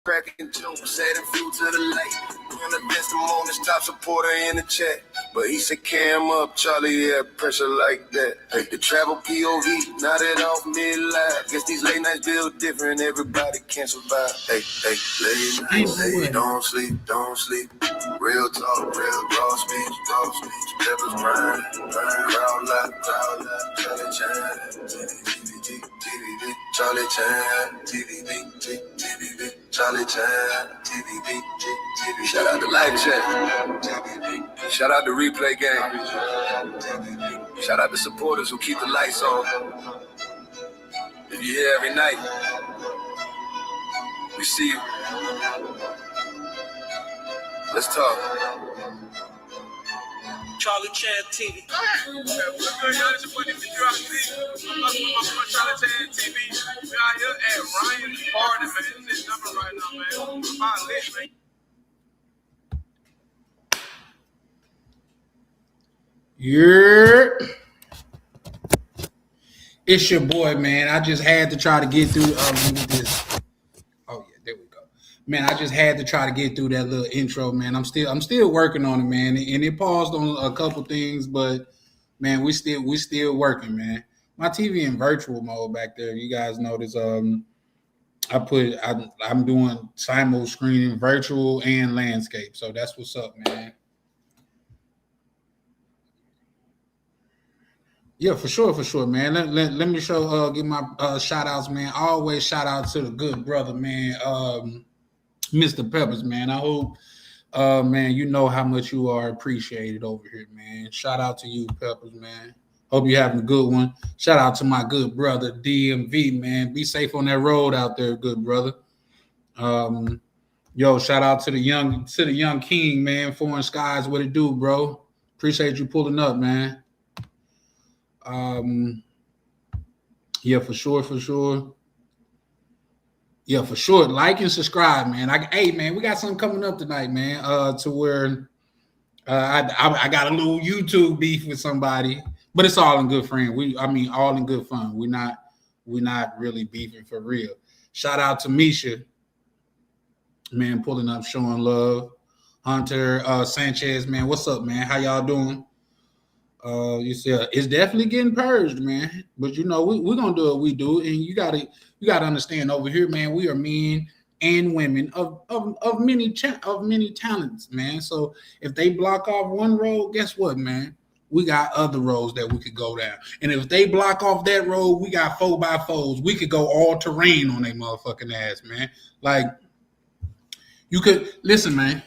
cracking jokes, adding fuel to the light. Doing the best moments, top supporter in the chat. But he said, cam up, Charlie, yeah, pressure like that. Hey, the travel POV, not it off mid-life. Guess these late nights build different, everybody can't survive. Hey, late nights, hey, don't sleep. Real talk, real raw speech. Peppers grind, crowd loud, Charlie Chan, Charlie Chan, Charlie Chan, shout out to Live Chat, shout out to Replay Game, shout out to supporters who keep the lights on. If you're here every night, we see you. Let's talk. Charlie Chan TV. What's good, y'all? It's your buddy Charlie Chan TV. We out here at Ryan's party, man. This is jumping right now, man. My lit, man. Yeah. It's your boy, man. I just had to try to get through this. Oh yeah, there we go. Man, I just had to try to get through that little intro, man. I'm still working on it, man. And it paused on a couple things, but man, we still working, man. My TV in virtual mode back there. You guys notice I'm doing simul screening, virtual and landscape. So that's what's up, man. Yeah, for sure, man. Let me give my shout outs, man. I always shout out to the good brother, man. Mr. Peppers, man. I hope, man, you know how much you are appreciated over here, man. Shout out to you, Peppers, man. Hope you're having a good one. Shout out to my good brother, DMV, man. Be safe on that road out there, good brother. Yo, shout out to the young king, man. Foreign Skies, what it do, bro? Appreciate you pulling up, man. Yeah, for sure. Yeah, for sure. Like and subscribe, man. Hey, man, we got something coming up tonight, man. To where I got a little YouTube beef with somebody, but it's all in good friend. All in good fun. We're not really beefing for real. Shout out to Misha, man, pulling up, showing love. Hunter Sanchez, man, what's up, man? How y'all doing? You see, it's definitely getting purged, man. But you know, we're gonna do what we do, and you gotta understand over here, man. We are men and women of many talents, man. So if they block off one road, guess what, man? We got other roads that we could go down. And if they block off that road, we got 4x4s. We could go all terrain on their motherfucking ass, man. Like, you could listen, man.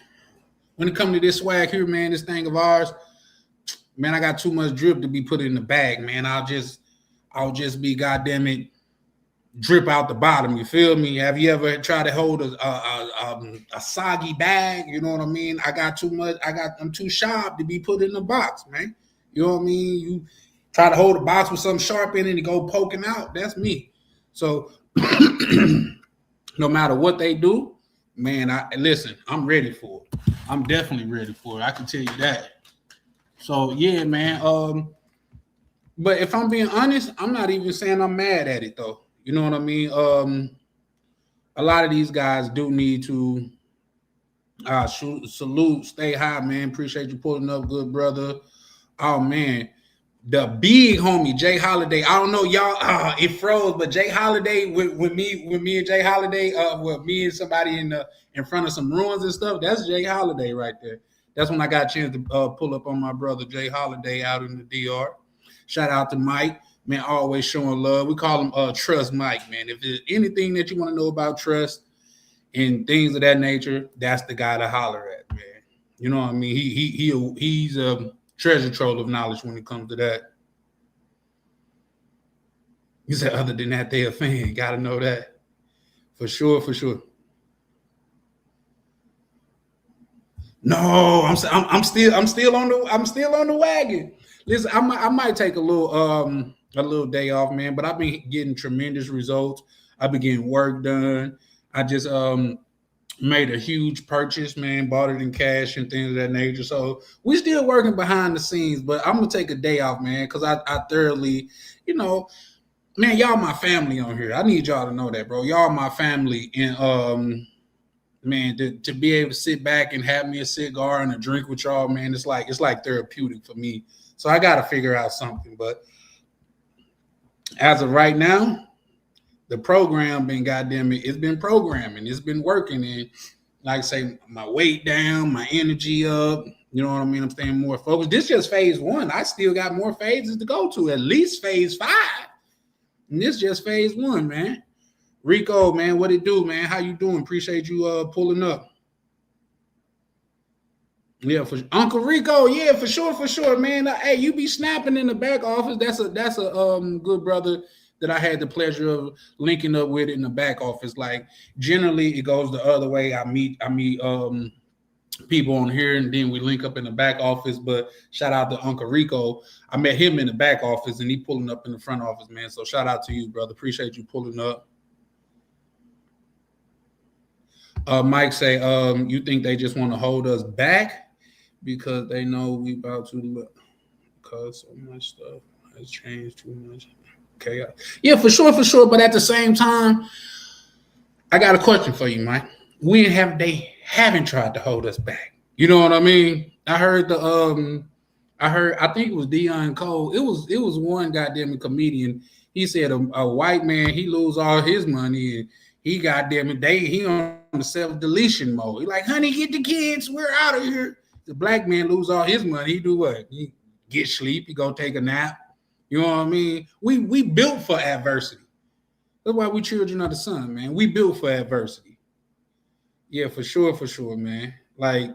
When it comes to this swag here, man, this thing of ours. Man, I got too much drip to be put in the bag, man. I'll just be goddamn it, drip out the bottom. You feel me? Have you ever tried to hold a soggy bag? You know what I mean? I'm too sharp to be put in the box, man. You know what I mean? You try to hold a box with something sharp in it and go poking out. That's me. So no matter what they do, man, I'm ready for it. I'm definitely ready for it. I can tell you that. So yeah, man. But if I'm being honest, I'm not even saying I'm mad at it though. You know what I mean? A lot of these guys do need to salute, stay high, man. Appreciate you pulling up, good brother. Oh man, the big homie Jay Holiday. I don't know y'all. It froze, but Jay Holiday with me and Jay Holiday. With me and somebody in front of some ruins and stuff. That's Jay Holiday right there. That's when I got a chance to pull up on my brother Jay Holiday out in the DR. Shout out to Mike, man, always showing love. We call him Trust Mike, man. If there's anything that you want to know about trust and things of that nature, that's the guy to holler at, man. You know what I mean? He's a treasure trove of knowledge when it comes to that. You said other than that, they a fan. Got to know that for sure. No, I'm still on the wagon. Listen, I might take a little day off, man, but I've been getting tremendous results. I've been getting work done. I just made a huge purchase, man, bought it in cash and things of that nature. So we still working behind the scenes, but I'm gonna take a day off, man, because I thoroughly, you know, man, y'all my family on here. I need y'all to know that, bro. Y'all my family, and man, to be able to sit back and have me a cigar and a drink with y'all, man, it's like therapeutic for me. So I got to figure out something. But as of right now, the program been goddamn it, it's been programming, it's been working, and like I say, my weight down, my energy up. You know what I mean? I'm staying more focused. This just phase 1. I still got more phases to go to, at least phase 5. And this just phase 1, man. Rico, man, what it do, man? How you doing? Appreciate you pulling up. Yeah, for Uncle Rico, yeah, for sure, man. Hey, you be snapping in the back office. That's a good brother that I had the pleasure of linking up with in the back office. Like generally, it goes the other way. I meet people on here, and then we link up in the back office. But shout out to Uncle Rico. I met him in the back office, and he pulling up in the front office, man. So shout out to you, brother. Appreciate you pulling up. Mike say, you think they just want to hold us back because they know we about to look, because so much stuff has changed too much. Okay, yeah, for sure. But at the same time, I got a question for you, Mike. They haven't tried to hold us back. You know what I mean? I think it was Dion Cole. It was one goddamn comedian. He said a white man, he lose all his money, and he goddamn it, he on the self-deletion mode. He like, honey, get the kids, we're out of here. The black man lose all his money. He do what? He get sleep, he go take a nap. You know what I mean? We built for adversity. That's why we children of the sun, man. We built for adversity. Yeah, for sure, man. Like,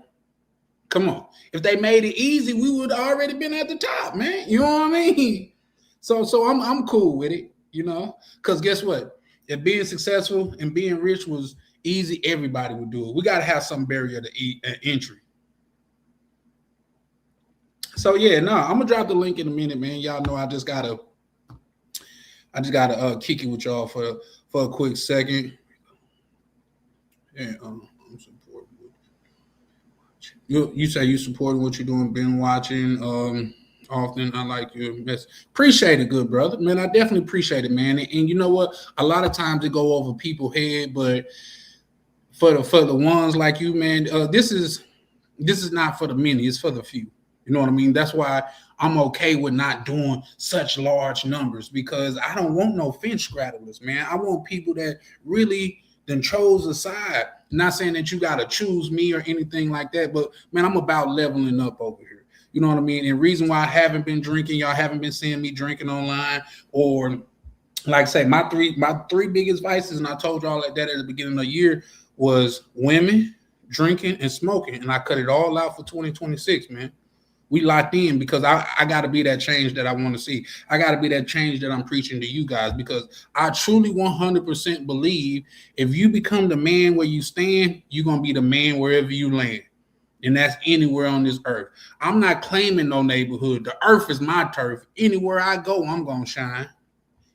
come on. If they made it easy, we would already been at the top, man. You know what I mean? So I'm cool with it, you know? Because guess what? If being successful and being rich was easy, everybody would do it. We got to have some barrier to entry. So yeah, no, I'm gonna drop the link in a minute, man. Y'all know I just gotta kick it with y'all for a quick second. Yeah, I'm supporting. You say you supporting what you're doing, been watching often. I like your message. Appreciate it, good brother, man. I definitely appreciate it, man. And you know what? A lot of times it go over people's head, but for the ones like you, man, this is not for the many. It's for the few. You know what I mean? That's why I'm okay with not doing such large numbers, because I don't want no fence scrattlers, man. I want people that really then chose a side. Not saying that you got to choose me or anything like that, but man, I'm about leveling up over here. You know what I mean? And reason why I haven't been drinking, y'all haven't been seeing me drinking online, or like I say, my three biggest vices, and I told y'all that at the beginning of the year, was women, drinking, and smoking. And I cut it all out for 2026, man. We locked in because I got to be that change that I want to see. I got to be that change that I'm preaching to you guys, because I truly 100% believe if you become the man where you stand, you're going to be the man wherever you land. And that's anywhere on this earth. I'm not claiming no neighborhood. The earth is my turf. Anywhere I go, I'm going to shine.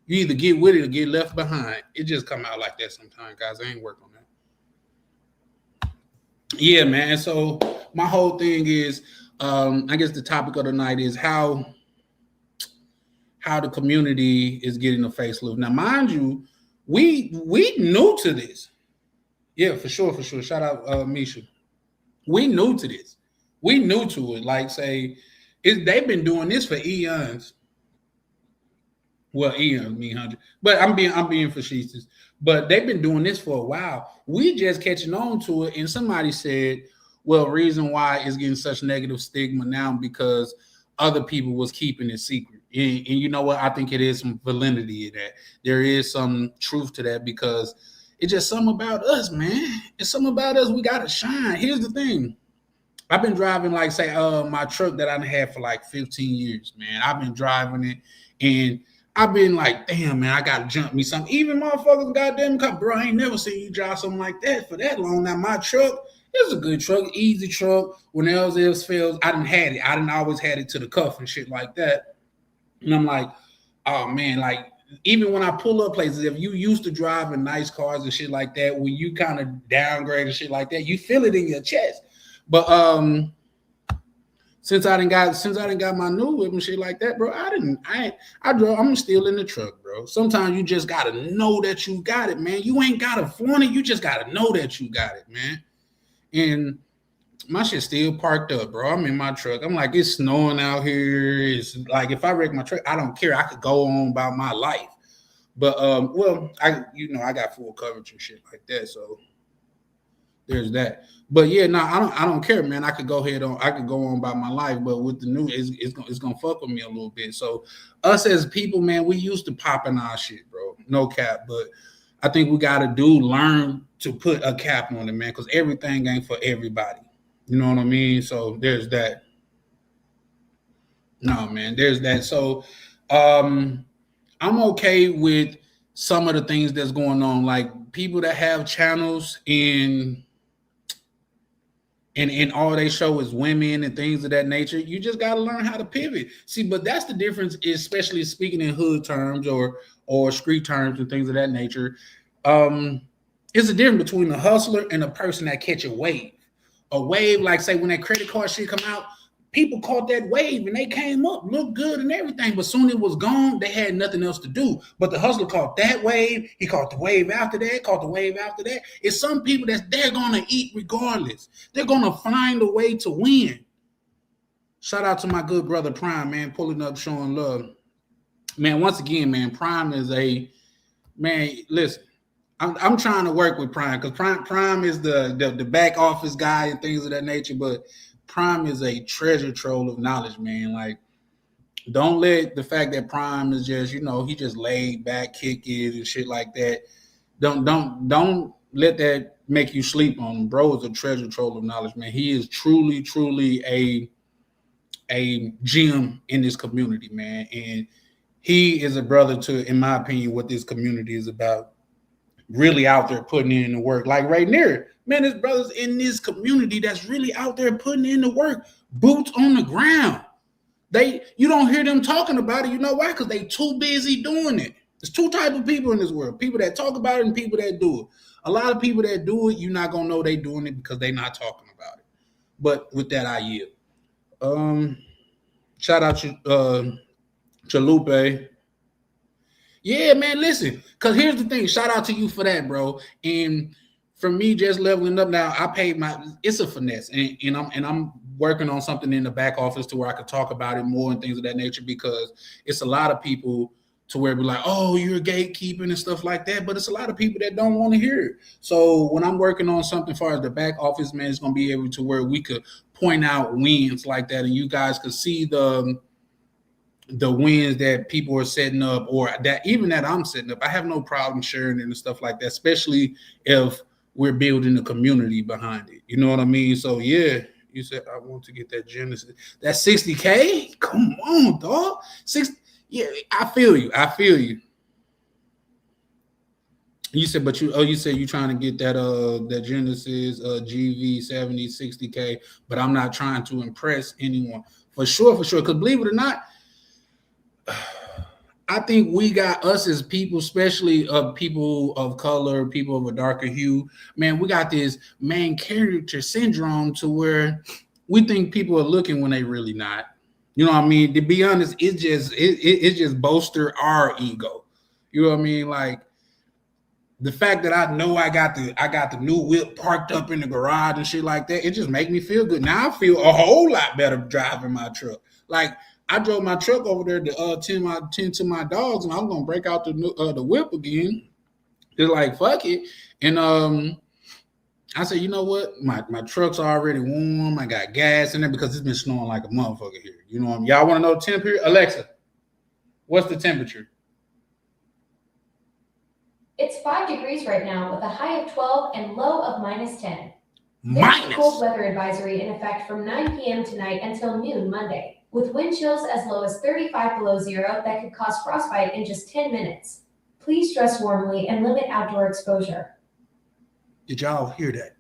You either get with it or get left behind. It just come out like that sometimes, guys. I ain't working on that. Yeah, man. So my whole thing is, I guess the topic of the night is how the community is getting a facelift. Now, mind you, we new to this. Yeah, for sure. Shout out Misha. We new to this. We new to it. Like, say, they've been doing this for eons. Well, eons mean 100, but I'm being facetious. But they've been doing this for a while. We just catching on to it, and somebody said, well, reason why it's getting such negative stigma now because other people was keeping it secret. And you know what? I think it is some validity in that. There is some truth to that, because it's just something about us, man. It's something about us. We got to shine. Here's the thing. I've been driving, like, say, my truck that I had for like 15 years, man. I've been driving it, and I've been like, damn, man, I got to jump me something. Even motherfuckers, goddamn, bro, I ain't never seen you drive something like that for that long. Now, my truck, it's a good truck, easy truck. When else fails, I didn't had it. I didn't always had it to the cuff and shit like that. And I'm like, oh man, like even when I pull up places, if you used to driving nice cars and shit like that, when you kind of downgrade and shit like that, you feel it in your chest. But Since I didn't got my new whip and shit like that, bro, I drove. I'm still in the truck, bro. Sometimes you just gotta know that you got it, man. You ain't gotta flaunt it. You just gotta know that you got it, man. And my shit still parked up, bro. I'm in my truck. I'm like, it's snowing out here. It's like if I wreck my truck, I don't care. I could go on about my life. But well, I got full coverage and shit like that, so there's that. But yeah, no, I don't care, man. I could go on about my life, but with the new, it's gonna fuck with me a little bit. So us as people, man, we used to popping our shit, bro. No cap, but I think we gotta learn to put a cap on it, man, because everything ain't for everybody. You know what I mean? So there's that. No, man, there's that. So I'm okay with some of the things that's going on, like people that have channels and all they show is women and things of that nature. You just got to learn how to pivot. See, but that's the difference, especially speaking in hood terms or street terms and things of that nature. It's a difference between a hustler and a person that catch a wave. A wave, like say when that credit card shit come out, people caught that wave and they came up, looked good and everything, but soon it was gone. They had nothing else to do. But the hustler caught that wave. He caught the wave after that, caught the wave after that. It's some people they're gonna eat regardless. They're gonna find a way to win. Shout out to my good brother Prime, man, pulling up, showing love. Man, once again, man, Prime is listen. I'm trying to work with Prime because Prime is the back office guy and things of that nature, but Prime is a treasure trove of knowledge, man. Like, don't let the fact that Prime is just, he just laid back, kick it and shit like that. Don't let that make you sleep on him. Bro is a treasure trove of knowledge, man. He is truly, truly a gem in this community, man. And he is a brother to, in my opinion, what this community is about. Really out there putting in the work. Like right there, man, there's brothers in this community that's really out there putting in the work, boots on the ground. You don't hear them talking about it. You know why? Because they too busy doing it. There's two types of people in this world: people that talk about it and people that do it. A lot of people that do it, you're not gonna know they doing it because they're not talking about it. But with that, I yield. Shout out to Chalupe. Yeah, man, listen, because here's the thing. Shout out to you for that, bro. And for me, just leveling up now, it's a finesse. And I'm working on something in the back office to where I could talk about it more and things of that nature, because it's a lot of people to where be like, oh, you're gatekeeping and stuff like that. But it's a lot of people that don't want to hear it. So when I'm working on something as far as the back office, man, it's going to be able to where we could point out wins like that. And you guys could see the wins that people are setting up, or that I'm setting up. I have no problem sharing it and stuff like that, especially if we're building a community behind it. You know what I mean? So yeah, you said I want to get that Genesis. That's $60K. Come on, dog. 60. Yeah, I feel you. You said, but you said you're trying to get that Genesis GV70 60K, but I'm not trying to impress anyone. For sure. Because believe it or not, I think we got us as people, especially people of color, people of a darker hue, man, we got this main character syndrome to where we think people are looking when they really not. You know what I mean? To be honest, it just bolster our ego. You know what I mean? Like the fact that I know I got the new whip parked up in the garage and shit like that, it just make me feel good. Now I feel a whole lot better driving my truck. Like I drove my truck over there to tend to my dogs, and I'm gonna break out the whip again. Just like fuck it, and I said, you know what, my truck's already warm. I got gas in there because it's been snowing like a motherfucker here. You know what I mean? Y'all want to know the temperature? Alexa, what's the temperature? It's 5 degrees right now with a high of 12 and low of -10. Minus. There's a cold weather advisory in effect from 9 p.m. tonight until noon Monday, with wind chills as low as 35 below zero that could cause frostbite in just 10 minutes. Please dress warmly and limit outdoor exposure. Did y'all hear that?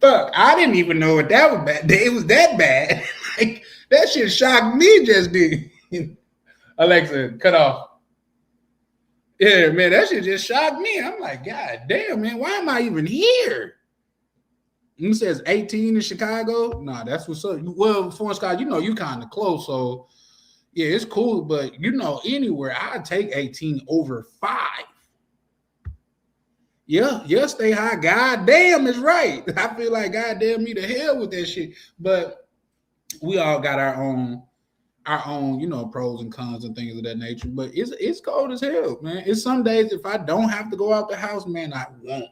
Fuck, I didn't even know that was bad. It was that bad. Like, that shit shocked me just then. Alexa, cut off. Yeah, man, that shit just shocked me. I'm like, God damn, man, why am I even here? It says 18 in Chicago. Nah, that's what's up. Well, Florence, Scott, you kind of close, so yeah, it's cool. But anywhere I take 18 over 5. Yeah, stay high. God damn is right. I feel like God damn me to hell with that shit. But we all got our own, pros and cons and things of that nature. But it's cold as hell, man. It's some days if I don't have to go out the house, man, I won't.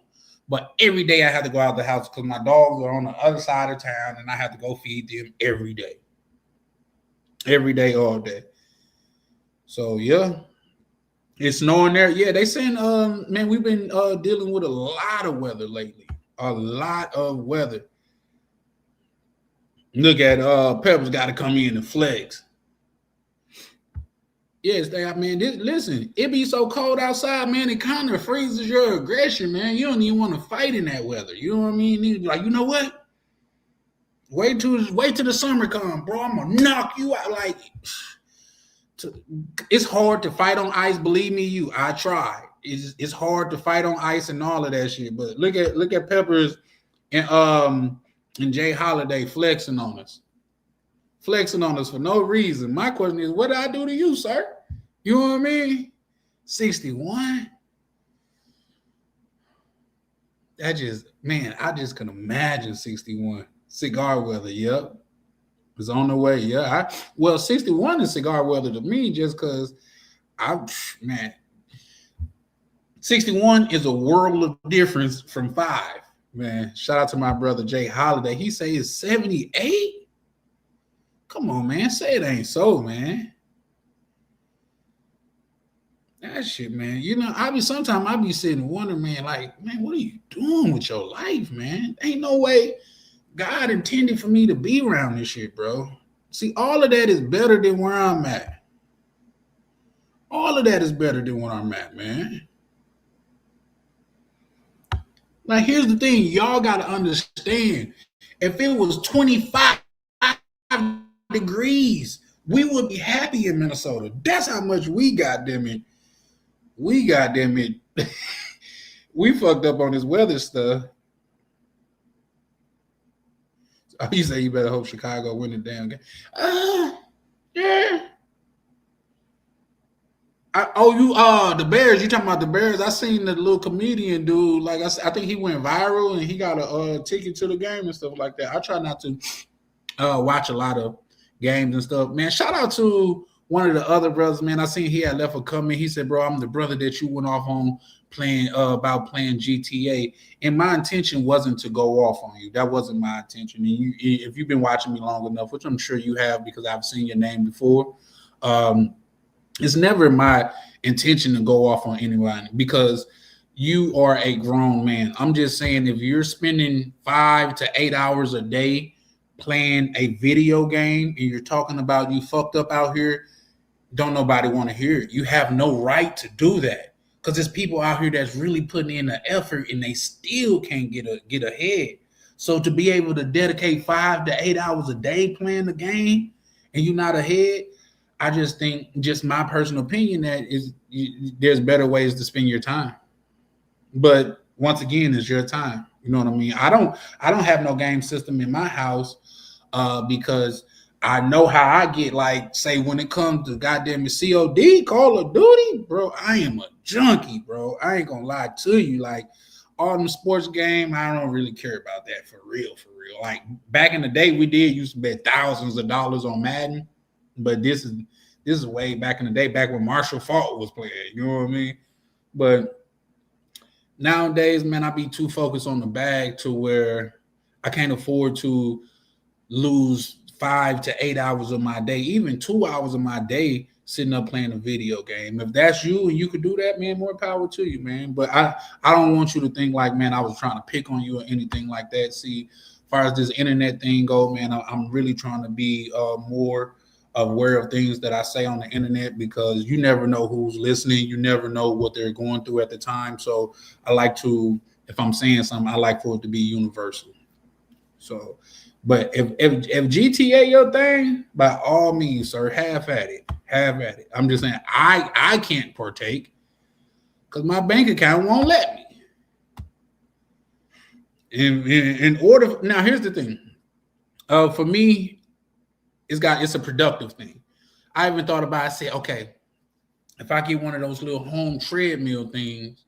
But every day I have to go out the house because my dogs are on the other side of town and I have to go feed them every day. Every day, all day. So yeah. It's snowing there. Yeah, they saying, man, we've been dealing with a lot of weather lately. A lot of weather. Look at Pepper's got to come in and flex. Yes, listen, it be so cold outside, man, it kind of freezes your aggression, man. You don't even want to fight in that weather. You know what I mean? You like, you know what? Wait till the summer come, bro. I'm gonna knock you out. Like, it's hard to fight on ice. Believe me, I tried. It's hard to fight on ice and all of that shit. But look at Peppers and Jay Holiday flexing on us for no reason. My question is, what did I do to you, sir? You know what I mean? 61. I just can imagine 61. Cigar weather, yep. It's on the way. Yeah. 61 is cigar weather to me just because 61 is a world of difference from 5. Man, shout out to my brother Jay Holiday. He say it's 78. Come on, man. Say it ain't so, man. That shit, man. Sometimes I be sitting wondering, man, like, man, what are you doing with your life, man? Ain't no way God intended for me to be around this shit, bro. See, all of that is better than where I'm at. All of that is better than where I'm at, man. Now, here's the thing. Y'all got to understand. If it was 25 degrees, we would be happy in Minnesota. That's how much we got them in. We fucked up on this weather stuff. You say you better hope Chicago win the damn game. Yeah. The Bears. You talking about the Bears? I seen the little comedian dude. Like I think he went viral and he got a ticket to the game and stuff like that. I try not to watch a lot of games and stuff. Man, shout out to one of the other brothers. Man, I seen he had left a comment. He said, "Bro, I'm the brother that you went off on playing GTA, and my intention wasn't to go off on you. That wasn't my intention. And if you've been watching me long enough, which I'm sure you have because I've seen your name before, it's never my intention to go off on anyone because you are a grown man. I'm just saying, if you're spending 5 to 8 hours a day playing a video game and you're talking about you fucked up out here, don't nobody want to hear it. You have no right to do that. Because there's people out here that's really putting in the effort and they still can't get ahead. So to be able to dedicate 5 to 8 hours a day playing the game and you're not ahead, I just think, just my personal opinion, there's better ways to spend your time. But once again, it's your time. You know what I mean? I don't have no game system in my house because I know how I get, like, say, when it comes to goddamn COD, Call of Duty, bro, I am a junkie, bro. I ain't gonna lie to you. Like, all them sports game, I don't really care about that for real. Like, back in the day, we did used to bet thousands of dollars on Madden, but this is way back in the day, back when Marshall Faulk was playing, you know what I mean? But nowadays, man, I be too focused on the bag to where I can't afford to lose 5 to 8 hours of my day, even 2 hours of my day sitting up playing a video game. If that's you and you could do that, man, more power to you, man. But I don't want you to think like, man, I was trying to pick on you or anything like that. See, as far as this internet thing go, man, I'm really trying to be more aware of things that I say on the internet because you never know who's listening. You never know what they're going through at the time. So I like to, if I'm saying something, I like for it to be universal. So, but if GTA your thing, by all means, sir, have at it. I'm just saying I can't partake because my bank account won't let me. In order, now here's the thing. For me, it's a productive thing. I even thought about. I said, okay, if I get one of those little home treadmill things,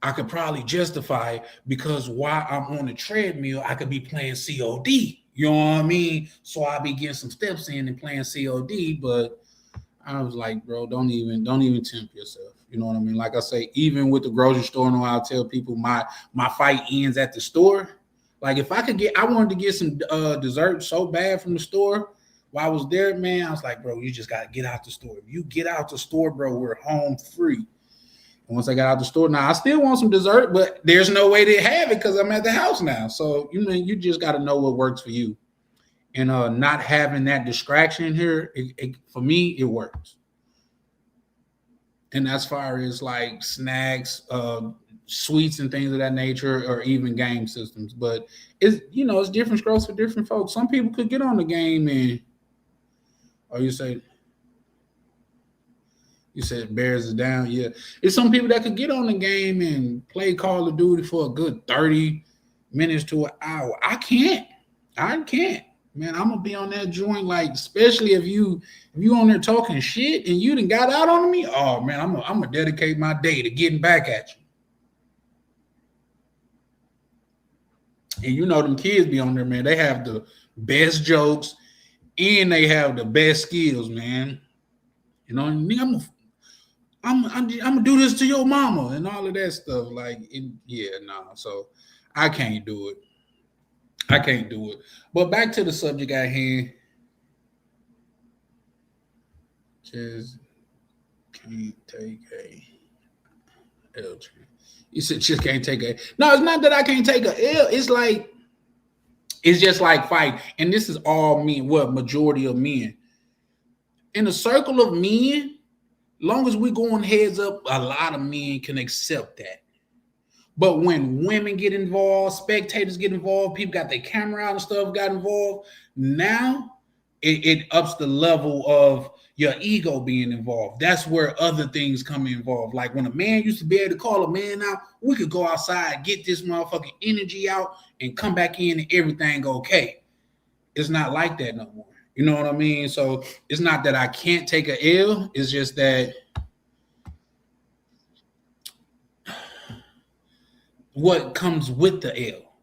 I could probably justify it because while I'm on the treadmill, I could be playing COD. You know what I mean? So I'll be getting some steps in and playing COD. But I was like, bro, don't even tempt yourself. You know what I mean? Like I say, even with the grocery store, and I'll tell people my fight ends at the store. Like if I wanted to get some dessert so bad from the store while I was there, man. I was like, bro, you just gotta get out the store. If you get out the store, bro, we're home free. And once I got out the store, now I still want some dessert, but there's no way to have it because I'm at the house now. So you just got to know what works for you, and not having that distraction here, for me, it works. And as far as like snacks, sweets, and things of that nature, or even game systems, but it's different strokes for different folks. Some people could get on the game and, or you said Bears is down. Yeah. It's some people that could get on the game and play Call of Duty for a good 30 minutes to an hour. I can't. Man, I'm gonna be on that joint, like, especially if you on there talking shit and you done got out on me. Oh man, I'm gonna dedicate my day to getting back at you. And them kids be on there, man. They have the best jokes and they have the best skills, man. I'm gonna do this to your mama and all of that stuff. So I can't do it. But back to the subject at hand. Just can't take a L. You said just can't take a. No, it's not that I can't take a L. It's just like fight. And this is all men. What majority of men in a circle of men. Long as we going heads up, a lot of men can accept that. But when women get involved, spectators get involved, people got their camera out and stuff got involved, now it ups the level of your ego being involved. That's where other things come involved. Like when a man used to be able to call a man out, we could go outside, get this motherfucking energy out, and come back in and everything okay. It's not like that no more. You know what I mean? So it's not that I can't take an L. It's just that what comes with the L.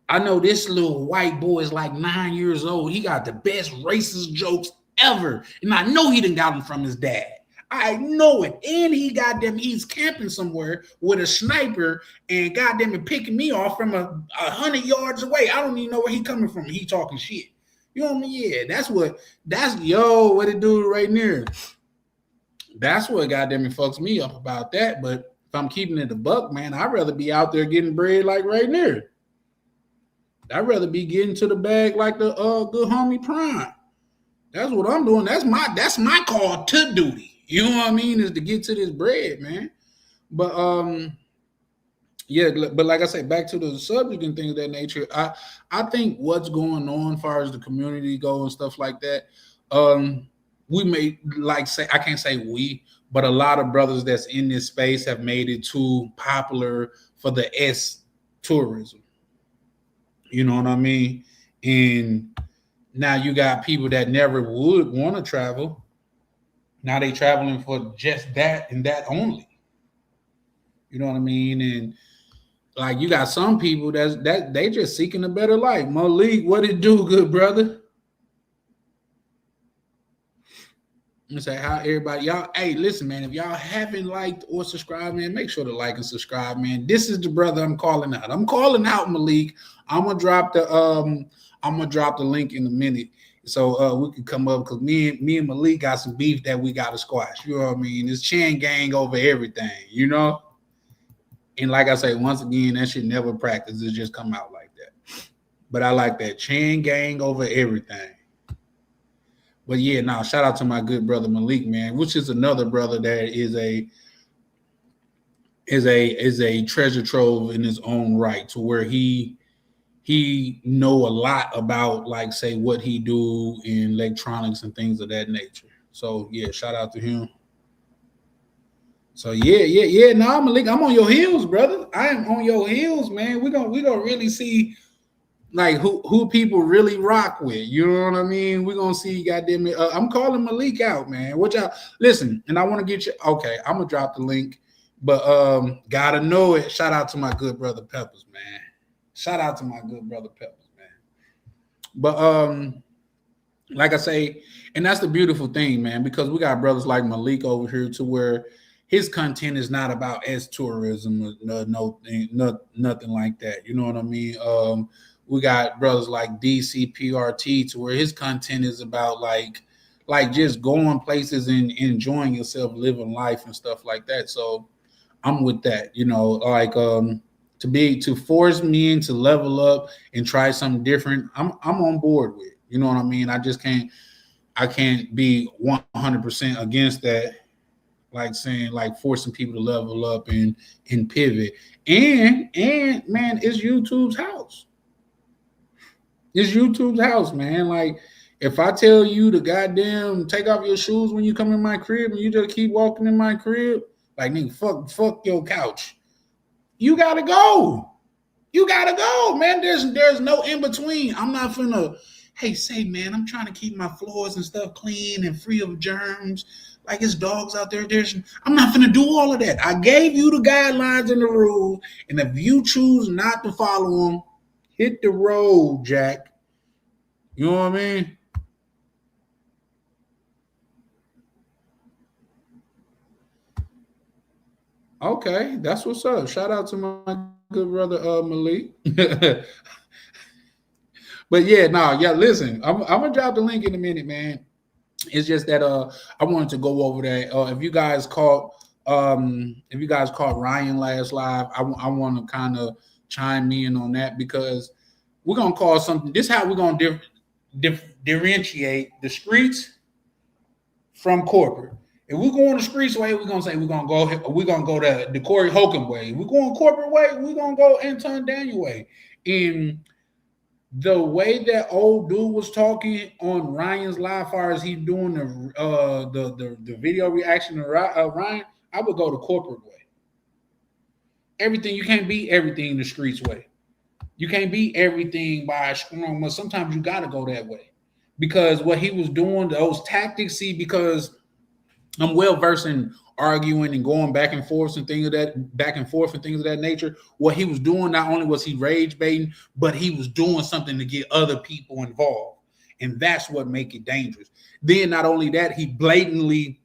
I know this little white boy is like 9 years old. He got the best racist jokes ever. And I know he done got them from his dad. I know it. And he's camping somewhere with a sniper and goddamn it picking me off from 100 yards away. I don't even know where he coming from. He talking shit. You know what I mean? Yeah, what it do right there. That's what goddamn it fucks me up about that. But if I'm keeping it a buck, man, I'd rather be out there getting bread like right there. I'd rather be getting to the bag like the good homie Prime. That's what I'm doing. That's my call to duty. You know what I mean? Is to get to this bread, man. But but like I say, back to the subject and things of that nature. I think what's going on as far as the community go and stuff like that. We may I can't say we, but a lot of brothers that's in this space have made it too popular for the S tourism. You know what I mean? And now you got people that never would want to travel. Now they traveling for just that and that only. You know what I mean? And like you got some people that they just seeking a better life. Malik, what it do, good brother? I'm gonna say how everybody, y'all. Hey, listen, man. If y'all haven't liked or subscribed, man, make sure to like and subscribe, man. This is the brother I'm calling out. I'm calling out Malik. I'm gonna drop the link in a minute, so we can come up because me and Malik got some beef that we gotta squash. You know what I mean? It's chain gang over everything, you know. And like I say, once again, that shit never practice. It just come out like that. But I like that chain gang over everything. But yeah, shout out to my good brother Malik, man, which is another brother that is a treasure trove in his own right, to where he know a lot about, like, say, what he do in electronics and things of that nature. So yeah, shout out to him. So yeah. No, Malik, I'm on your heels, brother. I am on your heels, man. We gonna really see like who people really rock with. You know what I mean? We're gonna see, goddamn it. I'm calling Malik out, man. What y'all listen, and I want to get you okay. I'm gonna drop the link, but gotta know it. Shout out to my good brother Peppers, man. Shout out to my good brother Peppers, man. But like I say, and that's the beautiful thing, man, because we got brothers like Malik over here to where his content is not about S tourism or nothing like that. You know what I mean? We got brothers like DCPRT to where his content is about like just going places and enjoying yourself, living life and stuff like that. So I'm with that, you know, like to force me to level up and try something different. I'm on board with. You know what I mean? I can't be 100% against that, like saying like forcing people to level up and pivot. And man, it's YouTube's house. It's YouTube's house, man. Like if I tell you to goddamn take off your shoes when you come in my crib and you just keep walking in my crib, like nigga, fuck your couch. You gotta go. You gotta go, man. There's no in between. I'm not finna, hey, say, man, I'm trying to keep my floors and stuff clean and free of germs. Like it's dogs out there. I'm not finna do all of that. I gave you the guidelines and the rules, and if you choose not to follow them, hit the road, Jack. You know what I mean? Okay, that's what's up. Shout out to my good brother Malik. But yeah, listen, I'm gonna drop the link in a minute, man. It's just that I wanted to go over that. If you guys caught Ryan last live, I want to kind of chime in on that because we're gonna call something. This is how we're gonna differentiate the streets from corporate. If we're going the streets way, we're gonna say we're gonna go the Corey Holcomb way. We're going corporate way, we're gonna go Anton Daniel way. And the way that old dude was talking on Ryan's live, as far as he doing the video reaction to Ryan, I would go the corporate way. Everything, you can't beat everything the streets way. You can't beat everything by a strong. But sometimes you got to go that way because what he was doing, those tactics. See, because I'm well versed in arguing and going back and forth and things of that nature. What he was doing, not only was he rage baiting, but he was doing something to get other people involved, and that's what make it dangerous. Then, not only that, he blatantly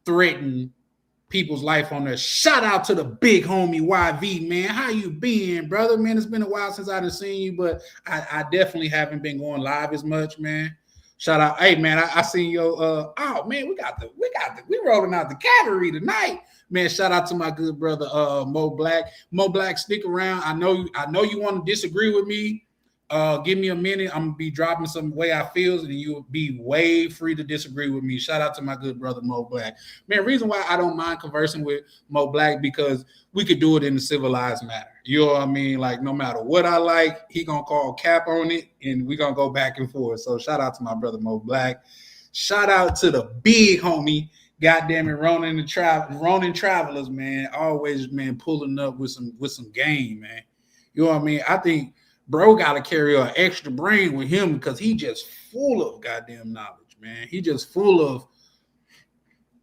threatened people's life on there. Shout out to the big homie YV, man. How you been, brother? Man, it's been a while since I've seen you, but I definitely haven't been going live as much, man. Shout out, hey man, I seen your oh man, we rolling out the cavalry tonight, man. Shout out to my good brother Mo Black. Mo Black, stick around. I know you want to disagree with me. Give me a minute. I'm gonna be dropping some way I feels, and you'll be way free to disagree with me. Shout out to my good brother Mo Black. Man, reason why I don't mind conversing with Mo Black because we could do it in a civilized manner. You know what I mean? Like no matter what I like, he gonna call cap on it, and we gonna go back and forth. So shout out to my brother Mo Black. Shout out to the big homie, goddamn it, Ronin Travelers, man. Always, man, pulling up with some game, man. You know what I mean? I think bro got to carry an extra brain with him because he just full of goddamn knowledge, man. He just full of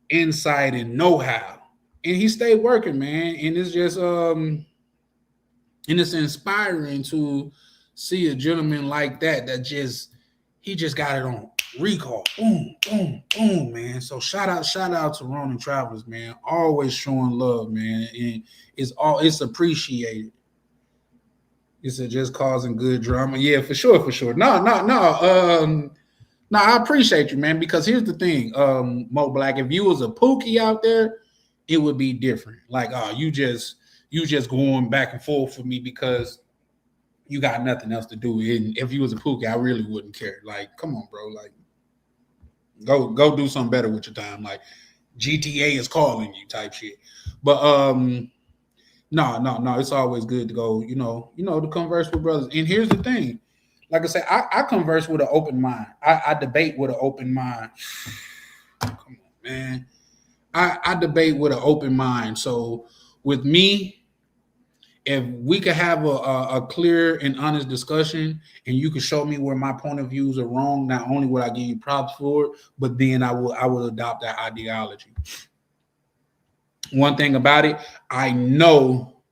insight and know-how, and he stayed working, man. And it's just and it's inspiring to see a gentleman like that he just got it on recall. Boom, boom, boom, man. So shout out to Ronin Travelers, man. Always showing love, man, and it's appreciated. It's just causing good drama. Yeah, for sure. No. I appreciate you, man, because here's the thing, Mo Black, if you was a Pookie out there, it would be different. Like, oh, you just going back and forth for me because you got nothing else to do. And if you was a Pookie, I really wouldn't care. Like, come on, bro. Like, go do something better with your time. Like, GTA is calling you type shit. But no. It's always good to go, to converse with brothers. And here's the thing. Like I said, I converse with an open mind. I debate with an open mind. Come on, man. I debate with an open mind. So with me, if we could have a clear and honest discussion and you could show me where my point of views are wrong, not only would I give you props for it, but then I will adopt that ideology. One thing about it, I know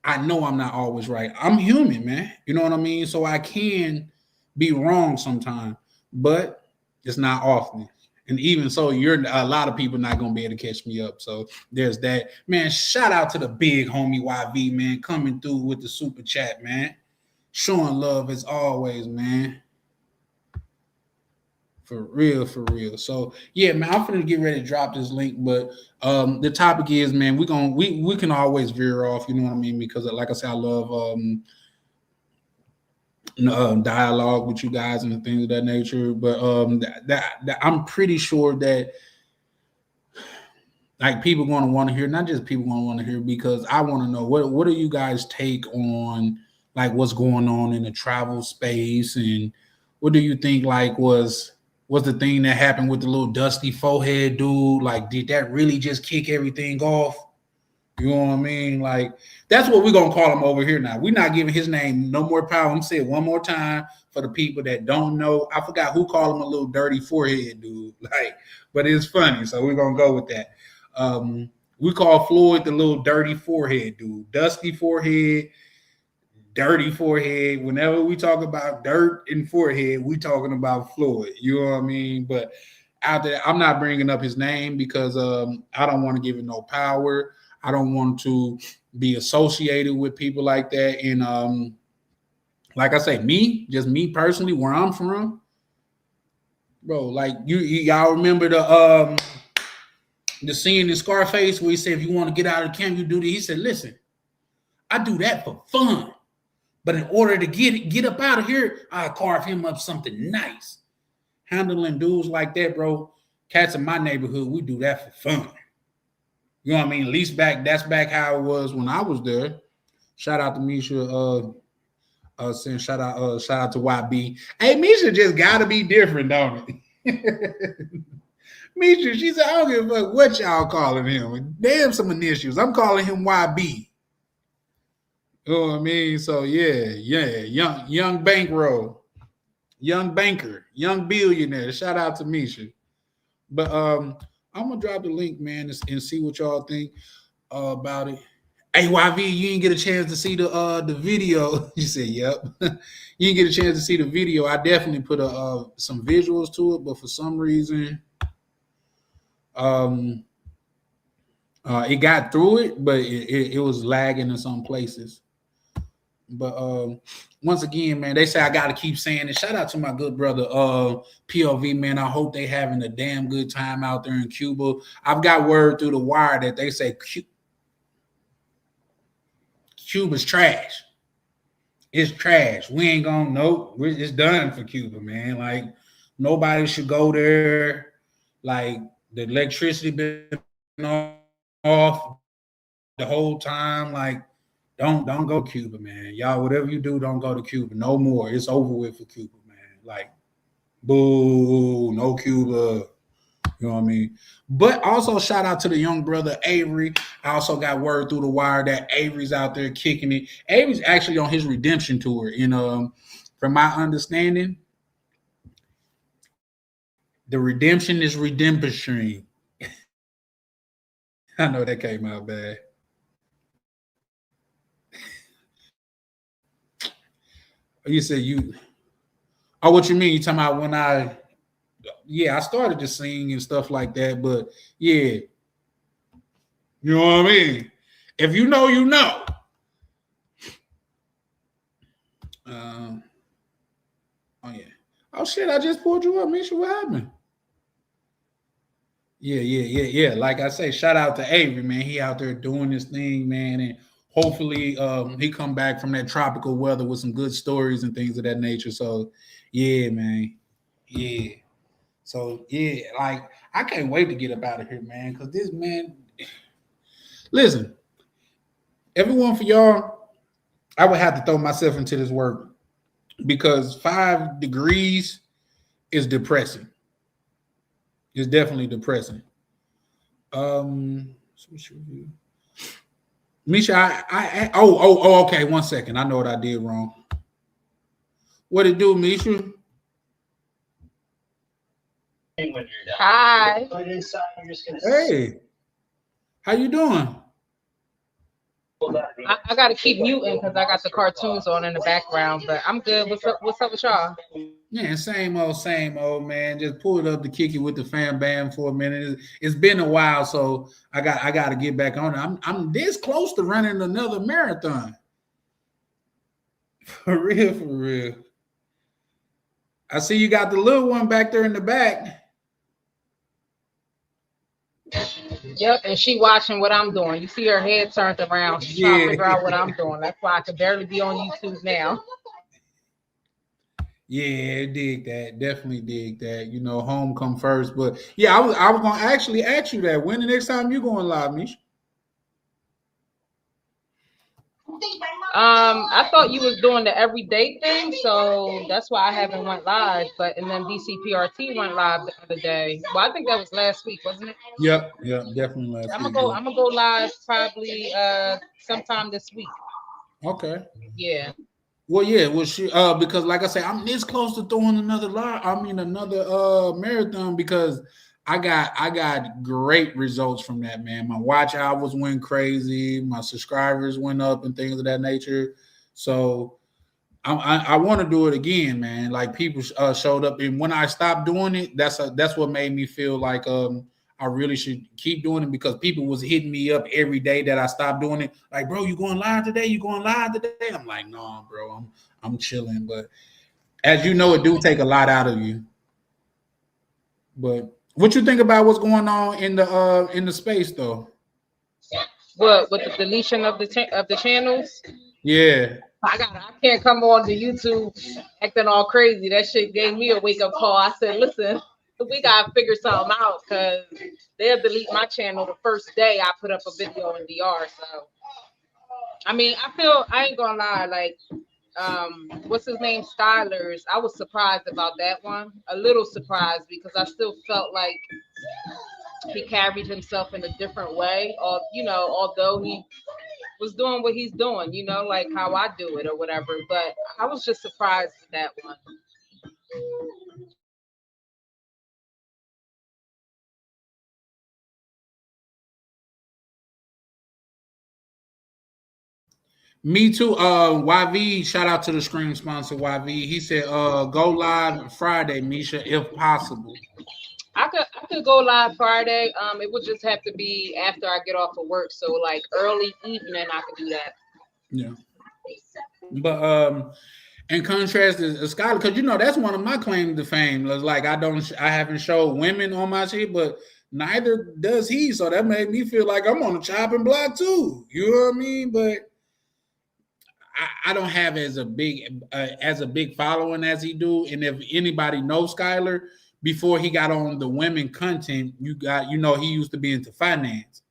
I'm not always right. I'm human, man. You know what I mean? So I can be wrong sometimes, but it's not often. And even so, you're a lot of people not gonna be able to catch me up. So there's that. Man, shout out to the big homie YV, man, coming through with the super chat, man. Showing love as always, man. For real, for real. So yeah, man, I'm gonna get ready to drop this link, but the topic is, man, we can always veer off, you know what I mean? Because like I said, I love dialogue with you guys and things of that nature. But that I'm pretty sure that like people going to want to hear, not just people going to want to hear, because I want to know what do you guys take on like what's going on in the travel space, and what do you think like was the thing that happened with the little dusty forehead dude? Like, did that really just kick everything off? You know what I mean? Like, that's what we're gonna call him over here now. We're not giving his name no more power. I'm saying it one more time for the people that don't know. I forgot who called him a little dirty forehead dude. Like, but it's funny, so we're gonna go with that. We call Floyd the little dirty forehead dude, dusty forehead, dirty forehead. Whenever we talk about dirt and forehead, we talking about Floyd. You know what I mean? But out there, I'm not bringing up his name because I don't want to give it no power. I don't want to be associated with people like that. And like I say, just me personally, where I'm from, bro. Like y'all remember the scene in Scarface where he said, "If you want to get out of the camp, you do this." He said, "Listen, I do that for fun. But in order to get up out of here, I carve him up something nice." Handling dudes like that, bro. Cats in my neighborhood, we do that for fun. You know what I mean? At least that's back how it was when I was there. Shout out to Misha. Saying shout out to YB. Hey, Misha just gotta be different, don't it? Misha, she said, "I don't give a fuck what y'all calling him. Damn some initials. I'm calling him YB." You know what I mean? So yeah, young bankroll, young banker, young billionaire. Shout out to Misha. But I'm gonna drop the link, man, and see what y'all think about it. Hey, YV, you didn't get a chance to see the video. You said, "Yep." You didn't get a chance to see the video. I definitely put some visuals to it, but for some reason, it got through it, but it was lagging in some places. But once again, man, they say I got to keep saying it. Shout out to my good brother POV, man. I hope they having a damn good time out there in Cuba. I've got word through the wire that they say Cuba's trash. It's trash. We ain't gonna nope. It's done for Cuba, man. Like nobody should go there. Like the electricity been off the whole time. Like don't go to Cuba, man. Y'all, whatever you do, don't go to Cuba. No more. It's over with for Cuba, man. Like, boo, no Cuba. You know what I mean? But also shout out to the young brother Avery. I also got word through the wire that Avery's out there kicking it. Avery's actually on his redemption tour. And from my understanding, the redemption is redemption. I know that came out bad. You said you. Oh, what you mean? You talking about when I started to sing and stuff like that, but yeah, you know what I mean? If you know, you know. Oh yeah. Oh shit, I just pulled you up, Misha. What happened? Yeah. Like I say, shout out to Avery, man. He out there doing this thing, man, and hopefully he come back from that tropical weather with some good stories and things of that nature. So yeah, man. Yeah. So yeah, like I can't wait to get up out of here, man. Because this man, listen, everyone for y'all, I would have to throw myself into this work because 5 degrees is depressing. It's definitely depressing. Switch review. Misha, oh, okay. 1 second. I know what I did wrong. What it do, Misha? Hi. Hey, how you doing? I got to keep muting because I got the cartoons on in the background, but I'm good. What's up? What's up with y'all? Yeah, same old, man. Just pulled up to kick it with the fam bam for a minute. It's been a while, so I got to get back on it. I'm this close to running another marathon. For real, for real. I see you got the little one back there in the back. Yep, and she watching what I'm doing. You see her head turned around. She's trying to figure out what I'm doing. That's why I could barely be on YouTube now. Yeah, dig that. Definitely dig that. You know, home come first. But yeah, I was gonna actually ask you that. When the next time you going live, Misha? I thought you was doing the everyday thing, so that's why I haven't went live. But and then DCPRT went live the other day. Well, I think that was last week, wasn't it? Yep, definitely last I'm week. gonna go live probably sometime this week. Okay. Yeah. Well, yeah, well, she because like I said, I'm this close to throwing another another marathon because I got great results from that, man. My watch hours went crazy, my subscribers went up and things of that nature. So I want to do it again, man. Like people showed up, and when I stopped doing it, that's what made me feel like I really should keep doing it because people was hitting me up every day that I stopped doing it. Like, bro, you going live today? You going live today? I'm like, no, bro, I'm chilling. But as you know, it do take a lot out of you. But what you think about what's going on in the space though? What with the deletion of the channels? Yeah. I can't come on to YouTube acting all crazy. That shit gave me a wake up call. I said, listen, we gotta figure something out because they'll delete my channel the first day I put up a video in DR. So I mean, I ain't gonna lie, like what's his name? Stylers. I was surprised about that one. A little surprised because I still felt like he carried himself in a different way. Or although he was doing what he's doing, like how I do it or whatever. But I was just surprised at that one. Me too. YV, shout out to the screen sponsor YV. He said, go live Friday, Misha, if possible. I could go live Friday. It would just have to be after I get off of work. So like early evening, I could do that. Yeah. But in contrast to Skylar, because that's one of my claims to fame. Like I haven't showed women on my shit, but neither does he. So that made me feel like I'm on the chopping block too. You know what I mean? But I don't have as a big following as he do. And if anybody knows Skylar, before he got on the women content, he used to be into finance.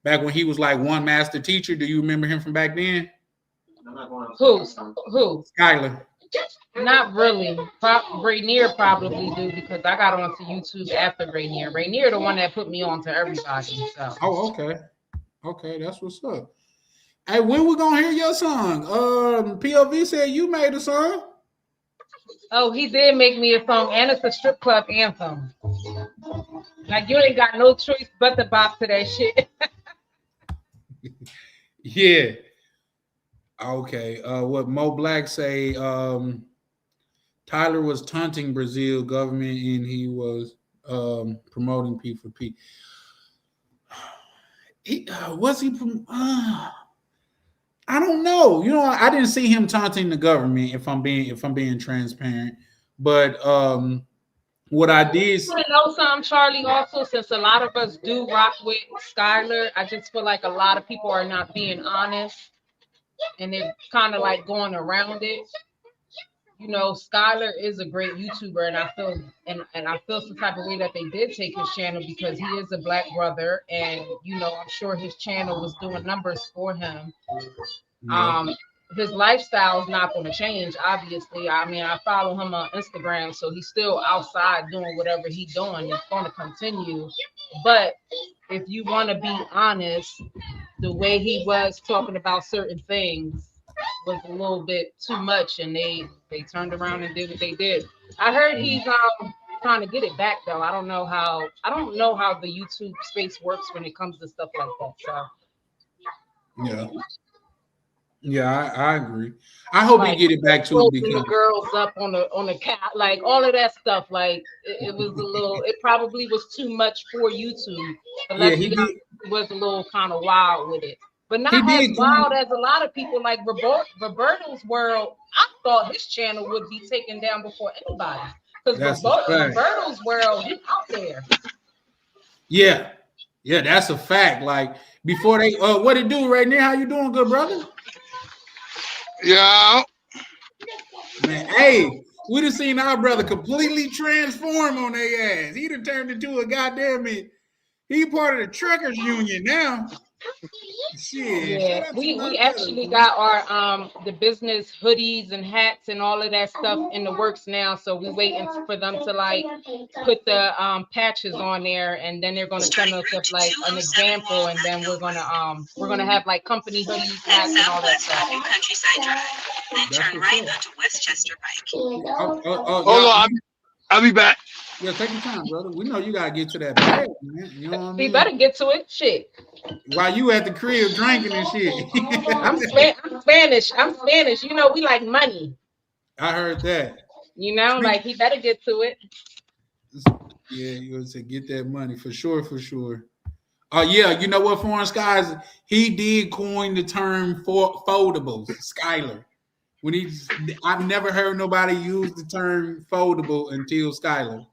Back when he was like one master teacher. Do you remember him from back then? Who? Skylar. Not really. Rainier probably do because I got onto YouTube after Rainier. Rainier the one that put me on to everybody. So. Oh, okay, that's what's up. Hey, when we gonna hear your song? POV said you made a song. Oh, he did make me a song, and it's a strip club anthem. Like you ain't got no choice but to bop to that shit. Yeah. Okay. What Mo Black say? Tyler was taunting Brazil government, and he was promoting P4P. Was he? I don't know. I didn't see him taunting the government. If I'm being transparent, but what I did. You know something, Charlie? Also, since a lot of us do rock with Skylar, I just feel like a lot of people are not being honest, and they're kind of like going around it. Skylar is a great YouTuber, and I feel some type of way that they did take his channel because he is a black brother, and I'm sure his channel was doing numbers for him. Yeah. His lifestyle is not going to change, obviously. I mean, I follow him on Instagram, so he's still outside doing whatever he's doing. It's going to continue, but if you want to be honest, the way he was talking about certain things was a little bit too much, and they turned around and did what they did. I heard he's trying to get it back though. I don't know how the YouTube space works when it comes to stuff like that. So Yeah. Yeah, I agree. I hope like he get it back to it closing the because girls up on the cat, like all of that stuff. Like it was a little. It probably was too much for YouTube. But yeah, let's be honest, he was a little kind of wild with it. But not he as did wild as a lot of people like Roberto's World. I thought his channel would be taken down before anybody. Because That's a fact. Roberto's World, he's out there. Yeah, that's a fact. Like before they what it do right now? How you doing, good brother? Yeah. Man, hey, we done seen our brother completely transform on their ass. He done turned into a goddamn it. He part of the truckers union now. Shit. Yeah, we actually got our the business hoodies and hats and all of that stuff in the works now. So we waiting for them to like put the patches on there, and then they're gonna send us up like an example, and then we're gonna have like company hoodies, hats, and all that stuff. Countryside Drive, then turn right onto Westchester Pike. Hold on, I'll be back. Yeah, take your time, brother. We know you gotta get to that bag, man. You know what I mean? He better get to it. Shit. While you at the crib drinking and shit. I'm Spanish. You know, we like money. I heard that. You know, like he better get to it. Yeah, you would say get that money for sure, for sure. Yeah, you know what, Foreign Skies? He did coin the term foldables, Skylar. I've never heard nobody use the term foldable until Skylar.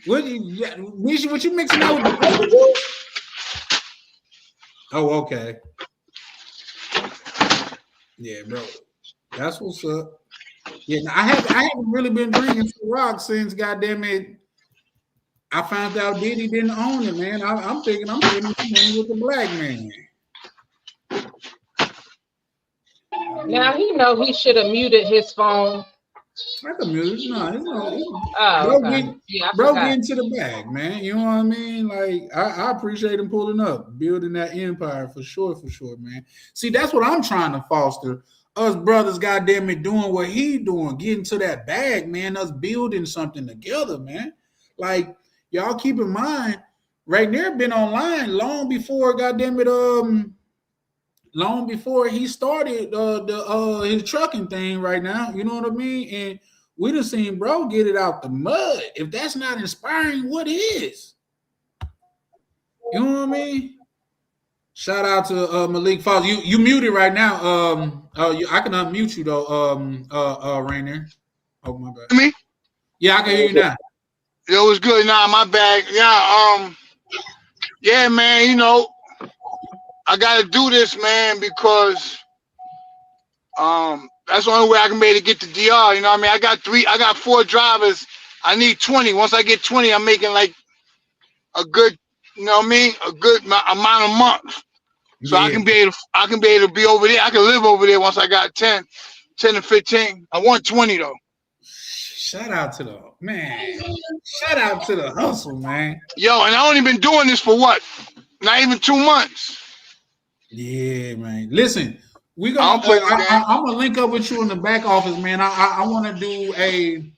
What you mixing out with the Oh, okay. Yeah, bro. That's what's up. Yeah, I haven't really been drinking rock since goddamn it. I found out Diddy didn't own it, man. I'm thinking I'm getting money with the black man. Now he know he should have muted his phone. I can mute it. No, bro, get into the bag, man. You know what I mean? Like, I appreciate him pulling up, building that empire for sure, man. See, that's what I'm trying to foster. Us brothers, goddamn it, doing what he doing, getting to that bag, man. Us building something together, man. Like, y'all keep in mind, right there been online long before, goddamn it, long before he started his trucking thing right now. You know what I mean? And we done seen bro get it out the mud. If that's not inspiring, what is? You know what I mean? Shout out to Malik Falls. You muted right now. I can unmute you though, Rainier. Oh my bad. Me? Yeah, I can hear you now. It was good. Nah, my bad. Yeah, yeah, man, you know, I gotta do this, man, because that's the only way I can be able to get to DR. You know what I mean? I got 4 drivers. I need 20. Once I get 20, I'm making like a good, you know what I mean? A good amount a month. So yeah. I can be able to be over there. I can live over there once I got 10 to 15. I want 20 though. Shout out to the man. Shout out to the hustle, man. Yo, and I only been doing this for what? Not even 2 months. Yeah, man. Listen, I'm gonna link up with you in the back office, man. I want to do a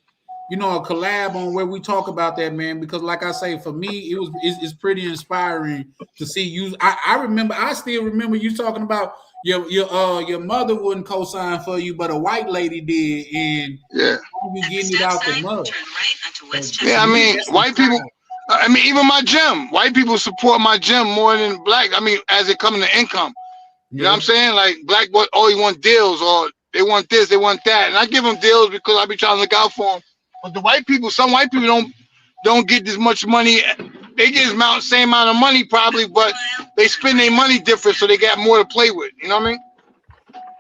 collab on where we talk about that, man. Because, like I say, for me, it's pretty inspiring to see you. I still remember you talking about your mother wouldn't co-sign for you, but a white lady did, and yeah, you getting it out the mud. Yeah, I mean, white people. I mean, even my gym, white people support my gym more than black. I mean, as it comes to income, you know what I'm saying? Like black boys always want deals, or they want this, they want that, and I give them deals because I be trying to look out for them. But the white people, some white people don't get this much money. They get the same amount of money probably, but they spend their money different, so they got more to play with. You know what I mean?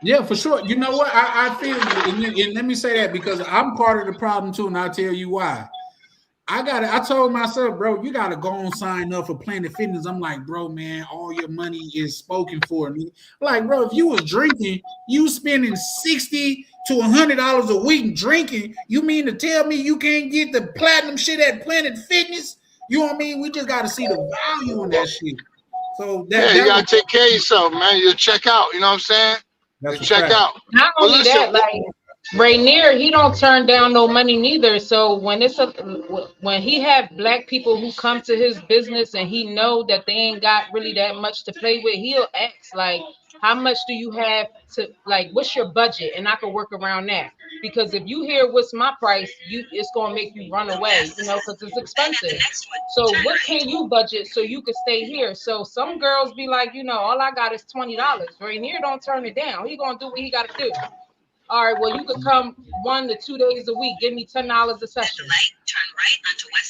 Yeah, for sure. You know what? I feel you, and let me say that because I'm part of the problem too, and I'll tell you why. I told myself, bro, you gotta go and sign up for Planet Fitness. I'm like, bro, man, all your money is spoken for. Like, bro, if you was drinking, you spending $60 to $100 a week drinking. You mean to tell me you can't get the platinum shit at Planet Fitness? You know what I mean? We just got to see the value in that shit. So Yeah, that you gotta was, take care of yourself, man. You check out. You know what I'm saying? You that's a check fact. out. Not But only listen, that, like Rainier, he don't turn down no money neither. So when he have black people who come to his business and he know that they ain't got really that much to play with, he'll ask like, how much do you have to, like, what's your budget? And I can work around that. Because if you hear what's my price, it's gonna make you run away, you know, because it's expensive. So what can you budget so you can stay here? So some girls be like, you know, all I got is $20. Rainier don't turn it down. He gonna do what he gotta do. All right, well, you could come 1 to 2 days a week. Give me $10 a session.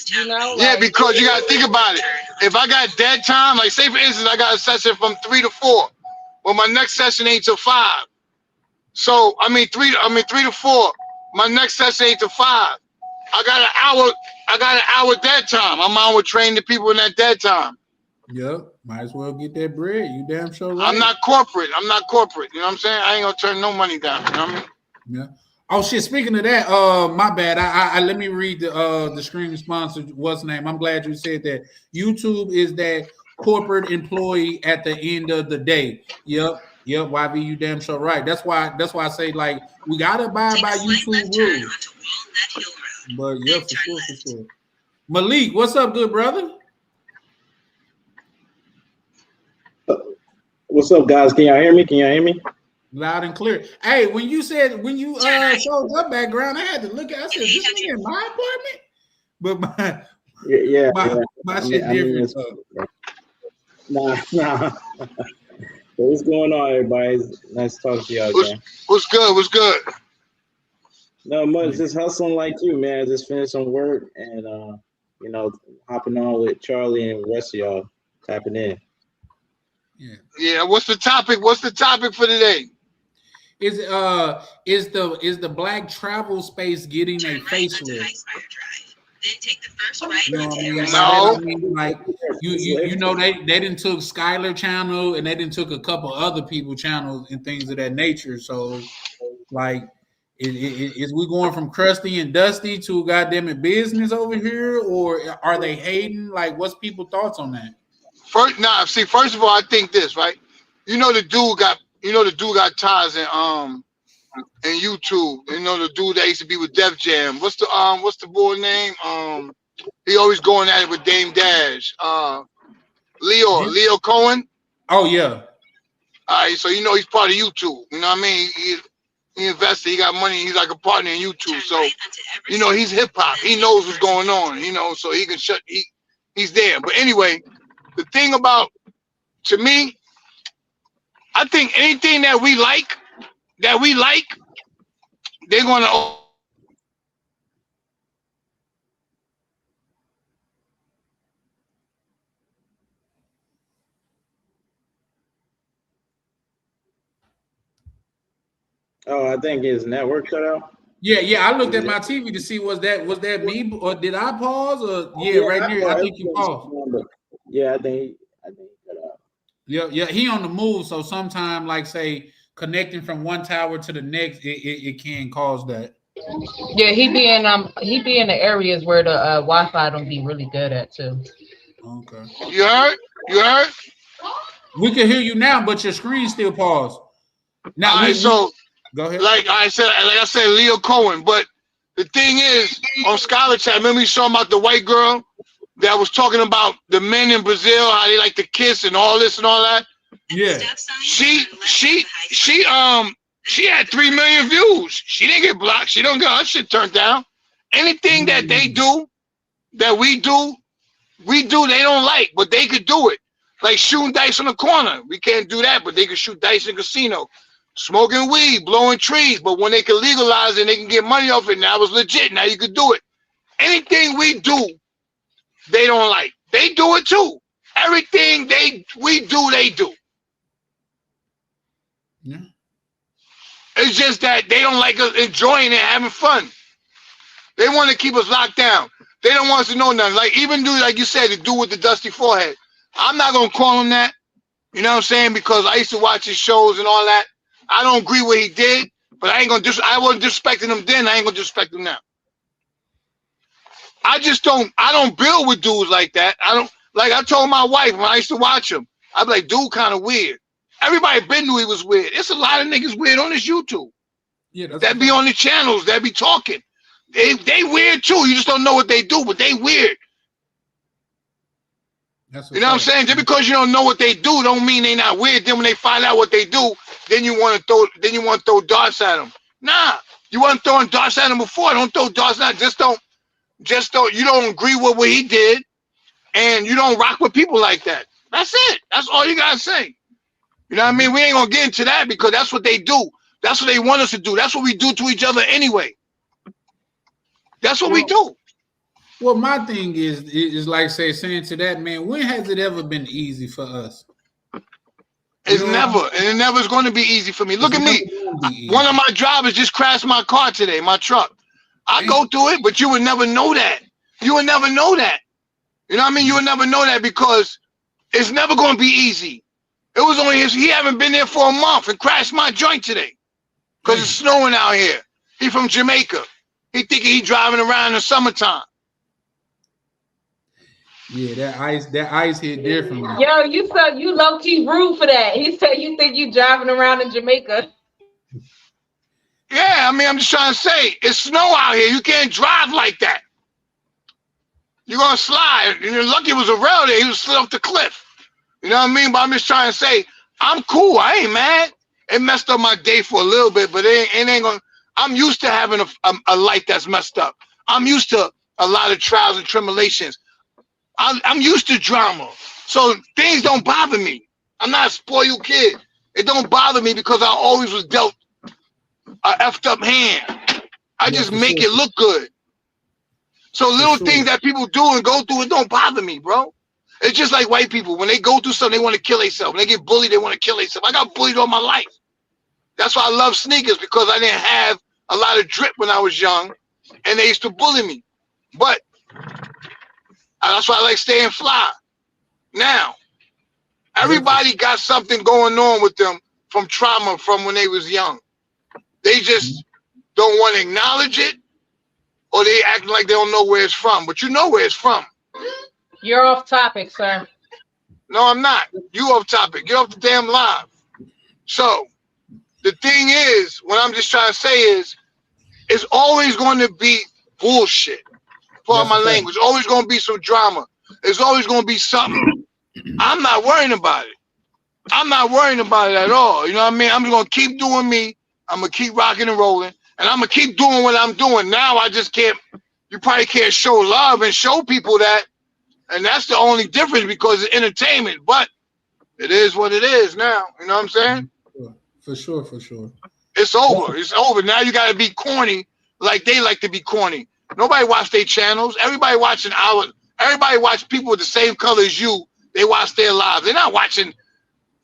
You know, yeah, like, because you gotta think about it. If I got dead time, like say for instance, I got a session from 3 to 4. Well, my next session ain't till 5. So I mean 3 to 4. My next session ain't till 5. I got an hour dead time. I'm on with training the people in that dead time. Yep, might as well get that bread. You damn sure right. I'm not corporate. You know what I'm saying? I ain't gonna turn no money down. You know what I mean? Yeah. Oh shit. Speaking of that, my bad. I let me read the screen sponsor. What's name? I'm glad you said that. YouTube is that corporate employee at the end of the day. Yep. YB, you damn sure right. That's why I say like we gotta abide by YouTube rules. But yeah, for sure. Malik, what's up, good brother? What's up, guys? Can y'all hear me? Loud and clear. Hey, when you showed your background, I had to look at. I said, "Is this nigga in my apartment?" But my shit different. Nah. What's going on, everybody? Nice to talk to y'all again. What's good? No much, just hustling like you, man. Just finished some work and hopping on with Charlie and the rest of y'all, tapping in. Yeah. What's the topic? What's the topic for today? Is the black travel space getting a facelift? You know what I mean? No. I mean, like you know they didn't took Skylar channel and they didn't took a couple other people channels and things of that nature. So like is we going from crusty and dusty to goddamn it business over here, or are they hating? Like, what's people's thoughts on that? First of all, I think this, right? The dude got ties in YouTube. The dude that used to be with Def Jam. What's the boy name? He always going at it with Dame Dash. Leo Cohen. Oh yeah. All right, so he's part of YouTube. You know what I mean? He invested. He got money. He's like a partner in YouTube. So he's hip hop. He knows what's going on. So he can he's there. But anyway, the thing about, to me, I think anything that we like, they're gonna. Oh, I think his network cut out. Yeah. I looked at my TV to see was that me or did I pause or right there? I think you paused. Yeah, I think he cut out. Yeah. He on the move, so sometime like say connecting from one tower to the next, it can cause that. Yeah, he be in the areas where the Wi-Fi don't be really good at too. Okay. You heard? We can hear you now, but your screen still paused. Now, all right, so go ahead. Like I said, Leo Cohen. But the thing is, on Scholar Chat, remember you saw about the white girl that was talking about the men in Brazil, how they like to kiss and all this and all that. Yeah. She had 3 million views. She didn't get blocked. She don't get her shit turned down. Anything that they do, that we do, they don't like, but they could do it. Like shooting dice on the corner. We can't do that, but they can shoot dice in a casino. Smoking weed, blowing trees, but when they can legalize it and they can get money off it, now it's legit. Now you can do it. Anything we do, they don't like. They do it too. Everything we do, they do. Yeah. It's just that they don't like us enjoying it, having fun. They want to keep us locked down. They don't want us to know nothing. Like even do like you said, the dude with the dusty forehead. I'm not gonna call him that. You know what I'm saying? Because I used to watch his shows and all that. I don't agree what he did, but I wasn't disrespecting him then. I ain't gonna disrespect him now. I don't build with dudes like that. I told my wife when I used to watch him, I'd be like, dude kind of weird. Everybody been knew he was weird. It's a lot of niggas weird on this YouTube. Yeah, that be on the channels, that be talking. They weird too. You just don't know what they do, but they weird. You know what I'm saying? Just because you don't know what they do, don't mean they not weird. Then when they find out what they do, then you want to throw darts at them. Nah, you weren't throwing darts at him before. Don't throw darts at him. Just don't. You don't agree with what he did, and you don't rock with people like that. That's it. That's all you gotta say. You know what I mean? We ain't gonna get into that because that's what they do. That's what they want us to do. That's what we do to each other anyway. That's what we do. Well, my thing is like saying to that, man, when has it ever been easy for us? It's never, and it never is going to be easy for me. Look at me. One of my drivers just crashed my car today, my truck. I go through it, but you would never know that. You would never know that. You know what I mean? You would never know that because it's never going to be easy. It was only he haven't been there for a month and crashed my joint today because it's snowing out here. He from Jamaica. He thinking he driving around in the summertime. Yeah, that ice hit differently. Yo, you said you low key rude for that. He said you think you driving around in Jamaica. Yeah, I mean, I'm just trying to say, it's snow out here. You can't drive like that. You're gonna slide. And you're lucky it was a rail there. He was slid off the cliff. You know what I mean? But I'm just trying to say, I'm cool. I ain't mad. It messed up my day for a little bit, but it ain't gonna. I'm used to having a light that's messed up. I'm used to a lot of trials and tribulations. I'm used to drama, so things don't bother me. I'm not a spoiled kid. It don't bother me because I always was dealt a effed up hand. I just make it look good. So little things that people do and go through, it don't bother me, bro. It's just like white people. When they go through something, they want to kill themselves. When they get bullied, they want to kill themselves. I got bullied all my life. That's why I love sneakers, because I didn't have a lot of drip when I was young, and they used to bully me. But that's why I like staying fly. Now, everybody got something going on with them from trauma from when they was young. They just don't want to acknowledge it, or they act like they don't know where it's from. But you know where it's from. You're off topic, sir. No, I'm not. You off topic. Get off the damn live. So, the thing is, what I'm just trying to say is, it's always going to be bullshit. Pardon my language. Always going to be some drama. There's always going to be something. I'm not worrying about it. I'm not worrying about it at all. You know what I mean? I'm just going to keep doing me. I'm going to keep rocking and rolling. And I'm going to keep doing what I'm doing. Now I just can't, you probably can't show love and show people that. And that's the only difference because it's entertainment. But it is what it is now. You know what I'm saying? For sure, for sure. It's over. It's over. Now you got to be corny like they like to be corny. Nobody watch their channels. Everybody watch people with the same color as you. They watch their lives. They're not watching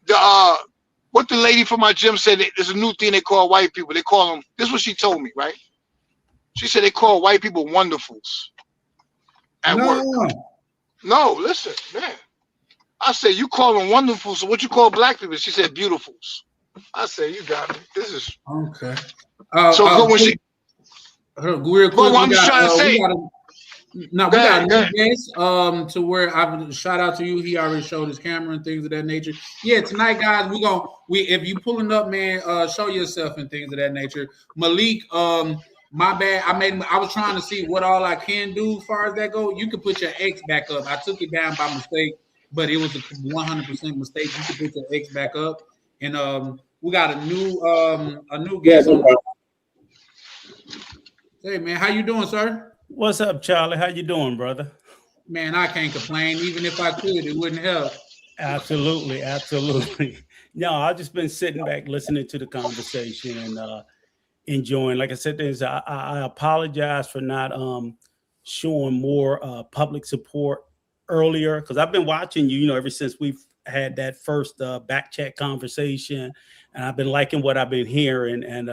the what the lady from my gym said. There's a new thing they call white people. They call them. This is what she told me, right? She said they call white people wonderfuls at work. No, listen, man. I said you call them wonderful. So what you call black people? She said beautifuls. I said you got me. This is okay. So when she. Real quick, I'm just trying to say. We got a new guest to where I shout out to you. He already showed his camera and things of that nature. Yeah, tonight, guys, if you pulling up, man, show yourself and things of that nature. Malik, my bad. I was trying to see what all I can do as far as that go. You can put your X back up. I took it down by mistake, but it was a 100% mistake. You can put your X back up, and we got a new guest on. Hey man, how you doing, sir? What's up, Charlie? How you doing, brother? Man, I can't complain. Even if I could, it wouldn't help. Absolutely, absolutely. No, I've just been sitting back listening to the conversation and enjoying. Like I said, I apologize for not showing more public support earlier, because I've been watching you, ever since we've had that first back chat conversation, and I've been liking what I've been hearing, and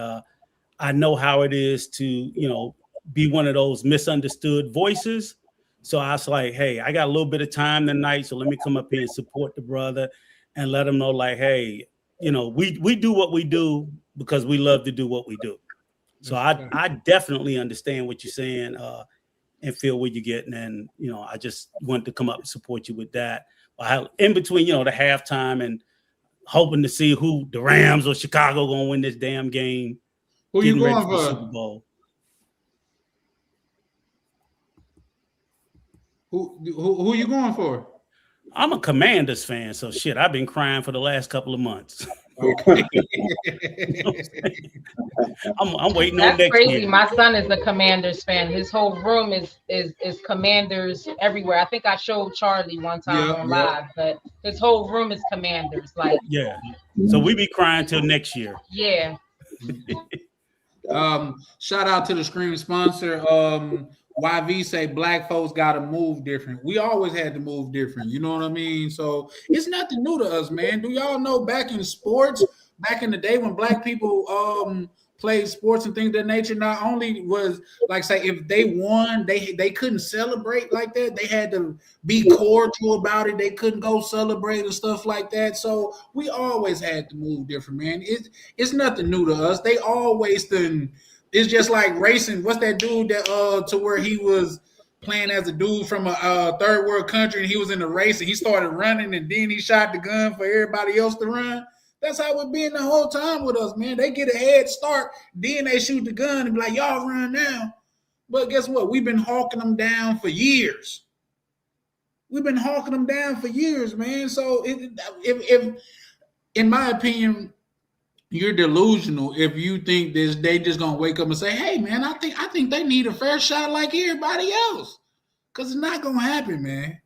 I know how it is to, be one of those misunderstood voices. So I was like, hey, I got a little bit of time tonight, so let me come up here and support the brother and let him know, like, hey, we do what we do because we love to do what we do. So I definitely understand what you're saying. and feel what you're getting. And, I just wanted to come up and support you with that. In between, the halftime and hoping to see who the Rams or Chicago going to win this damn game. Who you going for? The for? Super Bowl. Who you going for? I'm a Commanders fan, so shit, I've been crying for the last couple of months. Okay. I'm waiting That's on next crazy. year. My son is a Commanders fan. His whole room is Commanders everywhere. I think I showed Charlie one time on live, but his whole room is Commanders. Like, yeah. So we be crying till next year. Yeah. Shout out to the screen sponsor. YV say black folks gotta move different. We always had to move different, you know what I mean? So it's nothing new to us, man. Do y'all know back in sports, back in the day when black people played sports and things of that nature, not only was like say if they won, they couldn't celebrate like that. They had to be cordial about it. They couldn't go celebrate and stuff like that. So we always had to move different, man. It's nothing new to us. They always done. It's just like racing. What's that dude that to where he was playing as a dude from a third world country and he was in the race and he started running and then he shot the gun for everybody else to run? That's how it's been the whole time with us, man. They get a head start, then they shoot the gun and be like, y'all run now. But guess what? We've been hawking them down for years. We've been hawking them down for years, man. So if in my opinion, you're delusional if you think this they just gonna wake up and say, hey man, I think they need a fair shot like everybody else. Cause it's not gonna happen, man.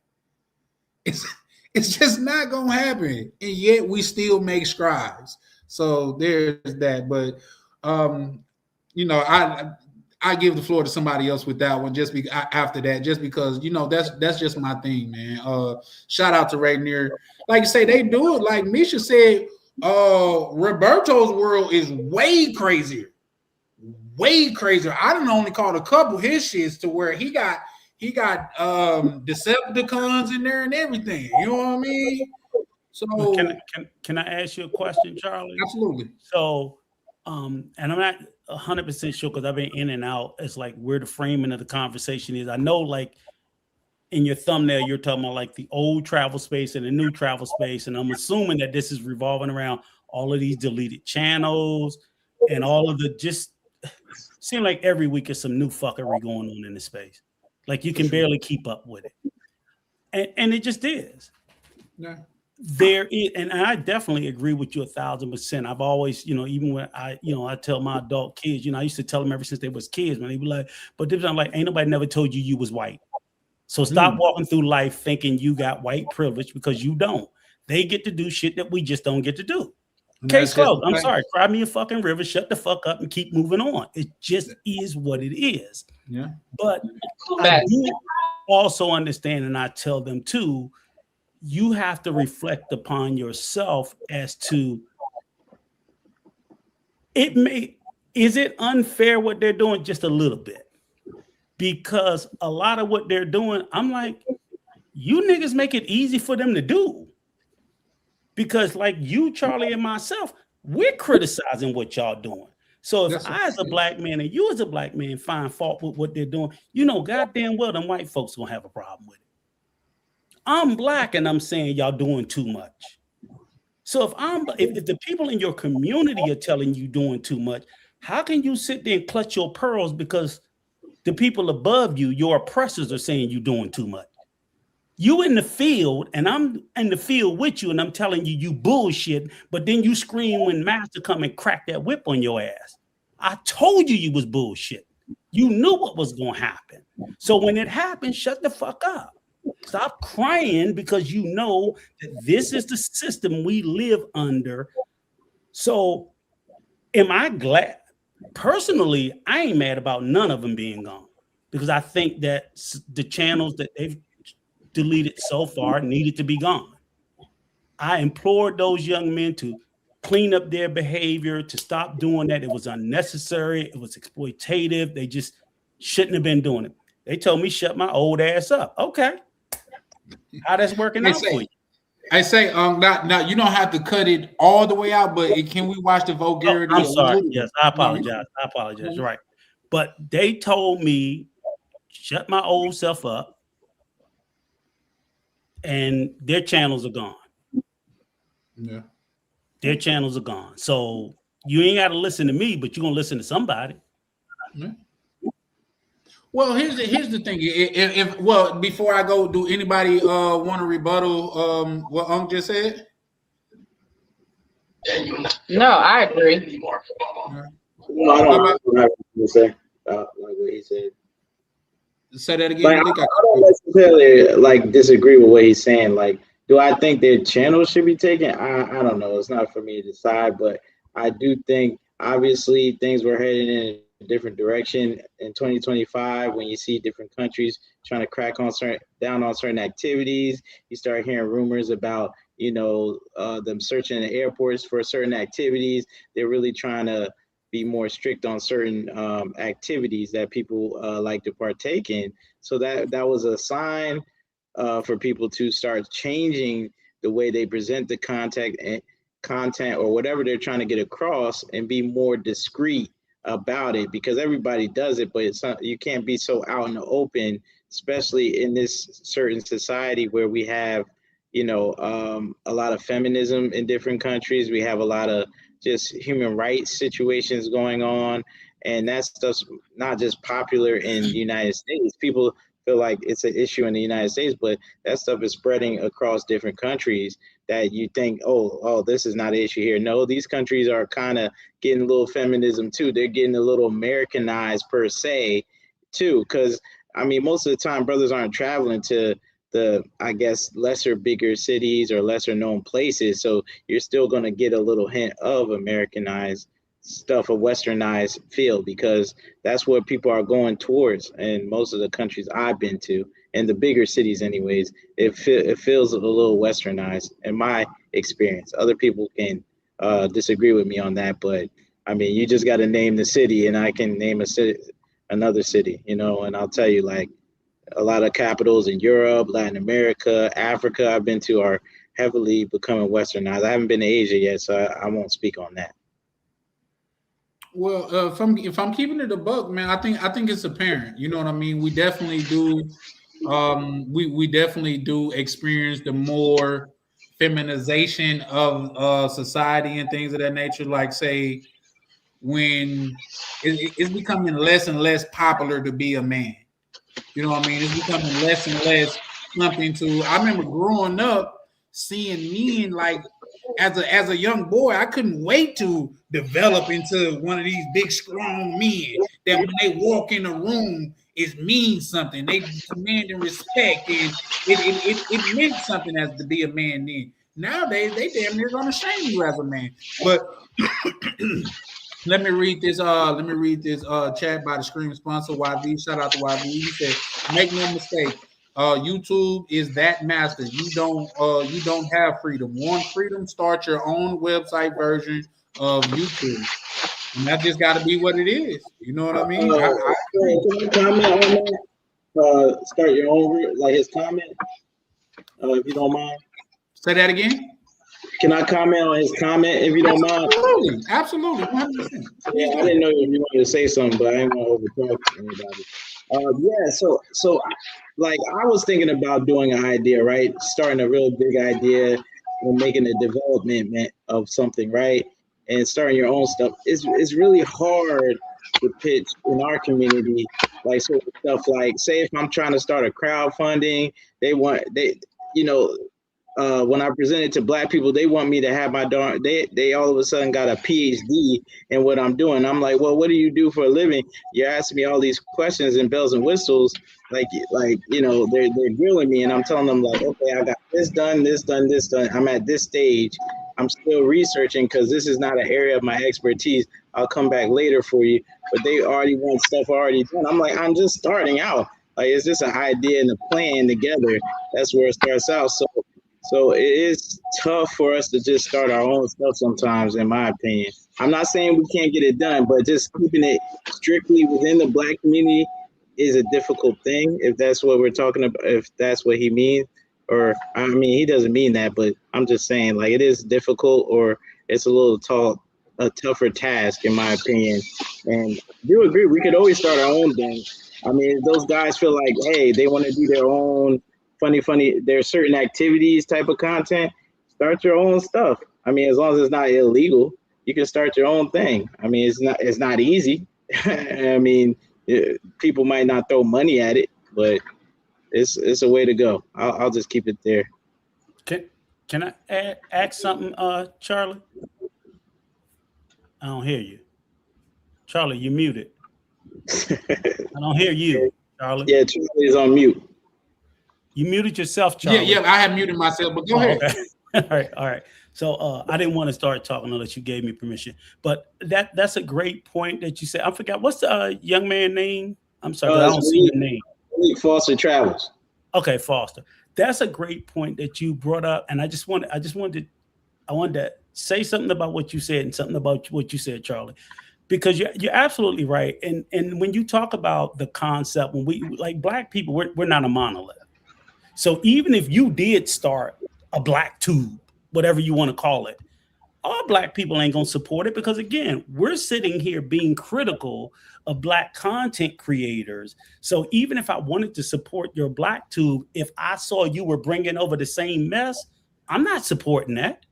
It's just not gonna happen. And yet we still make strides. So there's that. But I give the floor to somebody else with that one after that, just because that's just my thing, man. Shout out to Rainier. Like you say, they do it like Misha said. Roberto's world is way crazier. I done only caught a couple his shits to where he got Decepticons in there and everything. You know what I mean? So can I ask you a question, Charlie? Absolutely. So and I'm not 100% sure because I've been in and out. It's like where the framing of the conversation is. I know like in your thumbnail, you're talking about like the old travel space and the new travel space. And I'm assuming that this is revolving around all of these deleted channels and all of the just seem like every week is some new fuckery going on in the space. Like you can barely keep up with it. And it just is. Yeah. There is, and I definitely agree with you 1,000%. I've always, even when I tell my adult kids, I used to tell them ever since they was kids, man, they be like, but I'm like, ain't nobody never told you was white. So stop walking through life thinking you got white privilege because you don't. They get to do shit that we just don't get to do. Case closed. I'm sorry. Cry me a fucking river. Shut the fuck up and keep moving on. It just is what it is. Yeah. But I do also understand, and I tell them too, you have to reflect upon yourself as to is it unfair what they're doing? Just a little bit. Because a lot of what they're doing, I'm like, you niggas make it easy for them to do. Because like you, Charlie, and myself, we're criticizing what y'all doing. So if I as a black man and you as a black man find fault with what they're doing, goddamn well them white folks gonna have a problem with it. I'm black and I'm saying y'all doing too much. So if the people in your community are telling you doing too much, how can you sit there and clutch your pearls because the people above you, your oppressors, are saying you're doing too much? You in the field, and I'm in the field with you, and I'm telling you bullshit, but then you scream when master come and crack that whip on your ass. I told you was bullshit. You knew what was going to happen. So when it happened, shut the fuck up. Stop crying because you know that this is the system we live under. So am I glad? Personally, I ain't mad about none of them being gone because I think that the channels that they've deleted so far needed to be gone. I implored those young men to clean up their behavior, to stop doing that. It was unnecessary. It was exploitative. They just shouldn't have been doing it. They told me shut my old ass up. Okay. How that's working out for you? I say, now you don't have to cut it all the way out, but can we watch the vulgarity? I'm sorry. Yes, I apologize. Right. But they told me shut my old self up, and their channels are gone. Yeah. Their channels are gone. So you ain't got to listen to me, but you're gonna listen to somebody. Yeah. Well, here's the thing. If well, before I go, do anybody want to rebuttal what Unc just said? No, I agree. Yeah. No, I don't have anything to say like what he said. Say that again, Like, Malik. I don't necessarily like disagree with what he's saying. Like, do I think their channel should be taken? I don't know. It's not for me to decide, but I do think obviously things were heading in a different direction in 2025 when you see different countries trying to crack on down on certain activities. You start hearing rumors about them searching the airports for certain activities. They're really trying to be more strict on certain activities that people like to partake in. So that was a sign for people to start changing the way they present the content or whatever they're trying to get across, and be more discreet about it, because everybody does it, but you can't be so out in the open, especially in this certain society where we have a lot of feminism in different countries. We have a lot of just human rights situations going on, and that stuff's not just popular in the United States. People feel like it's an issue in the United States, but that stuff is spreading across different countries that you think, oh, this is not an issue here. No, these countries are kind of getting a little feminism too. They're getting a little Americanized per se too, because I mean, most of the time brothers aren't traveling to the, I guess, bigger cities or lesser known places. So you're still going to get a little hint of Americanized stuff, a westernized feel, because that's what people are going towards. And most of the countries I've been to, and the bigger cities anyways, it feels a little westernized in my experience. Other people can disagree with me on that, but I mean, you just got to name the city, and I can name another city, and I'll tell you, like, a lot of capitals in Europe, Latin America, Africa I've been to are heavily becoming westernized. I haven't been to Asia yet, so I won't speak on that. Well, if I'm keeping it a buck, man, I think it's apparent. You know what I mean? We definitely do. We definitely do experience the more feminization of society and things of that nature. Like, say, when it's becoming less and less popular to be a man. You know what I mean? It's becoming less and less something to. I remember growing up seeing men, like, as a young boy, I couldn't wait to develop into one of these big, strong men that when they walk in a room, it means something. They commanding respect, and it meant something as to be a man then. Nowadays, they damn near gonna shame you as a man. But let me read this chat by the Scream sponsor, YV. Shout out to YV. He said, make no mistake, YouTube is that master. You don't have freedom. Want freedom? Start your own website version of YouTube. And that just got to be what it is. You know what I mean? Can you comment on that? Start your own, like his comment, if you don't mind. Say that again. Can I comment on his comment if you don't mind? Absolutely. 100%. Yeah, I didn't know you wanted to say something, but I didn't want to overtalk anybody. So like, I was thinking about doing an idea, right? Starting a real big idea and making a development of something, right? And starting your own stuff. It's really hard to pitch in our community, like, sort of stuff like, say if I'm trying to start a crowdfunding, when I present it to Black people, they want me to have they all of a sudden got a PhD in what I'm doing. I'm like, well, what do you do for a living? You're asking me all these questions and bells and whistles, they're grilling me, and I'm telling them, like, okay, I got this done. I'm at this stage. I'm still researching because this is not an area of my expertise. I'll come back later for you, but they already want stuff already done. I'm like, I'm just starting out. Like, it's just an idea and a plan together. That's where it starts out. So it is tough for us to just start our own stuff sometimes, in my opinion. I'm not saying we can't get it done, but just keeping it strictly within the Black community is a difficult thing, if that's what we're talking about, if that's what he means. Or, I mean, he doesn't mean that, but I'm just saying, like, it is difficult, or it's a tougher task, in my opinion. And I do agree, we could always start our own thing. I mean, those guys feel like, hey, they want to do their own funny, there's certain activities type of content. Start your own stuff. I mean, as long as it's not illegal, you can start your own thing. I mean, it's not easy. I mean, people might not throw money at it, but it's a way to go. I'll just keep it there. Can I ask something, Charlie? I don't hear you. Charlie, you muted. I don't hear you, Charlie. Yeah, Charlie's on mute. You muted yourself, Charlie. Yeah, I have muted myself, but go ahead. Okay. All right. So I didn't want to start talking unless you gave me permission. But that's a great point that you said. I forgot, what's the young man name? I'm sorry, I don't see your name. Foster Travels. Okay, Foster. That's a great point that you brought up, and I wanted to say something about what you said and something about what you said, Charlie, because you're absolutely right. And when you talk about the concept, when we like Black people, we're not a monolith. So even if you did start a Black tube, whatever you want to call it, all Black people ain't gonna support it because again, we're sitting here being critical of Black content creators. So even if I wanted to support your Black tube, if I saw you were bringing over the same mess, I'm not supporting that.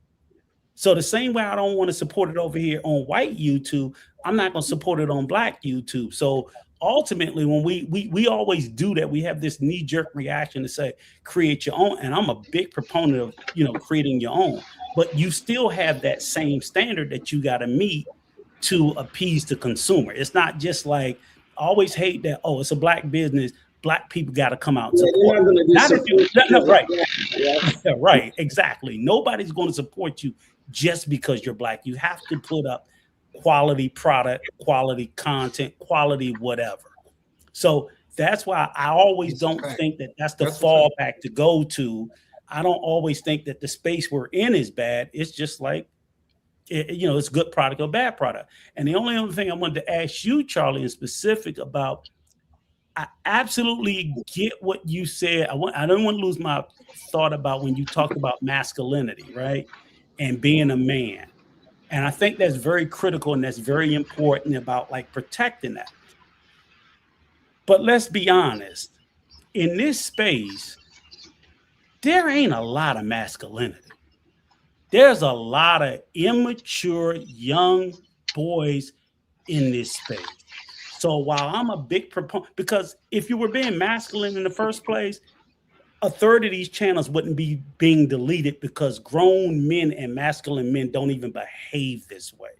So the same way I don't want to support it over here on white YouTube, I'm not going to support it on Black YouTube. So ultimately, when we always do that, we have this knee-jerk reaction to say, create your own. And I'm a big proponent of, creating your own. But you still have that same standard that you got to meet to appease the consumer. It's not just like, I always hate that, oh, it's a Black business. Black people got to come out and support. Right, exactly. Nobody's going to support you just because you're Black. You have to put up quality product, quality content, quality whatever. So that's why I always don't think that that's the fallback to go to. I don't always think that the space we're in is bad. It's just like, it's good product or bad product. And the only other thing I wanted to ask you, Charlie, in specific about, I absolutely get what you said. I don't want to lose my thought about when you talk about masculinity, right? And being a man. And I think that's very critical and that's very important about like protecting that. But let's be honest, in this space, there ain't a lot of masculinity. There's a lot of immature young boys in this space. So while I'm a big proponent, because if you were being masculine in the first place, a third of these channels wouldn't be being deleted because grown men and masculine men don't even behave this way.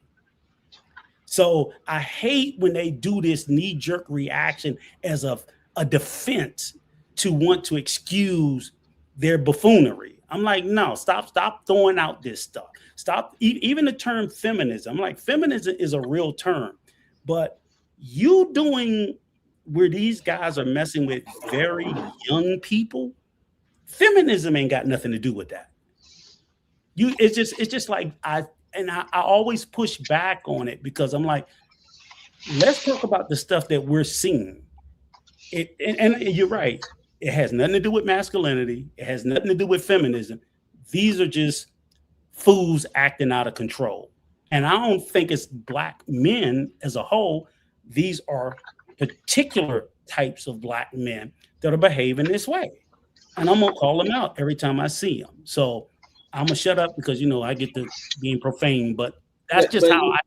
So I hate when they do this knee-jerk reaction as a defense to want to excuse their buffoonery. I'm like, no, stop throwing out this stuff. Stop, even the term feminism. I'm like, feminism is a real term, but you doing where these guys are messing with very young people, feminism ain't got nothing to do with that. It's just like I always push back on it because I'm like, let's talk about the stuff that we're seeing. And you're right. It has nothing to do with masculinity. It has nothing to do with feminism. These are just fools acting out of control. And I don't think it's Black men as a whole. These are particular types of Black men that are behaving this way. And I'm going to call them out every time I see them. So I'm going to shut up because, I get to being profane. But that's just how I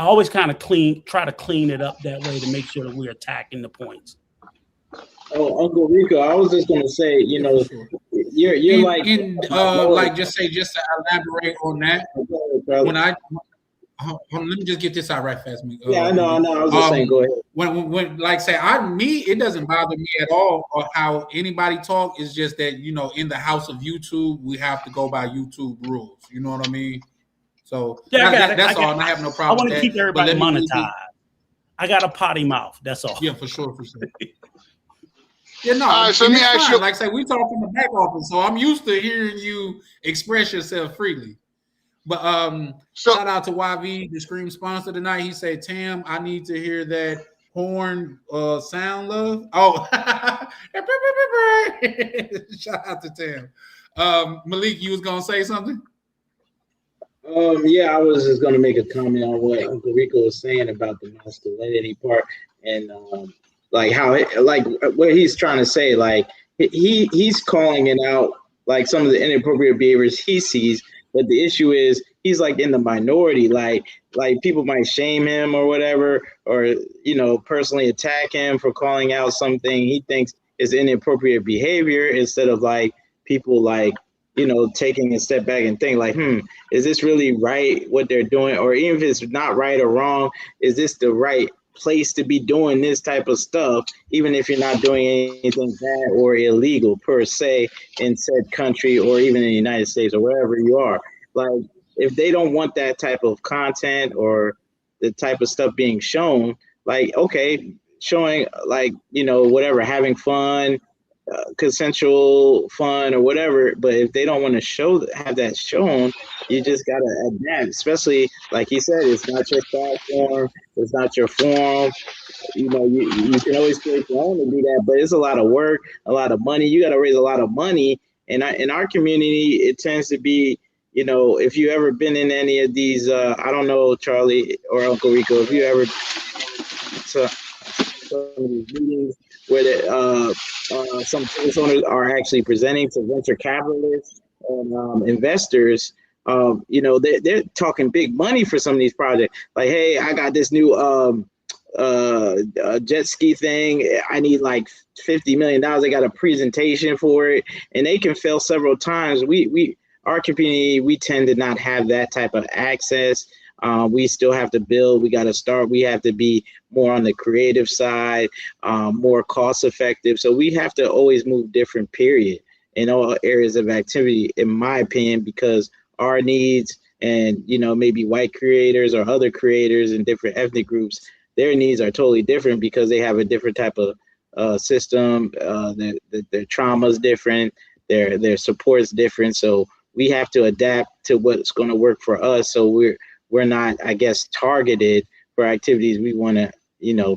always kind of try to clean it up that way to make sure that we're attacking the points. Oh, Uncle Rico, I was just gonna say, you're just to elaborate on that. When let me just get this out right fast. I know. I was just saying, go ahead. When it doesn't bother me at all or how anybody talk. It's just that in the house of YouTube, we have to go by YouTube rules. You know what I mean? So that's all. And I have no problem. I want to keep everybody monetized. I got a potty mouth. That's all. Yeah, for sure. Yeah, no. All right, so let me ask you. Like I say, we talk from the back office, so I'm used to hearing you express yourself freely. But shout out to YV, the Scream sponsor tonight. He said, "Tam, I need to hear that horn sound, love." Oh, shout out to Tam. Malik, you was gonna say something? I was just gonna make a comment on what Uncle Rico was saying about the masculinity part, and like how like what he's trying to say, like he's calling it out like some of the inappropriate behaviors he sees, but the issue is he's like in the minority, like people might shame him or whatever, or personally attack him for calling out something he thinks is inappropriate behavior, instead of like people like taking a step back and think like, is this really right what they're doing? Or even if it's not right or wrong, is this the right place to be doing this type of stuff, even if you're not doing anything bad or illegal per se in said country, or even in the United States or wherever you are. Like, if they don't want that type of content or the type of stuff being shown, like, okay, showing like, whatever, having fun, consensual fun or whatever, but if they don't want to have that shown, you just gotta adapt. Especially like he said, it's not your platform, it's not your forum. You can always create your own and do that, but it's a lot of work, a lot of money. You got to raise a lot of money, and in our community, it tends to be, if you ever been in any of these, I don't know, Charlie or Uncle Rico, if you ever to some of these meetings where some business owners are actually presenting to venture capitalists and investors. They're talking big money for some of these projects. Like, hey, I got this new jet ski thing. I need like $50 million. I got a presentation for it, and they can fail several times. Our community, we tend to not have that type of access. We still have to build. We got to start. We have to be more on the creative side, more cost effective. So we have to always move different, period, in all areas of activity, in my opinion, because our needs and, maybe white creators or other creators in different ethnic groups, their needs are totally different because they have a different type of system. Their trauma is different. Their support is different. So we have to adapt to what's going to work for us. So we're not, I guess, targeted for activities we want to,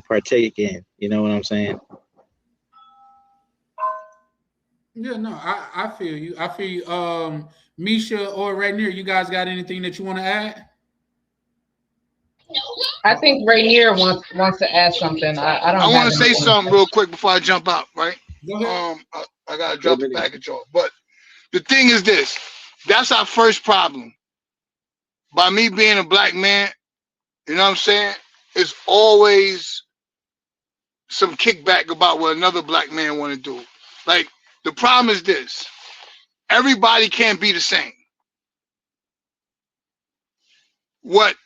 partake in. You know what I'm saying? Yeah, no, I feel you. I feel you. Misha or Rainier, you guys got anything that you want to add? I think Rainier wants to add something. I don't I want have to say anything. something real quick before I jump out, right? Go ahead. I gotta drop the package off. But the thing is this: that's our first problem. By me being a black man, you know what I'm saying? It's always some kickback about what another black man want to do. Like, the problem is this: everybody can't be the same. What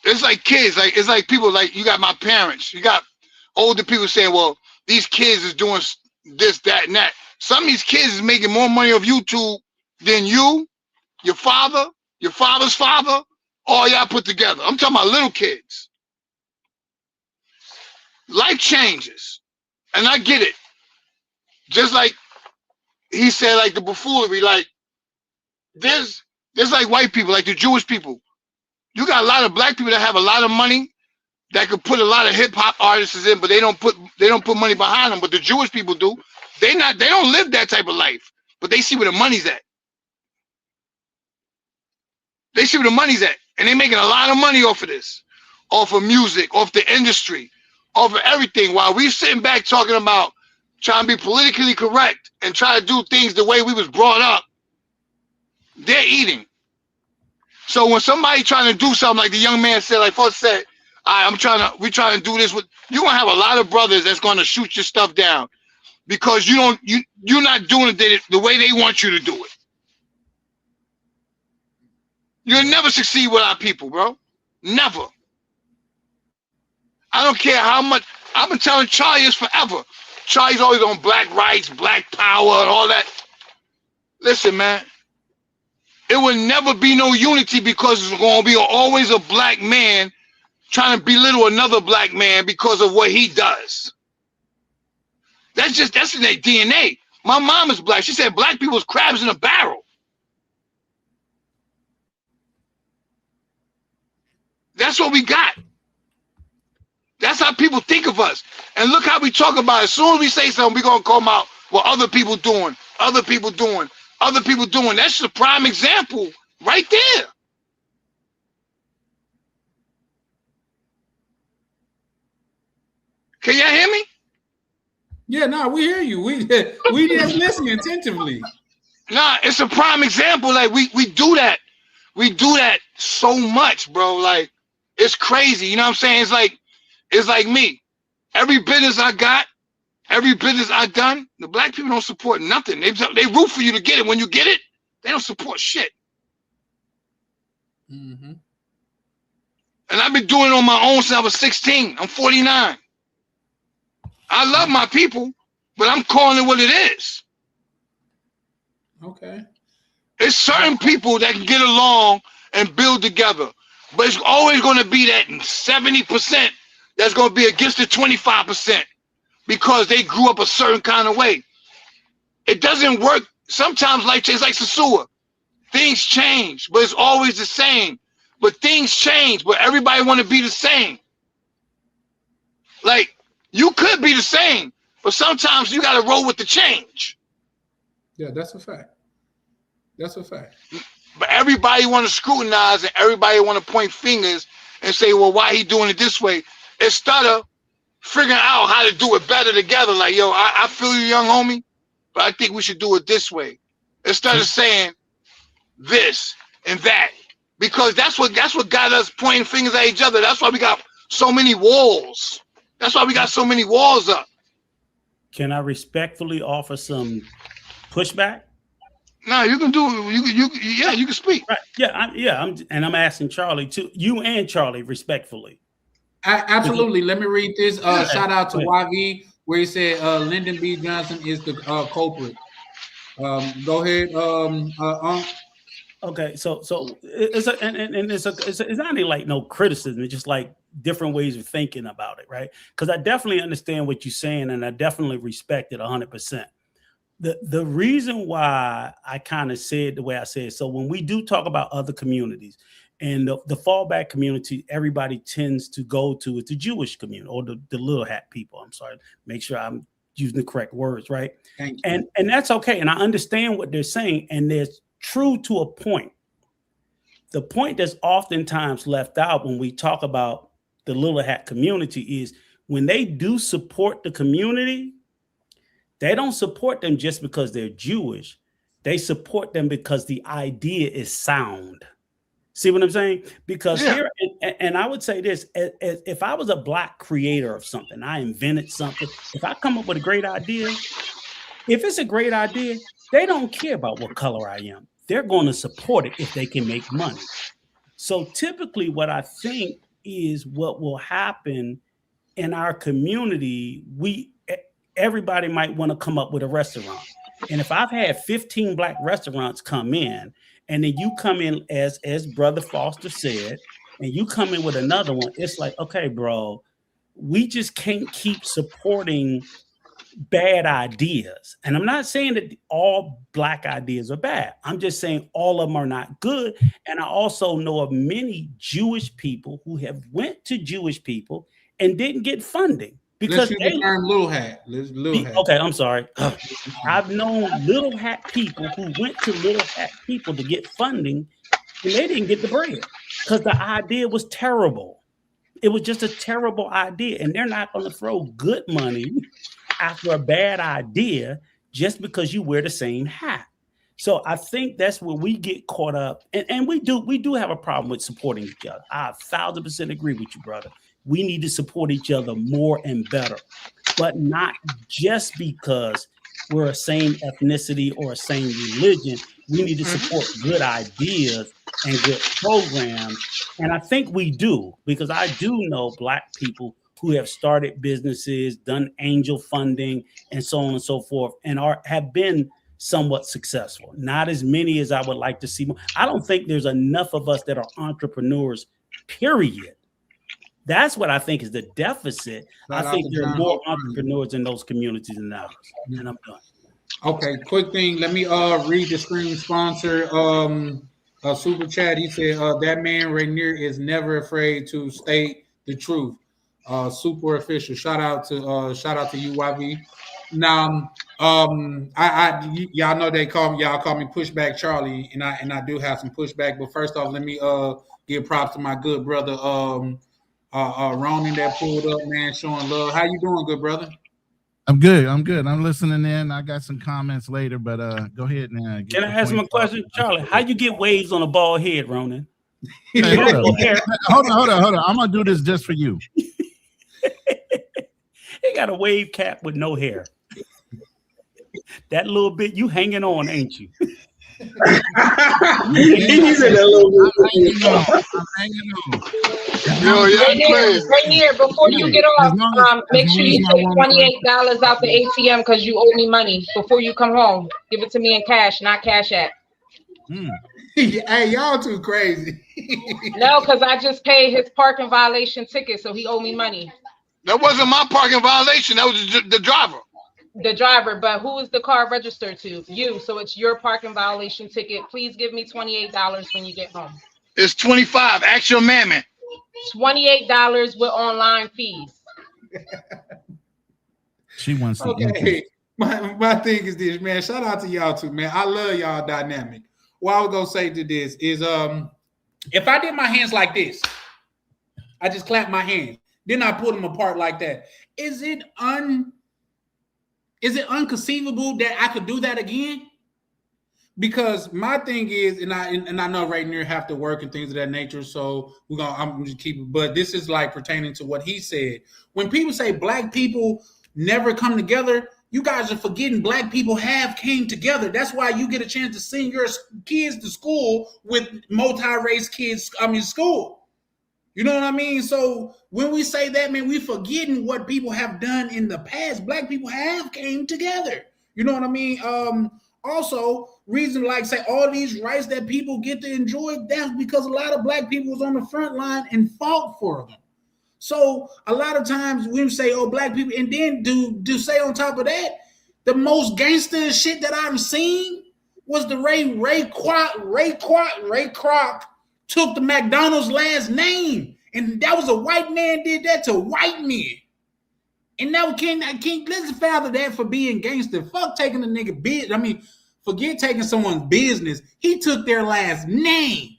It's like kids, like it's like people, like you got my parents, you got older people saying, well, these kids is doing this, that, and that. Some of these kids is making more money off YouTube than you, your father's father, all y'all put together. I'm talking about little kids. Life changes, and I get it. Just like he said, like the buffoonery, like there's like white people, like the Jewish people. You got a lot of black people that have a lot of money that could put a lot of hip hop artists in, but they don't put money behind them. But the Jewish people do. They don't live that type of life, but they see where the money's at. They see where the money's at, and they're making a lot of money off of this, off of music, off the industry, off of everything. While we sitting back talking about trying to be politically correct and try to do things the way we was brought up, they're eating. So when somebody trying to do something like the young man said, like first said, we're trying to do this with, you're gonna have a lot of brothers that's gonna shoot your stuff down because you're not doing it the way they want you to do it. You'll never succeed with our people, bro. Never. I don't care how much. I've been telling Charlie this forever. Charlie's always on black rights, black power, and all that. Listen, man. It will never be no unity because it's going to be always a black man trying to belittle another black man because of what he does. That's in their DNA. My mom is black. She said black people's crabs in a barrel. That's what we got. That's how people think of us. And look how we talk about it. As soon as we say something, we're going to call them out what other people doing, other people doing, other people doing. That's the prime example right there. Can y'all hear me? Yeah, no, we hear you. We just listen attentively. Nah, it's a prime example. Like we do that. We do that so much, bro. Like it's crazy. You know what I'm saying? It's like me. Every business I got, every business I done, the black people don't support nothing. They root for you to get it. When you get it, they don't support shit. Mm-hmm. And I've been doing it on my own since I was 16. I'm 49. I love my people, but I'm calling it what it is. Okay. It's certain people that can get along and build together, but it's always going to be that 70% that's going to be against the 25% because they grew up a certain kind of way. It doesn't work. Sometimes life is like Sasua. Things change, but it's always the same. But things change, but everybody want to be the same. Like, you could be the same, but sometimes you got to roll with the change. Yeah, that's a fact. That's a fact. But everybody want to scrutinize and everybody want to point fingers and say, well, why he doing it this way? Instead of figuring out how to do it better together. Like, yo, I feel you, young homie, but I think we should do it this way. Instead of saying this and that. Because that's what got us pointing fingers at each other. That's why we got so many walls. That's why we got so many walls up. Can I respectfully offer some pushback? No, you can do you can speak. Right. Yeah, I'm asking Charlie too. You and Charlie respectfully. Absolutely. Let me read this. Shout out to YV where he said Lyndon B. Johnson is the culprit. Go ahead. Okay, so it's not any like no criticism. It's just like different ways of thinking about it, right? Because I definitely understand what you're saying, and I definitely respect it 100%. The reason why I kind of said the way I said, so when we do talk about other communities and the fallback community, everybody tends to go to is the Jewish community or the little hat people. I'm sorry, make sure I'm using the correct words, right? Thank you. And that's okay. And I understand what they're saying, and there's true to a point. The point that's oftentimes left out when we talk about the little hat community is when they do support the community, they don't support them just because they're Jewish. They support them because the idea is sound. See what I'm saying? Because here, and I would say this, if I was a black creator of something, I invented something, if I come up with a great idea, if it's a great idea, they don't care about what color I am. They're going to support it if they can make money. So typically what I think is what will happen in our community, everybody might want to come up with a restaurant. And if I've had 15 black restaurants come in, and then you come in as Brother Foster said, and you come in with another one, it's like, okay, bro, we just can't keep supporting bad ideas. And I'm not saying that all black ideas are bad. I'm just saying all of them are not good. And I also know of many Jewish people who have went to Jewish people and didn't get funding. Because let's use the term little hat. Okay, I'm sorry. I've known little hat people who went to little hat people to get funding, and they didn't get the bread because the idea was terrible. It was just a terrible idea, and they're not going to throw good money after a bad idea just because you wear the same hat. So I think that's where we get caught up, and we do have a problem with supporting each other. I 1,000% agree with you, brother. We need to support each other more and better, but not just because we're a same ethnicity or a same religion. We need to support good ideas and good programs. And I think we do, because I do know black people who have started businesses, done angel funding, and so on and so forth, and have been somewhat successful. Not as many as I would like to see. I don't think there's enough of us that are entrepreneurs, period. That's what I think is the deficit. I think there are more entrepreneurs in those communities than ours. And I'm done. Okay, quick thing. Let me read the screen sponsor super chat. He said that man Rainier is never afraid to state the truth. Super official. Shout out to UYV. Now y'all know y'all call me Pushback Charlie, and I do have some pushback. But first off, let me give props to my good brother Ronan that pulled up, man, showing love. How you doing, good brother? I'm good. I'm listening in. I got some comments later, but go ahead and Can I ask him a question, Charlie? How you get waves on a bald head, Ronan? Hey, hold on. I'm gonna do this just for you. He got a wave cap with no hair. That little bit you hanging on, ain't you? He's in a little bit. I'm hanging on. Rainier, before you get off, make sure you take $28 out the ATM because you owe me money before you come home. Give it to me in cash, not Cash App. Hey, y'all too crazy. No, because I just paid his parking violation ticket, so he owed me money. That wasn't my parking violation. That was the driver. The driver, but who is the car registered to? You. So it's your parking violation ticket. Please give me $28 when you get home. It's $25. Ask your mammy. $28 with online fees. She wants the okay. My thing is this, man. Shout out to y'all too, man. I love y'all dynamic. What I was gonna say to this is, if I did my hands like this, I just clap my hands, then I pull them apart like that. Is it unconceivable that I could do that again? Because my thing is, and I know right near have to work and things of that nature, so I'm just keep it. But this is like pertaining to what he said. When people say black people never come together, you guys are forgetting black people have came together. That's why you get a chance to send your kids to school with multi-race kids. School. You know what I mean? So when we say that, man, we forgetting what people have done in the past. Black people have came together. You know what I mean? Also, reason like say all these rights that people get to enjoy, that's because a lot of black people was on the front line and fought for them. So a lot of times we say, oh, black people, and then do say on top of that, the most gangster shit that I've seen was the Ray Kroc took the McDonald's last name. And that was a white man did that to white men. And now let's father that for being gangster. Fuck taking a nigga business. Forget taking someone's business. He took their last name.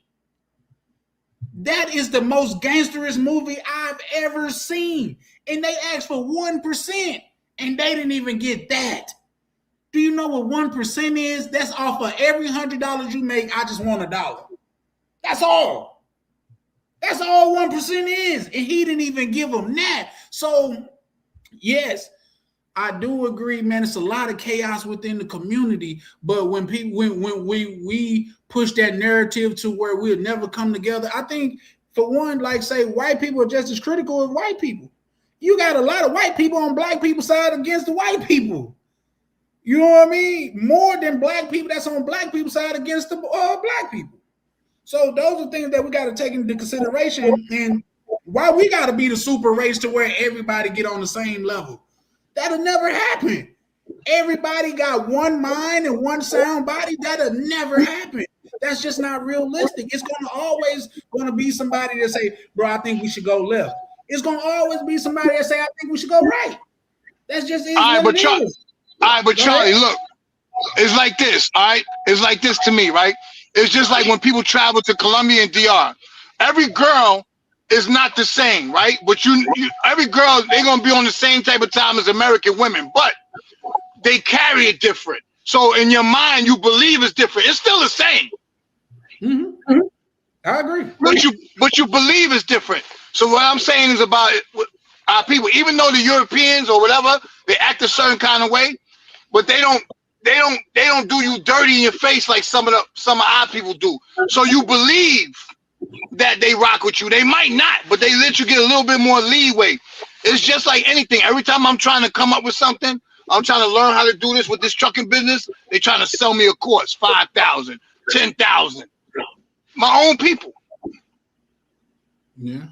That is the most gangsterous movie I've ever seen. And they asked for 1%, and they didn't even get that. Do you know what 1% is? That's off of every $100 you make. I just want $1. That's all. That's all 1% is. And he didn't even give them that. So, yes, I do agree, man. It's a lot of chaos within the community. But when we push that narrative to where we'll never come together, I think, for one, like say, white people are just as critical as white people. You got a lot of white people on black people's side against the white people. You know what I mean? More than black people that's on black people's side against the black people. So those are things that we got to take into consideration. And why we got to be the super race to where everybody get on the same level. That'll never happen. Everybody got one mind and one sound body. That'll never happen. That's just not realistic. It's always going to be somebody that say, bro, I think we should go left. It's going to always be somebody that say, I think we should go right. That's just it. All right, but Charlie, look, it's like this, all right? It's like this to me, right? It's just like when people travel to Colombia and DR. Every girl is not the same, right? But every girl, they're going to be on the same type of time as American women, but they carry it different. So in your mind, you believe it's different. It's still the same. Mm-hmm. I agree. But you believe it's different. So what I'm saying is about our people, even though the Europeans or whatever, they act a certain kind of way, but they don't do you dirty in your face like some of our people do. So you believe that they rock with you. They might not, but they let you get a little bit more leeway. It's just like anything. Every time I'm trying to come up with something, I'm trying to learn how to do this with this trucking business, they trying to sell me a course, 5,000, 10,000. My own people. Yeah.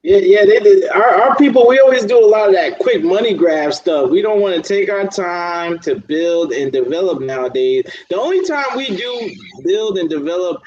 Yeah, they did. Our people, we always do a lot of that quick money grab stuff. We don't want to take our time to build and develop nowadays. The only time we do build and develop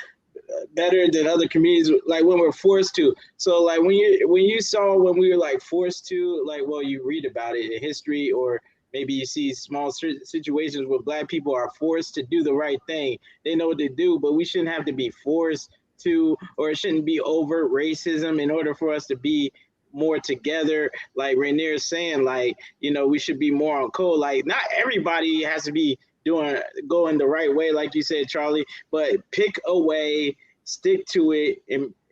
better than other communities, like when we're forced to. So like when you saw when we were like forced to, like, well, you read about it in history, or maybe you see small situations where black people are forced to do the right thing. They know what to do, but we shouldn't have to be forced to, or it shouldn't be overt racism in order for us to be more together. Like Rainier is saying, like, we should be more on code. Like, not everybody has to be going the right way, like you said, Charlie, but pick a way, stick to it,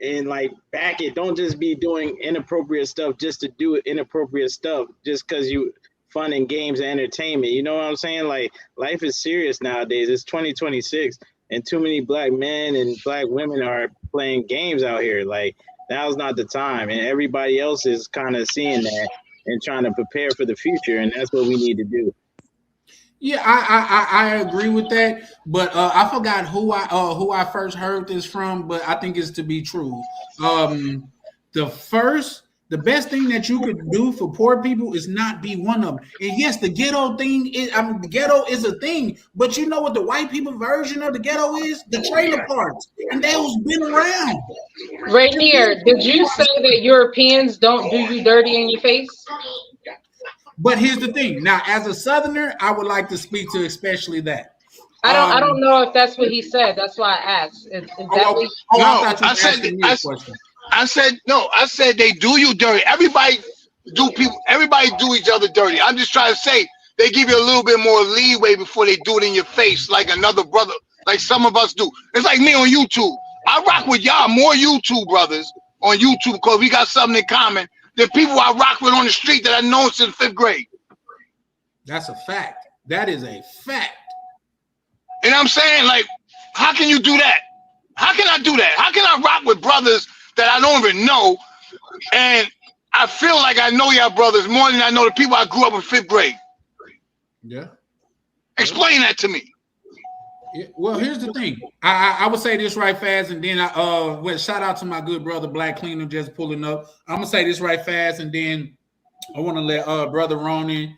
and like back it. Don't just be doing inappropriate stuff just to do inappropriate stuff just because you fun and games and entertainment. You know what I'm saying? Like, life is serious nowadays. It's 2026, and too many black men and black women are playing games out here. Like, now's not the time, and everybody else is kind of seeing that and trying to prepare for the future, and that's what we need to do. Yeah, I agree with that, but I forgot who I first heard this from, but I think it's to be true. The best thing that you could do for poor people is not be one of them. And yes, the ghetto thing is, the ghetto is a thing, but you know what the white people version of the ghetto is? The trailer parks, and those been around. Rainier, did you say that Europeans don't do you dirty in your face? But here's the thing. Now, as a Southerner, I would like to speak to especially that. I don't know if that's what he said. That's why I asked. I said they do you dirty. Everybody do each other dirty. I'm just trying to say they give you a little bit more leeway before they do it in your face, like another brother, like some of us do. It's like me on YouTube. I rock with y'all more YouTube brothers on YouTube because we got something in common than people I rock with on the street that I know since 5th grade. That's a fact. That is a fact. And I'm saying, like, how can you do that? How can I do that? How can I rock with brothers that I don't even know? And I feel like I know y'all brothers more than I know the people I grew up in 5th grade. Yeah. Explain that to me. Yeah, well, here's the thing. I would say this right fast, and then shout out to my good brother Black Cleaner just pulling up. I'm gonna say this right fast, and then I want to let brother Ronan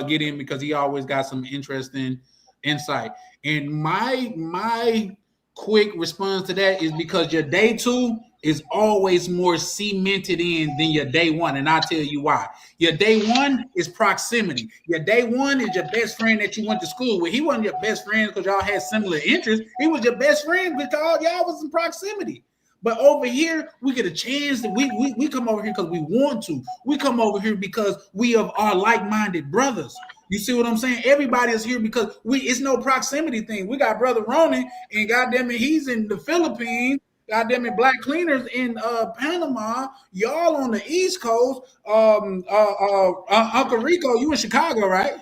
get in because he always got some interesting insight. And my quick response to that is because your day 2 is always more cemented in than your day 1, and I'll tell you why. Your day 1 is proximity. Your day 1 is your best friend that you went to school with. He wasn't your best friend because y'all had similar interests. He was your best friend because y'all was in proximity. But over here, we get a chance that we come over here because we want to. We come over here because we are like-minded brothers. You see what I'm saying? Everybody is here because it's no proximity thing. We got brother Ronan, and goddamn it, he's in the Philippines. Goddamn it, Black Cleaners in Panama. Y'all on the East Coast. Uncle Rico, you in Chicago, right?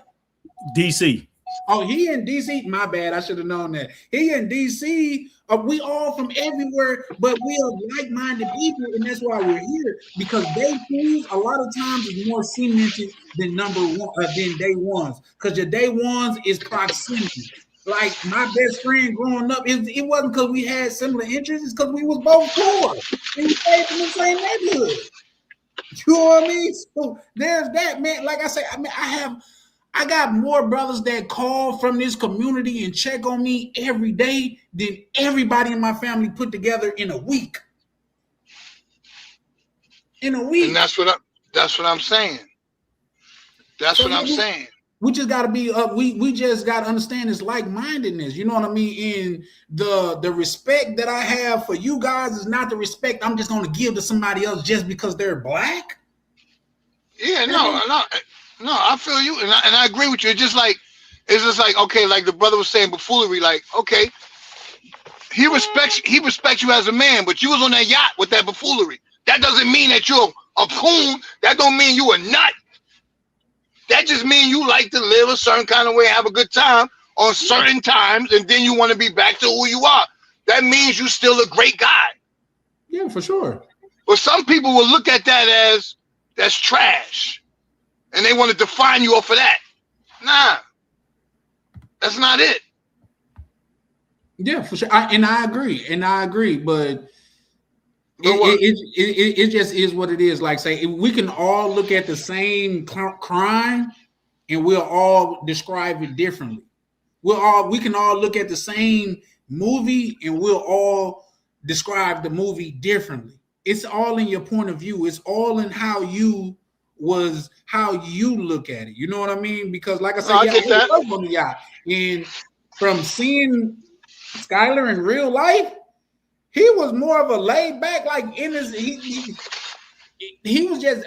DC. Oh, he in DC. My bad. I should have known that. He in DC. We all from everywhere, but we are like-minded people, and that's why we're here. Because day 2s a lot of times is more cemented than than day 1s. Because your day 1s is proximity. Like my best friend growing up, it wasn't because we had similar interests, it's because we was both poor and we stayed in the same neighborhood. You know what I mean? So there's that, man. Like I say, I got more brothers that call from this community and check on me every day than everybody in my family put together in a week. In a week. And that's what I'm saying. That's what I'm saying. We just got to be we just got to understand this like-mindedness. You know what I mean? And the respect that I have for you guys is not the respect I'm just going to give to somebody else just because they're black. Yeah, no, I feel you, and I agree with you. It's just like okay, like the brother was saying, buffoonery. Like, okay, he respects you as a man, but you was on that yacht with that buffoonery. That doesn't mean that you're a coon. That don't mean you a nut. That just means you like to live a certain kind of way, have a good time on certain times, and then you want to be back to who you are. That means you're still a great guy. Yeah, for sure. But some people will look at that as that's trash, and they want to define you off of that. Nah, that's not it. Yeah, for sure. I agree, but it just is what it is. Like, say, we can all look at the same crime and we'll all describe it differently. We can all look at the same movie and we'll all describe the movie differently. It's all in your point of view. It's all in how you look at it. You know what I mean? Because like I said, I was on the yacht, and from seeing Skylar in real life, he was more of a laid back, like in his he was just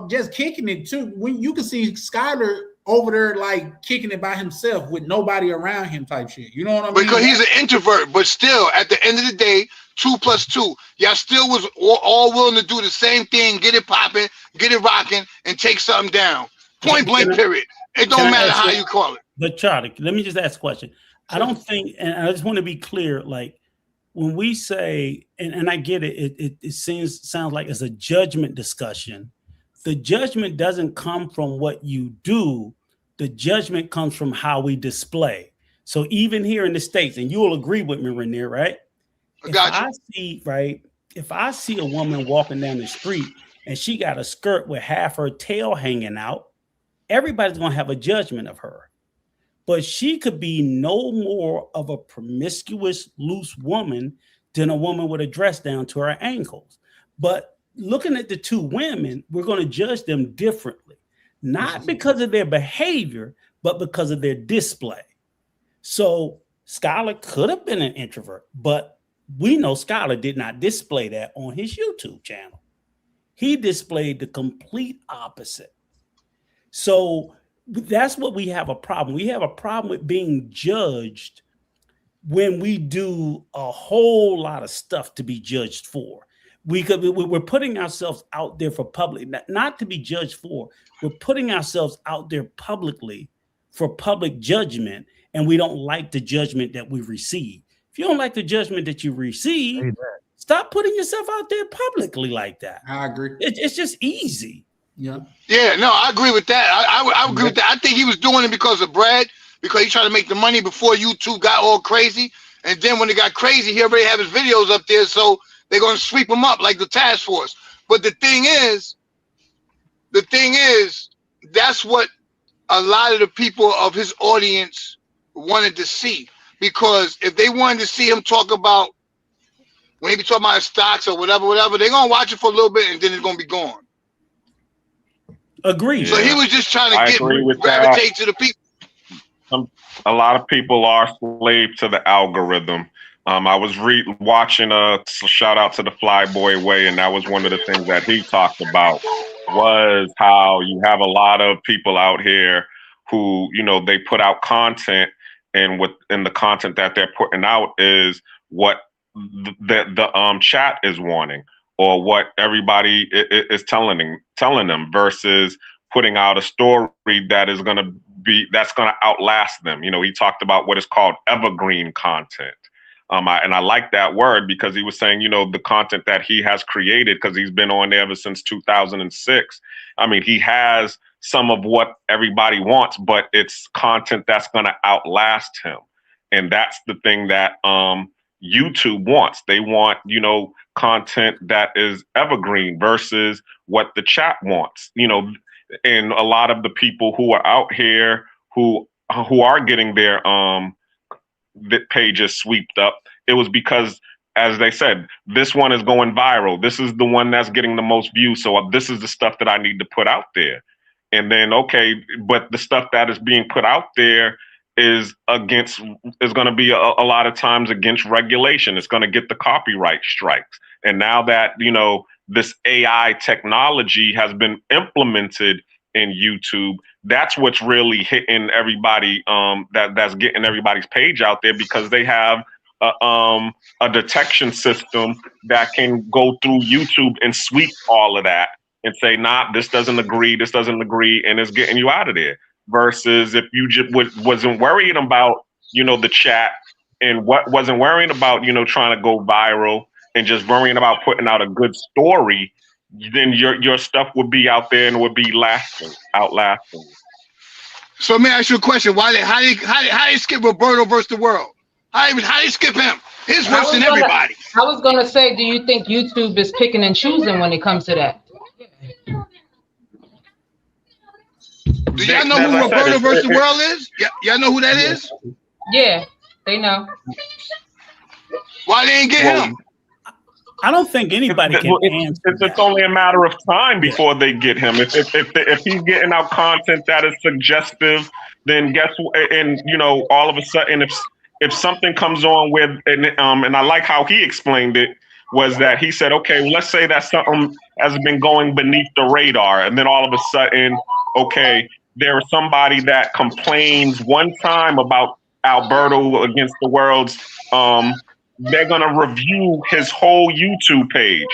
just kicking it too. When you can see Skyler over there like kicking it by himself with nobody around him type shit. You know what I mean? Because he's an introvert, but still, at the end of the day, 2 + 2, y'all still was all willing to do the same thing, get it popping, get it rocking, and take something down. Point blank, period. It don't matter how you call it. But Charlie, let me just ask a question. I don't think, and I just want to be clear, like when we say, and I get it, it sounds like it's a judgment discussion. The judgment doesn't come from what you do. The judgment comes from how we display. So even here in the States, and you'll agree with me, Renier, right? If I see a woman walking down the street and she got a skirt with half her tail hanging out, everybody's going to have a judgment of her. But she could be no more of a promiscuous, loose woman than a woman with a dress down to her ankles. But looking at the two women, we're going to judge them differently, not because of their behavior, but because of their display. So Skyler could have been an introvert, but we know Skyler did not display that on his YouTube channel. He displayed the complete opposite. So that's what we have a problem. We have a problem with being judged when we do a whole lot of stuff to be judged for. We're putting ourselves out there for public, not to be judged for. We're putting ourselves out there publicly for public judgment, and we don't like the judgment that we receive. If you don't like the judgment that you receive, stop putting yourself out there publicly like that. I agree. It's just easy. Yeah. Yeah, no, I agree with that. I agree with that. I think he was doing it because of bread, because he tried to make the money before YouTube got all crazy. And then when it got crazy, he already have his videos up there, so they're going to sweep him up like the task force. But the thing is, that's what a lot of the people of his audience wanted to see. Because if they wanted to see him talk about, when he be talking about his stocks or whatever, they're going to watch it for a little bit and then it's going to be gone. Agreed. So he was just trying to gravitate to the people. A lot of people are slave to the algorithm. I was watching a shout out to the Flyboy Way, and that was one of the things that he talked about was how you have a lot of people out here who, you know, they put out content, and within the content that they're putting out is what the chat is wanting, or what everybody is telling them, versus putting out a story that's going to outlast them. You know, he talked about what is called evergreen content. And I like that word because he was saying, you know, the content that he has created, because he's been on there ever since 2006. I mean, he has some of what everybody wants, but it's content that's going to outlast him. And that's the thing that YouTube wants. They want, you know, content that is evergreen versus what the chat wants, you know. And a lot of the people who are out here who are getting their pages swept up, it was because, as they said, this one is going viral. This is the one that's getting the most views. So this is the stuff that I need to put out there. And then, okay, but the stuff that is being put out there is going to be a lot of times against regulation. It's going to get the copyright strikes. And now that, you know, this AI technology has been implemented in YouTube, that's what's really hitting everybody, that's getting everybody's page out there, because they have a detection system that can go through YouTube and sweep all of that and say, nah, this doesn't agree, and it's getting you out of there. Versus if you just wasn't worried about, you know, the chat, and wasn't worrying about, you know, trying to go viral and just worrying about putting out a good story, then your stuff would be out there and would be outlasting. So let me ask you a question. How they skip Roberto versus the world? How they skip him? His worse than everybody. I was gonna say, do you think YouTube is picking and choosing when it comes to that? Do y'all know who Roberto versus the world is? Y'all know who that is? Yeah, they know. Why they ain't get him? I don't think anybody can answer. It's only a matter of time before they get him. If he's getting out content that is suggestive, then guess what? And you know, all of a sudden, if something comes on with, and I like how he explained it, was that he said, okay, well, let's say that something has been going beneath the radar, and then all of a sudden, okay, there's somebody that complains one time about Alberto against the world's. They're gonna review his whole YouTube page,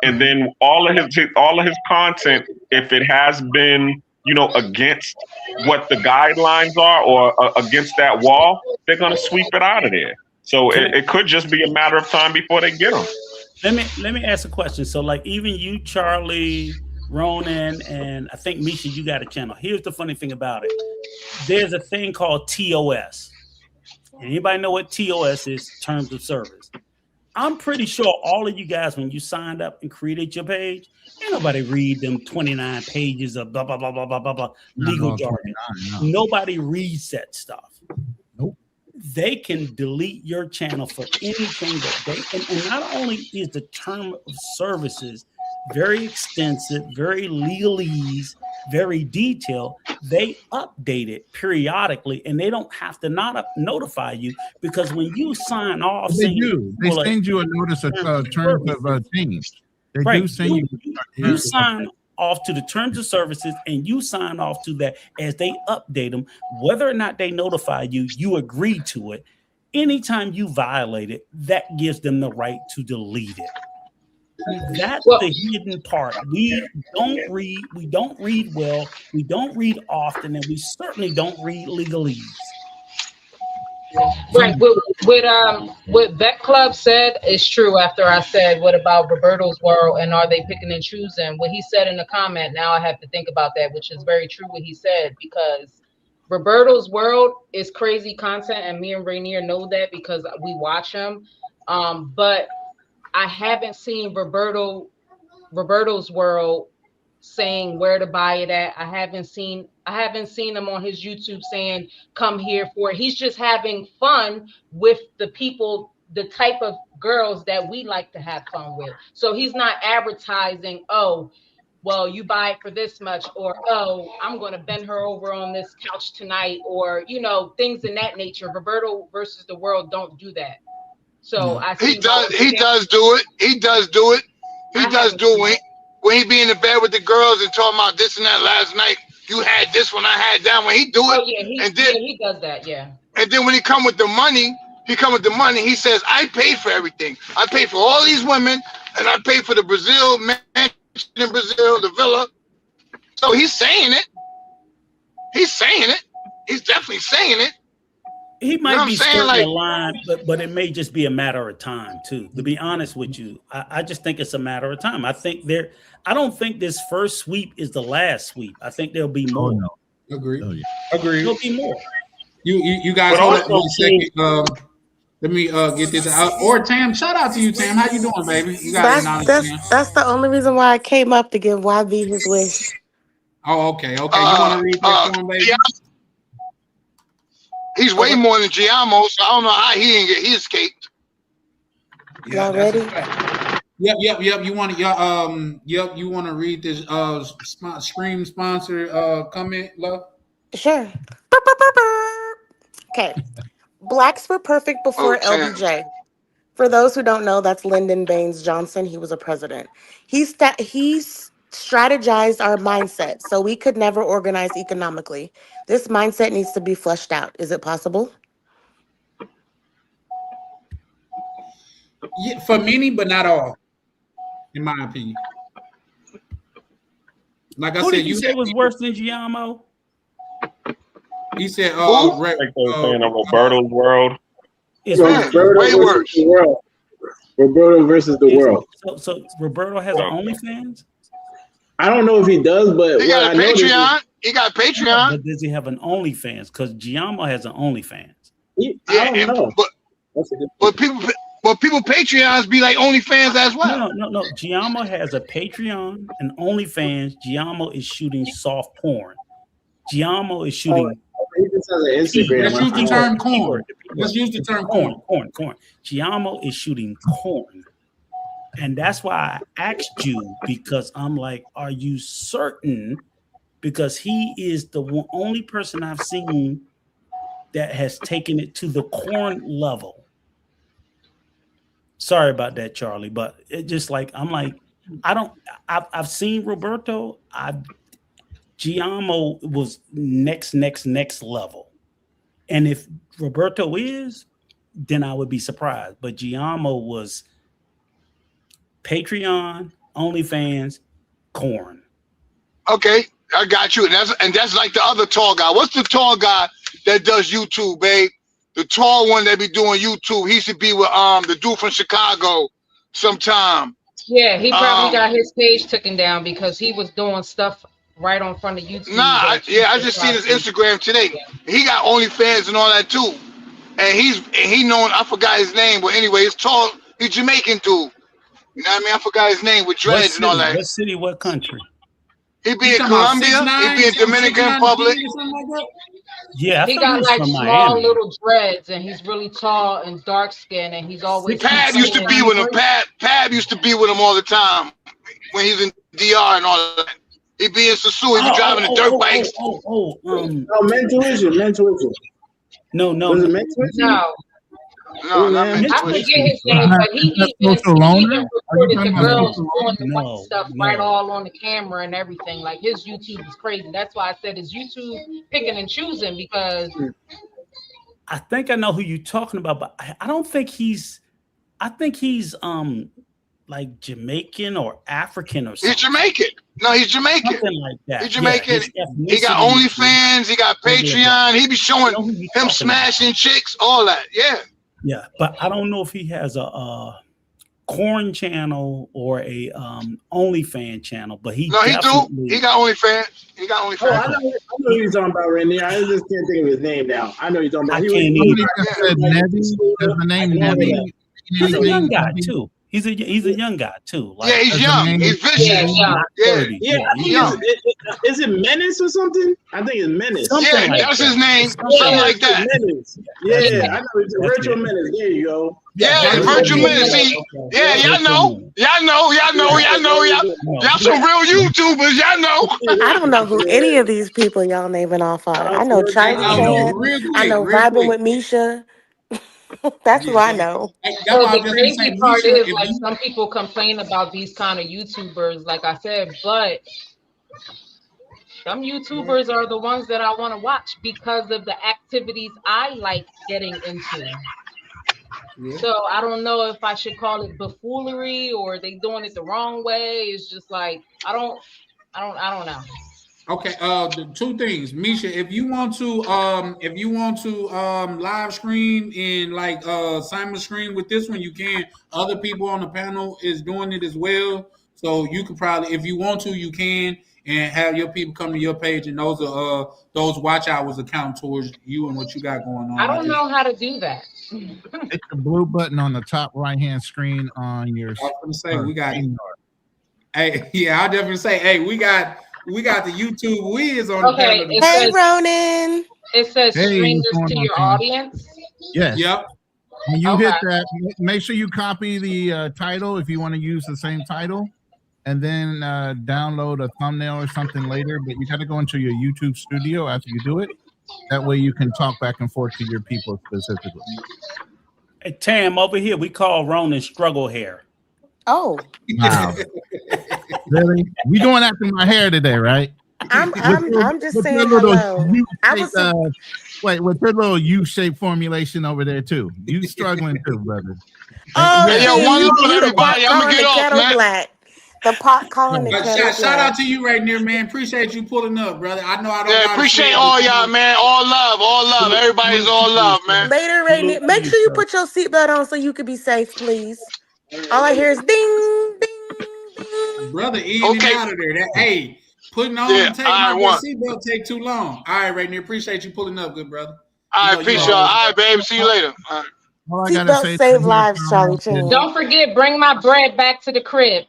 and then all of his content, if it has been against what the guidelines are or against that wall, they're gonna sweep it out of there. So it could just be a matter of time before they get him. Let me ask a question. So like even you, Charlie, Ronan, and I think Misha, you got a channel. Here's the funny thing about it. There's a thing called TOS. Anybody know what TOS is? Terms of service. I'm pretty sure all of you guys, when you signed up and created your page, ain't nobody read them 29 pages of blah, blah, blah, blah, blah, blah, blah, legal jargon. No. Nobody reads that stuff. Nope. They can delete your channel for anything that they can. And not only is the term of services very extensive, very legalese, very detailed, they update it periodically, and they don't have to notify you, because when you sign off, they do. They send you a notice of terms of change. They do send you. You sign off to the terms of services, and you sign off to that as they update them. Whether or not they notify you, you agree to it. Anytime you violate it, that gives them the right to delete it. That's the hidden part. We don't read well, we don't read often, and we certainly don't read legalese. Right. What Vet Club said is true. After I said, what about Roberto's World, and are they picking and choosing? What he said in the comment, now I have to think about that, which is very true what he said, because Roberto's World is crazy content, and me and Rainier know that because we watch him. But I haven't seen Roberto's World saying where to buy it at. I haven't seen him on his YouTube saying come here for it. He's just having fun with the people, the type of girls that we like to have fun with. So he's not advertising, oh, well, you buy it for this much, or oh, I'm going to bend her over on this couch tonight, or things in that nature. Roberto versus the World don't do that. So I see he does do it. He does do it when he be in the bed with the girls and talking about this and that. Last night you had this one, I had that one. He do it. Oh yeah, he does that. Yeah. And then when he come with the money, he says, I paid for everything. I paid for all these women, and I paid for the Brazil mansion in Brazil, the villa. So he's saying it. He's definitely saying it. He might be skirting the line, but it may just be a matter of time too. To be honest with you, I just think it's a matter of time. I don't think this first sweep is the last sweep. I think there'll be more. Oh, no. Agree. Oh, yeah. Agree. There'll be more. You guys hold on 1 second. Let me get this out. Or Tam, shout out to you, Tam. How you doing, baby? You got that's the only reason why I came up to give YB his wish. Oh, okay. You want to read that for him, baby? Yeah. He's way more than Giamo, so I don't know how he escaped. Y'all ready? Yep. You want to you want to read this Scream sponsor comment, love? Sure. Okay. Blacks were perfect before LBJ. For those who don't know, that's Lyndon Baines Johnson. He was a president. He's strategized our mindset so we could never organize economically. This mindset needs to be fleshed out. Is it possible? Yeah, for many, but not all, in my opinion. Like I Who said, did you say was worse than Giamo? He said, Roberto's World. It's way worse. Roberto versus the world. So Roberto has an OnlyFans? I don't know if he does, but he got a Patreon. He got Patreon. But does he have an OnlyFans? Because Giamo has an OnlyFans. I don't know. But people Patreons be like OnlyFans as well. No. Giamo has a Patreon and OnlyFans. Giamo is shooting soft porn. Giamo is shooting. He just has an Instagram. Let's use the term corn. Let's use the term corn. Corn. Giamo is shooting corn. And that's why I asked you, because I'm like, are you certain? Because he is the only person I've seen that has taken it to the corn level. Sorry about that, Charlie, but it just like I'm like I've seen Roberto. Giamo was next level, and if Roberto is, then I would be surprised. But Giamo was Patreon, OnlyFans, Corn. Okay, I got you. And that's like the other tall guy. What's the tall guy that does YouTube, babe? The tall one that be doing YouTube. He should be with the dude from Chicago sometime. Yeah, he probably got his page taken down because he was doing stuff right on front of YouTube. I just seen his Instagram today. Yeah. He got OnlyFans and all that too. And he known, I forgot his name, but anyway, he's tall. He's Jamaican dude. You know what I mean? I forgot his name with dreads and all that. What city? What country? He be in Colombia. He be in Dominican Republic. Yeah, he got like small little dreads, and he's really tall and dark skinned, and he's always. Pab used to be with him. Pab used to be with him all the time when he's in DR and all that. He be in Sasu. He be driving the dirt bikes. Mental issue. No. Was it mental issue? No, not I forget his name, but he even recorded the girls doing the funny stuff right all on the camera and everything. Like his YouTube is crazy. That's why I said his YouTube picking and choosing because I think I know who you're talking about, but I don't think he's. I think he's like Jamaican or African or something. He's Jamaican. No, he's Jamaican. Something like that. He's Jamaican. Yeah, he got OnlyFans. He got Patreon. He be showing him smashing chicks, all that. Yeah. Yeah, but I don't know if he has a Corn channel or a OnlyFans channel, but he do. He got OnlyFans. He got OnlyFans. Oh, I know who you're talking about right now. I just can't think of his name now. I know you're talking about. He said Nebby. Is the name Nebby? He's a young guy too. He's a young guy too. Like, yeah, he's young. He's vicious. Is it Menace or something? I think it's Menace. That's his name. Something like that. Menace. Yeah, I know it's Virtual Menace. There you go. Yeah, Virtual Menace. See, yeah, y'all know. Y'all some real YouTubers. Y'all know. I don't know who any of these people y'all naming off are. I know China Chan. I know Vibing with Misha. That's who I know. So the crazy part is, like, some people complain about these kind of YouTubers, like I said, but some YouTubers are the ones that I want to watch because of the activities I like getting into. Yeah. So I don't know if I should call it buffoonery or they doing it the wrong way. It's just like I don't know. Okay, the two things, Misha. If you want to live stream and like simul screen with this one, you can. Other people on the panel is doing it as well, so you could probably, if you want to, you can, and have your people come to your page, and those are those watch hours account towards you and what you got going on. I don't know how to do that. Hit the blue button on the top right hand screen on your. I was gonna say we got. Hey, yeah, I'll definitely say, hey, we got the YouTube whiz on the panel. Hey, Ronan. It says strangers to your audience. Yes. Yep. When you hit that, make sure you copy the title if you want to use the same title, and then download a thumbnail or something later. But you got to go into your YouTube studio after you do it. That way you can talk back and forth to your people specifically. Hey, Tam, over here, we call Ronan struggle hair. Oh. Wow. Really? We going after my hair today, right? I'm just saying hello. Wait, with your little U-shaped formulation over there too. You struggling too, brother. Oh, hey, yo, one love, everybody. I'm gonna get off, man. Black. The pot calling the kettle. Shout out to you right there, man. Appreciate you pulling up, brother. I know I don't. Yeah, appreciate all y'all, man. All love. Everybody's all love, man. Later, Rainy. Make sure you put your seatbelt on so you can be safe, please. All I hear is ding, ding, ding. Brother, in and out of there. Hey, putting on and taking off your seatbelt take too long. All right, Rainier. Appreciate you pulling up, good brother. I appreciate y'all. All right, babe. See you later. All right. Seatbelt save lives, Charlie Chan. Don't forget, bring my bread back to the crib.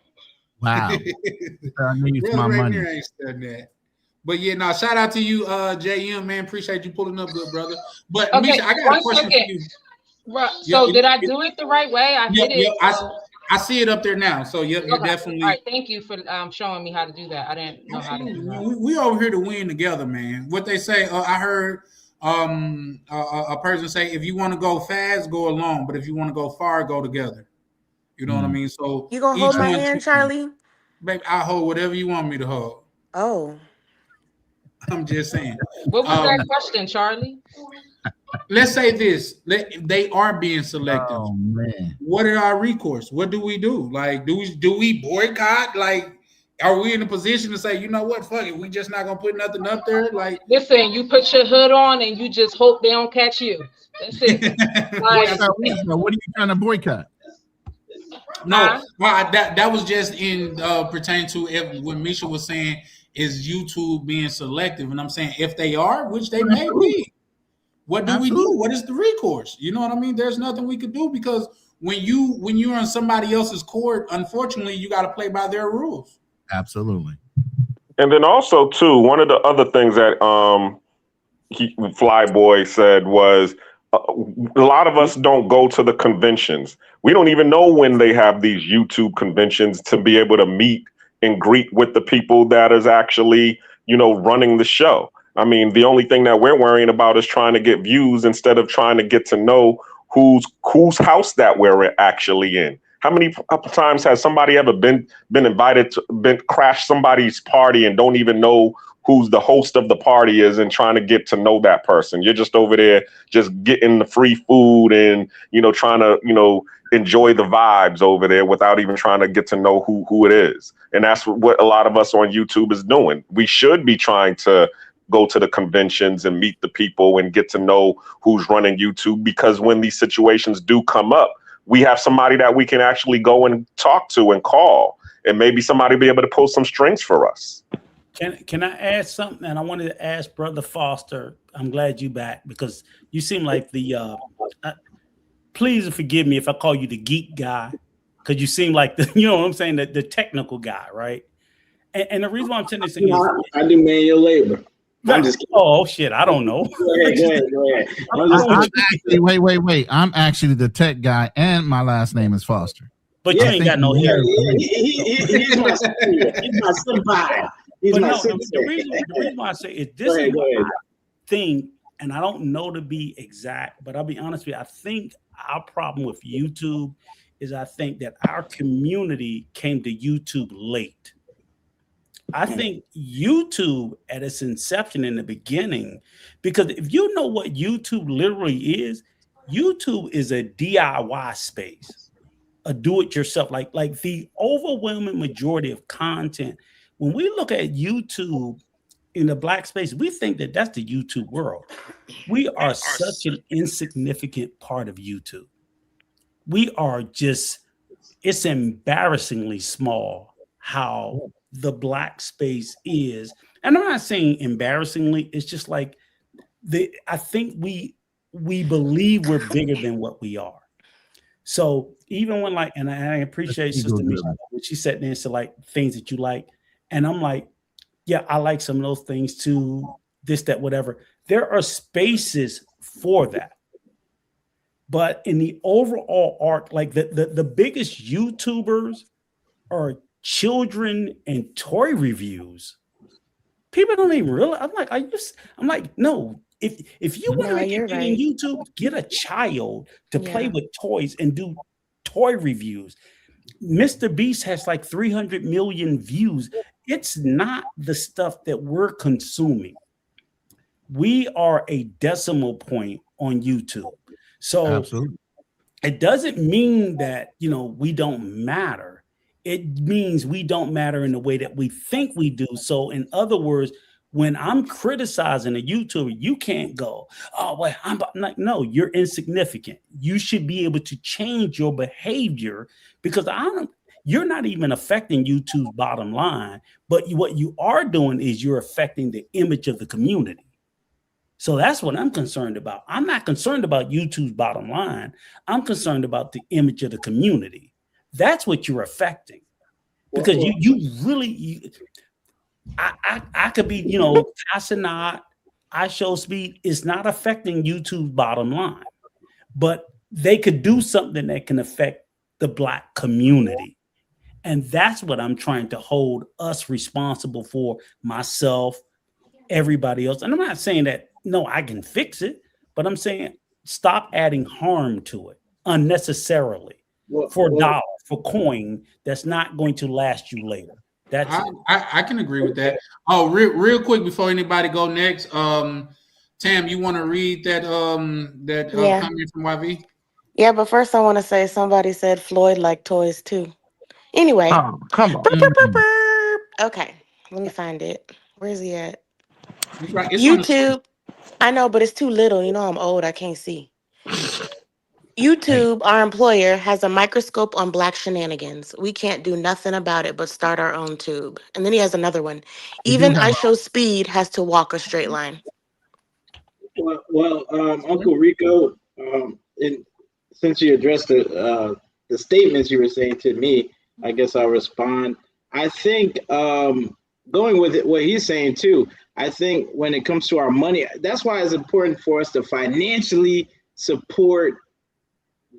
Wow. I need my money. Ain't said that. But yeah, no, shout out to you, JM, man. Appreciate you pulling up, good brother. But Misha, I got a question for you. Right. So did I do it the right way? I did it. I see it up there now. So you definitely. All right, thank you for showing me how to do that. I didn't know how to do that. We over here to win together, man. What they say, I heard a person say, if you want to go fast, go alone, but if you want to go far, go together. You know what I mean? So You gonna each hold my one, hand, Charlie? baby, I hold whatever you want me to hold. Oh. I'm just saying. What was that question, Charlie? Let's say this: they are being selective. Oh man, what are our recourse? What do we do? Like, do we boycott? Like, are we in a position to say, you know what, fuck it, we just not gonna put nothing up there? Like, listen, you put your hood on and you just hope they don't catch you. That's it. Like, what are you trying to boycott? No, that was just in pertaining to when Misha was saying, is YouTube being selective? And I'm saying, if they are, which they may be, what do we do? What is the recourse? You know what I mean? There's nothing we could do, because when you're on somebody else's court, unfortunately, you got to play by their rules. Absolutely. And then also too, one of the other things that Flyboy said was, a lot of us don't go to the conventions. We don't even know when they have these YouTube conventions to be able to meet and greet with the people that is actually, running the show. I mean, the only thing that we're worrying about is trying to get views instead of trying to get to know whose house that we're actually in. How many times has somebody ever been invited to crash somebody's party and don't even know who's the host of the party is, and trying to get to know that person? You're just over there just getting the free food and, trying to, enjoy the vibes over there without even trying to get to know who it is. And that's what a lot of us on YouTube is doing. We should be trying to go to the conventions and meet the people and get to know who's running YouTube, because when these situations do come up, we have somebody that we can actually go and talk to and call, and maybe somebody be able to pull some strings for us. Can I add something? And I wanted to ask Brother Foster. I'm glad you back, because you seem like the. Please forgive me if I call you the geek guy, because you seem like the, you know what I'm saying, the technical guy, right? And the reason why I'm saying this is, I do manual labor. I'm just kidding. Oh shit, I don't know. Go ahead. Wait. I'm actually the tech guy, and my last name is Foster. But you ain't got no hair. He's my senpai. The reason why I say is this is my thing, and I don't know to be exact, but I'll be honest with you. I think our problem with YouTube is I think that our community came to YouTube late. I think YouTube at its inception in the beginning, because if you know what YouTube literally is a DIY space, a do-it-yourself, like the overwhelming majority of content. When we look at YouTube in the Black space, we think that that's the YouTube world. We are such an insignificant part of YouTube. We are just, it's embarrassingly small how the Black space is. And I'm not saying embarrassingly, it's just like, I think we believe we're bigger than what we are. So even when and I appreciate Sister Misha, when she sat there and said like things that you like, and I'm like, yeah, I like some of those things too, this, that, whatever. There are spaces for that. But in the overall arc, like the biggest YouTubers are children and toy reviews. People don't even realize. I'm like, no. If you want to make it in YouTube, get a child to play with toys and do toy reviews. Mr. Beast has like 300 million views. It's not the stuff that we're consuming. We are a decimal point on YouTube. So absolutely. It doesn't mean that, we don't matter. It means we don't matter in the way that we think we do. So in other words, when I'm criticizing a YouTuber, you can't go, oh, well, I'm like, no, you're insignificant. You should be able to change your behavior, because you're not even affecting YouTube's bottom line, but what you are doing is you're affecting the image of the community. So that's what I'm concerned about. I'm not concerned about YouTube's bottom line. I'm concerned about the image of the community. That's what you're affecting, because you really, I could be, Casanat, I show speed is not affecting YouTube's bottom line, but they could do something that can affect the Black community. And that's what I'm trying to hold us responsible for, myself, everybody else. And I'm not saying that, no, I can fix it, but I'm saying stop adding harm to it unnecessarily. for a dollar, for coin, that's not going to last you later. That's I can agree with that. Oh, real quick before anybody go next, Tam, you want to read that comment from YV? Yeah, but first I want to say somebody said Floyd liked toys too. Anyway. Oh, come on. Okay, let me find it. Where's he at? It's right. It's YouTube. I know, but it's too little. You know I'm old. I can't see. YouTube, our employer, has a microscope on Black shenanigans. We can't do nothing about it but start our own tube. And then he has another one. Even I Show Speed has to walk a straight line. Well, Uncle Rico, and since you addressed the statements you were saying to me, I guess I'll respond. I think going with it, what he's saying too, I think when it comes to our money, that's why it's important for us to financially support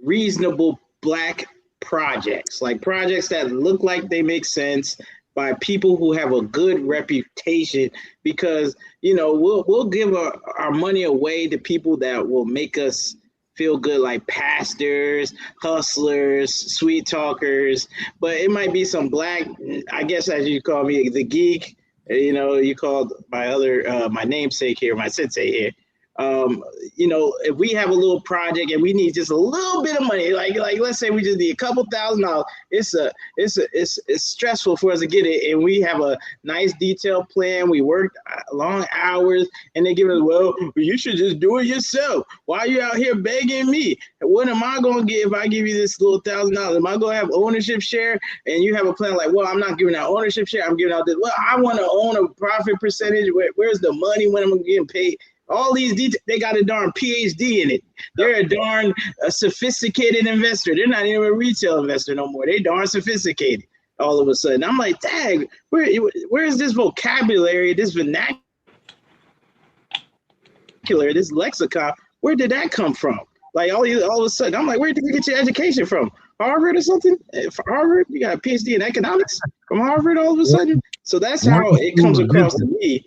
reasonable Black projects, like projects that look like they make sense by people who have a good reputation, because we'll give our money away to people that will make us feel good, like pastors, hustlers, sweet talkers, but it might be some Black, I guess as you call me, the geek, you called my namesake here, my sensei here. If we have a little project and we need just a little bit of money, like let's say we just need a couple $1,000, it's stressful for us to get it, and we have a nice detailed plan. We worked long hours, and they give us, well, you should just do it yourself. Why are you out here begging me? What am I gonna get if I give you this little $1,000? Am I gonna have ownership share? And you have a plan like, well, I'm not giving out ownership share. I'm giving out this. Well, I want to own a profit percentage. Where's the money when I'm getting paid? All these details, they got a darn PhD in it. They're a darn sophisticated investor. They're not even a retail investor no more. They darn sophisticated all of a sudden. I'm like, dang, where is this vocabulary, this vernacular, this lexicon? Where did that come from? Like all of a sudden, I'm like, where did you get your education from? Harvard or something? Harvard? You got a PhD in economics from Harvard all of a sudden? So that's how it comes across to me.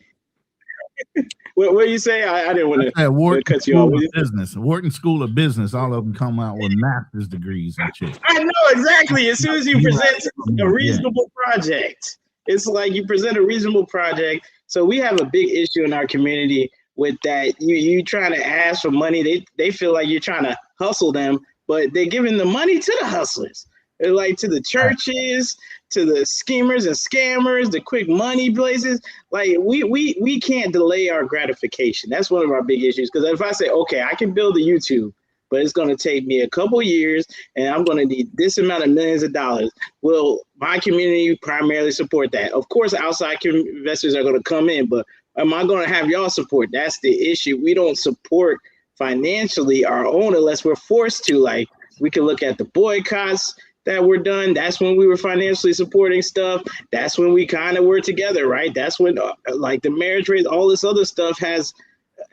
What do you say? I didn't want to cut you off. Business, Wharton School of Business, all of them come out with master's degrees and shit. I know exactly. As soon as you present a reasonable project, it's like you present a reasonable project. So we have a big issue in our community with that. You trying to ask for money. They feel like you're trying to hustle them, but they're giving the money to the hustlers. They're like to the churches, to the schemers and scammers, the quick money places. Like we can't delay our gratification. That's one of our big issues. Because if I say, okay, I can build a YouTube, but it's going to take me a couple years and I'm going to need this amount of millions of dollars. Will my community primarily support that? Of course, outside investors are going to come in, but am I going to have y'all support? That's the issue. We don't support financially our own unless we're forced to. Like we can look at the boycotts that were done. That's when we were financially supporting stuff. That's when we kind of were together, right? That's when like the marriage rate, all this other stuff has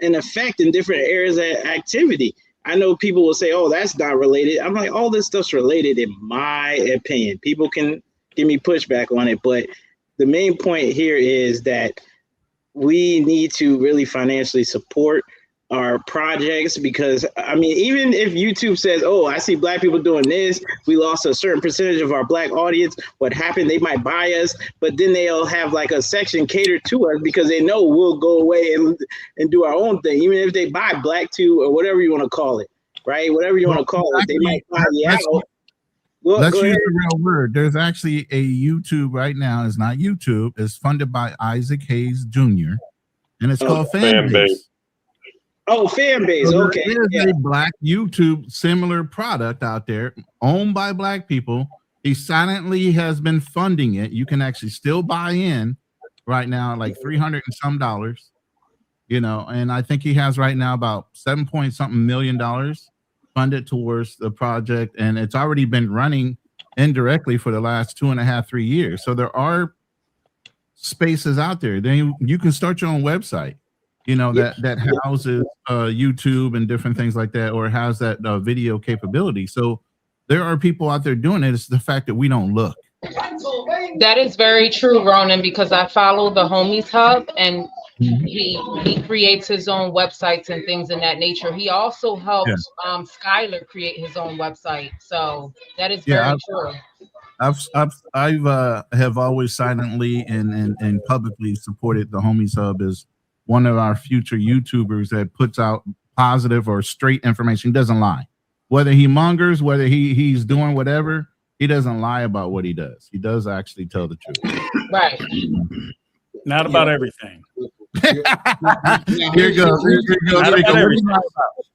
an effect in different areas of activity. I know people will say, oh, that's not related. I'm like, all this stuff's related in my opinion. People can give me pushback on it, but the main point here is that we need to really financially support our projects, because I mean, even if YouTube says, oh, I see Black people doing this, we lost a certain percentage of our Black audience, what happened? They might buy us, but then they'll have like a section catered to us because they know we'll go away and do our own thing, even if they buy Black Tube or whatever you want to call it, right? Whatever you want to call it, they might buy you out. Let's use the real word. There's actually a YouTube right now. It's not YouTube. It's funded by Isaac Hayes Jr. and it's called Fanbase. Oh, Fanbase. So okay. There's a Black YouTube similar product out there owned by Black people. He silently has been funding it. You can actually still buy in right now, like $300 and some, and I think he has right now about $7 million funded towards the project. And it's already been running indirectly for the last 2.5-3 years. So there are spaces out there. Then you can start your own website. That houses YouTube and different things like that, or has that video capability. So there are people out there doing it. It's the fact that we don't look. That is very true, Ronan, because I follow the Homies Hub, and He creates his own websites and things in that nature. He also helped Skylar create his own website. So that is very true. I've have always silently and publicly supported the Homies Hub as one of our future YouTubers that puts out positive or straight information. He doesn't lie. Whether he mongers, whether he's doing whatever, he doesn't lie about what he does. He does actually tell the truth. Right. Not about everything. Here goes.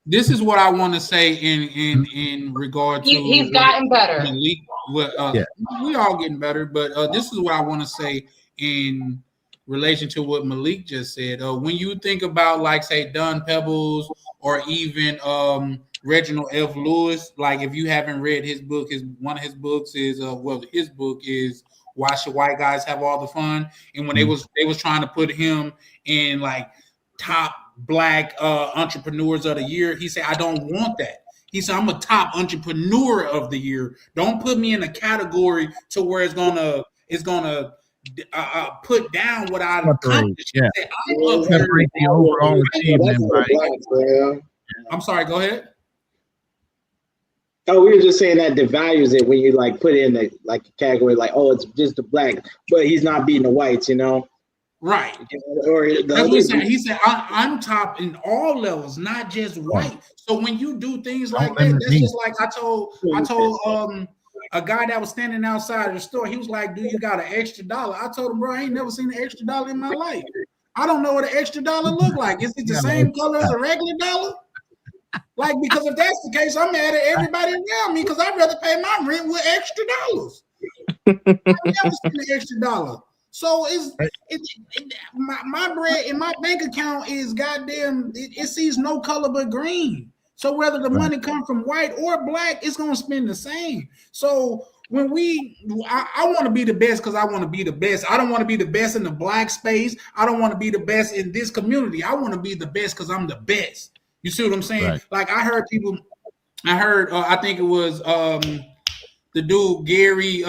This is what I want to say in regard to. He's gotten better. Malik. We all getting better, but this is what I want to say in relation to what Malik just said. When you think about, like, say, Don Pebbles or even Reginald F. Lewis, like, if you haven't read his book, one of his books is his book is Why Should White Guys Have All the Fun? And when they was trying to put him in like top black entrepreneurs of the year, he said, I don't want that. He said, I'm a top entrepreneur of the year. Don't put me in a category to where it's gonna put down what I accomplished. Yeah. Separate the overall achievement. I'm sorry, go ahead. Oh, we were just saying that devalues it when you like put in the like category like, oh, it's just the black, but he's not beating the whites, you know? Right. Or that's what he said. He said, I'm top in all levels, not just white. So when you do things like that, that's just like I told a guy that was standing outside of the store. He was like, "Do you got an extra dollar?" I told him, "Bro, I ain't never seen an extra dollar in my life. I don't know what an extra dollar look like. Is it the same color as a regular dollar?" Like, because if that's the case, I'm mad at everybody around me because I'd rather pay my rent with extra dollars. I've never seen an extra dollar. So my bread in my bank account is goddamn, it sees no color but green. So whether the money comes from white or black, it's gonna spend the same. So when I want to be the best because I want to be the best. I don't want to be the best in the black space. I don't want to be the best in this community. I want to be the best because I'm the best. You see what I'm saying? Right. Like I heard, I think it was the dude Gary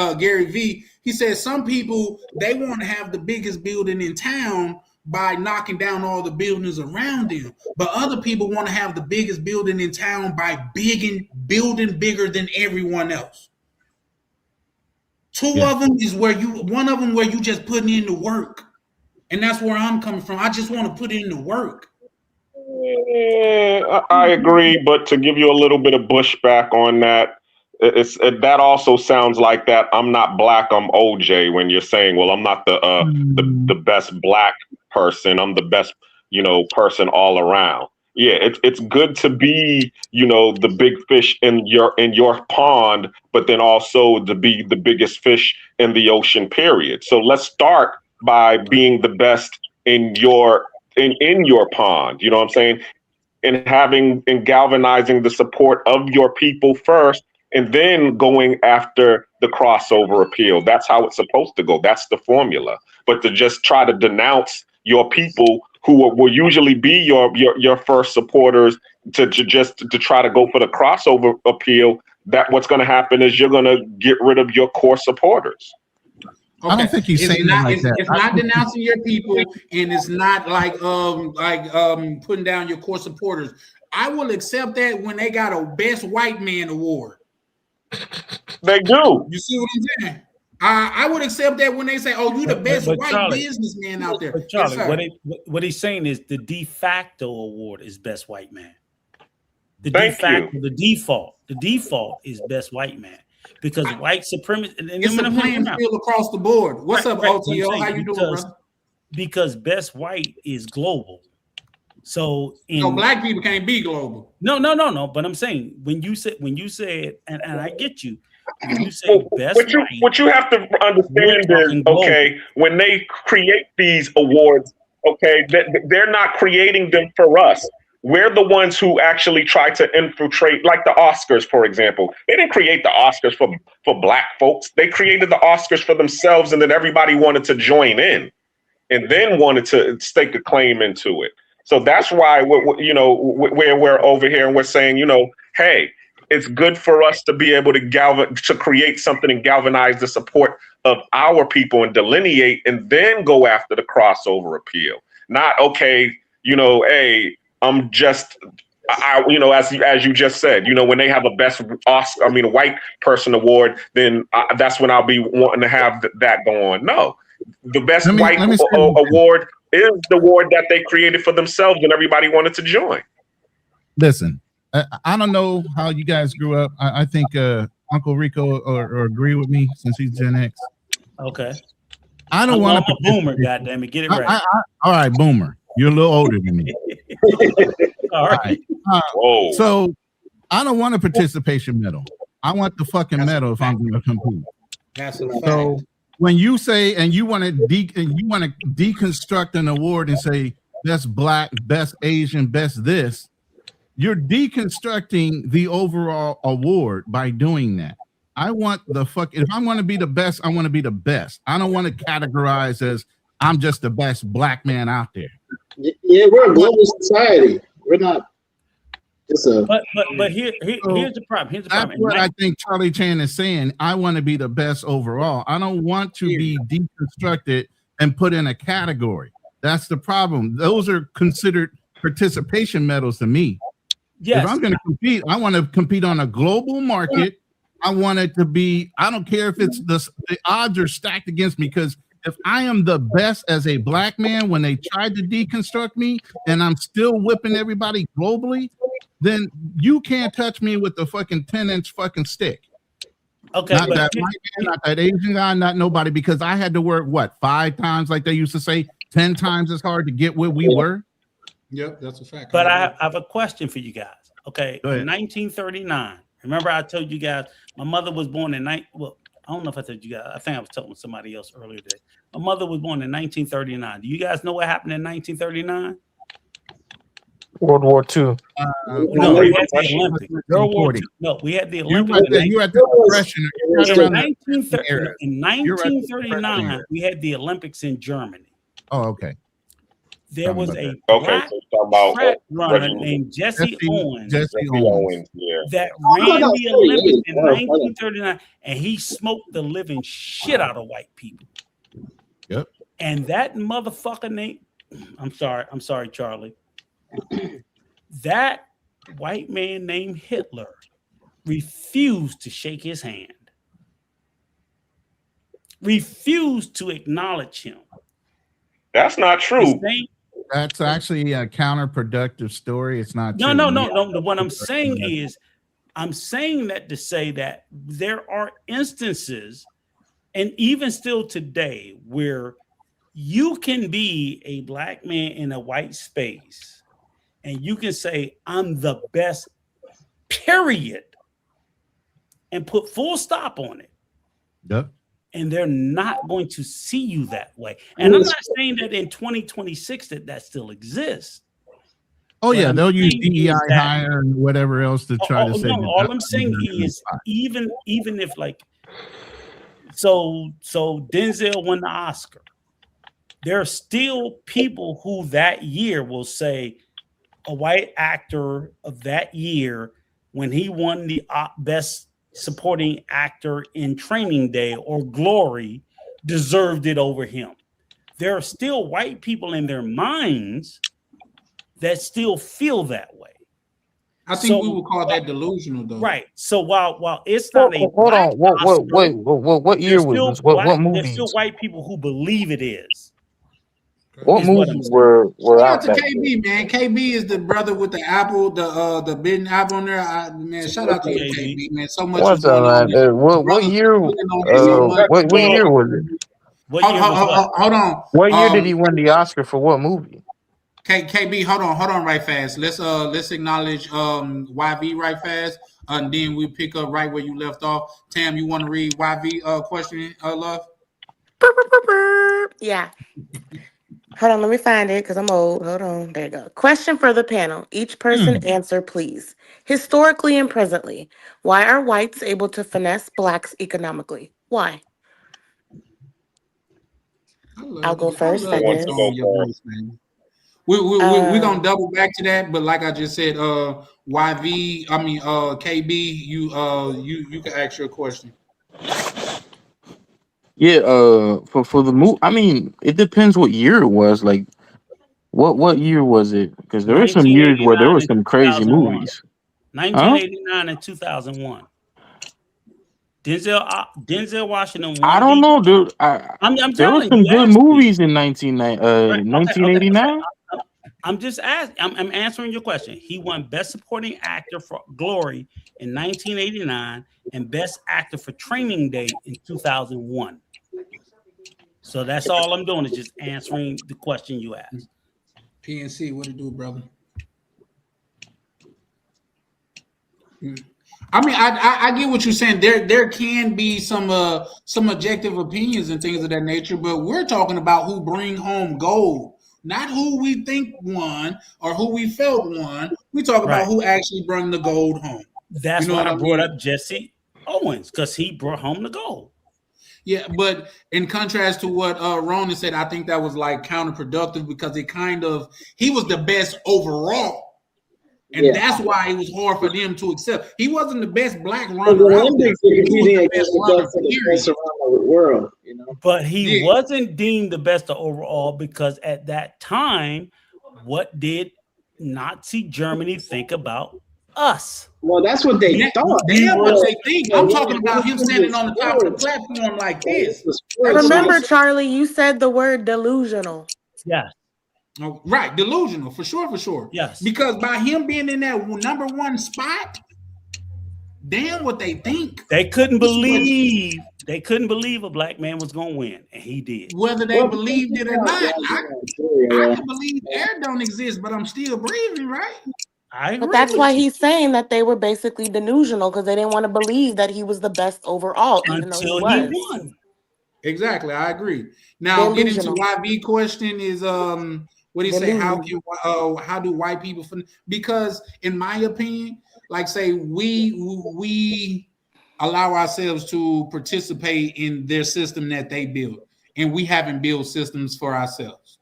V. He said some people, they want to have the biggest building in town by knocking down all the buildings around them. But other people want to have the biggest building in town by building bigger than everyone else. One of them where you just putting in the work. And that's where I'm coming from. I just want to put in the work. I agree, but to give you a little bit of pushback on that, that also sounds like that I'm not black, I'm OJ, when you're saying, well, I'm not the best black person, I'm the best, person all around. Yeah, it's good to be, the big fish in your pond, but then also to be the biggest fish in the ocean, period. So let's start by being the best in your pond, you know what I'm saying? And galvanizing the support of your people first, and then going after the crossover appeal. That's how it's supposed to go. That's the formula. But to just try to denounce your people who will usually be your first supporters to try to go for the crossover appeal, that what's going to happen is you're going to get rid of your core supporters. Okay. I don't think he's saying that. It's not denouncing your people, and it's not like putting down your core supporters. I will accept that when they got a Best White Man award. They do. You see what I'm saying? I would accept that when they say, "Oh, you the best white Charlie, businessman out there." But Charlie, what he's saying is the de facto award is Best White Man. The default is Best White Man. Because white supremacy, it's a playing field across the board. What's up, OTO? How you doing, bro? Because Best White is global. So black people can't be global. No. But I'm saying when you said, and I get you. When you say what you have to understand is, okay, when they create these awards, okay, they're not creating them for us. We're the ones who actually try to infiltrate, like the Oscars, for example. They didn't create the Oscars for black folks. They created the Oscars for themselves, and then everybody wanted to join in and then wanted to stake a claim into it. So that's why, we're over here and we're saying, hey, it's good for us to be able to create something and galvanize the support of our people and delineate and then go after the crossover appeal. Not okay, hey, I'm just as you just said, when they have a best Oscar, a white person award, then that's when I'll be wanting to have that go on. No, the best white award is the award that they created for themselves and everybody wanted to join. Listen, I don't know how you guys grew up. I think Uncle Rico or agree with me since he's Gen X. Okay. I don't want to. Boomer, goddammit, get it right. All right, Boomer. You're a little older than me. All right. So I don't want a participation medal. I want the fucking medal if I'm going to compete. That's a fact. So when you say and you want to deconstruct an award and say best black, best Asian, best this, you're deconstructing the overall award by doing that. I want if I want to be the best, I want to be the best. I don't want to categorize as I'm just the best black man out there. Yeah, we're a global society. We're not just a. But here's the problem. Here's the problem. That's what I think Charlie Chan is saying. I want to be the best overall. I don't want to be deconstructed and put in a category. That's the problem. Those are considered participation medals to me. Yes. If I'm going to compete, I want to compete on a global market. I want it to be. I don't care if it's the odds are stacked against me, because if I am the best as a black man when they tried to deconstruct me and I'm still whipping everybody globally, then you can't touch me with the fucking 10-inch fucking stick. Okay. Not that white man, not that Asian guy, not nobody, because I had to work, 5 times, like they used to say, 10 times as hard to get where we were. Yep, that's a fact. But I have a question for you guys. Okay. In 1939, remember I told you guys, my mother was born in I don't know if I told you guys. I think I was telling somebody else earlier today. My mother was born in 1939. Do you guys know what happened in 1939? World War II. No, we had the Olympics. World War II. No, we had the Olympics. You had the Depression. In 1939, we had the Olympics in Germany. Oh, okay. There was a black track runner named Jesse Owens that ran the Olympics in 1939, and he smoked the living shit out of white people. Yep. And that motherfucker named, I'm sorry, Charlie. That white man named Hitler refused to shake his hand, refused to acknowledge him. That's not true. That's actually a counterproductive story. It's not true. No. What I'm saying is, I'm saying that to say that there are instances, and even still today, where you can be a black man in a white space and you can say, I'm the best, period, and put full stop on it. Yep. And they're not going to see you that way. And I'm not saying that in 2026 that still exists. Oh, yeah, they'll use DEI hire and whatever else to try to say. No, all I'm saying is even if so Denzel won the Oscar. There are still people who that year will say a white actor of that year, when he won the best supporting actor in Training Day or Glory, deserved it over him. There are still white people in their minds that still feel that way. I think we would call that delusional, though. Right. So while it's not a hold on, what year was this? What movie? There's still white people who believe it is. What movies were out to KB, man? KB is the brother with the apple, the bitten apple on there. Man, shout out to you, KB, man. So much. What's up, man? What year? What year was it? Hold on. What year did he win the Oscar for what movie? KB, hold on, right fast. Let's acknowledge YV right fast, and then we pick up right where you left off. Tam, you want to read YV question, love? Yeah. Hold on, let me find it because I'm old. Hold on. There you go. Question for the panel. Each person answer, please. Historically and presently, why are whites able to finesse blacks economically? Why? I'll go first. We're gonna double back to that, but like I just said, KB, you can ask your question. Yeah, for the move, I mean, it depends what year it was. Like, What year was it? Because there were some years where there 1989 were and some crazy 2001. movies. Huh? 1989 and 2001. Denzel Washington I won don't the. know, dude. I'm There were telling some you, good ask me. movies in Right, okay. 1989. I'm just asking. I'm answering your question. He won Best Supporting Actor for Glory in 1989 and Best Actor for Training Day in 2001. So that's all I'm doing is just answering the question you asked. PNC, what it do, brother? I mean, I get what you're saying. There can be some objective opinions and things of that nature, but we're talking about who bring home gold, not who we think won or who we felt won. We talk about Right. who actually brought the gold home. That's You know why what I I brought mean? up Jesse Owens, because he brought home the gold. Yeah, but in contrast to what Ronan said, I think that was like counterproductive because he was the best overall. And that's why it was hard for them to accept. He wasn't the best black The runner out there. Olympics are He was competing the against best the runner, best of the period. best around the world, you know. But he wasn't deemed the best overall because at that time, what did Nazi Germany think about us? Well, that's what they thought. Damn what they think. I'm Well, talking about him standing on the top of the platform like this. Remember, Charlie, you said the word delusional. Yes. Oh, right, delusional, for sure. Yes. Because by him being in that number one spot, damn what they think. They couldn't believe a black man was going to win, and he did. Whether they believed it or not, I can believe air don't exist, but I'm still breathing, right? I agree. But that's why he's saying that they were basically delusional because they didn't want to believe that he was the best overall, even though he Until was. he won. Exactly, I agree. Now, getting to YB question is what do you say? How do white people? Because in my opinion, like say we allow ourselves to participate in their system that they build, and we haven't built systems for ourselves.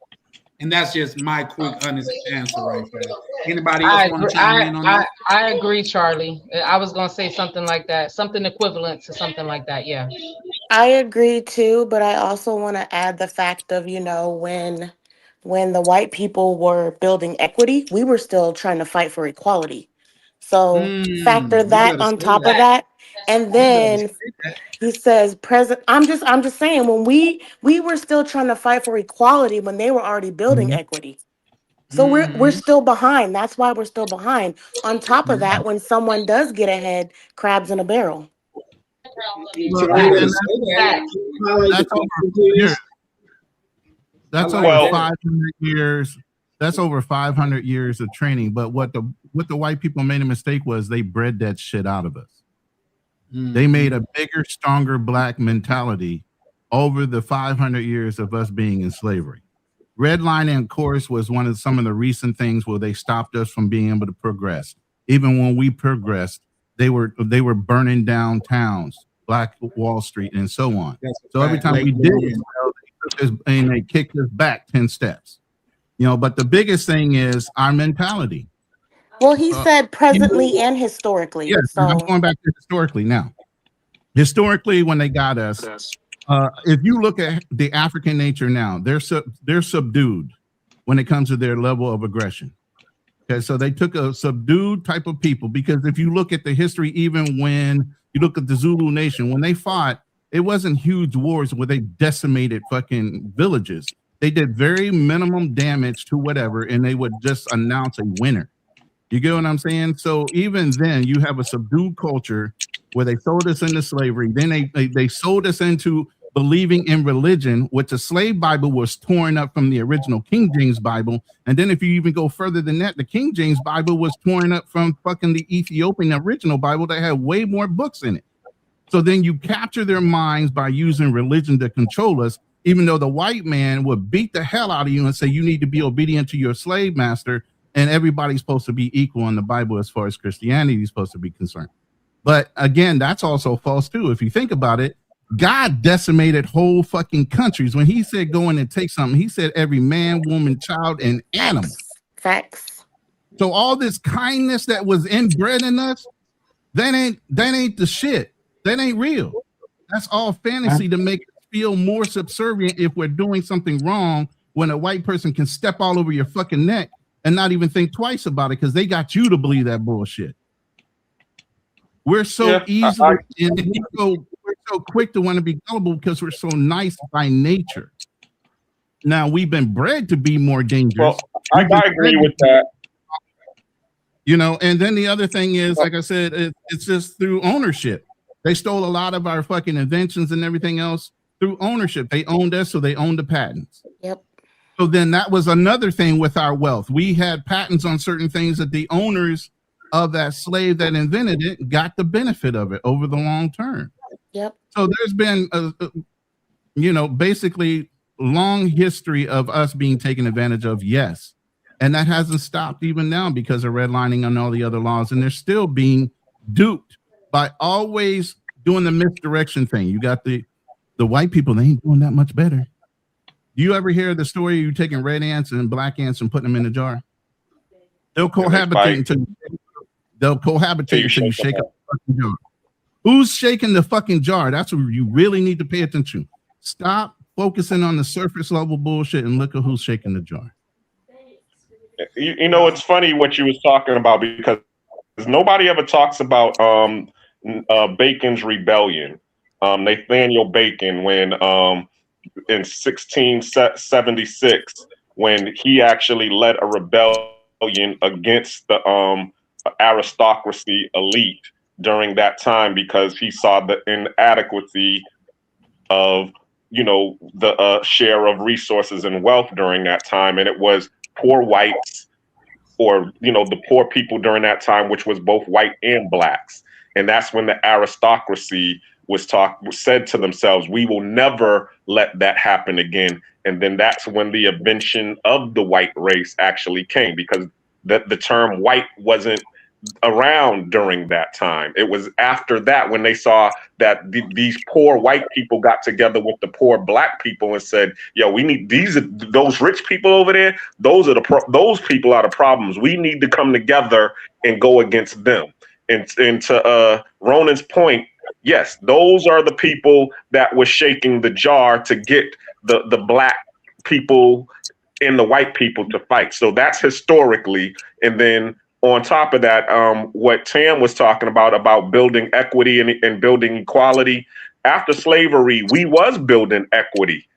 And that's just my quick, honest answer right there. Anybody else want to chime in on that? I agree, Charlie. I was gonna say something like that, something equivalent to something like that. Yeah. I agree too, but I also want to add the fact of, when the white people were building equity, we were still trying to fight for equality. So factor that on top of that. And then he says I'm just saying when we were still trying to fight for equality when they were already building equity. So we're still behind. That's why we're still behind. On top of that, when someone does get ahead, crabs in a barrel. That's over 500 years. That's over 500 years of training. But what the white people made a mistake was they bred that shit out of us. They made a bigger, stronger black mentality over the 500 years of us being in slavery. Redlining, of course, was some of the recent things where they stopped us from being able to progress. Even when we progressed, they were burning down towns, Black Wall Street, and so on. So every time we did it, they kicked us back 10 steps. But the biggest thing is our mentality. Well, he said presently and historically. Yes, so. I'm going back to historically now. Historically, when they got us, if you look at the African nature now, they're subdued when it comes to their level of aggression. Okay, so they took a subdued type of people because if you look at the history, even when you look at the Zulu nation, when they fought, it wasn't huge wars where they decimated fucking villages. They did very minimum damage to whatever, and they would just announce a winner. You get what I'm saying? So even then, you have a subdued culture where they sold us into slavery. Then they sold us into believing in religion, which the slave Bible was torn up from the original King James Bible. And then if you even go further than that, the King James Bible was torn up from fucking the Ethiopian original Bible that had way more books in it. So then you capture their minds by using religion to control us, even though the white man would beat the hell out of you and say you need to be obedient to your slave master. And everybody's supposed to be equal in the Bible as far as Christianity is supposed to be concerned. But again, that's also false too. If you think about it, God decimated whole fucking countries. When he said go in and take something, he said every man, woman, child, and animal. Facts. So all this kindness that was inbred in us, that ain't the shit. That ain't real. That's all fantasy to make us feel more subservient if we're doing something wrong when a white person can step all over your fucking neck and not even think twice about it because they got you to believe that bullshit. We're so easily and we're so quick to want to be gullible because we're so nice by nature. Now we've been bred to be more dangerous. Well, I agree with that. You know, and then the other thing is, like I said, it's just through ownership. They stole a lot of our fucking inventions and everything else through ownership. They owned us, so they owned the patents. Yep. So then that was another thing with our wealth. We had patents on certain things that the owners of that slave that invented it got the benefit of it over the long term. Yep. So there's been, you know, basically long history of us being taken advantage of, yes. And that hasn't stopped even now because of redlining and all the other laws. And they're still being duped by always doing the misdirection thing. You got the white people, they ain't doing that much better. Do you ever hear the story of you taking red ants and black ants and putting them in a jar? They'll cohabitate until you shake up the fucking jar. Who's shaking the fucking jar? That's what you really need to pay attention to. Stop focusing on the surface level bullshit and look at who's shaking the jar. You know, it's funny what you was talking about because nobody ever talks about Bacon's rebellion. Nathaniel Bacon, when in 1676, when he actually led a rebellion against the aristocracy elite during that time because he saw the inadequacy of, you know, the share of resources and wealth during that time. And it was poor whites, or, you know, the poor people during that time, which was both white and blacks. And that's when the aristocracy said to themselves, we will never let that happen again. And then that's when the invention of the white race actually came, because the term white wasn't around during that time. It was after that when they saw that these poor white people got together with the poor black people and said, yo, we need those rich people over there. Those people are the problems. We need to come together and go against them. And to Ronan's point, yes, those are the people that were shaking the jar to get the black people and the white people to fight. So that's historically. And then on top of that, what Tam was talking about building equity and building equality. After slavery, we was building equity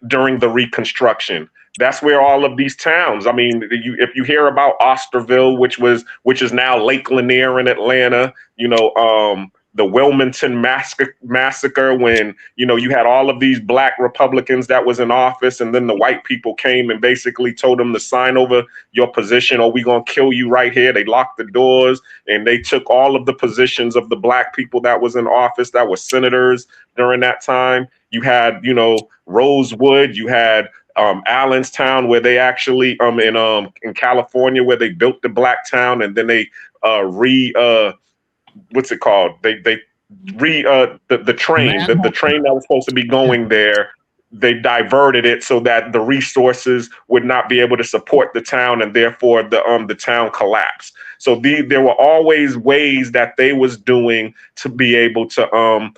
during the Reconstruction. That's where all of these towns, I mean, if you hear about Osterville, which is now Lake Lanier in Atlanta, you know, the Wilmington massacre when, you know, you had all of these black Republicans that was in office, and then the white people came and basically told them to sign over your position or we gonna kill you right here. They locked the doors and they took all of the positions of the black people that was in office that were senators during that time. You had, you know, Rosewood, you had Allenstown, where they actually in California, where they built the black town, and then they what's it called? The train that was supposed to be going there, they diverted it so that the resources would not be able to support the town, and therefore the town collapsed. So there were always ways that they was doing to be able to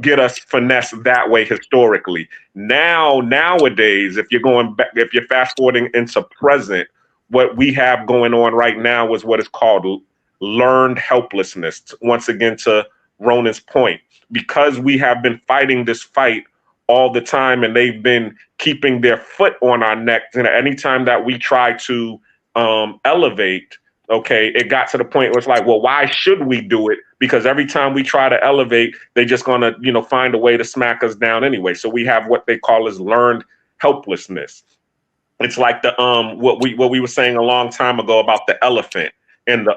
get us finessed that way historically. Nowadays, if you're going back, if you're fast forwarding into present, what we have going on right now is what is called learned helplessness. Once again, to Ronan's point, because we have been fighting this fight all the time and they've been keeping their foot on our neck. And anytime that we try to elevate, okay, it got to the point where it's like, well, why should we do it? Because every time we try to elevate, they're just gonna, you know, find a way to smack us down anyway. So we have what they call as learned helplessness. It's like the what we were saying a long time ago about the elephant and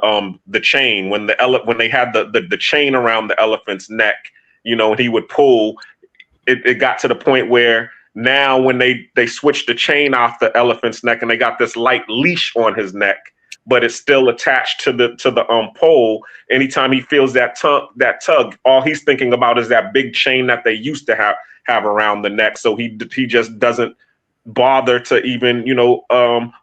the chain. When they had the chain around the elephant's neck, you know, and he would pull, it got to the point where now when they switched the chain off the elephant's neck and they got this light leash on his neck, but it's still attached to the pole. Anytime he feels that tug, all he's thinking about is that big chain that they used to have around the neck. So he just doesn't bother to even, you know,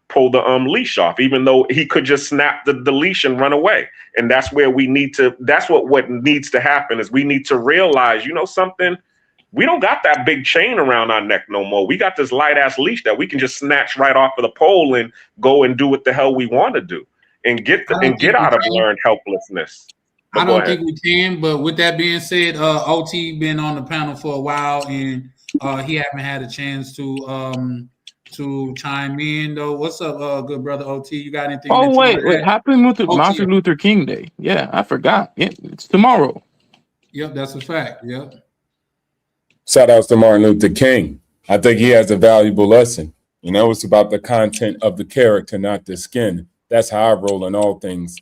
pull the leash off, even though he could just snap the leash and run away. And that's where what needs to happen is we need to realize, you know, something, We don't got that big chain around our neck no more. We got this light ass leash that we can just snatch right off of the pole and go and do what the hell we want to do and get out of learned helplessness. But I don't think we can. But with that being said, OT been on the panel for a while and he haven't had a chance to chime in though. What's up, good brother OT? You got anything? Oh wait, happy Martin Luther King Day. Yeah, I forgot. Yeah, it's tomorrow. Yep, that's a fact. Yep. Shout outs to Martin Luther King. I think he has a valuable lesson. You know, it's about the content of the character, not the skin. That's how I roll in all things.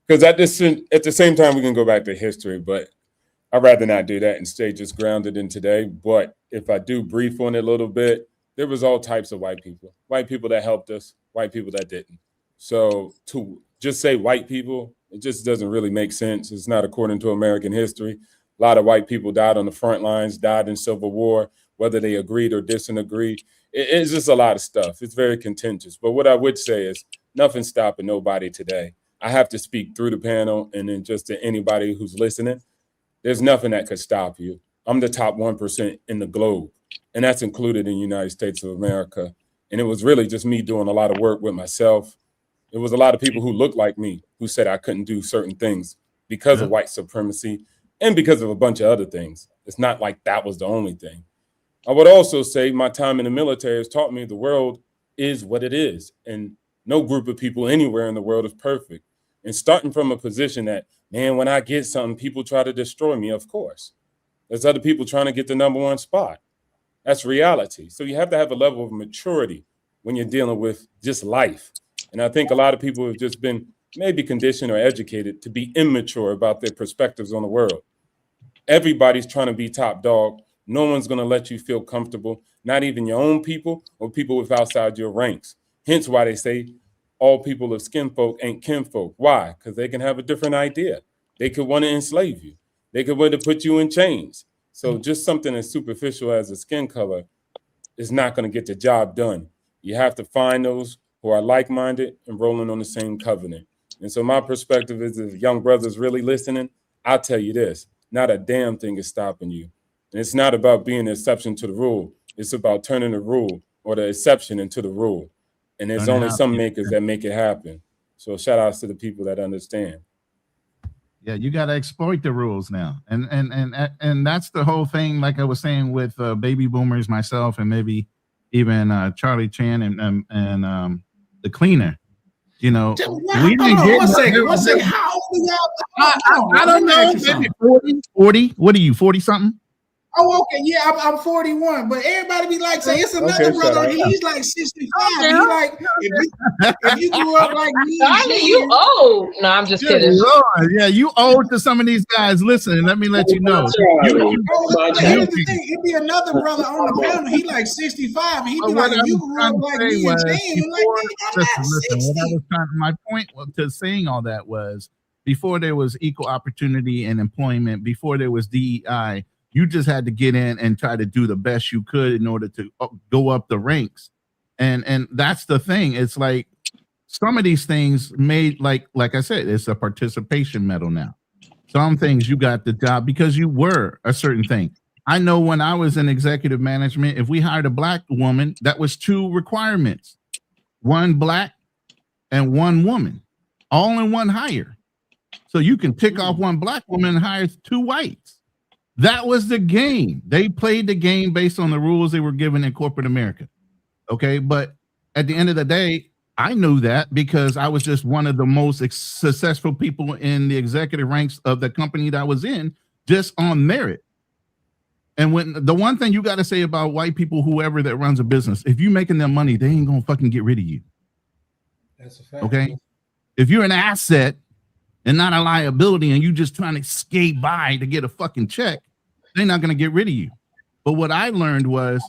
Because at the same time, we can go back to history, but I'd rather not do that and stay just grounded in today. But if I do brief on it a little bit, there was all types of white people that helped us, white people that didn't. So to just say white people, it just doesn't really make sense. It's not according to American history. A lot of white people died on the front lines, died in Civil War, whether they agreed or disagreed. It's just a lot of stuff. It's very contentious. But what I would say is nothing's stopping nobody today. I have to speak through the panel and then just to anybody who's listening. There's nothing that could stop you. I'm the top 1% in the globe, and that's included in the United States of America. And it was really just me doing a lot of work with myself. It was a lot of people who looked like me who said I couldn't do certain things because of white supremacy and because of a bunch of other things. It's not like that was the only thing. I would also say my time in the military has taught me the world is what it is, and no group of people anywhere in the world is perfect. And starting from a position that, man, when I get something, people try to destroy me, of course. There's other people trying to get the number one spot. That's reality. So you have to have a level of maturity when you're dealing with just life. And I think a lot of people have just been maybe conditioned or educated to be immature about their perspectives on the world. Everybody's trying to be top dog. No one's going to let you feel comfortable, not even your own people or people with outside your ranks. Hence why they say all people of skin folk ain't kinfolk. Why? Because they can have a different idea. They could want to enslave you. They could want to put you in chains. So just something as superficial as a skin color is not going to get the job done. You have to find those who are like-minded and rolling on the same covenant. And so my perspective is, if young brothers really listening, I'll tell you this, not a damn thing is stopping you. And it's not about being an exception to the rule. It's about turning the rule or the exception into the rule. And there's only some makers that make it happen. So shout outs to the people that understand. Yeah, you got to exploit the rules now. And that's the whole thing, like I was saying with baby boomers, myself, and maybe even Charlie Chan and the cleaner. You know, we didn't get one second. How old are y'all? I don't know. 40? What are you, 40 something? Oh, okay. Yeah, I'm 41, but everybody be like, say it's another brother. He's like 65. He like, if you grew up like me, I mean, you old. No, I'm just kidding. Lord. Yeah, you old to some of these guys. Listen, let me let you know. Here's the thing. It'd be another brother on the panel. He like 65. He'd be like, if you grew up like me and Jane, my point to saying all that was, before there was equal opportunity and employment, before there was DEI, you just had to get in and try to do the best you could in order to go up the ranks. And that's the thing. It's like some of these things made, like I said, it's a participation medal now. Some things you got the job because you were a certain thing. I know when I was in executive management, if we hired a black woman, that was 2 requirements. 1 black and 1 woman, all in one hire. So you can pick off 1 black woman and hire 2 whites. That was the game. They played the game based on the rules they were given in corporate America. Okay. But at the end of the day, I knew that because I was just one of the most successful people in the executive ranks of the company that I was in, just on merit. And when the one thing you got to say about white people, whoever that runs a business, if you're making them money, they ain't going to fucking get rid of you. That's a fact. Okay. If you're an asset and not a liability and you just trying to skate by to get a fucking check, they're not going to get rid of you. But what I learned was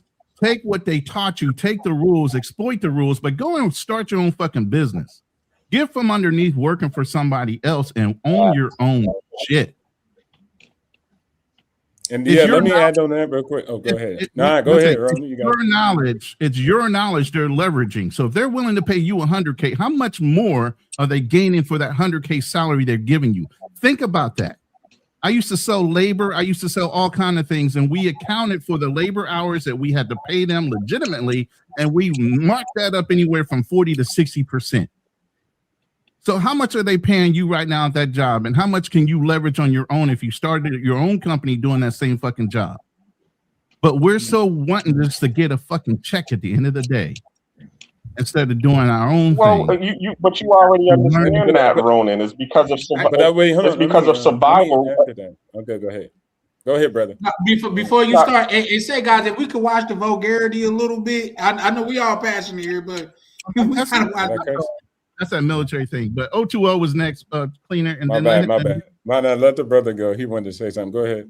take what they taught you, take the rules, exploit the rules, but go and start your own fucking business. Get from underneath working for somebody else and own your own shit. And yeah, let me add on that real quick. Oh, go ahead. Go ahead, Ron. You got your knowledge. It's your knowledge they're leveraging. So if they're willing to pay you $100K, how much more are they gaining for that $100K salary they're giving you? Think about that. I used to sell labor. I used to sell all kind of things, and we accounted for the labor hours that we had to pay them legitimately, and we marked that up anywhere from 40 to 60%. So how much are they paying you right now at that job, and how much can you leverage on your own if you started your own company doing that same fucking job? But we're so wanting just to get a fucking check at the end of the day instead of doing our own Well, thing. but you already We learn to understand that, Ronan. It's because of wait, hold it's on. because of survival. After that. Okay, go ahead. Go ahead, brother. Before you start, and say, guys, if we could watch the vulgarity a little bit, I know we all passionate here, but we kind of watch. That's that military thing. But O2O was next, cleaner, and My then bad. Let the brother go. He wanted to say something. Go ahead.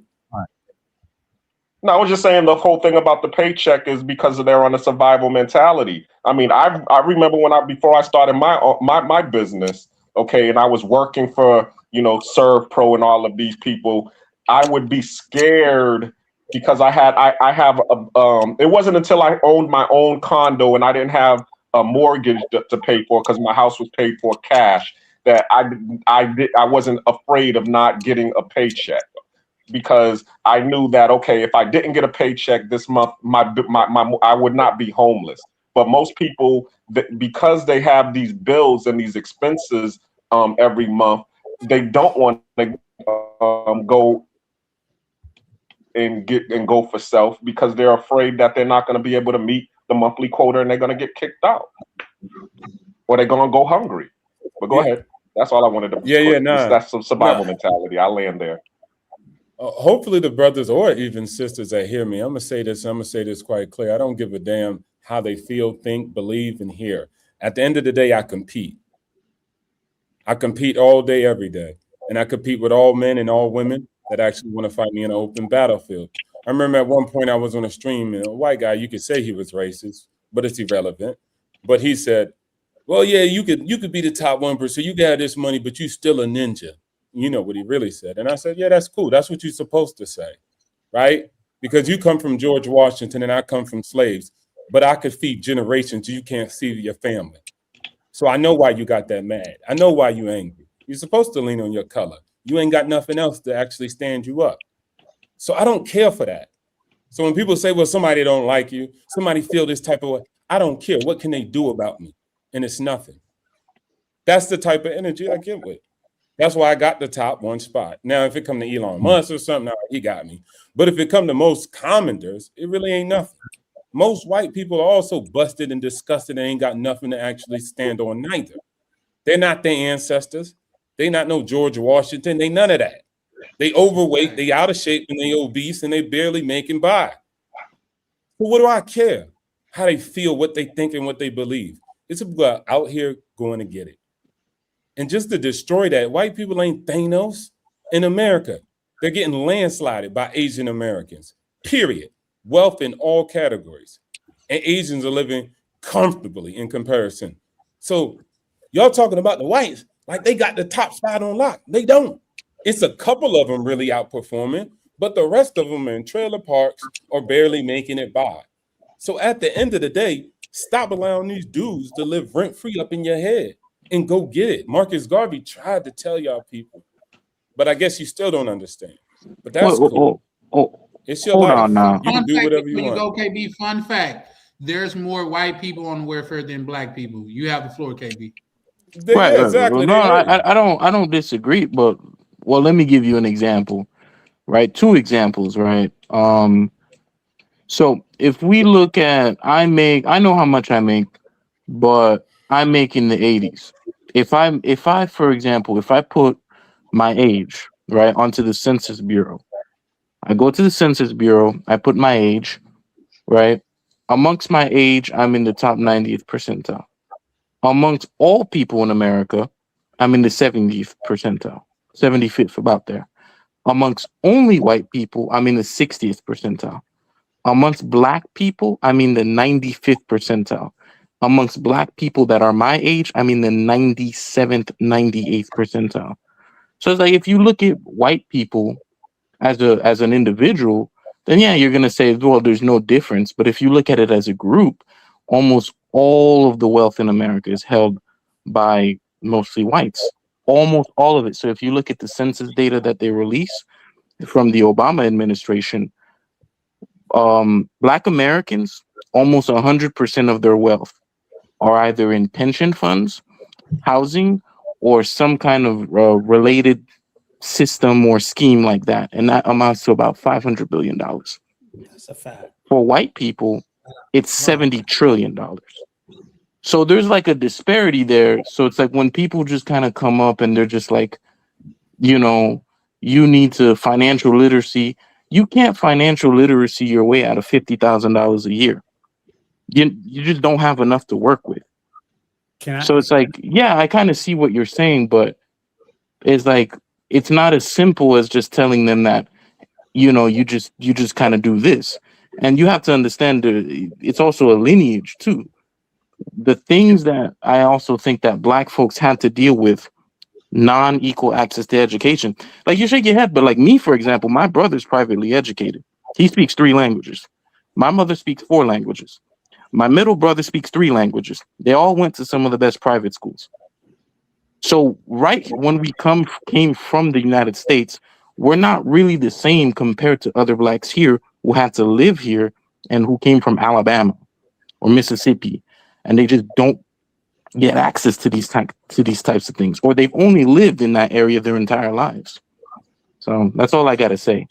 No, I was just saying the whole thing about the paycheck is because they're on a survival mentality. I mean, I remember before I started my business, okay, and I was working for Serve Pro and all of these people. I would be scared because I have it wasn't until I owned my own condo and I didn't have a mortgage to pay for because my house was paid for cash that I wasn't afraid of not getting a paycheck. Because I knew that, okay, if I didn't get a paycheck this month, I would not be homeless. But most people, because they have these bills and these expenses every month, they don't want to go and go for self because they're afraid that they're not going to be able to meet the monthly quota and they're going to get kicked out or they're going to go hungry. But go ahead. That's all I wanted to. That's some survival mentality. I land there. Hopefully the brothers or even sisters that hear me, I'm going to say this quite clear. I don't give a damn how they feel, think, believe, and hear. At the end of the day, I compete. I compete all day, every day. And I compete with all men and all women that actually want to fight me in an open battlefield. I remember at one point I was on a stream and a white guy, you could say he was racist, but it's irrelevant. But he said, well, yeah, you could be the top 1%. You got this money, but you still a ninja. You know what he really said. And I said, yeah, that's cool. That's what you're supposed to say, right? Because you come from George Washington and I come from slaves, but I could feed generations you can't see your family. So I know why you got that mad. I know why you angry. You're supposed to lean on your color. You ain't got nothing else to actually stand you up. So I don't care for that. So when people say, well, somebody don't like you, somebody feel this type of way, I don't care. What can they do about me? And it's nothing. That's the type of energy I get with. That's why I got the top one spot. Now, if it come to Elon Musk or something, he got me. But if it come to most commenters, it really ain't nothing. Most white people are also busted and disgusted and ain't got nothing to actually stand on neither. They're not their ancestors. They not no George Washington. They none of that. They overweight, they out of shape, and they obese, and they barely making by. So what do I care? How they feel, what they think, and what they believe. It's about out here going to get it. And just to destroy that, white people ain't Thanos in America. They're getting landslided by Asian Americans, period. Wealth in all categories. And Asians are living comfortably in comparison. So y'all talking about the whites like they got the top spot on lock. They don't. It's a couple of them really outperforming, but the rest of them are in trailer parks or barely making it by. So at the end of the day, stop allowing these dudes to live rent-free up in your head. And go get it. Marcus Garvey tried to tell y'all people, but I guess you still don't understand. But that's cool. It's your life. You can do whatever you want. Go, KB. Fun fact: there's more white people on welfare than black people. You have the floor, KB. Right, exactly. No, I don't disagree, but let me give you an example. Right, 2 examples. Right. So if we look at, I know how much I make, but I make in the 80s. If I, for example, if I put my age right onto the Census Bureau, I go to the Census Bureau, I put my age, right? Amongst my age, I'm in the top 90th percentile. Amongst all people in America, I'm in the 70th percentile, 75th, about there. Amongst only white people, I'm in the 60th percentile. Amongst black people, I'm in the 95th percentile. Amongst black people that are my age, I'm in the 97th, 98th percentile. So it's like if you look at white people as an individual, then yeah, you're gonna say, well, there's no difference. But if you look at it as a group, almost all of the wealth in America is held by mostly whites. Almost all of it. So if you look at the census data that they release, from the Obama administration, Black Americans, almost 100% of their wealth are either in pension funds, housing, or some kind of related system or scheme like that. And that amounts to about $500 billion. That's a fact. For white people, it's $70 trillion. So there's like a disparity there. So it's like when people just kind of come up and they're just like, you know, you need to financial literacy. You can't financial literacy your way out of $50,000 a year. You just don't have enough to work with. So it's like, yeah, I kind of see what you're saying, but it's like it's not as simple as just telling them that, you know, you just kind of do this. And you have to understand it's also a lineage too. The things that I also think that Black folks had to deal with, non-equal access to education. Like, you shake your head, but like me, for example, my brother's privately educated. He speaks 3 languages. My mother speaks 4 languages. My middle brother speaks 3 languages. They all went to some of the best private schools. So right when we came from the United States, we're not really the same compared to other Blacks here who had to live here and who came from Alabama or Mississippi, and they just don't get access to these types of things, or they've only lived in that area their entire lives. So that's all I gotta say.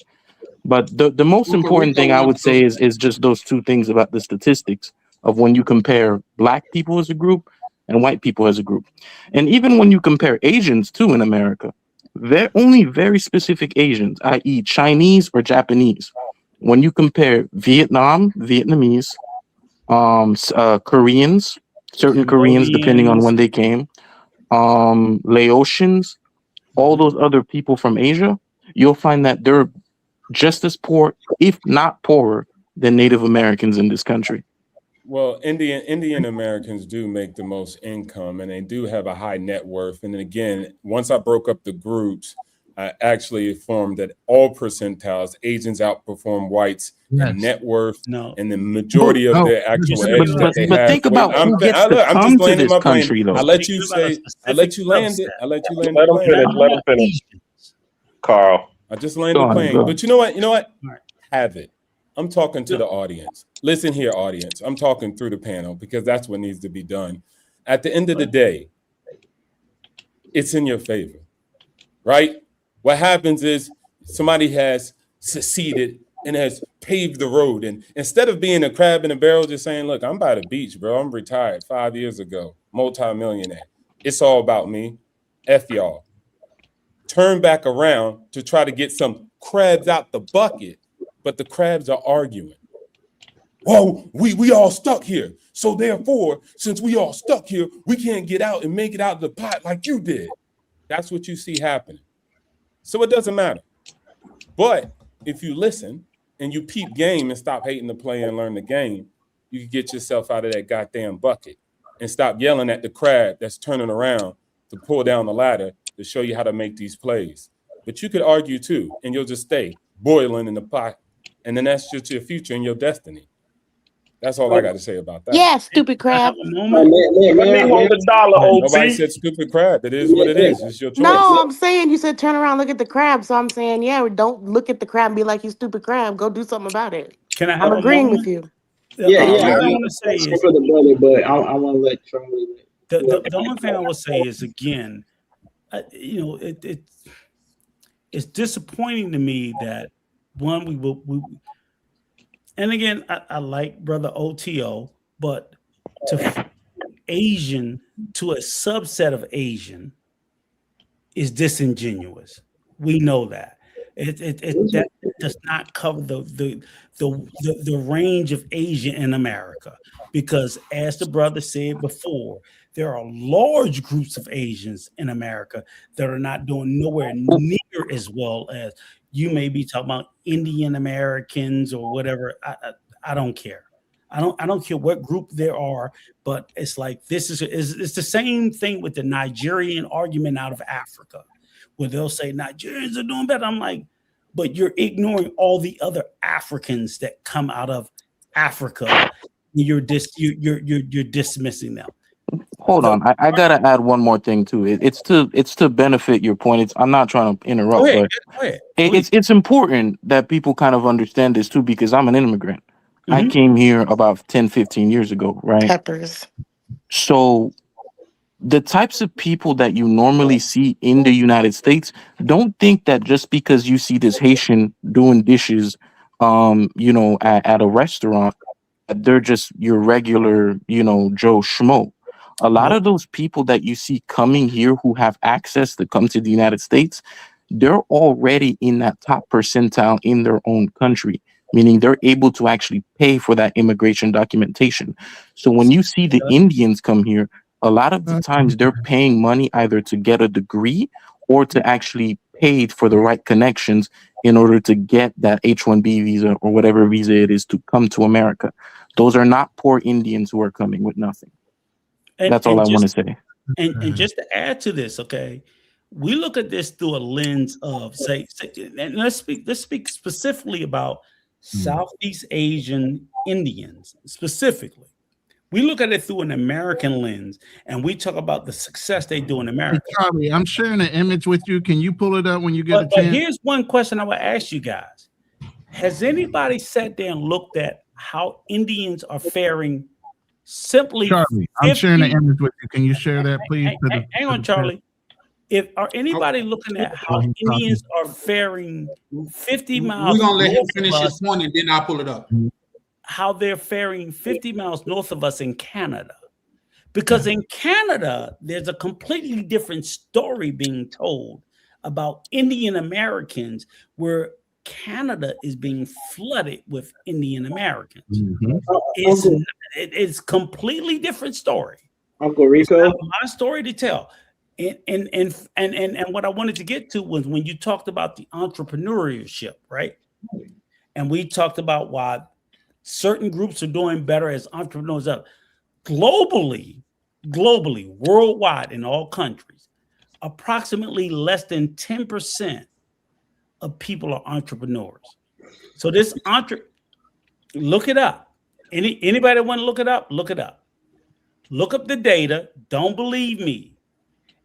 But the most important thing I would say is just those 2 things about the statistics of when you compare Black people as a group and white people as a group. And even when you compare Asians too in America, they're only very specific Asians, i.e. Chinese or Japanese. When you compare Vietnamese, Koreans, certain Koreans, depending on when they came, Laotians, all those other people from Asia, you'll find that they're just as poor, if not poorer, than Native Americans in this country. Well, Indian Americans do make the most income, and they do have a high net worth. And then again, once I broke up the groups, I actually formed that all percentiles, Asians outperform whites in net worth, and the majority of their actual edge that they have. But think about who gets to come to this country, though. I let you land it. Let him finish. Carl. I just landed the plane. But you know what? Have it. I'm talking to the audience. Listen here, audience. I'm talking through the panel because that's what needs to be done. At the end of the day, it's in your favor, right? What happens is somebody has seceded and has paved the road. And instead of being a crab in a barrel, just saying, look, I'm by the beach, bro. I'm retired 5 years ago, multi-millionaire. It's all about me. F y'all. Turn back around to try to get some crabs out the bucket, but the crabs are arguing. Well, we all stuck here. So therefore, since we all stuck here, we can't get out and make it out of the pot like you did. That's what you see happening. So it doesn't matter. But if you listen and you peep game and stop hating the play and learn the game, you can get yourself out of that goddamn bucket and stop yelling at the crab that's turning around to pull down the ladder to show you how to make these plays. But you could argue too, and you'll just stay boiling in the pot. And then that's just your future and your destiny. That's all I got to say about that. Yeah, stupid crab. Let me hold the dollar, OT. Nobody said stupid crab. It is what it is. It's your choice. No, I'm saying you said turn around, look at the crab. So I'm saying, yeah, don't look at the crab and be like, you stupid crab. Go do something about it. I'm agreeing with you. Yeah. What I want to say is, for the brother, but I want to let Charlie. The only thing I will say is, again, it's disappointing to me that we and again, I like Brother OTO, but to Asian to a subset of Asian is disingenuous. We know that. That does not cover the range of Asian in America, because as the brother said before, there are large groups of Asians in America that are not doing nowhere near as well as you may be talking about Indian Americans or whatever. I don't care. I don't care what group there are, but it's like it's the same thing with the Nigerian argument out of Africa, where they'll say Nigerians are doing better. I'm like, but you're ignoring all the other Africans that come out of Africa. You're dismissing them. hold on. I gotta add one more thing too. It's to benefit your point. I'm not trying to interrupt, Go ahead. but Go ahead. it's important that people kind of understand this too, because I'm an immigrant. I Mhm. came here about 10, 15 years ago, right? Peppers. So the types of people that you normally see in the United States, don't think that just because you see this Haitian doing dishes, at a restaurant, that they're just your regular, Joe Schmo. A lot Nope. of those people that you see coming here who have access to come to the United States, they're already in that top percentile in their own country, meaning they're able to actually pay for that immigration documentation. So when you see the Indians come here, a lot of the times they're paying money either to get a degree or to actually pay for the right connections in order to get that H-1B visa or whatever visa it is to come to America. Those are not poor Indians who are coming with nothing. That's all I want to say. And just to add to this, okay, we look at this through a lens of say and let's speak specifically about Southeast Asian Indians specifically. We look at it through an American lens, and we talk about the success they do in Hey, America. Charlie, I'm sharing an image with you. Can you pull it up when you get a But chance? here's one question I would ask you guys: has anybody sat there and looked at how Indians are faring? Simply, Charlie, I'm sharing an image with you. Can you share that, please? Hang on, Charlie. Are anybody looking at how Indians are faring 50 miles? We're gonna let him north of finish his us, point and then I'll pull it up. how they're faring 50 miles north of us in Canada? Because in Canada, there's a completely different story being told about Indian Americans, where Canada is being flooded with Indian Americans. It's completely different story. Uncle Rico, it's not my story to tell. And what I wanted to get to was when you talked about the entrepreneurship, right? And we talked about why certain groups are doing better as entrepreneurs up globally, worldwide, in all countries. Approximately less than 10% of people are entrepreneurs. So this look it up. Anybody want to look it up? Look it up. Look up the data. Don't believe me.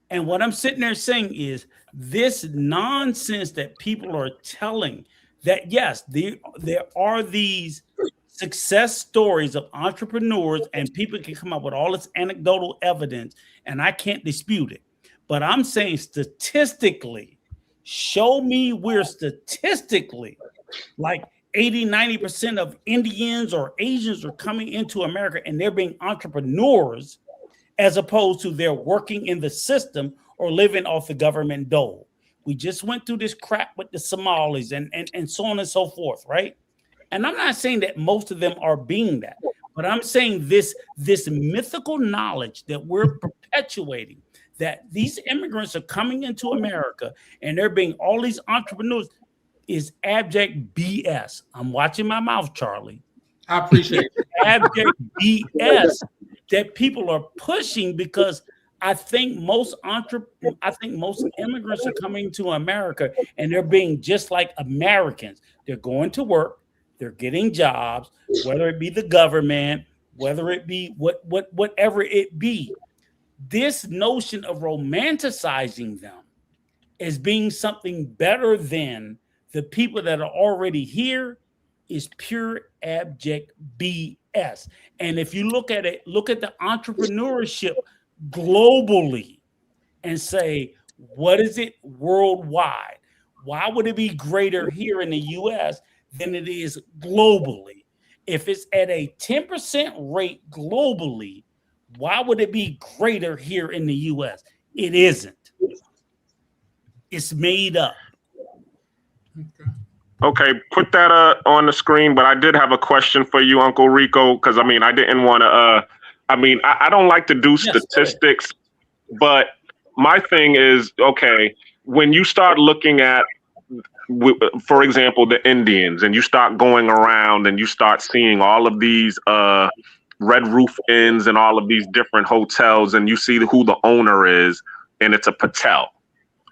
And what I'm sitting there saying is this nonsense that people are telling, that yes, there are these success stories of entrepreneurs, and people can come up with all this anecdotal evidence, and I can't dispute it. But I'm saying statistically, show me where statistically like 80-90% of Indians or Asians are coming into America and they're being entrepreneurs, as opposed to they're working in the system or living off the government dole. We just went through this crap with the Somalis and so on and so forth, right? And I'm not saying that most of them are being that, but I'm saying this mythical knowledge that we're perpetuating, that these immigrants are coming into America and they're being all these entrepreneurs, is abject BS. I'm watching my mouth, Charlie. I appreciate it. Abject BS that people are pushing, because I think most immigrants are coming to America and they're being just like Americans. They're going to work, they're getting jobs, whether it be the government, whether it be whatever it be. This notion of romanticizing them as being something better than the people that are already here is pure abject BS. And if you look at it, look at the entrepreneurship globally and say, what is it worldwide? Why would it be greater here in the US than it is globally? If it's at a 10% rate globally, why would it be greater here in the US? It isn't. It's made up. Okay, put that on the screen. But I did have a question for you, Uncle Rico, because I didn't want to. I don't like to do statistics, but my thing is, okay, when you start looking at, for example, the Indians, and you start going around and you start seeing all of these Red Roof Inns and all of these different hotels, and you see who the owner is, and it's a Patel,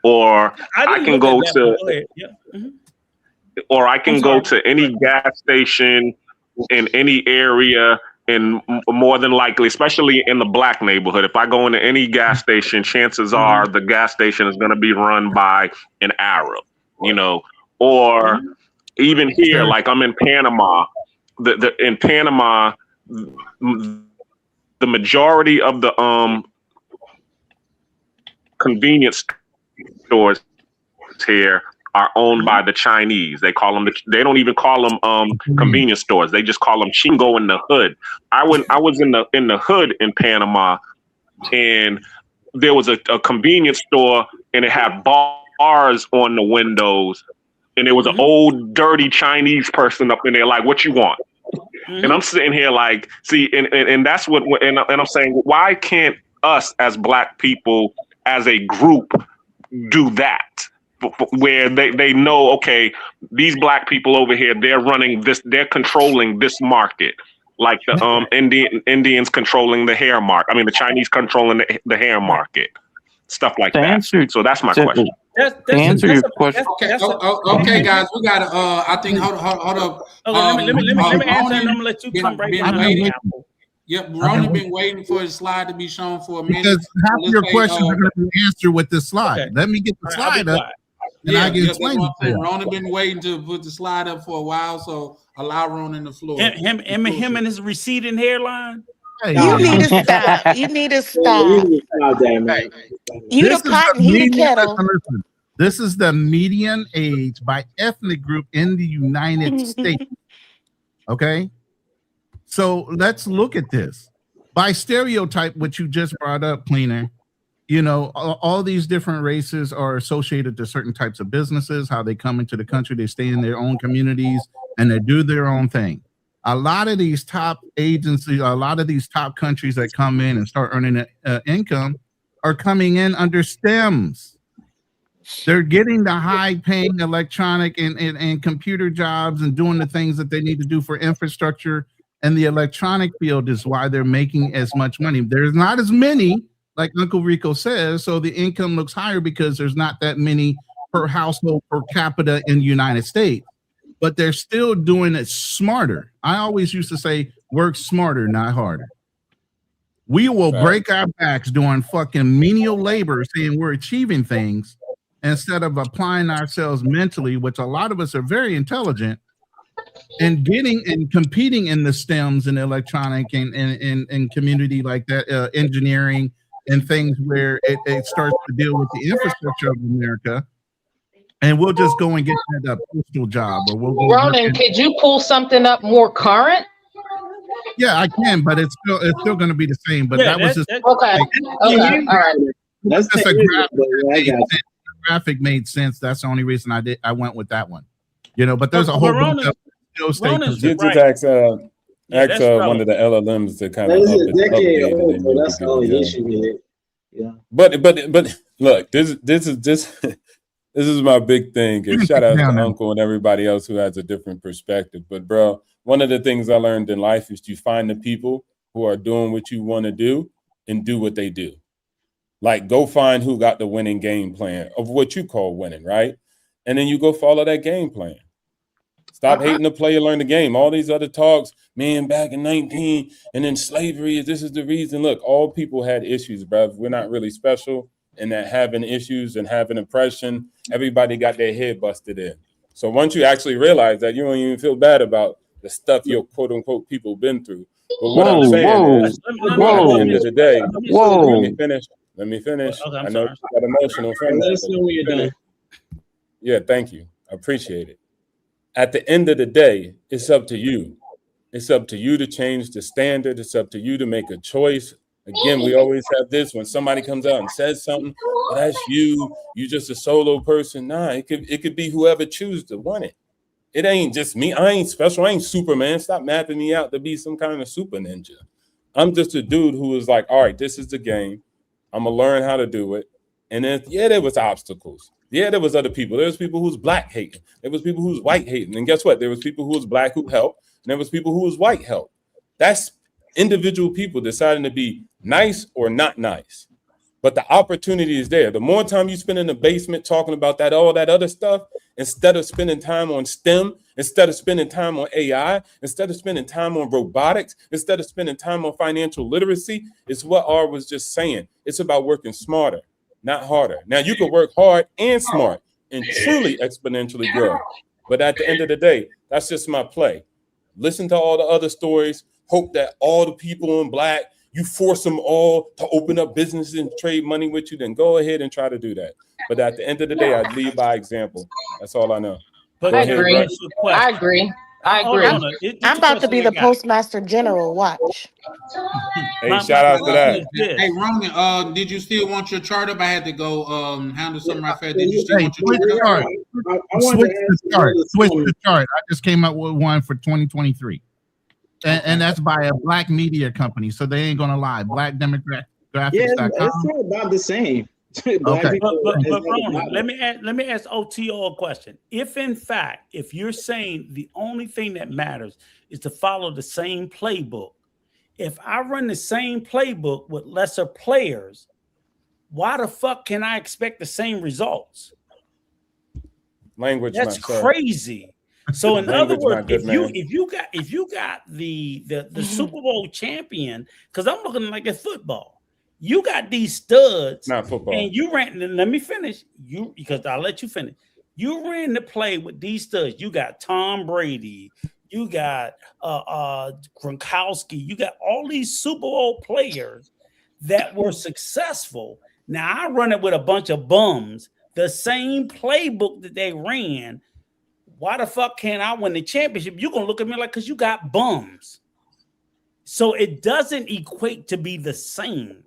or I can go to. Or I can go to any gas station in any area And more than likely, especially in the black neighborhood, if I go into any gas station, chances are the gas station is going to be run by an Arab, or even here, like I'm in Panama. In Panama, the majority of the convenience stores here are owned by the Chinese. They call them. They don't even call them convenience stores. They just call them chingo in the hood. I was in the hood in Panama, and there was a convenience store, and it had bars on the windows, and there was an old dirty Chinese person up in there, like, what you want? And I'm sitting here like, see, and that's what, and I'm saying, why can't us as black people as a group do that? Where they know, okay, these black people over here, they're running this, they're controlling this market, like the Indians controlling the hair market. I mean, the Chinese controlling the hair market, stuff like that. So that's my question. Answer your question. Okay, guys, we gotta. I think hold up. Okay, let me answer, and I'm gonna let you come right behind. Yep, Ronan been waiting for his slide to be shown for a minute. Because half of your questions are going to be answered with this slide. Okay. Let me get the slide up. And I can explain it. Ronan been waiting to put the slide up for a while, so allow Ronan the floor. Him and his receding hairline. Hey, you need to stop. You need to stop. You the pot and he the kettle. This is the median age by ethnic group in the United States. Okay? So let's look at this. By stereotype, what you just brought up, Cleaner, all these different races are associated to certain types of businesses, how they come into the country, they stay in their own communities, and they do their own thing. A lot of these top agencies, a lot of these top countries that come in and start earning income are coming in under STEMs. They're getting the high-paying electronic and computer jobs and doing the things that they need to do for infrastructure. And the electronic field is why they're making as much money. There's not as many, like Uncle Rico says, so the income looks higher because there's not that many per household per capita in the United States. But they're still doing it smarter. I always used to say, work smarter, not harder. We will break our backs doing fucking menial labor, saying we're achieving things, instead of applying ourselves mentally, which a lot of us are very intelligent, and getting and competing in the STEMs and electronic and community like that, engineering and things where it starts to deal with the infrastructure of America. And we'll just go and get that postal job, or we'll go. Ronan, could you pull something up more current? Yeah, I can, but it's still going to be the same. But that was just okay. All right. That's just a graphic made sense. That's the only reason I went with that one. But there's a whole bunch of statements. You just ask one of the LLMs to kind of update it. That's the only issue with it. Yeah. But look, this is my big thing. And shout out to Uncle and everybody else who has a different perspective. But bro, one of the things I learned in life is to find the people who are doing what you want to do and do what they do. Like, go find who got the winning game plan of what you call winning, right? And then you go follow that game plan. Stop hating the player, learn the game. All these other talks, man, back in 19, and then slavery, this is the reason. Look, all people had issues, bruv. We're not really special in that having issues and having oppression. Everybody got their head busted in. So once you actually realize that, you don't even feel bad about the stuff your quote unquote people been through. But what I'm saying is, at the end of the day, let me finish. Okay, I know you got emotional. Let us know when you're done. Yeah, thank you. I appreciate it. At the end of the day, it's up to you. It's up to you to change the standard. It's up to you to make a choice. Again, we always have this when somebody comes out and says something, well, that's you just a solo person. Nah, it could be whoever chooses to want it. It ain't just me. I ain't special. I ain't Superman. Stop mapping me out to be some kind of super ninja. I'm just a dude who is like, all right, this is the game. I'm gonna learn how to do it. And then, yeah, there was obstacles. Yeah, there was other people. There was people who was black hating. There was people who was white hating. And guess what? There was people who was black who helped. And there was people who was white helped. That's individual people deciding to be nice or not nice. But the opportunity is there. The more time you spend in the basement talking about that, all that other stuff, instead of spending time on STEM, instead of spending time on AI, instead of spending time on robotics, instead of spending time on financial literacy. It's what R was just saying. It's about working smarter, not harder. Now, you can work hard and smart and truly exponentially grow. But at the end of the day, that's just my play. Listen to all the other stories. Hope that all the people in Black, you force them all to open up businesses and trade money with you, then go ahead and try to do that. But at the end of the day, I lead by example. That's all I know. I agree. I agree. I'm about to be the postmaster general. Watch. Hey, shout out to that. Hey, Roman, did you still want your chart up? I had to go handle something right fast. Did you still want your chart up? Switch the chart. I just came up with one for 2023. And that's by a Black media company, so they ain't gonna lie. Blackdemographics.com. Yeah, it's about the same. Okay. But Ronan, let me ask OTO a question. If in fact, if you're saying the only thing that matters is to follow the same playbook, if I run the same playbook with lesser players, why the fuck can I expect the same results? Language, that's crazy. So in other words, if you got the Super Bowl champion, because I'm looking like it's football, you got these studs, not football, and you ran. Let me finish. Because I'll let you finish. You ran the play with these studs. You got Tom Brady. You got Gronkowski. You got all these Super Bowl players that were successful. Now I run it with a bunch of bums. The same playbook that they ran. Why the fuck can't I win the championship? You're going to look at me like, because you got bums. So it doesn't equate to be the same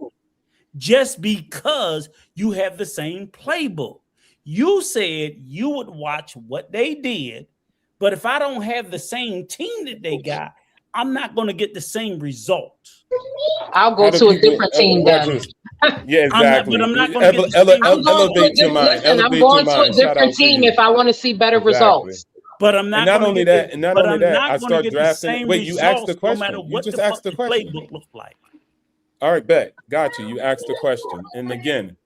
just because you have the same playbook. You said you would watch what they did, but if I don't have the same team that they got, I'm not going to get the same results. I'll go to a different team then. Yeah, exactly. I'm going to a different team if I want to see better results. But I'm not. Not only that, I start drafting. Wait, you asked the question. You just asked the question. Playbook looks like. All right, bet. Got you. You asked the question, and again,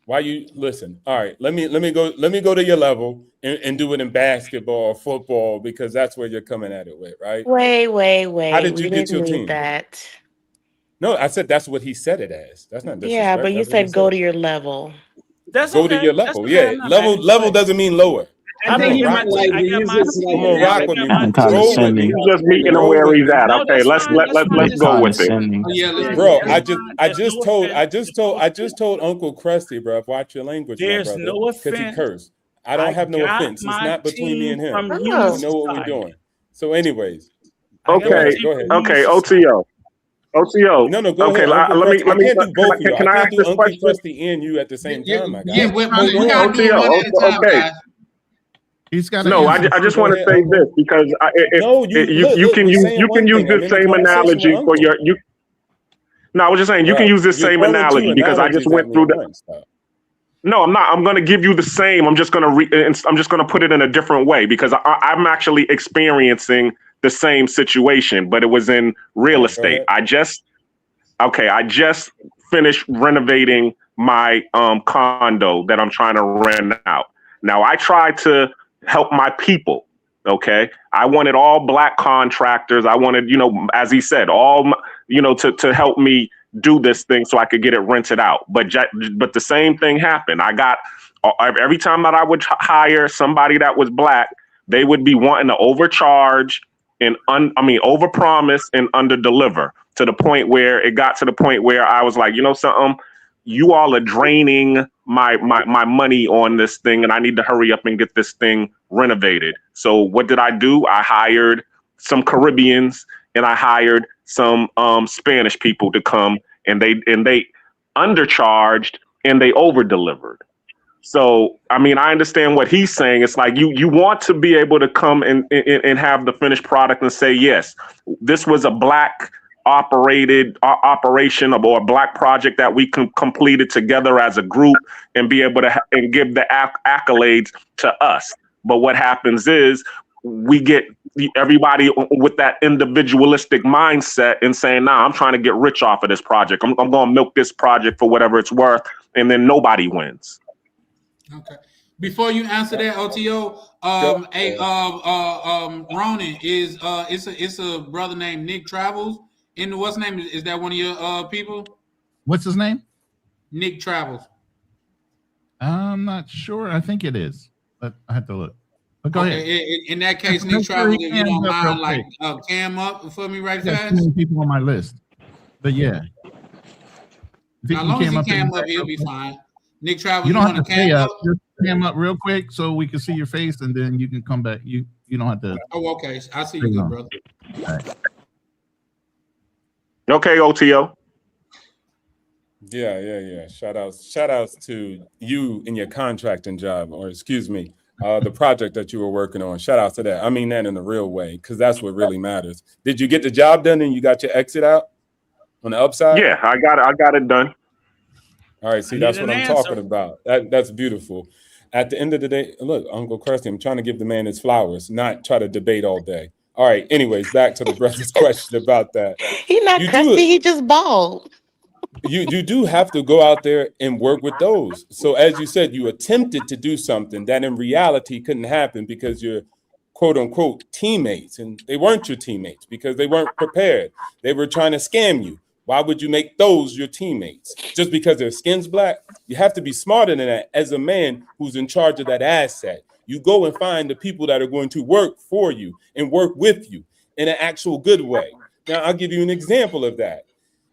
why you listen? All right, let me go to your level and do it in basketball or football because that's where you're coming at it with, right? Wait. How did you get your team? That. No, I said that's what he said it as. That's not disrespect. Yeah, but you said go to your level. That's go to your level. Yeah, level doesn't mean lower. I think you rock with me. You just meeting him where he's at. Okay, let's go with it. Bro, I just told Uncle Krusty, bro, watch your language. There's no offense. Because he cursed. I don't have no offense. It's not between me and him. We know what we're doing. So, anyways. Okay, OTO. No, go ahead. Let me. Can I ask this question? Krusty and you at the same time, my guy. Yeah, we got to do one at a time, guys. He's got. No, I just want to say this because you can use this same analogy for your you. No, I was just saying you can use this same analogy because I just went through the. No, I'm not. I'm going to give you the same. I'm just going to put it in a different way because I'm actually experiencing the same situation, but it was in real estate. I just finished renovating my condo that I'm trying to rent out. Now I tried to help my people. Okay. I wanted all Black contractors. I wanted, as he said, to help me do this thing so I could get it rented out. But the same thing happened. I got every time that I would hire somebody that was Black, they would be wanting to overcharge and overpromise and underdeliver to the point where it got to the point where I was like, something, you all are draining my money on this thing and I need to hurry up and get this thing renovated. So what did I do? I hired some Caribbeans and I hired some Spanish people to come and they undercharged and they over-delivered. So, I understand what he's saying. It's like you want to be able to come and have the finished product and say, yes, this was a Black operated operation or a Black project that we completed together as a group and be able to and give the accolades to us. But what happens is we get everybody with that individualistic mindset and saying, nah, I'm trying to get rich off of this project. I'm going to milk this project for whatever it's worth. And then nobody wins. Okay. Before you answer that, OTO, Ronan is it's a brother named Nick Travels. And what's name is that one of your people? What's his name? Nick Travels. I'm not sure. I think it is, but I have to look. But go ahead. In that case, Nick Make sure Travels, he if you cams don't up real mind, like quick. cam up for me right I got too fast. many people on my list, but yeah. If Now, as long as he in cam the up, back he'll real be quick. fine. Nick Travels, You don't have want to stay cam up. Just cam up real quick so we can see your face, and then you can come back. You don't have to. Oh, okay. I see you, good brother. All right. Okay, OTO. Yeah. Shout outs to you in your contracting job, or excuse me, the project that you were working on. Shout out to that. I mean that in a real way, because that's what really matters. Did you get the job done and you got your exit out on the upside? Yeah, I got it done. All right, see, that's what I'm talking about. That's beautiful. At the end of the day, look, Uncle Krusty, I'm trying to give the man his flowers, not try to debate all day. All right, anyways, back to the brother's question about that. He's not crusty, he just bald. You do have to go out there and work with those. So as you said, you attempted to do something that in reality couldn't happen because you're quote unquote teammates, and they weren't your teammates because they weren't prepared. They were trying to scam you. Why would you make those your teammates? Just because their skin's black? You have to be smarter than that as a man who's in charge of that asset. You go and find the people that are going to work for you and work with you in an actual good way. Now, I'll give you an example of that.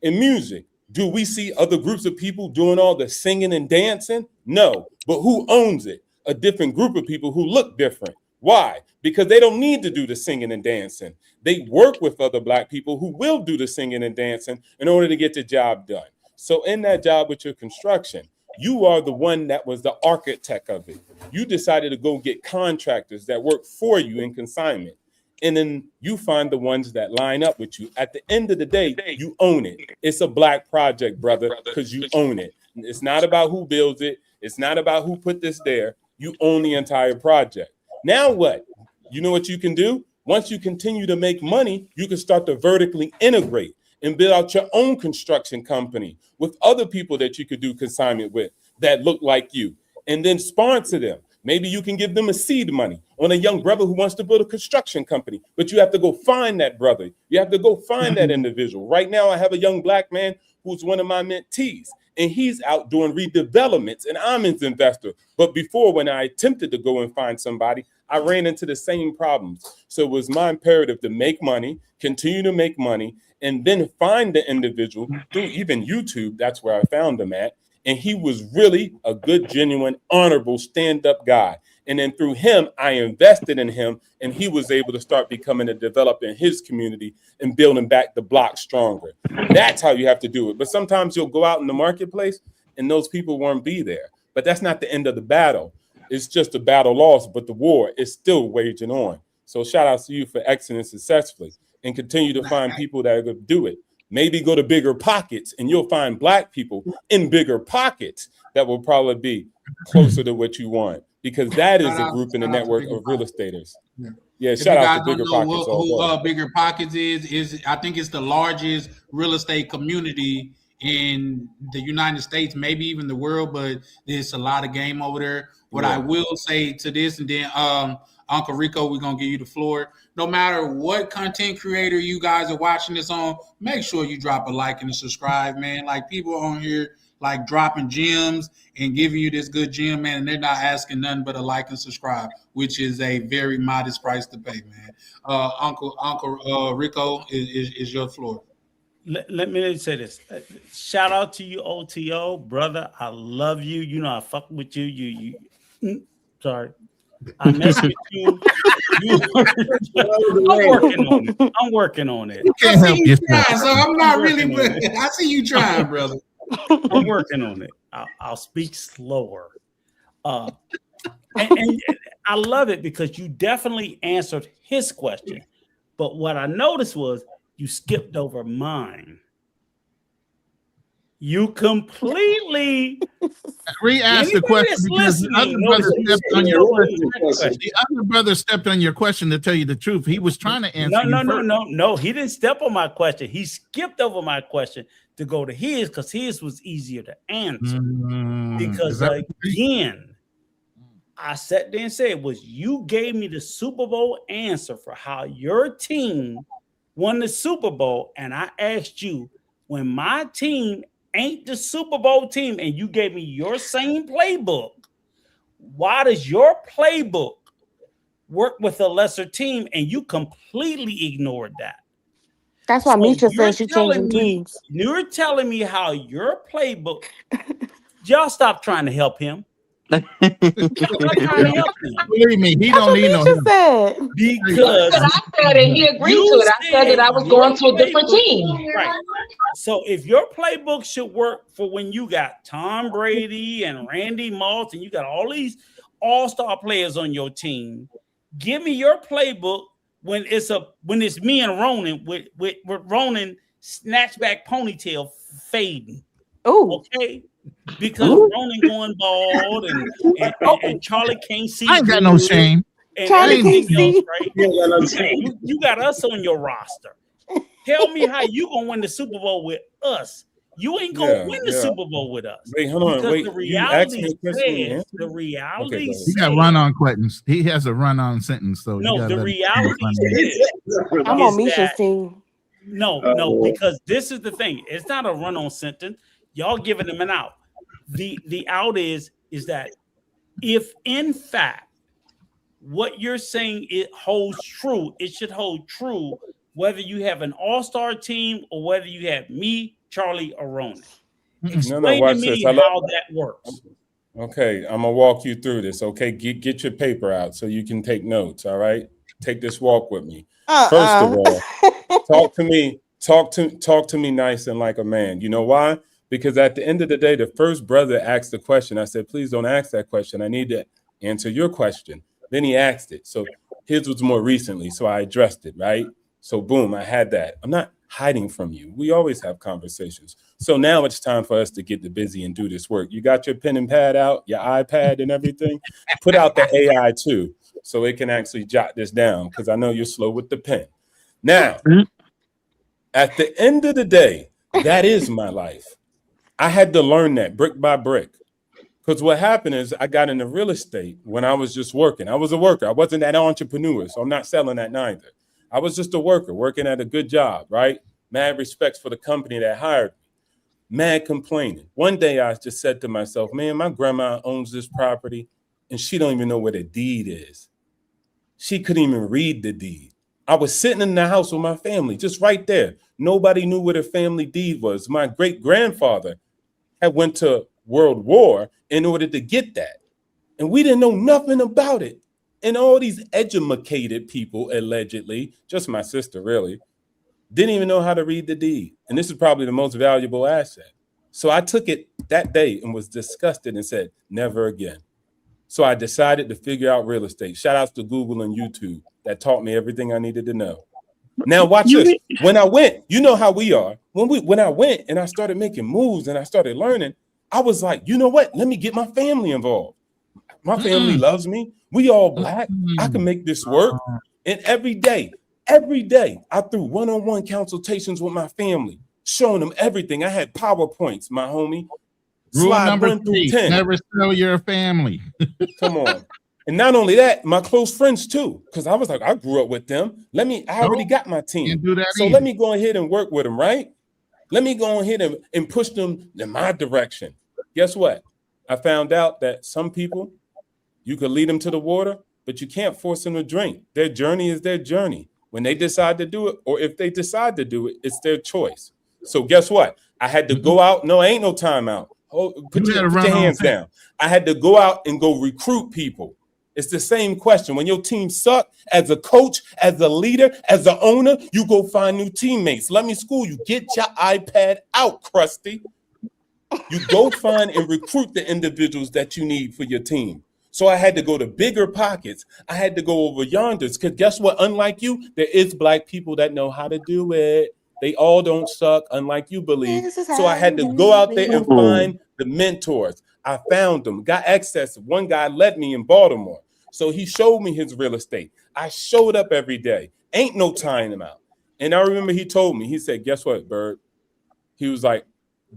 In music, do we see other groups of people doing all the singing and dancing? No. But who owns it? A different group of people who look different. Why? Because they don't need to do the singing and dancing. They work with other black people who will do the singing and dancing in order to get the job done. So in that job with your construction, you are the one that was the architect of it. You decided to go get contractors that work for you in consignment. And then you find the ones that line up with you. At the end of the day, you own it. It's a black project, brother, because you own it. It's not about who builds it. It's not about who put this there. You own the entire project. Now what? You know what you can do? Once you continue to make money, you can start to vertically integrate and build out your own construction company with other people that you could do consignment with that look like you, and then sponsor them. Maybe you can give them a seed money on a young brother who wants to build a construction company, but you have to go find that brother. You have to go find that individual. Right now, I have a young black man who's one of my mentees, and he's out doing redevelopments, and I'm his investor. But before, when I attempted to go and find somebody, I ran into the same problems. So it was my imperative to make money, continue to make money, and then find the individual through even YouTube. That's where I found him at. And he was really a good, genuine, honorable, stand-up guy. And then through him, I invested in him, and he was able to start becoming a developer in his community and building back the block stronger. That's how you have to do it. But sometimes you'll go out in the marketplace, and those people won't be there. But that's not the end of the battle. It's just a battle lost, but the war is still waging on. So shout out to you for exiting successfully, and continue to find people that are going to do it. Maybe go to bigger pockets, and you'll find black people in bigger pockets that will probably be closer to what you want, because that is a group in the network of real estaters. Yeah, shout out to Bigger Pockets. Who Bigger Pockets is I think it's the largest real estate community in the United States, maybe even the world, but there's a lot of game over there. What I will say to this, and then Uncle Rico, we're gonna give you the floor. No matter what content creator you guys are watching this on, make sure you drop a like and a subscribe, man. Like, people on here like dropping gems and giving you this good gem, man, and they're not asking nothing but a like and subscribe, which is a very modest price to pay, man. Uncle Rico, is your floor. Let me say this. Shout out to you, OTO, brother. I love you. You know I fuck with you. Sorry. I mess with you. I'm working on it. I see you trying, so I'm not really. I see you trying, brother. I'm working on it. I'll speak slower. And I love it because you definitely answered his question. But what I noticed was you skipped over mine. You completely re-asked the question because the other brother stepped on your question to tell you the truth. He was trying to answer. No. He didn't step on my question. He skipped over my question to go to his because his was easier to answer. Because again, I sat there and said was you gave me the Super Bowl answer for how your team won the Super Bowl, and I asked you when my team ain't the Super Bowl team, and you gave me your same playbook. Why does your playbook work with a lesser team, and you completely ignored that? That's why So Misha says she's changing teams. you're telling me how your playbook. Y'all stop trying to help him. Stop trying to help him. Believe me, he That's don't what need no Misha help. said. Because I said it. He agreed to it. I said that I was going to a different team. Right. So if your playbook should work for when you got Tom Brady and Randy Moss and you got all these all-star players on your team, give me your playbook when it's me and Ronan with Ronan snatchback ponytail fading. Oh, okay. Because Ronan going bald and Charlie can't see. I ain't got no shame. And Charlie can't everything else, see. right? You got us on your roster. Tell me how you gonna win the Super Bowl with us. You ain't gonna win the Super Bowl with us. Wait, hold on. Because Wait, the you asked me reality a question. says, the reality Okay, He got run on questions. He has a run on sentence. So no, you the gotta reality says I'm on is Misha's that team. no, because this is the thing. It's not a run on sentence. Y'all giving them an out. The out is that if in fact what you're saying it holds true, it should hold true whether you have an all-star team or whether you have me, Charlie, or Ronan. Explain watch to me this. how that works. Okay, I'm gonna walk you through this. Okay, get your paper out so you can take notes. All right, take this walk with me. First of all, talk to me. Talk to me nice and like a man. You know why? Because at the end of the day, the first brother asked the question. I said, please don't ask that question. I need to answer your question. Then he asked it. So his was more recently. So I addressed it, right? So boom, I had that. I'm not hiding from you. We always have conversations. So now it's time for us to get busy and do this work. You got your pen and pad out, your iPad and everything. Put out the AI too, so it can actually jot this down because I know you're slow with the pen. Now, at the end of the day, that is my life. I had to learn that brick by brick. Because what happened is I got into real estate when I was just working. I was a worker. I wasn't that entrepreneur, so I'm not selling that neither. I was just a worker working at a good job, right? Mad respects for the company that hired me. Mad complaining. One day I just said to myself, man, my grandma owns this property and she don't even know what a deed is. She couldn't even read the deed. I was sitting in the house with my family, just right there. Nobody knew what a family deed was. My great-grandfather had went to World War in order to get that. And we didn't know nothing about it. And all these educated people, allegedly, just my sister really, didn't even know how to read the deed. And this is probably the most valuable asset. So I took it that day and was disgusted and said, never again. So I decided to figure out real estate. Shout outs to Google and YouTube that taught me everything I needed to know. Now watch this. When I went, you know how we are. When I went and I started making moves and I started learning, I was like, you know what? Let me get my family involved. My family loves me. We all Black. I can make this work. And every day, I threw one-on-one consultations with my family, showing them everything. I had PowerPoints, my homie. Rule Slide number 1 through 3, 10. never sell your family. Come on. And not only that, my close friends too, because I was like, I grew up with them. I already got my team. Can't do that So either. let me go ahead and work with them, right? Let me go ahead and push them in my direction. Guess what? I found out that some people, you could lead them to the water, but you can't force them to drink. Their journey is their journey. When they decide to do it, or if they decide to do it, it's their choice. So guess what? I had to go out. No, ain't no timeout. Put your hands down. I had to go out and go recruit people. It's the same question. When your team suck, as a coach, as a leader, as an owner, you go find new teammates. Let me school you. Get your iPad out, Krusty. You go find and recruit the individuals that you need for your team. So I had to go to bigger pockets. I had to go over yonders. Because guess what? Unlike you, there is Black people that know how to do it. They all don't suck, unlike you believe. So I had to go out there and find the mentors. I found them, got access. One guy led me in Baltimore. So he showed me his real estate. I showed up every day. Ain't no tying him out. And I remember he told me, he said, guess what, Bird? He was like,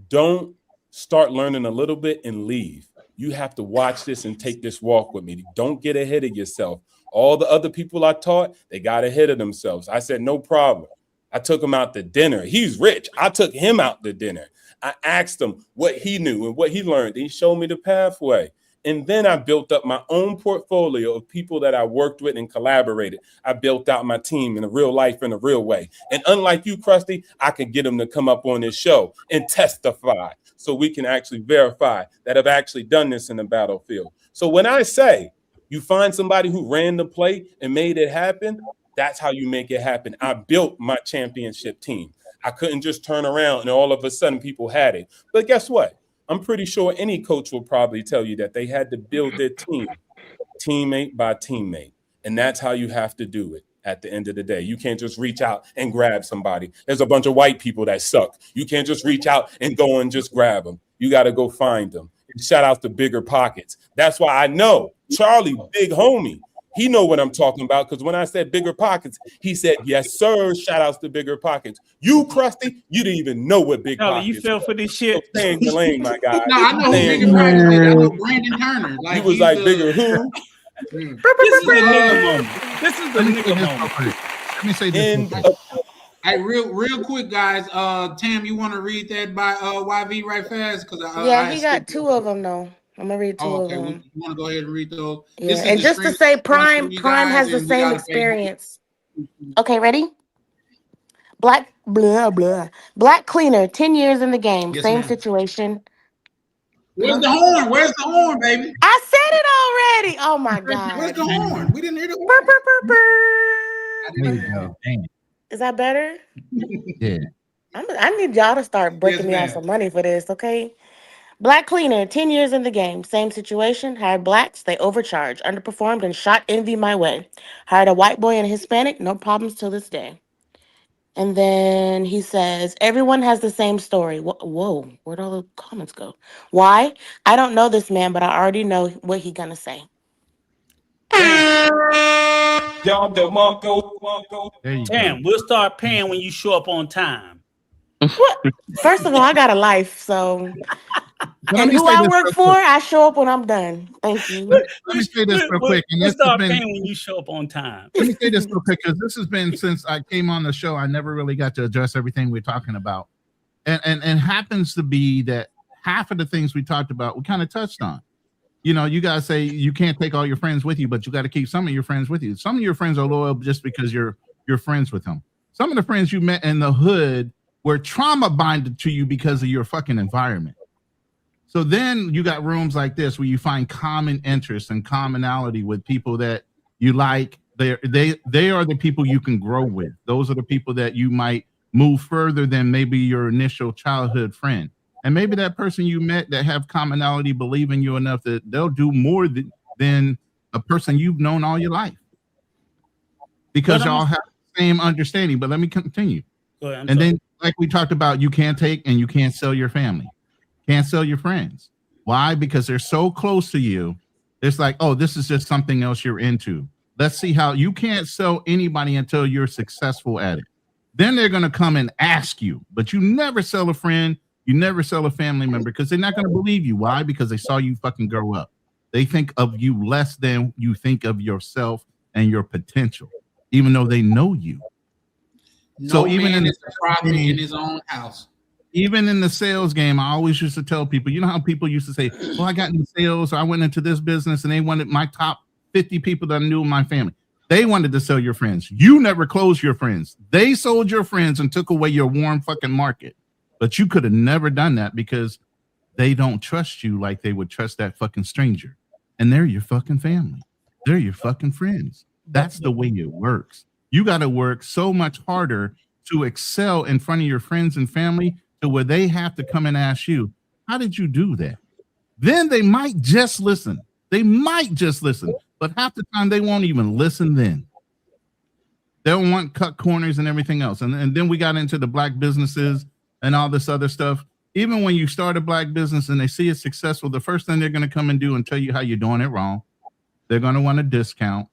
don't start learning a little bit and leave. You have to watch this and take this walk with me. Don't get ahead of yourself. All the other people I taught, they got ahead of themselves. I said, no problem. I took him out to dinner. He's rich. I took him out to dinner. I asked him what he knew and what he learned. He showed me the pathway. And then I built up my own portfolio of people that I worked with and collaborated. I built out my team in a real life, in a real way. And unlike you, Krusty, I can get them to come up on this show and testify so we can actually verify that I've actually done this in the battlefield. So when I say you find somebody who ran the play and made it happen, that's how you make it happen. I built my championship team. I couldn't just turn around and all of a sudden people had it. But guess what? I'm pretty sure any coach will probably tell you that they had to build their team, teammate by teammate. And that's how you have to do it at the end of the day. You can't just reach out and grab somebody. There's a bunch of white people that suck. You can't just reach out and go and just grab them. You got to go find them. And shout out to Bigger Pockets. That's why I know Charlie, big homie, he know what I'm talking about, because when I said Bigger Pockets, he said, yes, sir. Shout outs to Bigger Pockets. You, Krusty, you didn't even know what Big Charlie, Pockets. you fell for this shit. So stay in your lane, my guy. No, I know who Bigger Pockets is. I know Brandon Turner. He was like, Bigger who? This is the nigga moment. This is the nigga moment. Let me say this. Hey, real quick, guys. Tam, you want to read that by YV right fast? Because yeah, he got two of them though. I'm gonna read two of them. You want to go ahead and read those? Yeah, and just to say, Prime has the same experience. Okay, ready? Black cleaner, 10 years in the game, yes, same ma'am. Situation. Where's the horn? Where's the horn, baby? I said it already. Oh my god. Where's the horn? We didn't hear the horn. There you go. Dang. Is that better? Yeah. I need y'all to start breaking me out some money for this, okay? Black cleaner, 10 years in the game. Same situation. Hired blacks, they overcharged, underperformed, and shot envy my way. Hired a white boy and a Hispanic, no problems till this day. And then he says, everyone has the same story. Whoa, where'd all the comments go? Why? I don't know this man, but I already know what he's gonna say. Damn, we'll start paying when you show up on time. What? First of all, I got a life, so and who I work for, I show up when I'm done. Thank you. Let me say this real quick. And We'll this has start been, paying when you show up on time. let me say this real quick, because this has been since I came on the show. I never really got to address everything we're talking about. And happens to be that half of the things we talked about, we kind of touched on. You know, you guys say you can't take all your friends with you, but you got to keep some of your friends with you. Some of your friends are loyal just because you're friends with them. Some of the friends you met in the hood were trauma binded to you because of your fucking environment. So then you got rooms like this where you find common interests and commonality with people that you like. They are the people you can grow with. Those are the people that you might move further than maybe your initial childhood friend. And maybe that person you met that have commonality believe in you enough that they'll do more than a person you've known all your life. Because y'all have the same understanding. But let me continue. Go ahead, and then, like we talked about, you can't take and you can't sell your family. Can't sell your friends. Why? Because they're so close to you. It's like, oh, this is just something else you're into. Let's see how you can't sell anybody until you're successful at it. Then they're going to come and ask you, but you never sell a friend. You never sell a family member because they're not going to believe you. Why? Because they saw you fucking grow up. They think of you less than you think of yourself and your potential, even though they know you. No, so even man in is a prophet in his own house. Even in the sales game, I always used to tell people, you know how people used to say, well, I got into sales, or I went into this business, and they wanted my top 50 people that I knew in my family. They wanted to sell your friends. You never closed your friends. They sold your friends and took away your warm fucking market. But you could have never done that because they don't trust you like they would trust that fucking stranger. And they're your fucking family. They're your fucking friends. That's the way it works. You got to work so much harder to excel in front of your friends and family to where they have to come and ask you, how did you do that? Then they might just listen. They might just listen. But half the time they won't even listen then. They'll want cut corners and everything else. And then we got into the black businesses and all this other stuff. Even when you start a black business and they see it successful, the first thing they're going to come and do and tell you how you're doing it wrong. They're going to want a discount.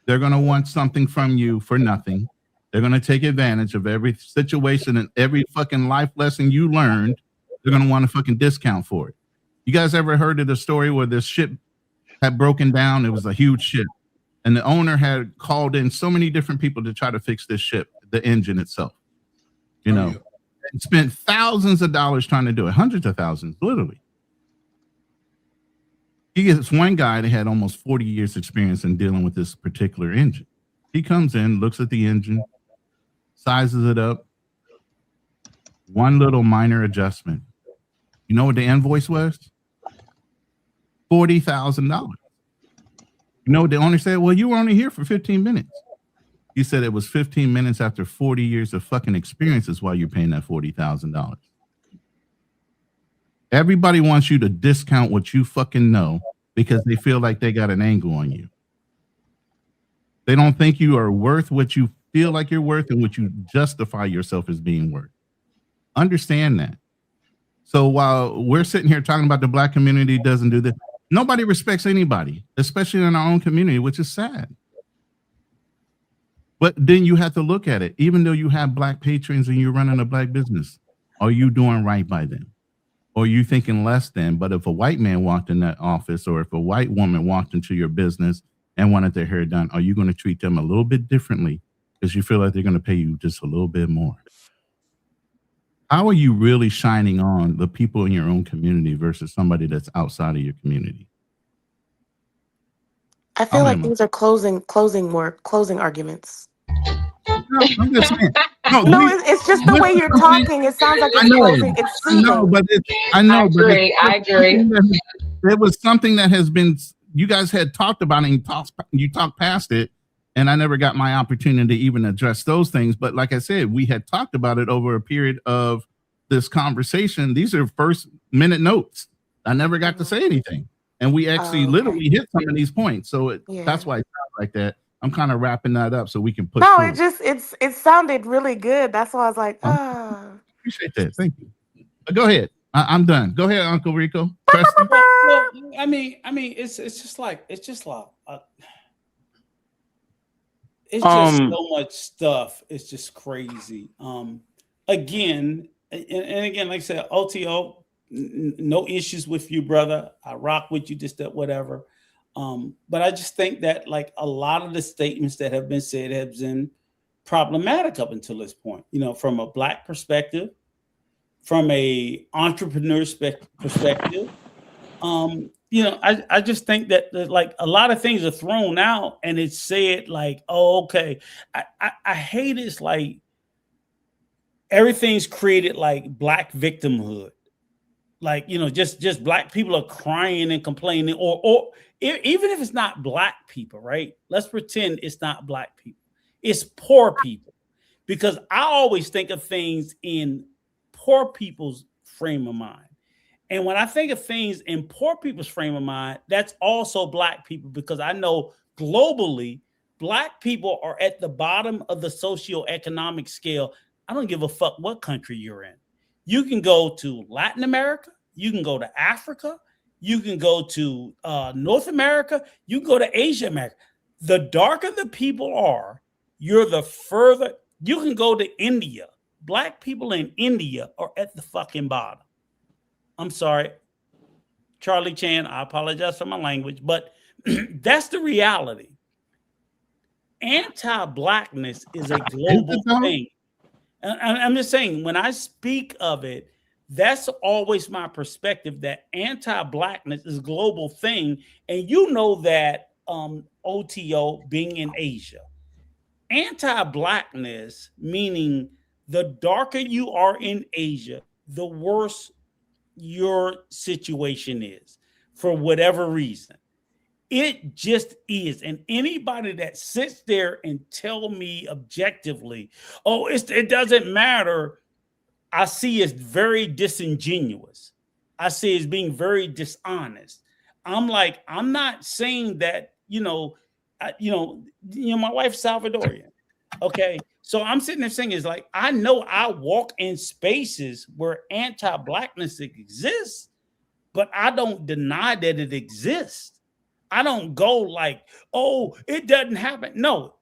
They're going to want something from you for nothing. They're going to take advantage of every situation and every fucking life lesson you learned. They're going to want a fucking discount for it. You guys ever heard of the story where this ship had broken down? It was a huge ship, and the owner had called in so many different people to try to fix this ship, the engine itself. You know, and spent thousands of dollars trying to do it, hundreds of thousands, literally. He gets one guy that had almost 40 years experience in dealing with this particular engine. He comes in, looks at the engine, sizes it up. One little minor adjustment. You know what the invoice was? $40,000. You know what the owner said? Well, you were only here for 15 minutes. He said it was 15 minutes after 40 years of fucking experience is why you're paying that $40,000. Everybody wants you to discount what you fucking know because they feel like they got an angle on you. They don't think you are worth what you feel like you're worth and what you justify yourself as being worth. Understand that. So while we're sitting here talking about the black community doesn't do this, nobody respects anybody, especially in our own community, which is sad. But then you have to look at it. Even though you have black patrons and you're running a black business, are you doing right by them? Or are you thinking less than? But if a white man walked in that office or if a white woman walked into your business and wanted their hair done, are you going to treat them a little bit differently because you feel like they're going to pay you just a little bit more? How are you really shining on the people in your own community versus somebody that's outside of your community? I feel like these are closing arguments. No, I'm just saying. No, it's just the way you're talking. It sounds like it's closing. It's seething. I agree. It was something that has been, you guys had talked about it and you talked past it, and I never got my opportunity to even address those things. But like I said, we had talked about it over a period of this conversation. These are first minute notes. I never got to say anything. And we actually literally hit some of these points. So that's why it sounds like that. I'm kind of wrapping that up so we can push through. It sounded really good. That's why I was like, Appreciate that. Thank you. Go ahead. I'm done. Go ahead, Uncle Rico. Well, I mean, it's just like it's just so much stuff. It's just crazy. Again, and again, like I said, OTO, no issues with you, brother. I rock with you, just that whatever. But I just think that like a lot of the statements that have been said have been problematic up until this point, you know, from a black perspective, from a entrepreneur perspective. You know, I just think that like a lot of things are thrown out and it's said like, oh, okay. I hate it's like everything's created like black victimhood. Like, you know, just black people are crying and complaining, or even if it's not black people, right? Let's pretend it's not black people. It's poor people. Because I always think of things in poor people's frame of mind. And when I think of things in poor people's frame of mind, that's also black people, because I know globally, black people are at the bottom of the socioeconomic scale. I don't give a fuck what country you're in. You can go to Latin America, you can go to Africa, you can go to North America, you can go to Asia America. The darker the people are, you're the further. You can go to India. Black people in India are at the fucking bottom. I'm sorry, Charlie Chan, I apologize for my language, but that's the reality. Anti-blackness is a global thing. And I'm just saying, when I speak of it, that's always my perspective, that anti-blackness is a global thing. And you know that OTO being in Asia, anti-blackness, meaning the darker you are in Asia, the worse your situation is for whatever reason. It just is. And anybody that sits there and tell me objectively, oh, it doesn't matter, I see as very disingenuous. I see as being very dishonest. I'm like, I'm not saying that, my wife's Salvadorian. Okay. So I'm sitting there saying is like, I know I walk in spaces where anti-blackness exists, but I don't deny that it exists. I don't go like, oh, it doesn't happen. No,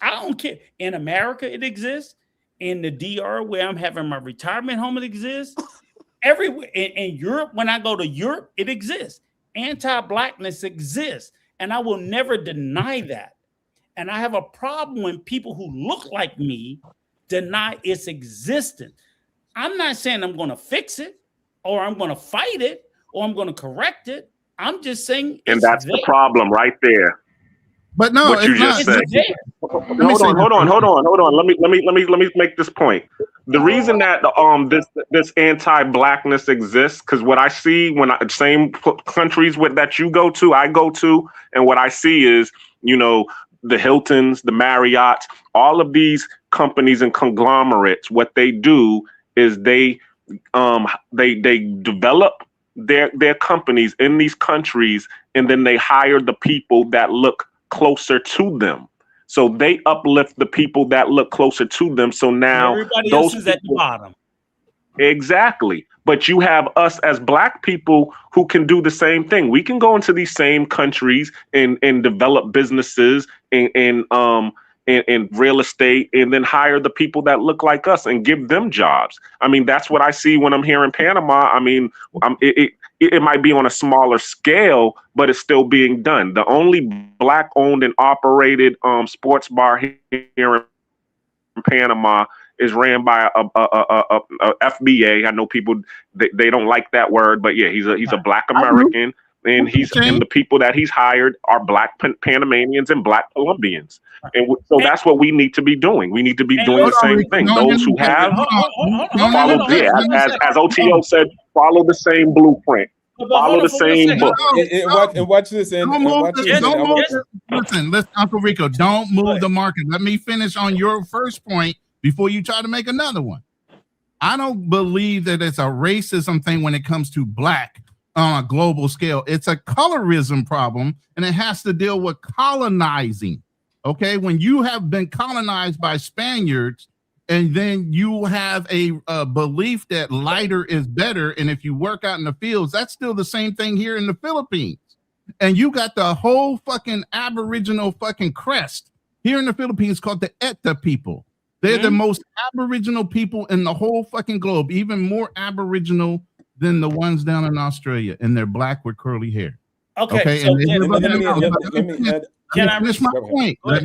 I don't care. In America, it exists. In the DR, where I'm having my retirement home, it exists. everywhere in Europe. When I go to Europe, it exists. Anti-blackness exists, and I will never deny that. And I have a problem when people who look like me deny its existence. I'm not saying I'm going to fix it, or I'm going to fight it, or I'm going to correct it. I'm just saying, and that's the problem right there. But no, what you just said. Hold on. Let me make this point. The reason that this anti-blackness exists, because what I see when same countries that you go to, I go to, and what I see is, you know, the Hiltons, the Marriotts, all of these companies and conglomerates. What they do is they develop their companies in these countries, and then they hire the people that look closer to them. So they uplift the people that look closer to them. So now everybody those else is at the bottom. Exactly. But you have us as Black people who can do the same thing. We can go into these same countries and develop businesses and real estate, and then hire the people that look like us and give them jobs. I mean, that's what I see when I'm here in Panama. I mean, it might be on a smaller scale, but it's still being done. The only Black owned and operated sports bar here in Panama is ran by a FBA. I know people they don't like that word, but yeah, he's a Black American, and and the people that he's hired are Black Panamanians and Black Colombians, and so that's what we need to be doing. We need to be doing the same thing. Those who have follow, as OTO said, follow the same blueprint. Follow the same book. And watch this. Listen, Uncle Rico, don't move the market. Let me finish on your first point before you try to make another one. I don't believe that it's a racism thing when it comes to Black on a global scale. It's a colorism problem, and it has to deal with colonizing. Okay, when you have been colonized by Spaniards, and then you have a belief that lighter is better, and if you work out in the fields, that's still the same thing here in the Philippines. And you got the whole fucking Aboriginal fucking crest here in the Philippines called the Eta people. They're the most Aboriginal people in the whole fucking globe, even more Aboriginal than the ones down in Australia, and they're Black with curly hair. Okay, so let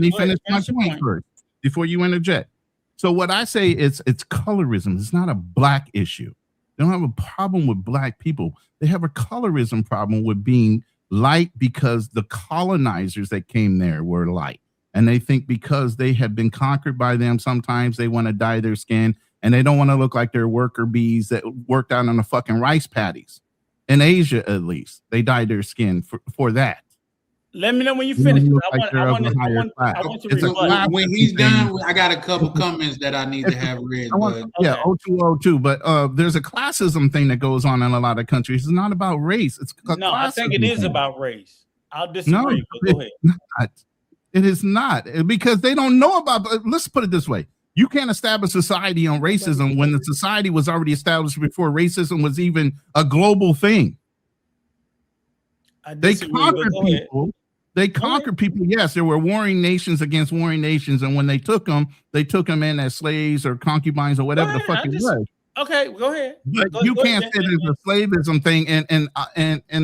me finish my point first before you interject. So what I say is it's colorism. It's not a Black issue. They don't have a problem with Black people. They have a colorism problem with being light because the colonizers that came there were light. And they think because they have been conquered by them, sometimes they want to dye their skin, and they don't want to look like they're worker bees that worked out on the fucking rice paddies. In Asia, at least, they dye their skin for that. Let me know when you finish. I want to rebut. When he's done, I got a couple comments that I need to have read. Yeah, 0202. But there's a classism thing that goes on in a lot of countries. It's not about race. It's I think it is about race. I'll disagree. But go ahead. It is not, because they don't know about. Let's put it this way: you can't establish society on racism when the society was already established before racism was even a global thing. They conquered people. They conquered people. Yes, there were warring nations against warring nations, and when they took them in as slaves or concubines or whatever the fuck it was. Okay, go ahead. But you can't say there's a slavism thing in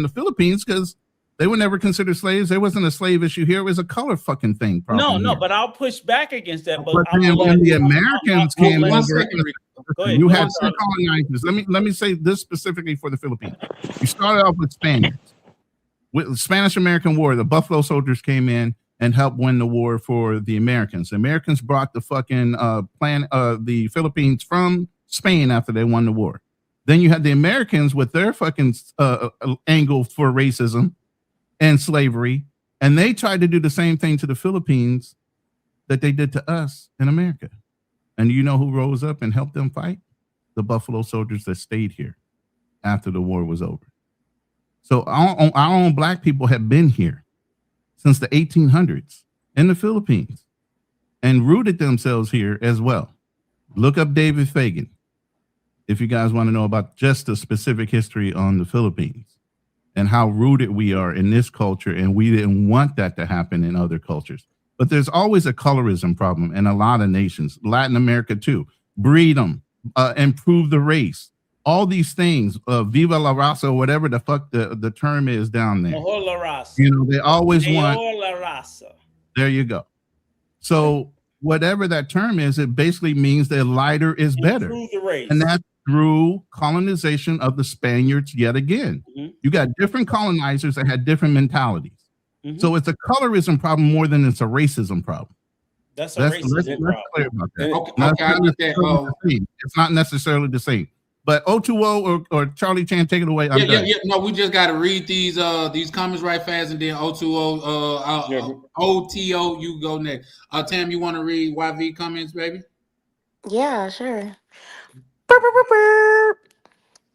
the Philippines because they were never considered slaves. There wasn't a slave issue here. It was a color fucking thing. No, but I'll push back against that. But then when the Americans came over, you had some colonizers. Let me say this specifically for the Philippines. You started off with Spaniards. With the Spanish-American War, the Buffalo Soldiers came in and helped win the war for the Americans. The Americans brought the fucking the Philippines from Spain after they won the war. Then you had the Americans with their fucking angle for racism and slavery, and they tried to do the same thing to the Philippines that they did to us in America. And you know who rose up and helped them fight? The Buffalo Soldiers that stayed here after the war was over. So our own Black people have been here since the 1800s in the Philippines and rooted themselves here as well. Look up David Fagan if you guys want to know about just the specific history on the Philippines and how rooted we are in this culture, and we didn't want that to happen in other cultures. But there's always a colorism problem in a lot of nations, Latin America too. Breed them, improve the race. all these things, Viva la Raza, whatever the fuck the term is down there. Mejor la raza. You know, they always want. Mejor la raza. There you go. So whatever that term is, it basically means that lighter is better. Improve the race. And that's through colonization of the Spaniards yet again. You got different colonizers that had different mentalities. So it's a colorism problem more than it's a racism problem. That's a racism problem. Clear about that. Okay, I get that. It's not necessarily the same. But O2O or Charlie Chan, take it away. Yeah. No, we just got to read these comments right fast, and then O2O, OTO, you go next. Tam, you want to read YV comments, baby? Yeah, sure.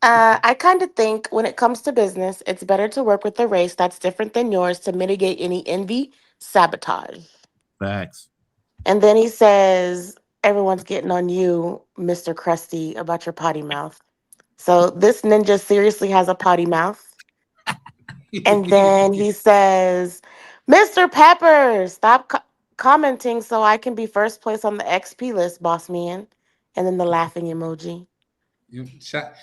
I kind of think when it comes to business, it's better to work with a race that's different than yours to mitigate any envy, sabotage. Facts. And then he says, everyone's getting on you, Mr. Krusty, about your potty mouth. So this ninja seriously has a potty mouth. And then he says, Mr. Pepper, stop commenting so I can be first place on the XP list, boss man. And then the laughing emoji. Shout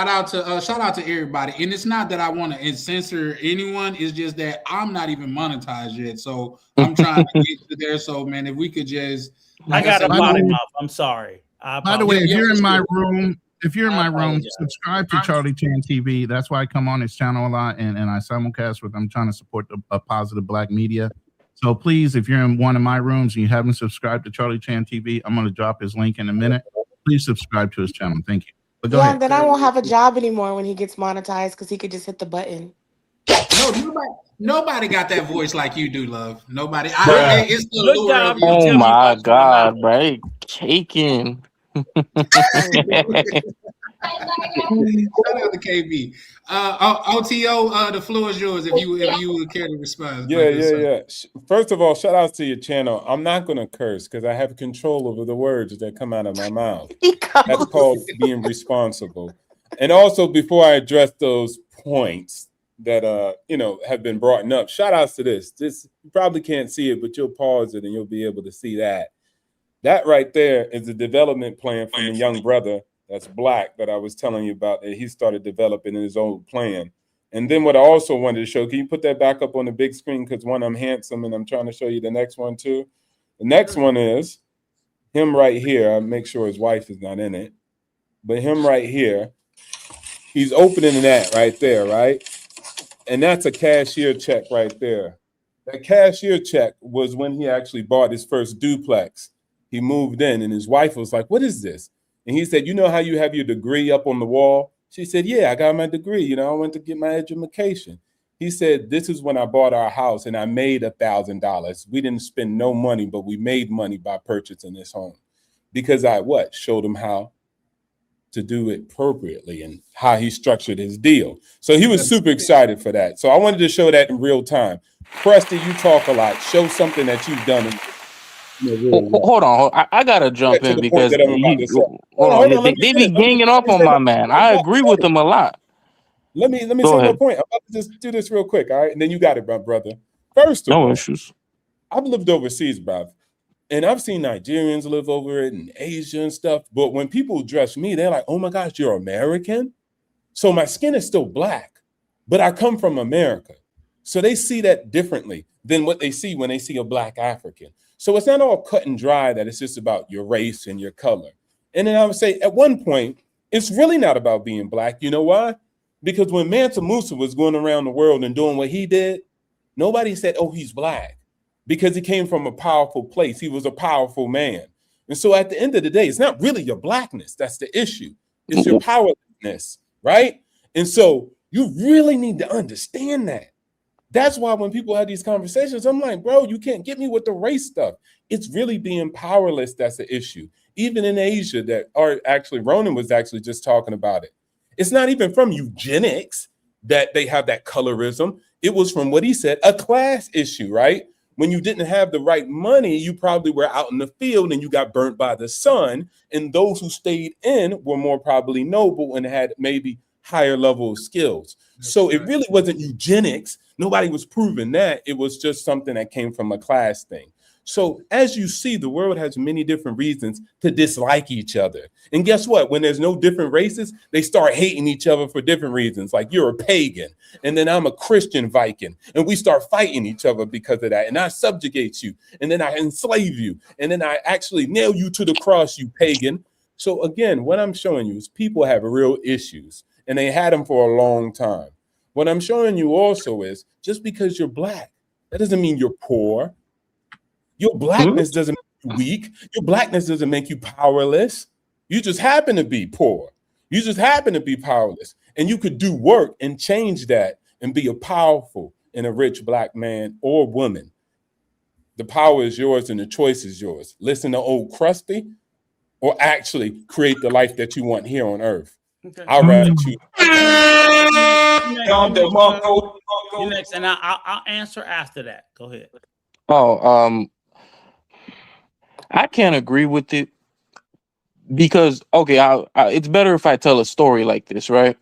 out to everybody. And it's not that I want to censor anyone. It's just that I'm not even monetized yet. So I'm trying to get to there. So man, if we could just I got a potty mouth. I'm sorry. By the way, if you're in my room, subscribe to Charlie Chan TV. That's why I come on his channel a lot and I simulcast with. I'm trying to support a positive black media. So please, if you're in one of my rooms and you haven't subscribed to Charlie Chan TV, I'm going to drop his link in a minute. Please subscribe to his channel. Thank you. But go ahead. Then I won't have a job anymore when he gets monetized because he could just hit the button. No, nobody got that voice like you do, love. Nobody. It's the lure of you. Oh my God, right? Caking. Shout out to KB. OTO, the floor is yours if you would care to respond. Yeah. First of all, shout out to your channel. I'm not gonna curse because I have control over the words that come out of my mouth. That's called being responsible. And also, before I address those points that have been brought up, shout outs to this. This you probably can't see it, but you'll pause it and you'll be able to see that. That right there is the development plan from the young brother that's black that I was telling you about that he started developing in his own plan. And then what I also wanted to show, can you put that back up on the big screen? Because one, I'm handsome and I'm trying to show you the next one too. The next one is him right here. I'll make sure his wife is not in it. But him right here, he's opening that right there, right? And that's a cashier check right there. That cashier check was when he actually bought his first duplex. He moved in and his wife was like, what is this? And he said, you know how you have your degree up on the wall? She said, yeah, I got my degree. I went to get my education. He said, this is when I bought our house and I made $1,000. We didn't spend no money, but we made money by purchasing this home. Because I showed him how to do it appropriately and how he structured his deal. So he was super excited for that. So I wanted to show that in real time. Presti, you talk a lot. Show something that you've done. Hold on. I gotta jump in because they be ganging up on my man. I agree with him a lot. Let me say my point. I'm about to just do this real quick, all right? And then you got it, my brother. First of all, issues. I've lived overseas, bruv. And I've seen Nigerians live over it and Asia and stuff. But when people address me, they're like, oh my gosh, you're American? So my skin is still black, but I come from America. So they see that differently than what they see when they see a black African. So it's not all cut and dry that it's just about your race and your color. And then I would say at one point, it's really not about being black. You know why? Because when Mansa Musa was going around the world and doing what he did, nobody said, oh, he's black. Because he came from a powerful place. He was a powerful man. And so at the end of the day, it's not really your blackness. That's the issue. It's your powerlessness, right? And so you really need to understand that. That's why when people have these conversations, I'm like, bro, you can't get me with the race stuff. It's really being powerless that's the issue. Even in Asia, Ronan was actually just talking about it. It's not even from eugenics that they have that colorism. It was from what he said, a class issue, right? When you didn't have the right money, you probably were out in the field and you got burnt by the sun. And those who stayed in were more probably noble and had maybe higher level of skills. So it really wasn't eugenics. Nobody was proving that. It was just something that came from a class thing. So as you see, the world has many different reasons to dislike each other. And guess what? When there's no different races, they start hating each other for different reasons. Like you're a pagan, and then I'm a Christian Viking, and we start fighting each other because of that. And I subjugate you, and then I enslave you, and then I actually nail you to the cross, you pagan. So again, what I'm showing you is people have real issues, and they had them for a long time. What I'm showing you also is just because you're black, that doesn't mean you're poor. Your blackness doesn't make you weak. Your blackness doesn't make you powerless. You just happen to be poor. You just happen to be powerless. And you could do work and change that and be a powerful and a rich black man or woman. The power is yours and the choice is yours. Listen to old Krusty or actually create the life that you want here on earth. Okay. I'd rather choose. You next, and I'll answer after that. Go ahead. Oh, I can't agree with it because okay, it's better if I tell a story like this, right?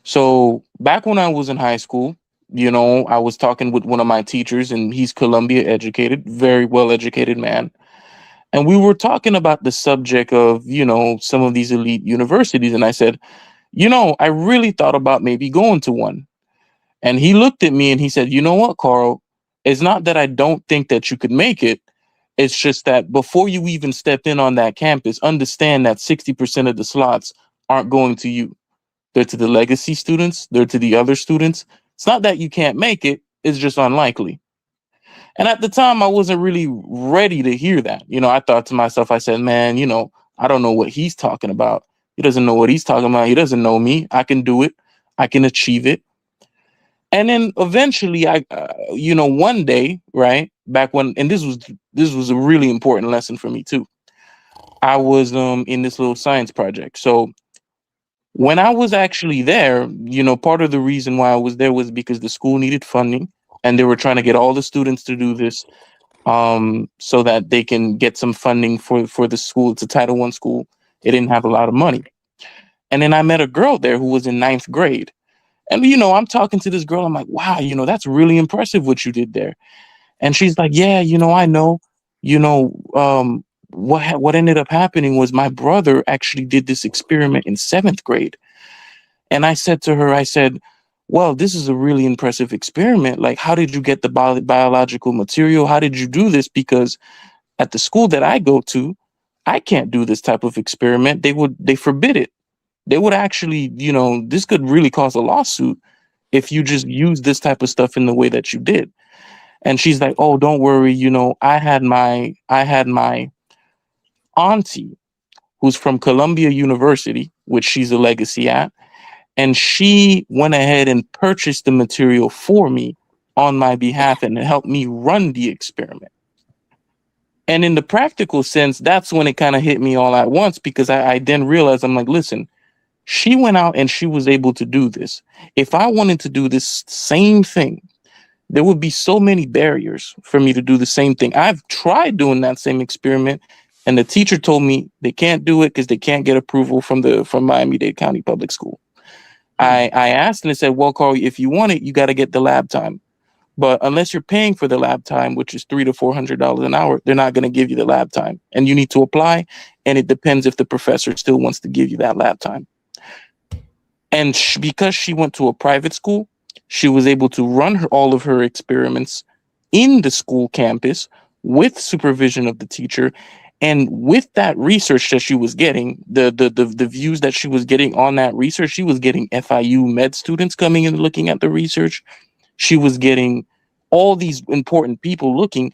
So back when I was in high school, I was talking with one of my teachers, and he's Columbia educated, very well educated man. And we were talking about the subject of, some of these elite universities. And I said, I really thought about maybe going to one. And he looked at me and he said, you know what, Carl? It's not that I don't think that you could make it. It's just that before you even step in on that campus, understand that 60% of the slots aren't going to you. They're to the legacy students. They're to the other students. It's not that you can't make it. It's just unlikely. And at the time, I wasn't really ready to hear that. I thought to myself, I said, man, I don't know what he's talking about. He doesn't know what he's talking about. He doesn't know me. I can do it. I can achieve it. And then eventually one day, right back when, and this was a really important lesson for me too. I was in this little science project. So when I was actually there, part of the reason why I was there was because the school needed funding and they were trying to get all the students to do this so that they can get some funding for the school. It's a Title I school. It didn't have a lot of money. And then I met a girl there who was in 9th grade. And, I'm talking to this girl. I'm like, wow, that's really impressive what you did there. And she's like, yeah, I know, what ended up happening was my brother actually did this experiment in 7th grade. And I said to her, I said, well, this is a really impressive experiment. Like, how did you get the biological material? How did you do this? Because at the school that I go to, I can't do this type of experiment. They forbid it. They would actually, this could really cause a lawsuit if you just use this type of stuff in the way that you did. And she's like, oh, don't worry. I had my auntie who's from Columbia University, which she's a legacy at. And she went ahead and purchased the material for me on my behalf and helped me run the experiment. And in the practical sense, that's when it kind of hit me all at once, because I then realized, I'm like, listen, she went out and she was able to do this. If I wanted to do this same thing, there would be so many barriers for me to do the same thing. I've tried doing that same experiment, and the teacher told me they can't do it because they can't get approval from Miami-Dade County Public School. I asked and they said, well, Carl, if you want it, you got to get the lab time. But unless you're paying for the lab time, which is $300 to $400 an hour, they're not going to give you the lab time. And you need to apply. And it depends if the professor still wants to give you that lab time. And because she went to a private school, she was able to run all of her experiments in the school campus with supervision of the teacher. And with that research that she was getting, the views that she was getting on that research, she was getting FIU med students coming and looking at the research. She was getting all these important people looking.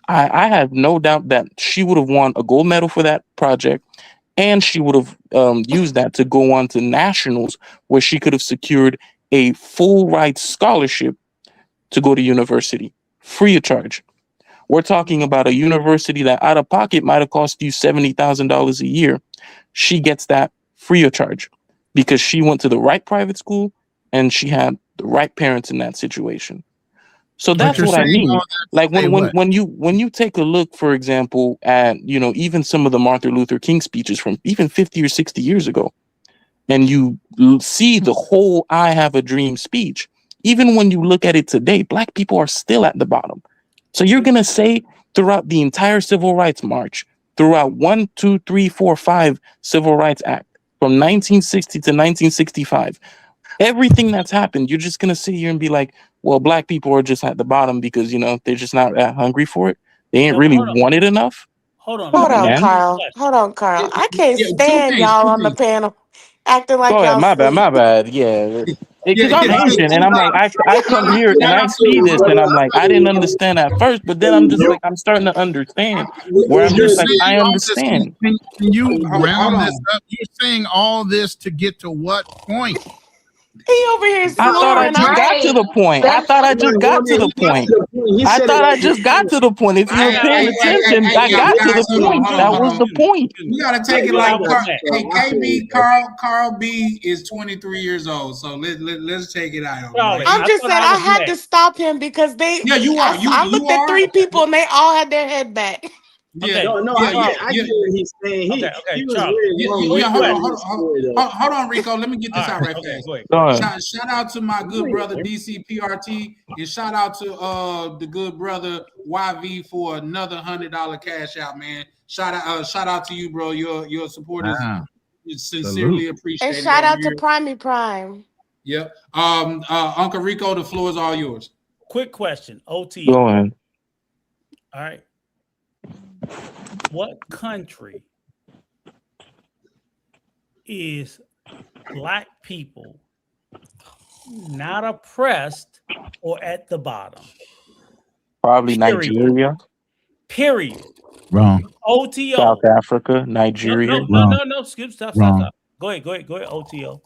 I have no doubt that she would have won a gold medal for that project. And she would have used that to go on to nationals, where she could have secured a full ride scholarship to go to university, free of charge. We're talking about a university that out of pocket might have cost you $70,000 a year. She gets that free of charge because she went to the right private school and she had the right parents in that situation. So that's what I mean. Like when you take a look, for example, at even some of the Martin Luther King speeches from even 50 or 60 years ago, and you see the whole "I have a dream" speech, even when you look at it today, Black people are still at the bottom. So you're gonna say throughout the entire Civil Rights March, throughout 1, 2, 3, 4, 5 Civil Rights Act from 1960 to 1965. Everything that's happened, you're just gonna sit here and be like, well, black people are just at the bottom because they're just not that hungry for it. They ain't really wanted enough. Hold on. Hold on, Man. Carl. Hold on, Carl. I can't Yeah, two stand things, y'all two on the things. panel acting like Go ahead, y'all my bad, sleep. my bad. Yeah. Because Yeah, I'm yeah, Asian and I'm like, I come here and I see this and I'm like, I didn't understand at first, but then I'm just like, I'm starting to understand where I'm You're just like, saying I all this. understand. Can you Hold round this on. up? You're saying all this to get to what point? He over here I thought I snoring. just got to the point. I thought I just got to the point. I thought I just got to the point. If you were paying attention, I Hey, got to guys, the hold on, point. hold on, That hold was on. the point. We gotta take it like hey, KB, Carl B is 23 years old, so let's take it out. Charlie, I'm I just thought saying I I was had to next. stop him because Yeah, you are. I looked at 3 people and they all had their head back. Yeah, No, yeah, I get what he's saying. Okay, He was Charlie. really long. Hold on, Rico. Let me get this out right fast. Go ahead. Shout out to my good brother DCPRT, and shout out to the good brother YV for another $100 cash out, man. Shout out to you, bro. Your support is sincerely appreciated. And shout over out to here. Primey Prime. Yep. Uncle Rico, the floor is all yours. Quick question, OT. Go ahead. All right. What country is black people not oppressed or at the bottom? Probably Period. Nigeria. Period. Wrong. OTO. South Africa, Nigeria. No. Skip. Stop. Go ahead. OTO.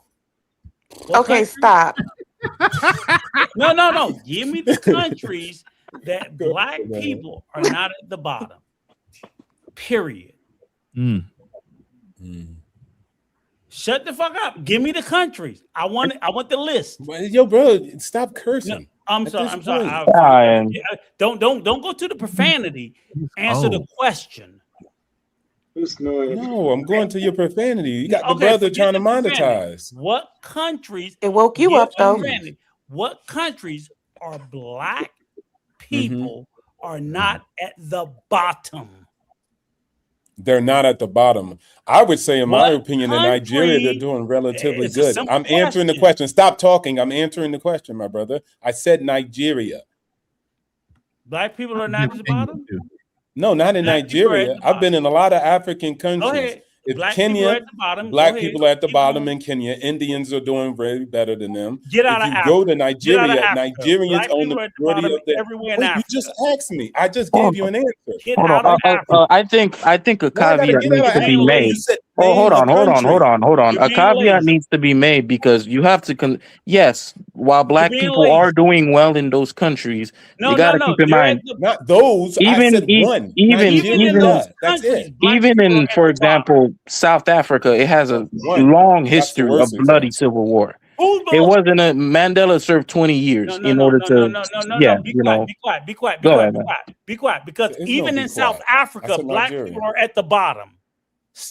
What Okay, country? stop. No. Give me the countries that black people are not at the bottom. Period. Shut the fuck up. Give me the countries. I want the list. Yo, bro, stop cursing. No, I'm sorry. Don't go to the profanity. Answer the question. No, I'm going to your profanity. You got the brother trying to monetize. What countries? It woke you up though. What countries are black people are not at the bottom? They're not at the bottom. I would say, in my opinion, in Nigeria, they're doing relatively good. I'm answering the question. Stop talking. I'm answering the question, my brother. I said Nigeria. Black people are not at the bottom? No, not in Nigeria. I've been in a lot of African countries. If Black Kenya, people are at the bottom. black people are at the bottom in Kenya. Indians are doing very better than them. Get out if of you Africa. go to Nigeria, Get out of Africa. Nigerians Black own the people are at the majority bottom of the. everywhere in Wait, you Africa. just asked me. I just gave you an answer. Get out of Africa. I think a Why I gotta caveat get out needs of to be Africa? made. You said Oh, hold name on. a country. A caveat needs to be made because you have to. Yes, while black being people lazy. are doing well in those countries, No, you got to keep in They're mind. Not those. I said one. Nigeria. That's it. Even in, for example, South Africa, it has a long history of worst bloody example. civil war. It wasn't a Mandela served 20 years in order to. Be quiet. Go ahead, man. Be quiet. Because There's even no in be South quiet. I Africa, said black Nigeria. people are at the bottom.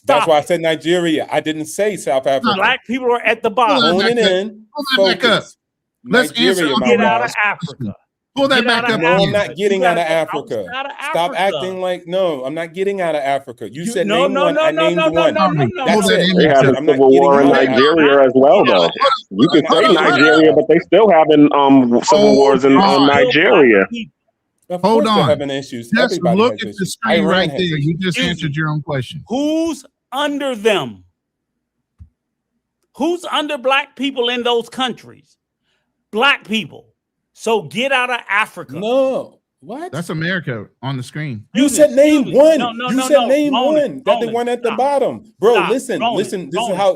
That's why I said Nigeria. I didn't say South Africa. Black people are at the bottom. Hone it in. Pull that back up. Focus. Let's answer. Nigeria, my Get out brother. of Africa. Pull that Get back out up. of No, I'm Africa. not getting out of Africa. Out of Stop Africa. acting like no. I'm not getting out of Africa. You said No, name no, one. no, I no, named no, one. Pull That's that it. image They have up. a I'm not civil getting war in out of Africa. Nigeria as well, though. You can say Nigeria, but they still having civil wars in Nigeria. Of Hold course they're on. having issues. Just Everybody look has at the issues. screen Iran right has there. You issues. just answered your own question. Who's under them? Who's under black people in those countries? Black people. So get out of Africa. No. What? That's America on the screen. You said name one. You said name Ronan, one. That the one at the bottom. Bro, Stop. listen. Ronan,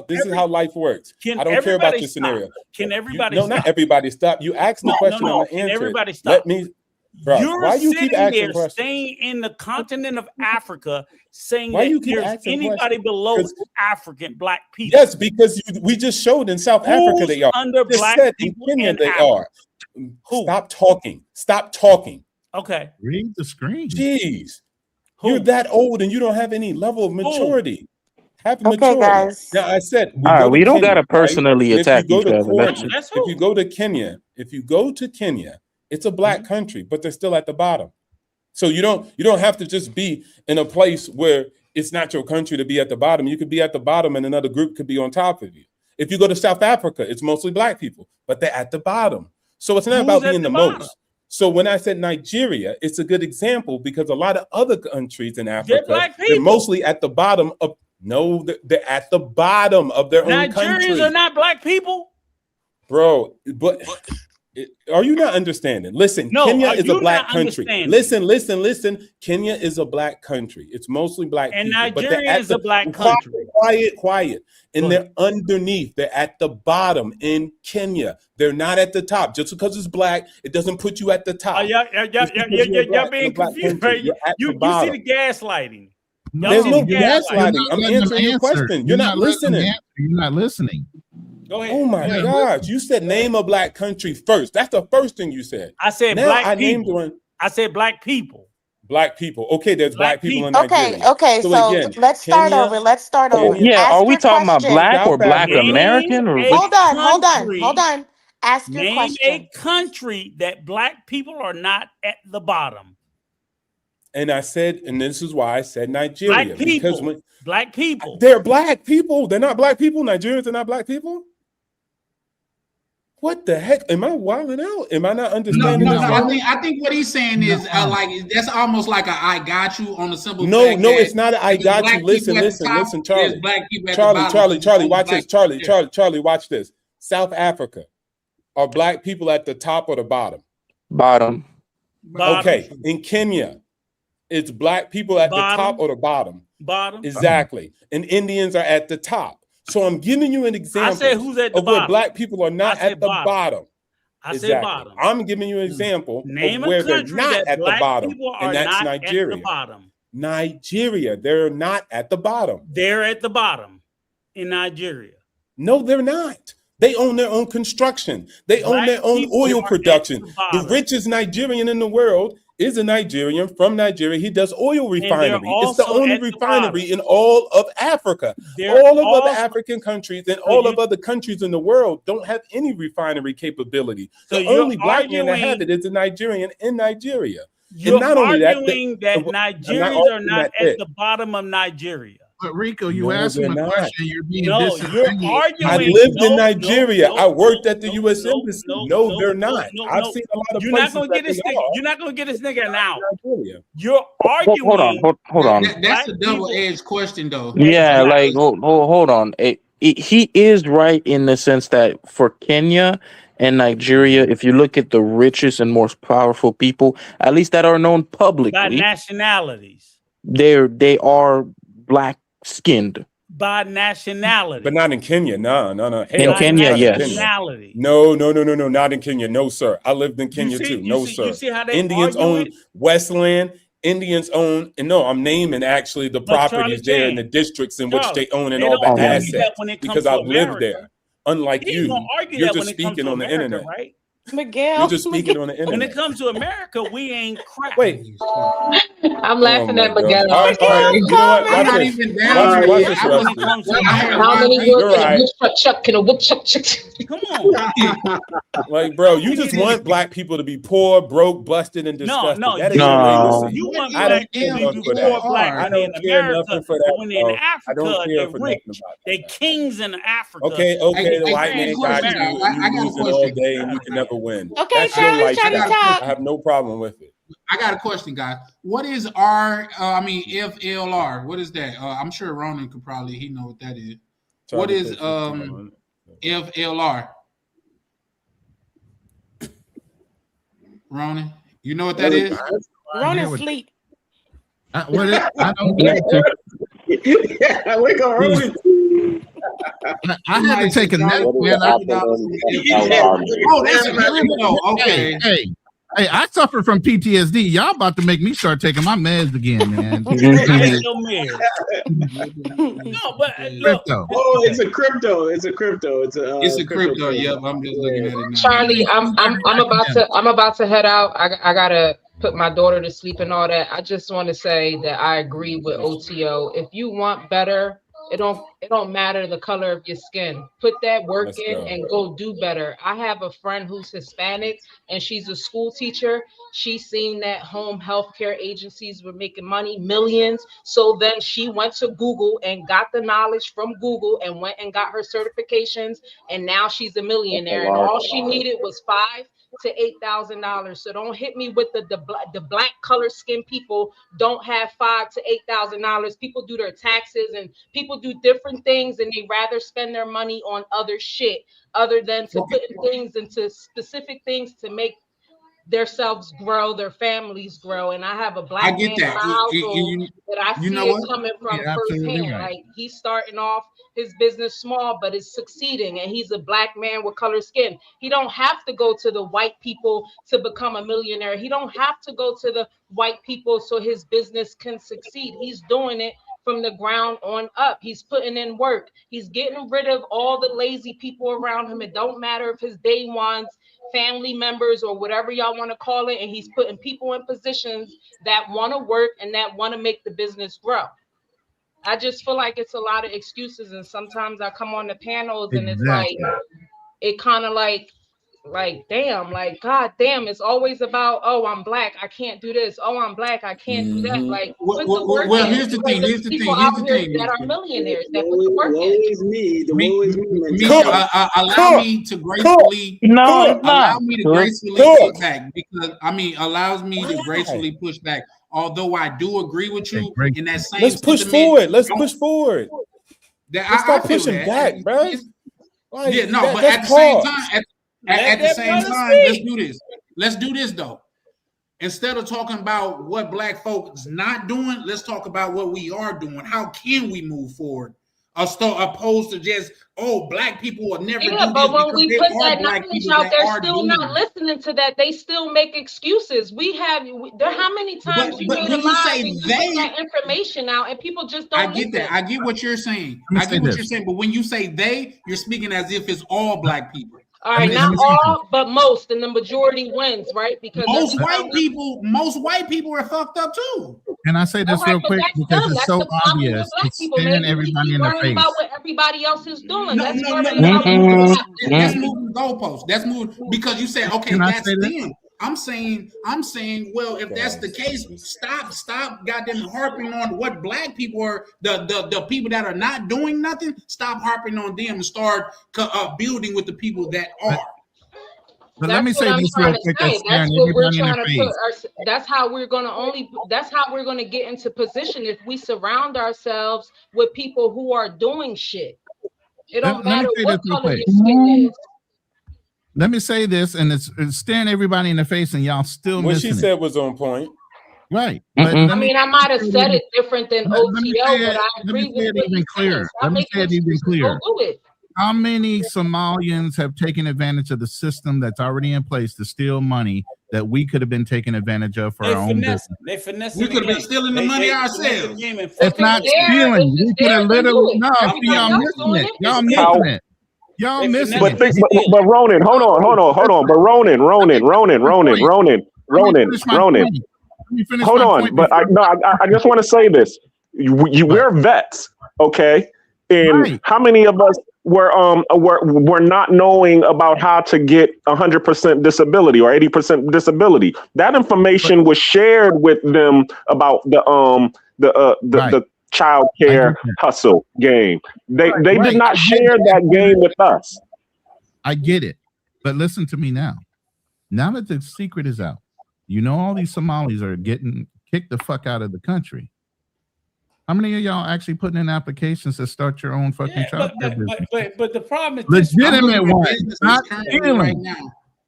This is how life works. Can I don't care about everybody your stop? scenario. Can everybody No, stop? not everybody stop. You asked the question, I'm gonna Can answer everybody it. stop? Let me bro, You're why you keep sitting asking there questions? staying in the continent of Africa saying Why that you keep there's asking anybody questions? below 'Cause- African black people. Yes, because we just showed in South Africa Who's they are. under Just black said in people Kenya in they Africa? are. Who? Stop talking. Stop talking. Okay. Read the screen. Jeez. Who? You're that old and you don't have any level of maturity. Have Okay, maturity. guys. Now I said All right, we don't Kenya, gotta personally right? And attack if you each go to other. Let's Kenya, That's if you who. go to Kenya, it's a black country, but they're still at the bottom. So you don't have to just be in a place where it's not your country to be at the bottom. You could be at the bottom and another group could be on top of you. If you go to South Africa, it's mostly black people, but they're at the bottom. So it's not Who's about at being the the bottom? most. So when I said Nigeria, it's a good example because a lot of other countries in Africa, black they're people. mostly at the bottom of they're at the bottom of their own Nigerians country. are not black people. Bro, but are you not understanding? Listen, No, Kenya are is a you black not country. understanding? Listen. Kenya is a black country. It's mostly black And people. But Nigeria they're at is a black quiet, country. quiet. And Go they're underneath. They're at the bottom in Kenya. They're not at the top. Just because it's black, it doesn't put you at the top. Y'all Just because you're being black in a black confused, country, right? you're at the You see bottom. the gaslighting. There's no you're gaslighting. not I'm letting them answering your answer. question. You're not letting them listening. answer. You're not listening. Go ahead. Oh my gosh! You said name a black country first. That's the first thing you said. I said now black I named people. one. I said black people. Black people. Okay, there's black people in Okay, Nigeria. okay. So again, let's start Kenya, over. Let's start over. Kenya, Yeah, Ask are we your talking about question. black or South black Africa. American or which? Hold on. country- Ask your Name question. a country that black people are not at the bottom. And I said, and this is why I said Nigeria. Black Because people. Black people. they're black people. They're not black people. Nigerians are not black people. What the heck? Am I wilding out? Am I not No, understanding no, this? no. wrong? I think what he's saying is like that's almost like a I got you on the simple. No, fact no, that it's not. I if got black you. Listen, people at the top, listen, there's Charlie. black people at the bottom, Charlie, so there's watch black this. people there. Charlie, watch this. South Africa. Are black people at the top or the bottom? Bottom. Okay. In Kenya, it's black people at the top or the bottom? Bottom. Exactly. And Indians are at the top. So I'm giving you an example said who's at the of where bottom. black people are not I said at the bottom. I said bottom. I'm giving you an example Name of where a they're country not that at the black bottom, people are and that's not Nigeria. at the bottom. Nigeria, they're not at the bottom. They're at the bottom in Nigeria. No, they're not. They own their own construction. They own their own oil production. The richest Nigerian in the world is a Nigerian from Nigeria. He does oil refinery. It's the also only at the refinery in all of Africa. They're All of also- other African countries and all of other countries in the world don't have any refinery capability. So The you're only black man that arguing- have it is a Nigerian in Nigeria. You're and not only that, arguing that I'm not Nigerians are arguing not that at the bottom of Nigeria. But Rico, you No, asked him a they're not. question. You're being No, you're disingenuous. arguing. I lived in No, Nigeria. no, I worked at the no, U.S. no, Embassy. no, No, no, they're no, not. no, I've no. seen a lot of You're not places gonna that get this they nigga. are. You're not gonna get this nigga out. Nigeria. You're arguing. Hold on. That's a black double-edged question, though. Yeah, like hold on. He is right in the sense that for Kenya and Nigeria, if you look at the richest and most powerful people, at least that are known by publicly, nationalities. they are black skinned. By nationality. But not in Kenya. No. In Kenya, not yes. Nationality. No, not in Kenya. No, sir. I lived in Kenya see- too. you No, see- sir. you see how they Indians argue own it? Westland. Indians own, and no, I'm naming actually the But properties Charlie there in the James, districts in which Charlie, they own and they all don't the argue that assets when it comes because to I've lived America. there. Unlike He ain't gonna argue you're that just when it comes speaking to on the America, internet. right? Miguel. You're just speaking on the When internet. it comes to America, we ain't crap. Wait. I'm laughing my at Miguel. God. All right. You know what? I'm Watch not this. even down Watch for this, it. When it Rusty. comes to How many America, words You're in a right. whoop chuck can a whoop chuck? Come on. Like, bro, you just want black people to be poor, broke, busted, and No, disgusted. no, That is you, your No. legacy. you want I black don't care people to nothing be for that. poor black I men in don't care America, nothing for but that. when they're in bro. I Africa, don't care they're for rich. nothing about They that. kings in Africa. Okay, the Hey, white hey, man question, got you. guys. I You got a losing all question. day and you can never win. Okay, That's your Charlie, Charlie, lifestyle. talk. I have no problem with it. I got a question, guys. What is FLR? What is that? I'm sure Ronan could probably he know what that is. What Charlie is puts his thumb on it. FLR? Ronan, you know what that is? Ronan sleep. What is, I don't know. Yeah, we go Ronan. I had to take a nap, man. Oh, that's a crypto. Okay. Hey, I suffer from PTSD. Y'all about to make me start taking my meds again, man. No, but look, Crypto. Oh, it's a crypto. It's a crypto. It's a crypto. Yep, I'm just looking at it now. Charlie, I'm about to head out. I gotta put my daughter to sleep and all that. I just want to say that I agree with OTO. If you want better, It don't matter the color of your skin. Put that work Let's in go. and go do better. I have a friend who's Hispanic and she's a school teacher. She's seen that home healthcare agencies were making money, millions. So then she went to Google and got the knowledge from Google and went and got her certifications. And now she's a millionaire. And all she needed was $5,000 to $8,000. So don't hit me with the black color skin people don't have $5,000 to $8,000. People do their taxes and people do different things, and they rather spend their money on other shit other than to put things into specific things to make themselves grow, their families grow. And I have a black man in my household that I see it coming from firsthand. Right. Like he's starting off his business small, but it's succeeding. And he's a black man with colored skin. He don't have to go to the white people to become a millionaire. He don't have to go to the white people so his business can succeed. He's doing it from the ground on up. He's putting in work. He's getting rid of all the lazy people around him. It don't matter if his day ones, family members, or whatever y'all want to call it, and he's putting people in positions that want to work and that want to make the business grow. I just feel like it's a lot of excuses, and sometimes I come on the panels and it's like it kind of like damn, like god damn, it's always about, oh, I'm black, I can't do this, oh, I'm black, I can't do that. Like put the work well, in. here's the thing. There's people out here that are millionaires that put the work in. Allow me to gracefully sit back, because allows me to gracefully push back. Although I do agree with you in that same. Let's push forward. Let's push forward. Let's stop pushing back, bro. Like, yeah, no, but at the same time, at the same time, let's do this. Let's do this though. Instead of talking about what black folks not doing, let's talk about what we are doing. How can we move forward? Opposed to just, oh, black people will never do this. But when we put that knowledge out, they're still not listening to that. They still make excuses. How many times you made a lie when you put that information out and people just don't listen. That. I get what you're saying. But when you say they, you're speaking as if it's all black people. All right, not all, but most, and the majority wins, right? Because most white people are fucked up too. Can I say this real quick? Because it's so obvious. It's staring everybody in the face. About what everybody else is doing. Let's move the goalposts. Let's move, because you said, okay, that's them. I'm saying, well, if that's the case, stop goddamn harping on what black people are, the people that are not doing nothing. Stop harping on them and start building with the people that are. But let me say this real quick. That's how we're gonna get into position if we surround ourselves with people who are doing shit. It don't matter what color your skin is. Let me say this, and it's staring everybody in the face, and y'all still missing it. What she said was on point. Right. But I might have said it different than OTO, but I agree with it even clearer. Let me say it even clearer. How many Somalians have taken advantage of the system that's already in place to steal money that we could have been taking advantage of for our own business? We could have been stealing the money ourselves. It's not stealing. We could have literally. No, y'all missing it. Y'all missing it. Y'all missing it. But Ronan, hold on. But Ronan. Hold on. But I just want to say this. We're vets, okay? And how many of us were not knowing about how to get 100% disability or 80% disability? That information was shared with them about the child care hustle game. They did not share that game with us. I get it, but listen to me now. Now that the secret is out, all these Somalis are getting kicked the fuck out of the country. How many of y'all actually putting in applications to start your own fucking child care business? But the problem is legitimate ones, not stealing.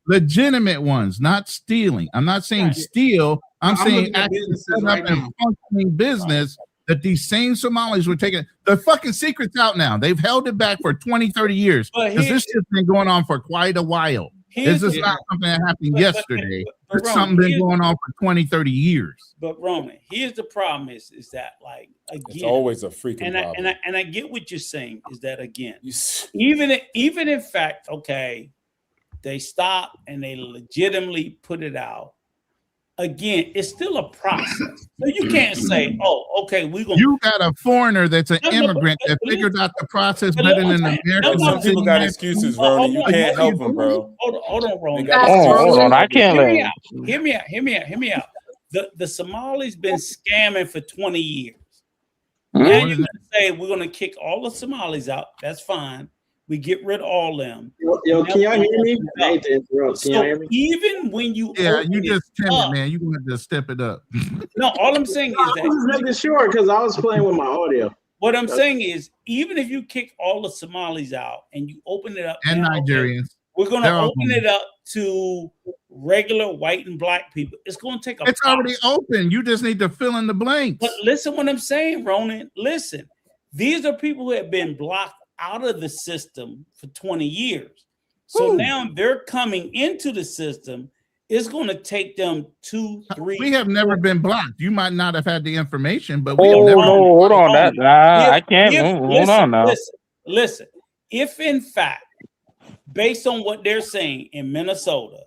Legitimate ones, not stealing. I'm not saying steal. I'm saying actually set up a functioning business that these same Somalis were taking. The fucking secret's out now. They've held it back for 20, 30 years. Because this shit's been going on for quite a while. This is not something that happened yesterday. It's something been going on for 20, 30 years. But Roman, here's the problem is that, like, again, it's always a freaking problem. And I get what you're saying, is that, again, even in fact, okay, they stop and they legitimately put it out. again, it's still a process. So you can't say, "Oh, okay, we're gonna." You got a foreigner that's an immigrant that figured out the process better than an American. Some people got excuses, Ronan. You can't help them, bro. Hold on, Ronan. Hold on. I can't Hear me let. out. Hear me out. The Somalis been scamming for 20 years. Now you're gonna say we're gonna kick all the Somalis out. That's fine. We get rid of all them. Yo, can y'all hear me? I hate to interrupt. Can y'all hear me? Even when you you just timid, man. You gonna just step it up. No, all I'm saying is I was that making sure because I was playing with my audio. what I'm saying is even if you kick all the Somalis out and you open it up And now, Nigerians. we're gonna They're all open it up to regular white and black people. It's gonna take a It's already open. You just need to fill in the blanks. But listen what I'm saying, Ronan. Listen, these are people who have been blocked out of the system for 20 years. So now they're coming into the system. It's going to take them 2, 3. We have never been blocked. You might not have had the information, but Oh we have never. no! Hold on, that I can't. Hold on now. Listen. If in fact, based on what they're saying in Minnesota,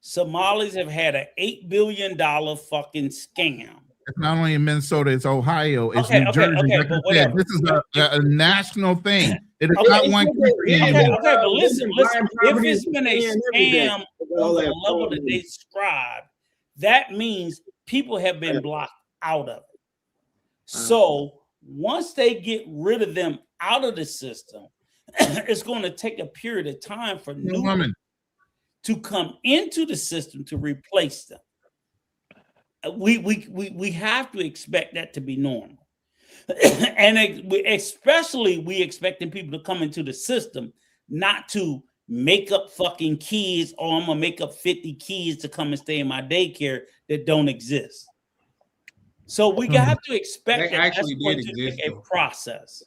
Somalis have had an $8 billion fucking scam. It's not only in Minnesota, it's Ohio, it's Okay, New Jersey. Like but I whatever. said, this is a national thing. It is Okay, not one country anymore. Okay, but listen. If it's been a scam on the level that they describe, that means people have been blocked out of it. So once they get rid of them out of the system, it's going to take a period of time for new people to come into the system to replace them. We have to expect that to be normal. And especially we expecting people to come into the system not to make up fucking kids, or I'm gonna make up 50 kids to come and stay in my daycare that don't exist. So we have to expect that actually that's going did to exist, take a process.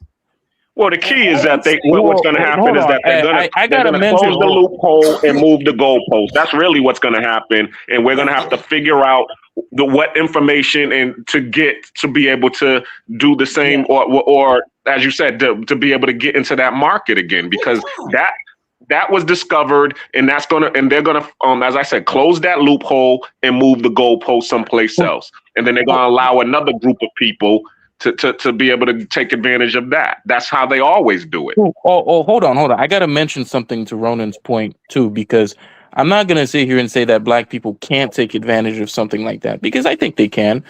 Well, the key is that what's going to happen is that they're going to close the loophole and move the goalpost. That's really what's going to happen, and we're going to have to figure out what information and to get to be able to do the same, or as you said, to be able to get into that market again, because that was discovered, and they're gonna as I said, close that loophole and move the goalpost someplace else, and then they're going to allow another group of people to be able to take advantage of that. That's how they always do it. Hold on. I got to mention something to Ronan's point too, because I'm not going to sit here and say that black people can't take advantage of something like that, because I think they can.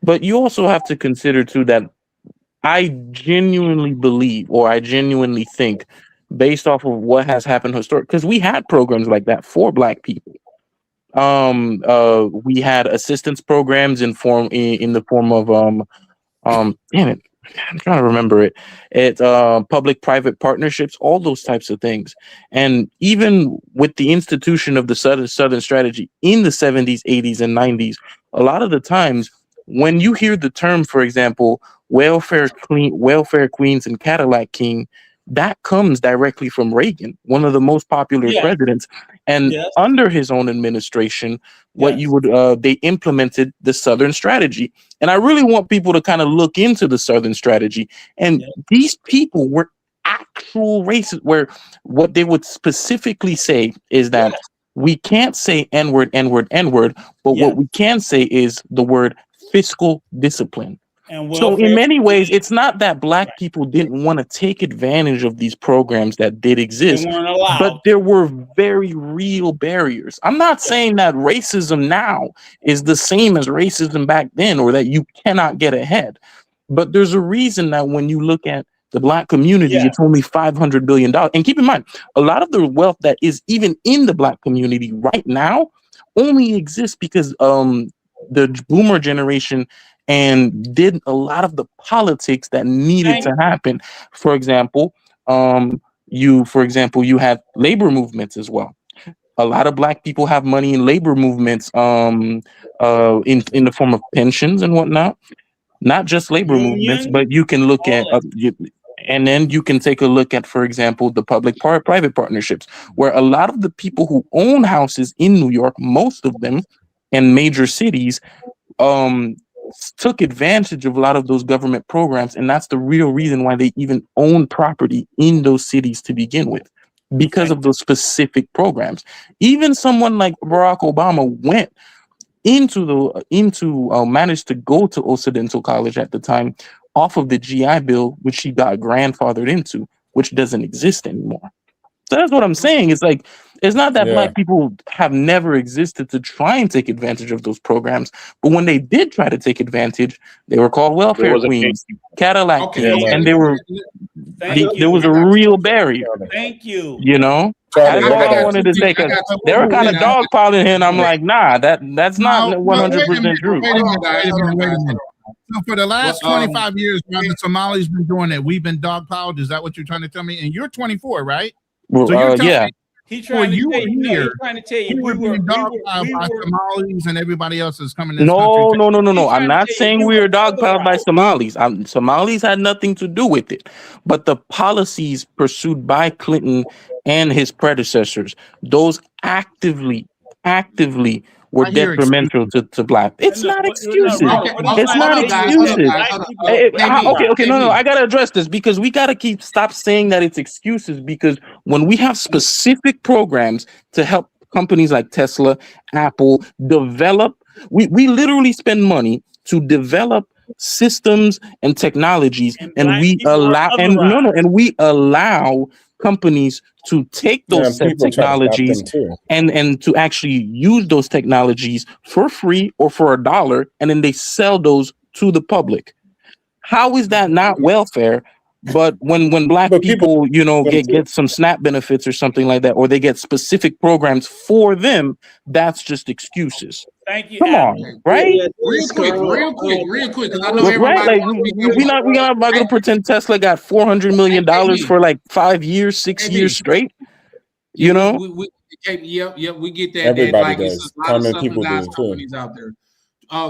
But you also have to consider too that I genuinely believe, or I genuinely think, based off of what has happened historically, because we had programs like that for black people. We had assistance programs in the form of damn it, I'm trying to remember it. It's public-private partnerships, all those types of things. And even with the institution of the Southern Strategy in the 70s, 80s, and 90s, a lot of the times when you hear the term, for example, welfare queens and Cadillac king, that comes directly from Reagan, one of the most popular presidents. And under his own administration, they implemented the Southern Strategy. And I really want people to kind of look into the Southern Strategy. And these people were actual racists, where what they would specifically say is that we can't say N-word, N-word, N-word, but what we can say is the word fiscal discipline. So in many ways, it's not that black people didn't want to take advantage of these programs that did exist, but there were very real barriers. I'm not saying that racism now is the same as racism back then, or that you cannot get ahead. But there's a reason that when you look at the black community, it's only $500 billion. And keep in mind, a lot of the wealth that is even in the black community right now only exists because the boomer generation and did a lot of the politics that needed to happen. For example, you have labor movements as well. A lot of black people have money in labor movements, in the form of pensions and whatnot. Not just labor movements, but you can look at, and then you can take a look at, for example, the public-private partnerships, where a lot of the people who own houses in New York, most of them, and major cities, took advantage of a lot of those government programs, and that's the real reason why they even own property in those cities to begin with, because of those specific programs. Even someone like Barack Obama went managed to go to Occidental College at the time off of the GI Bill, which she got grandfathered into, which doesn't exist anymore. So that's what I'm saying. It's like, it's not that Yeah. Black people have never existed to try and take advantage of those programs, but when they did try to take advantage, they were called welfare was a queens, Cadillac Okay, queens, okay. and there was a real barrier. Thank you. You know, Charlie, that's I all I got wanted to say. Because they were kind of Wait, dogpiling here, and I'm like, nah, that's not no, 100% true. wait a minute. So for the last 25 years, while the Somalis been doing it, we've been dogpiled. Is that what you're trying to tell me? And you're 24, right? Well, So you're telling yeah. me He's trying to you tell were you, no, here, he's trying to tell you, you were being dogpiled by were- Somalis and everybody else that's coming in this No. country. I'm not saying we were dogpiled by Somalis. Somalis had nothing to do with it. But the policies pursued by Clinton and his predecessors, those actively were I hear detrimental to Black. It's not excuses. It's not excuses. Okay, no. I gotta address this because we gotta stop saying that it's excuses, because when we have specific programs to help companies like Tesla, Apple develop, we literally spend money to develop systems and technologies, and we allow companies to take those said people try to stop technologies them too. and to actually use those technologies for free or for $1, and then they sell those to the public. How is that not welfare? But when Black people, get some SNAP benefits or something like that, or they get specific programs for them, that's just excuses. Thank you. Come on, right? Real quick, because I know everybody. Right? Like we not gonna pretend Tesla got $400 million for like 5 years, 6 years straight. You know? We get that. Everybody That, like, does. it's a lot of Common people do subsidized too. companies out there.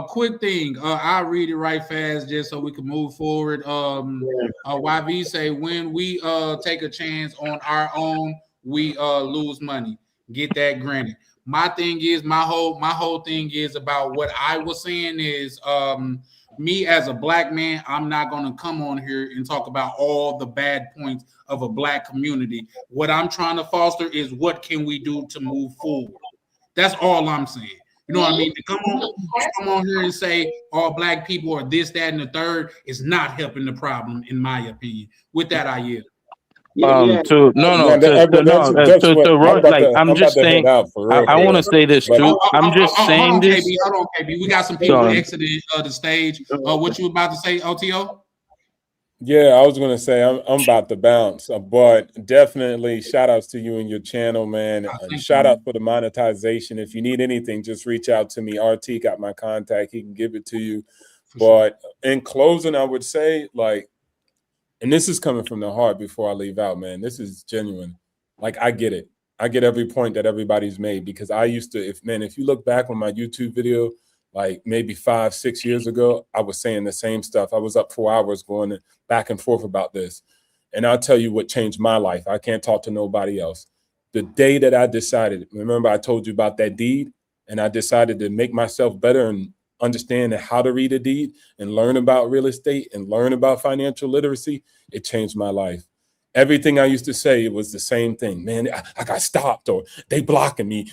Quick thing. I'll read it right fast just so we can move forward. YV say, when we take a chance on our own, we lose money. Get that granted. My thing is, my whole thing is about what I was saying is, me as a Black man, I'm not going to come on here and talk about all the bad points of a Black community. What I'm trying to foster is, what can we do to move forward? That's all I'm saying. You know what I mean? To come on here and say all Black people are this, that, and the third is not helping the problem, in my opinion. With that, I yield. I'm just saying. I want to say this too. I'm just saying this. Hold on, KB. We got some people exiting the stage. What you about to say, OTO? Yeah, I was gonna say I'm about to bounce, but definitely shout outs to you and your channel, man. Shout out for the monetization. If you need anything, just reach out to me. RT got my contact; he can give it to you. But in closing, I would say, like, and this is coming from the heart before I leave out, man. This is genuine. Like, I get it. I get every point that everybody's made, because I used to, if you look back on my YouTube video, like maybe 5-6 years ago, I was saying the same stuff. I was up 4 hours going back and forth about this. And I'll tell you what changed my life. I can't talk to nobody else. The day that I decided, remember I told you about that deed, and I decided to make myself better and understand how to read a deed and learn about real estate and learn about financial literacy, it changed my life. Everything I used to say, it was the same thing. Man, I got stopped, or they blocking me.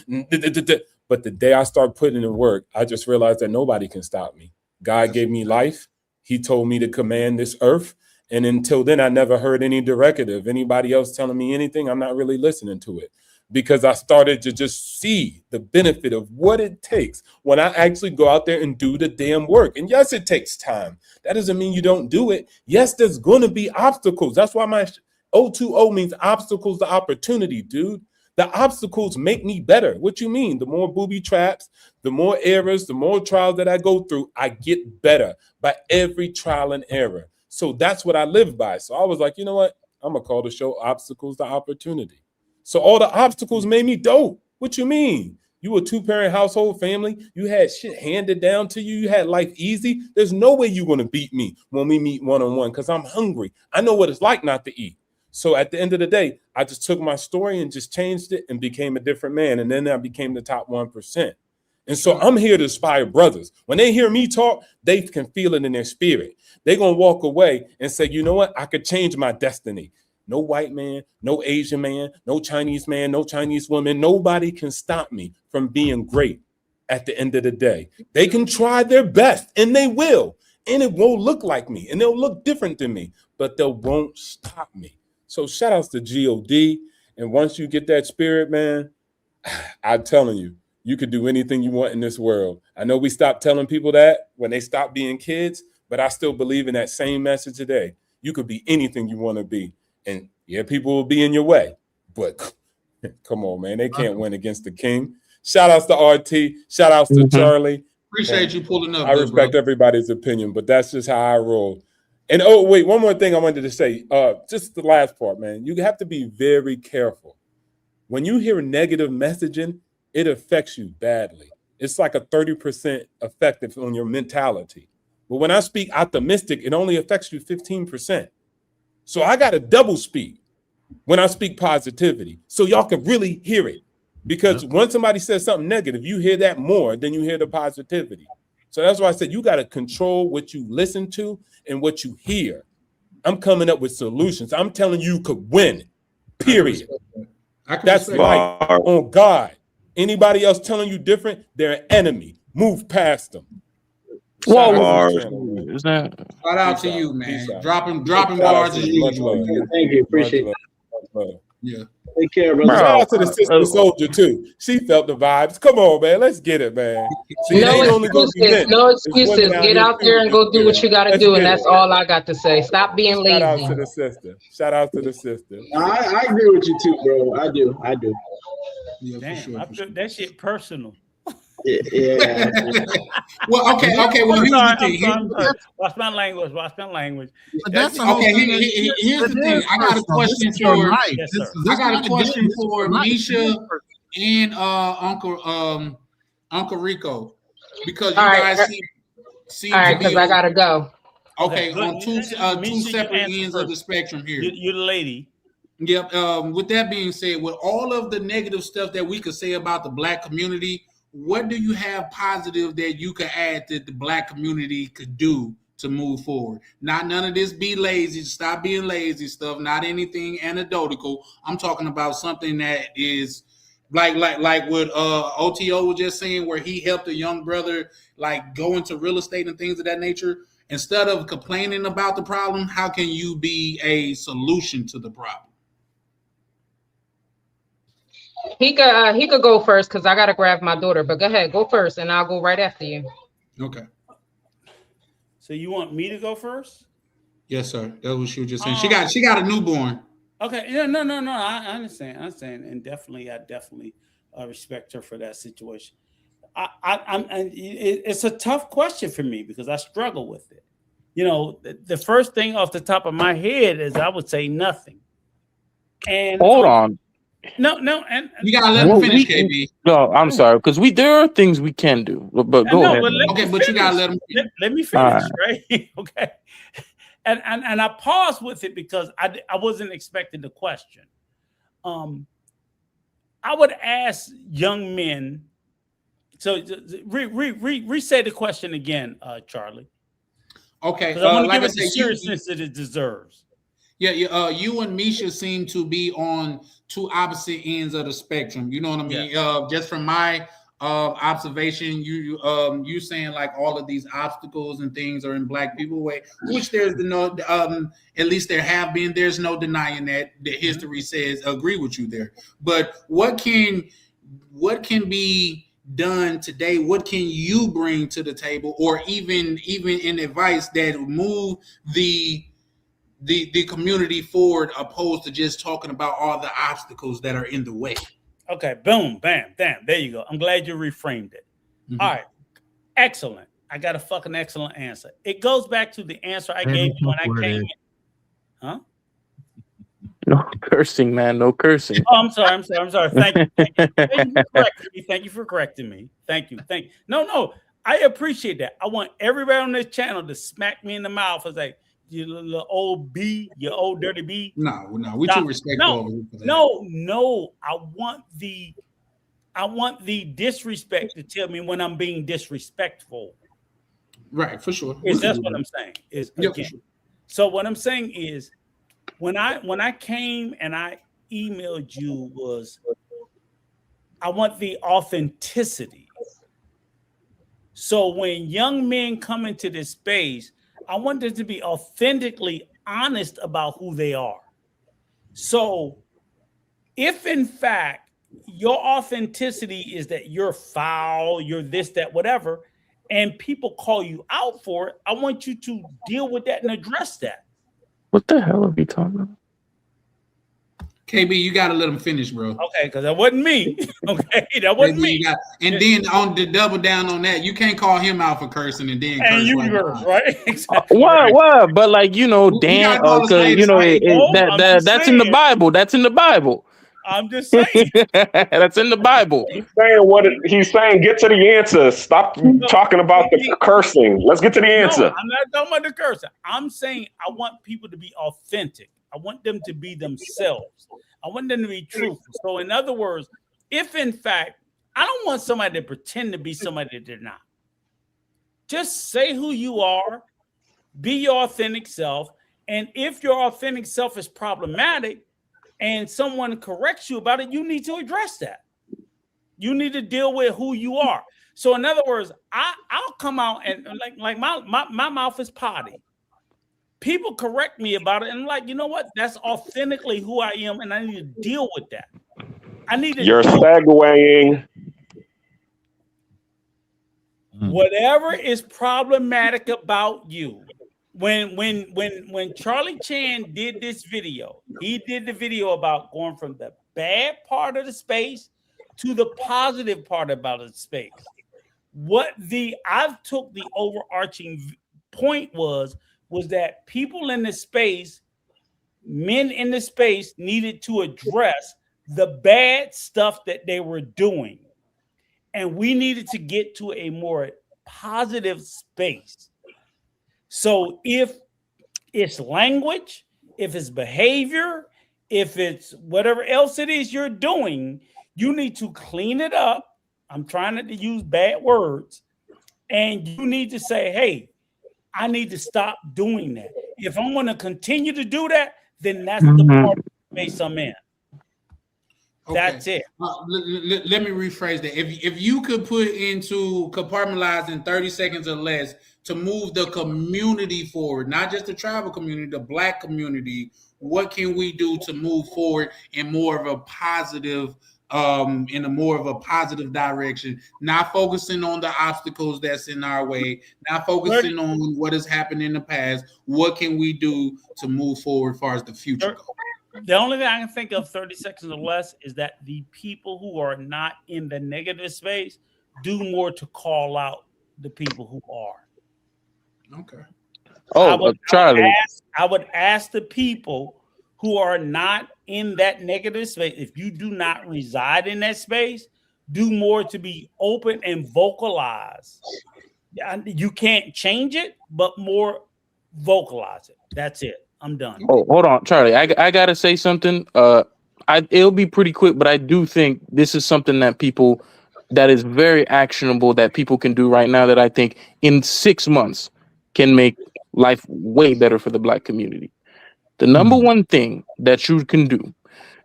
But the day I started putting in work, I just realized that nobody can stop me. God gave me life. He told me to command this earth. And until then, I never heard any directive. Anybody else telling me anything, I'm not really listening to it, because I started to just see the benefit of what it takes when I actually go out there and do the damn work. And yes, it takes time. That doesn't mean you don't do it. Yes, there's going to be obstacles. That's why my O2O means obstacles to opportunity, dude. The obstacles make me better. What you mean? The more booby traps, the more errors, the more trials that I go through, I get better by every trial and error. So that's what I live by. So I was like, you know what? I'm going to call the show Obstacles to Opportunity. So all the obstacles made me dope. What you mean? You a 2-parent household family. You had shit handed down to you. You had life easy. There's no way you're going to beat me when we meet one-on-one, because I'm hungry. I know what it's like not to eat. So at the end of the day, I just took my story and just changed it and became a different man. And then I became the top 1%. And so I'm here to inspire brothers. When they hear me talk, they can feel it in their spirit. They're going to walk away and say, you know what? I could change my destiny. No white man, no Asian man, no Chinese man, no Chinese woman. Nobody can stop me from being great. at the end of the day. They can try their best, and they will, and it won't look like me, and they'll look different than me, but they won't stop me. So shout outs to God. And once you get that spirit, man, I'm telling you, you could do anything you want in this world. I know we stopped telling people that when they stopped being kids, but I still believe in that same message today. You could be anything you want to be. And yeah, people will be in your way, but come on, man, they can't win against the king. Shout outs to RT. Shout outs to Charlie. Appreciate you pulling up. I respect everybody's opinion, but that's just how I roll. And oh, wait, one more thing I wanted to say. Just the last part, man. You have to be very careful. When you hear negative messaging, it affects you badly. It's like a 30% effective on your mentality. But when I speak optimistic, it only affects you 15%. So I got to double speak when I speak positivity so y'all can really hear it. Because when somebody says something negative, you hear that more than you hear the positivity. So that's why I said you got to control what you listen to and what you hear. I'm coming up with solutions. I'm telling you could win, period. That's right on God. Anybody else telling you different, they're an enemy. Move past them. Shout out to you, man. Dropping bars as usual. Thank you. Appreciate it. Yeah. Take care, brother. Shout out to the sister soldier too. She felt the vibes. Come on, man. Let's get it, man. See, No excuses. No excuses. Get out there and go do what you got to do, and that's all I got to say. Stop being lazy. Shout out to the sister. Shout out to the sister. I agree with you too, bro. I do. Yeah, damn, for sure. I took that shit personal. Yeah. Well, okay. Well, here's the thing. Watch my language. That's okay. Here's the thing. I got a question for. I got a question for Misha and Uncle Rico, because you guys seem all right, to be because I gotta go. Okay, on two separate ends of the spectrum here. You're the lady. Yep. With that being said, with all of the negative stuff that we could say about the Black community, what do you have positive that you could add that the Black community could do to move forward? Not none of this be lazy, stop being lazy stuff, not anything anecdotal. I'm talking about something that is like what OTO was just saying, where he helped a young brother like go into real estate and things of that nature. Instead of complaining about the problem, how can you be a solution to the problem? He could go first because I gotta grab my daughter. But go ahead, go first, and I'll go right after you. Okay. So you want me to go first? Yes, sir. That's what she was just saying. She got a newborn. Okay. Yeah. No. I understand. And I definitely respect her for that situation. It's a tough question for me because I struggle with it. You know, the first thing off the top of my head is I would say nothing. And hold on. No, and you gotta let him finish, KB. No, I'm sorry, because there are things we can do, but go ahead. But you gotta let him. Let me finish, right? Okay. And I paused with it because I wasn't expecting the question. I would ask young men. So re-say the question again, Charlie. Okay. I want to like give it the seriousness that it deserves. Yeah, you and Misha seem to be on two opposite ends of the spectrum. You know what I mean? Yeah. Just from my observation, you saying like all of these obstacles and things are in Black people's way, which there's no, at least there have been. There's no denying that. The history says agree with you there. But what can be done today? What can you bring to the table, or even in advice that move the community forward, opposed to just talking about all the obstacles that are in the way? Okay, boom, bam, damn. There you go. I'm glad you reframed it. Mm-hmm. All right, excellent. I got a fucking excellent answer. It goes back to the answer I gave you when I came in. Huh? No cursing, man. No cursing. Oh, I'm sorry. Thank you. Thank you for correcting me. Thank you. No. I appreciate that. I want everybody on this channel to smack me in the mouth and say, you little old B, you old dirty B. No, we too respectful. No. I want the disrespect to tell me when I'm being disrespectful. Right, for sure. That's what I'm saying. For sure. So what I'm saying is, when I came and I emailed you was, I want the authenticity. So when young men come into this space, I want them to be authentically honest about who they are. So if in fact your authenticity is that you're foul, you're this, that, whatever, and people call you out for it, I want you to deal with that and address that. What the hell are we talking about? KB, you gotta let him finish, bro. Okay, because that wasn't me. Okay, that wasn't me. And then on the double down on that, you can't call him out for cursing and then curse you right curse, now. right? Exactly. What? But like, you know, Dan, because you know that's in the Bible. That's in the Bible. I'm just saying. That's in the Bible. He's saying get to the answer. Stop talking about the cursing. Let's get to the answer. No, I'm not talking about the cursing. I'm saying I want people to be authentic. I want them to be themselves. I want them to be truthful. So in other words, if in fact, I don't want somebody to pretend to be somebody that they're not. Just say who you are, be your authentic self. And if your authentic self is problematic and someone corrects you about it, you need to address that. You need to deal with who you are. So in other words, I'll come out and like my mouth is potty. People correct me about it and like, you know what? That's authentically who I am, and I need to deal with that. I need to. You're segueing. Whatever is problematic about you. When Charlie Chan did this video, he did the video about going from the bad part of the space to the positive part about the space. I've took the overarching point was that people in the space, men in the space, needed to address the bad stuff that they were doing. And we needed to get to a more positive space. So if it's language, if it's behavior, if it's whatever else it is you're doing, you need to clean it up. I'm trying not to use bad words. And you need to say, hey, I need to stop doing that. If I'm going to continue to do that, then that's the part of the space I'm in. Okay. That's it. Let me rephrase that. If you could put into compartmentalize in 30 seconds or less to move the community forward, not just the tribal community, the Black community, what can we do to move forward in more of a positive direction, not focusing on the obstacles that's in our way, not focusing on what has happened in the past. What can we do to move forward as far as the future goes? The only thing I can think of 30 seconds or less is that the people who are not in the negative space do more to call out the people who are. Okay. Charlie. I would ask the people who are not in that negative space, if you do not reside in that space, do more to be open and vocalize. You can't change it, but more vocalize it. That's it. I'm done. Oh, hold on, Charlie. I gotta say something. It'll be pretty quick, but I do think this is something that is very actionable that people can do right now that I think in 6 months can make life way better for the Black community. The number one thing that you can do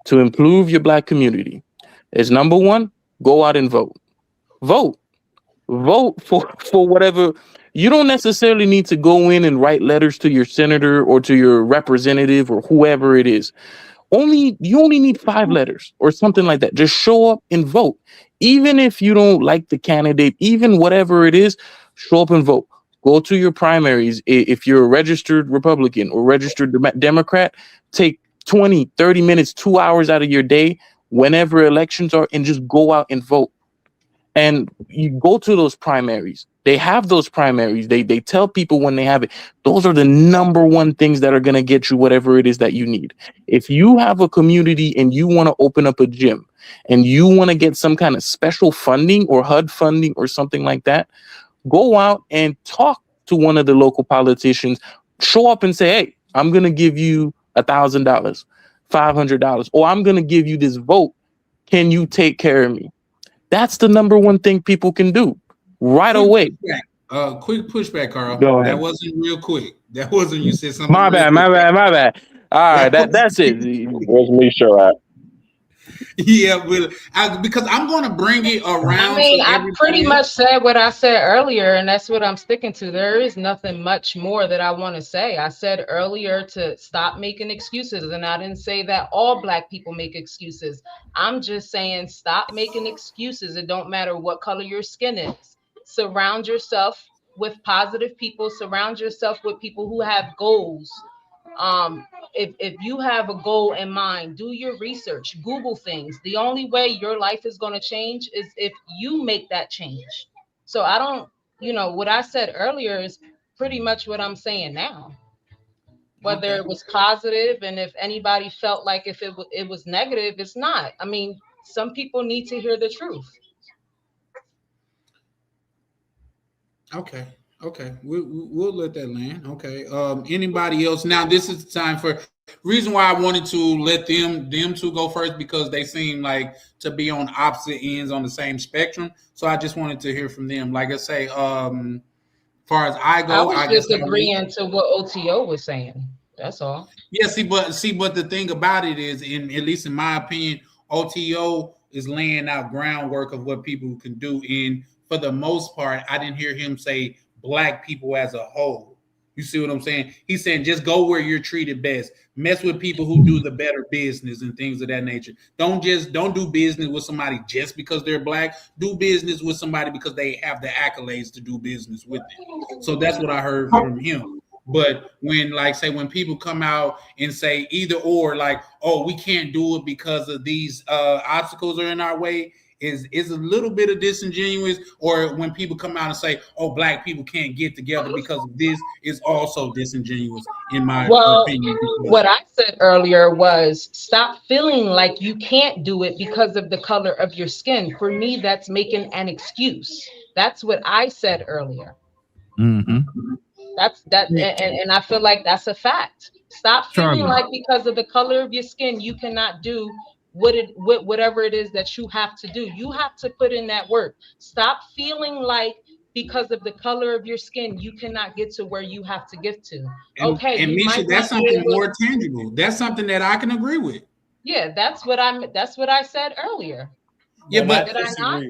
to improve your Black community is number one, go out and vote. Vote for whatever. You don't necessarily need to go in and write letters to your senator or to your representative or whoever it is. You only need 5 letters or something like that. Just show up and vote. Even if you don't like the candidate, even whatever it is, show up and vote. Go to your primaries. If you're a registered Republican or registered Democrat, take 20, 30 minutes, 2 hours out of your day, whenever elections are, and just go out and vote. And you go to those primaries. They have those primaries. They tell people when they have it. Those are the number one things that are going to get you whatever it is that you need. If you have a community and you want to open up a gym and you want to get some kind of special funding or HUD funding or something like that, go out and talk to one of the local politicians. Show up and say, hey, I'm going to give you $1,000, $500, or I'm going to give you this vote. Can you take care of me? That's the number one thing people can do right away. Quick pushback, Carl. Go ahead. That wasn't real quick. That wasn't, you said something. My bad. All right, that's it. Where's Misha at? Yeah, because I'm going to bring it around. I mean, to I pretty everybody much said what I said earlier, and that's what I'm sticking to. There is nothing much more that I want to say. I said earlier to stop making excuses, and I didn't say that all Black people make excuses. I'm just saying stop making excuses. It don't matter what color your skin is. Surround yourself with positive people. Surround yourself with people who have goals. um if you have a goal in mind, do your research, Google things. The only way your life is going to change is if you make that change. So I don't, what I said earlier is pretty much what I'm saying now, whether Okay. it was positive, and if anybody felt like if it was negative, it's not. I mean, some people need to hear the truth. Okay. Okay. We'll let that land. Okay. Anybody else? Now this is the time for reason why I wanted to let them two go first because they seem like to be on opposite ends on the same spectrum. So I just wanted to hear from them. Like I say, far as I I go, was I guess just agreeing to what OTO was saying. That's all. yeah, but the thing about it is, in at least in my opinion, OTO is laying out groundwork of what people can do. And for the most part, I didn't hear him say Black people as a whole. You see what I'm saying? He's saying just go where you're treated best. Mess with people who do the better business and things of that nature. Don't do business with somebody just because they're Black. Do business with somebody because they have the accolades to do business with them. So that's what I heard from him. But when, like, say, when people come out and say either or, like, oh, we can't do it because of these obstacles are in our way, is a little bit of disingenuous. Or when people come out and say, oh, Black people can't get together because of this, is also disingenuous, in my Well, opinion. what I said earlier was stop feeling like you can't do it because of the color of your skin. For me, that's making an excuse. That's what I said earlier. Mm-hmm. That's that, and I feel like that's a fact. Stop feeling Charlie. like because of the color of your skin you cannot do whatever it is that you have to do. You have to put in that work. Stop feeling like because of the color of your skin you cannot get to where you have to get to. Okay, And you Misha, might that's not be something able. more tangible. That's something that I can agree with. Yeah, that's what I said earlier. Yeah, but Did I not?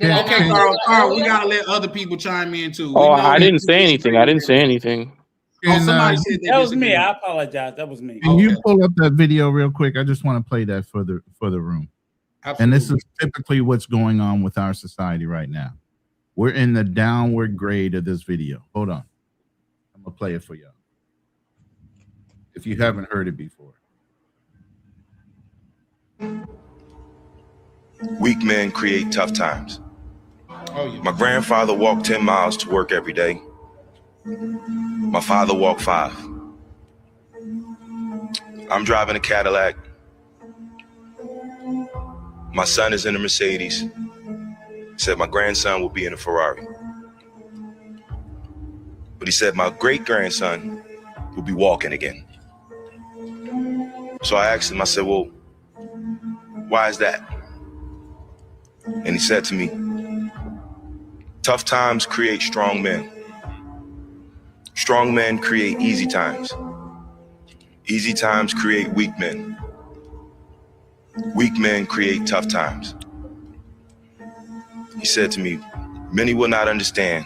okay, not say that Carl, we earlier? gotta let other people chime in too. Oh, We know I that didn't you say anything. I disagree with didn't say everything. anything. Oh, somebody said they That was me. disagree. I apologize. That was me. Can you pull up that video real quick? I just want to play that for the room. Absolutely. And this is typically what's going on with our society right now. We're in the downward grade of this video. Hold on. I'm gonna play it for y'all. If you haven't heard it before. Weak men create tough times. Oh, yeah. My grandfather walked 10 miles to work every day. My father walked 5. I'm driving a Cadillac. My son is in a Mercedes. Said my grandson will be in a Ferrari. But he said my great-grandson will be walking again. So I asked him, I said, well, why is that? And he said to me, tough times create strong men. Strong men create easy times. Easy times create weak men. Weak men create tough times. He said to me, many will not understand,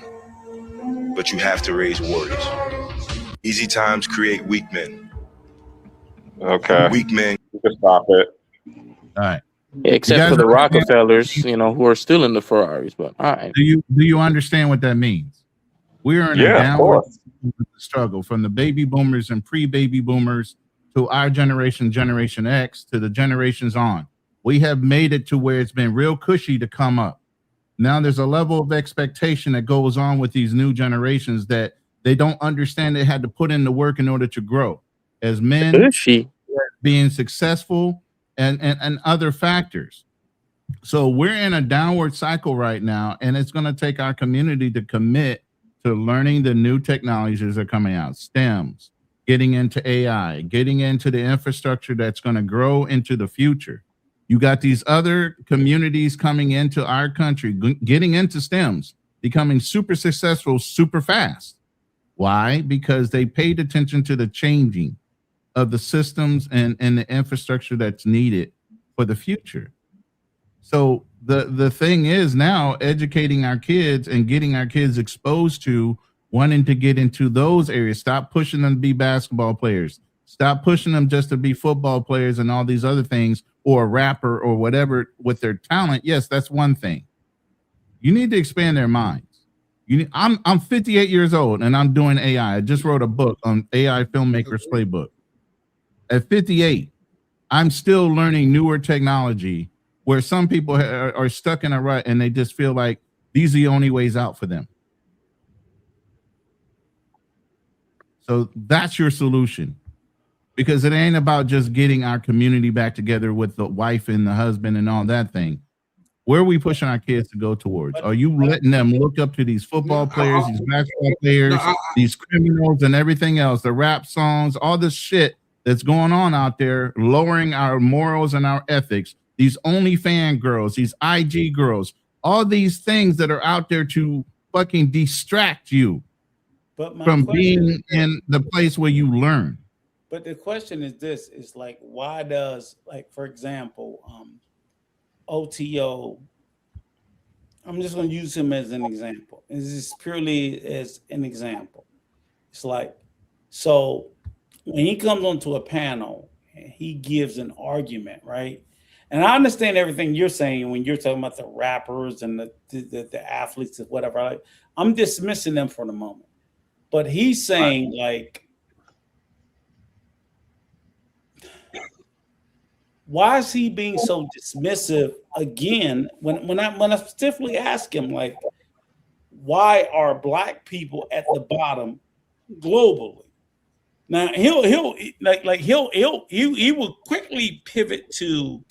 but you have to raise warriors. Easy times create weak men. Okay. Weak men. You can stop it. All right. Except for the Rockefellers, who are still in the Ferraris. But all right. Do you understand what that means? We're in a downward struggle from the baby boomers and pre-baby boomers to our generation, Generation X, to the generations on. We have made it to where it's been real cushy to come up. Now there's a level of expectation that goes on with these new generations that they don't understand they had to put in the work in order to grow. As men, being successful and other factors. So we're in a downward cycle right now, and it's going to take our community to commit to learning the new technologies that are coming out, STEMs, getting into AI, getting into the infrastructure that's going to grow into the future. You got these other communities coming into our country, getting into STEMs, becoming super successful, super fast. Why? Because they paid attention to the changing. of the systems and the infrastructure that's needed for the future. So the thing is now educating our kids and getting our kids exposed to wanting to get into those areas. Stop pushing them to be basketball players. Stop pushing them just to be football players and all these other things, or a rapper or whatever with their talent. Yes, that's one thing. You need to expand their minds. I'm 58 years old and I'm doing AI. I just wrote a book on AI Filmmakers Playbook. At 58, I'm still learning newer technology where some people are stuck in a rut and they just feel like these are the only ways out for them. So that's your solution, because it ain't about just getting our community back together with the wife and the husband and all that thing. Where are we pushing our kids to go towards? Are you letting them look up to these football players, these basketball players, these criminals and everything else, the rap songs, all this shit that's going on out there, lowering our morals and our ethics, these OnlyFans girls, these IG girls, all these things that are out there to fucking distract you from being in the place where you learn. But the question is this, is like, why does, like, for example, OTO, I'm just going to use him as an example. This is purely as an example. It's like, so when he comes onto a panel and he gives an argument, right? And I understand everything you're saying when you're talking about the rappers and the athletes and whatever. Like, I'm dismissing them for the moment. But he's saying, like, why is he being so dismissive again? When I stiffly ask him, like, why are black people at the bottom globally? Now he will quickly pivot to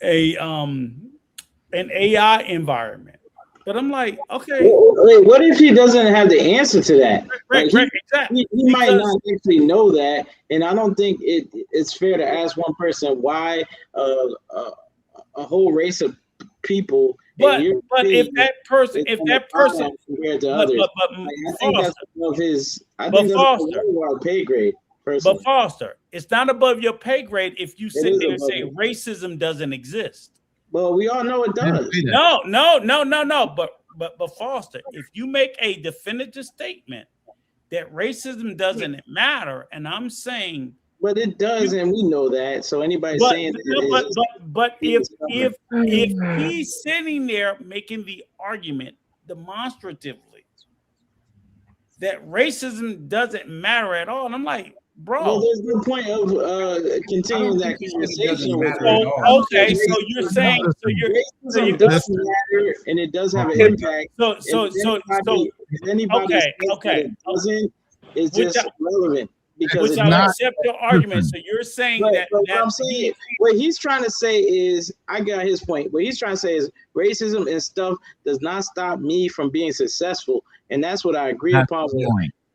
an AI environment. But I'm like, okay. Wait, what if he doesn't have the answer to that? Right, exactly. He might not actually know that, and I don't think it's fair to ask one person why a whole race of people. But if that person compared to others, I think that's above his. I think that's above our pay grade. Personally. But Foster, it's not above your pay grade if you sit there and say racism doesn't exist. Well, we all know it does. No. But Foster, if you make a definitive statement that racism doesn't matter, and I'm saying, but it does, and we know that. So anybody saying but if he's sitting there making the argument demonstratively that racism doesn't matter at all, and I'm like, bro, well, there's no point of continuing that conversation. Okay, so you're saying, racism doesn't matter, and it does have an impact. It's just relevant because which I'll accept your argument. So you're saying that I'm saying what he's trying to say is, I got his point. What he's trying to say is racism and stuff does not stop me from being successful, and that's what I agree upon with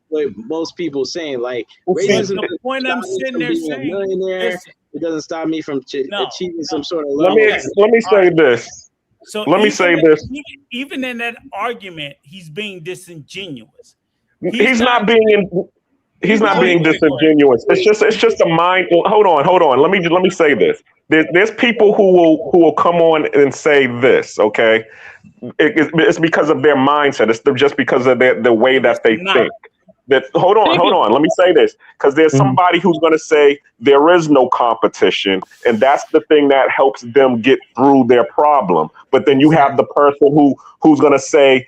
what most people saying. Like racism, the point I'm sitting there saying, it doesn't stop me from achieving some sort of level. Let me say this. So let me say this. Even in that argument, he's being disingenuous. He's not being disingenuous. It's just a mind. Hold on. Let me say this. There's people who will come on and say this. Okay, it's because of their mindset. It's just because of the way that they think. Hold on. Let me say this, because there's somebody who's going to say there is no competition, and that's the thing that helps them get through their problem. But then you have the person who's going to say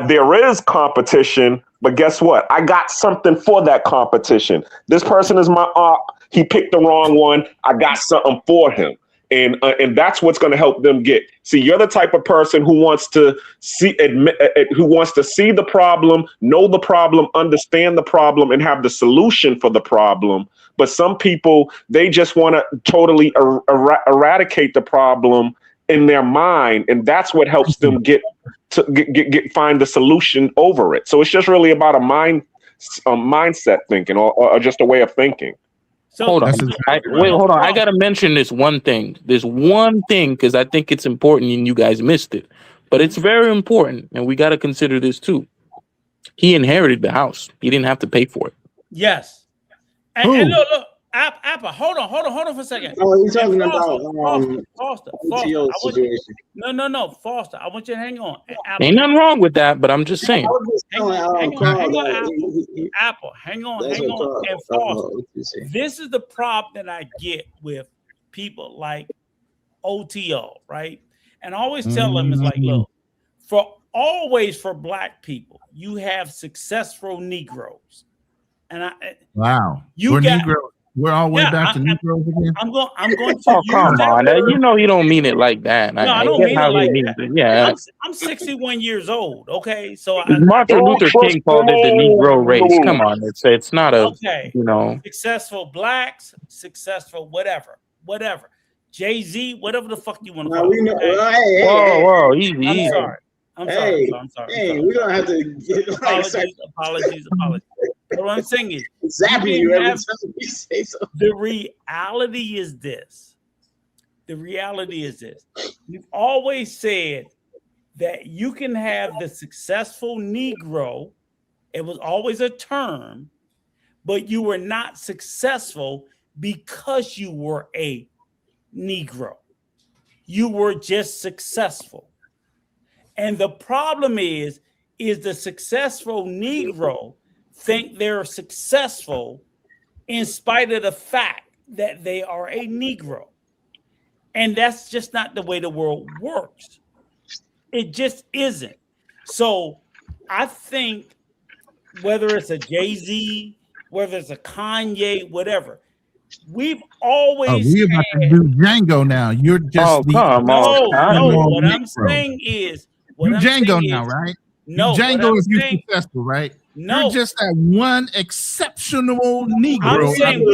there is competition, but guess what? I got something for that competition. This person is my he picked the wrong one. I got something for him. And that's what's going to help them get. See, you're the type of person who wants to see the problem, know the problem, understand the problem, and have the solution for the problem. But some people, they just want to totally eradicate the problem in their mind, and that's what helps them find the solution over it. So it's just really about a mindset thinking, or just a way of thinking. So, hold on. I gotta mention this one thing. Because I think it's important, and you guys missed it. But it's very important, and we gotta consider this too. He inherited the house. He didn't have to pay for it. Yes. And look, Apple, hold on for a second. Oh, he's talking Foster, OTO situation. No, Foster, I want you to hang on. Apple, Ain't nothing wrong with that, but I'm just saying. hang on, Apple, hang on. And Foster, this is the problem that I get with people like OTO, right? And I always tell them, it's like, look, for Black people, you have successful Negroes. And we're all way back to Negroes again. I'm going to. Oh, come on! You know he don't mean it like that. No, I don't mean it like that. Yeah, I'm 61 years old. Okay, so Martin Luther King called it the Negro race. Come on, it's not a successful blacks, successful whatever. Jay-Z, whatever the fuck you want to call it. Whoa, easy. I'm sorry. Hey, we're gonna have to get apologies. What I'm saying is, zapping you every time you say so. The reality is this. We've always said that you can have the successful Negro. It was always a term, but you were not successful because you were a Negro. You were just successful. And the problem is the successful Negro think they're successful in spite of the fact that they are a Negro. And that's just not the way the world works. It just isn't. So I think whether it's a Jay-Z, whether it's a Kanye, whatever, we've always we're about to do Django now. You're just what I'm saying is you're Django now, right? No, Django if you're successful, right? No, you're just that one exceptional Negro. I'm saying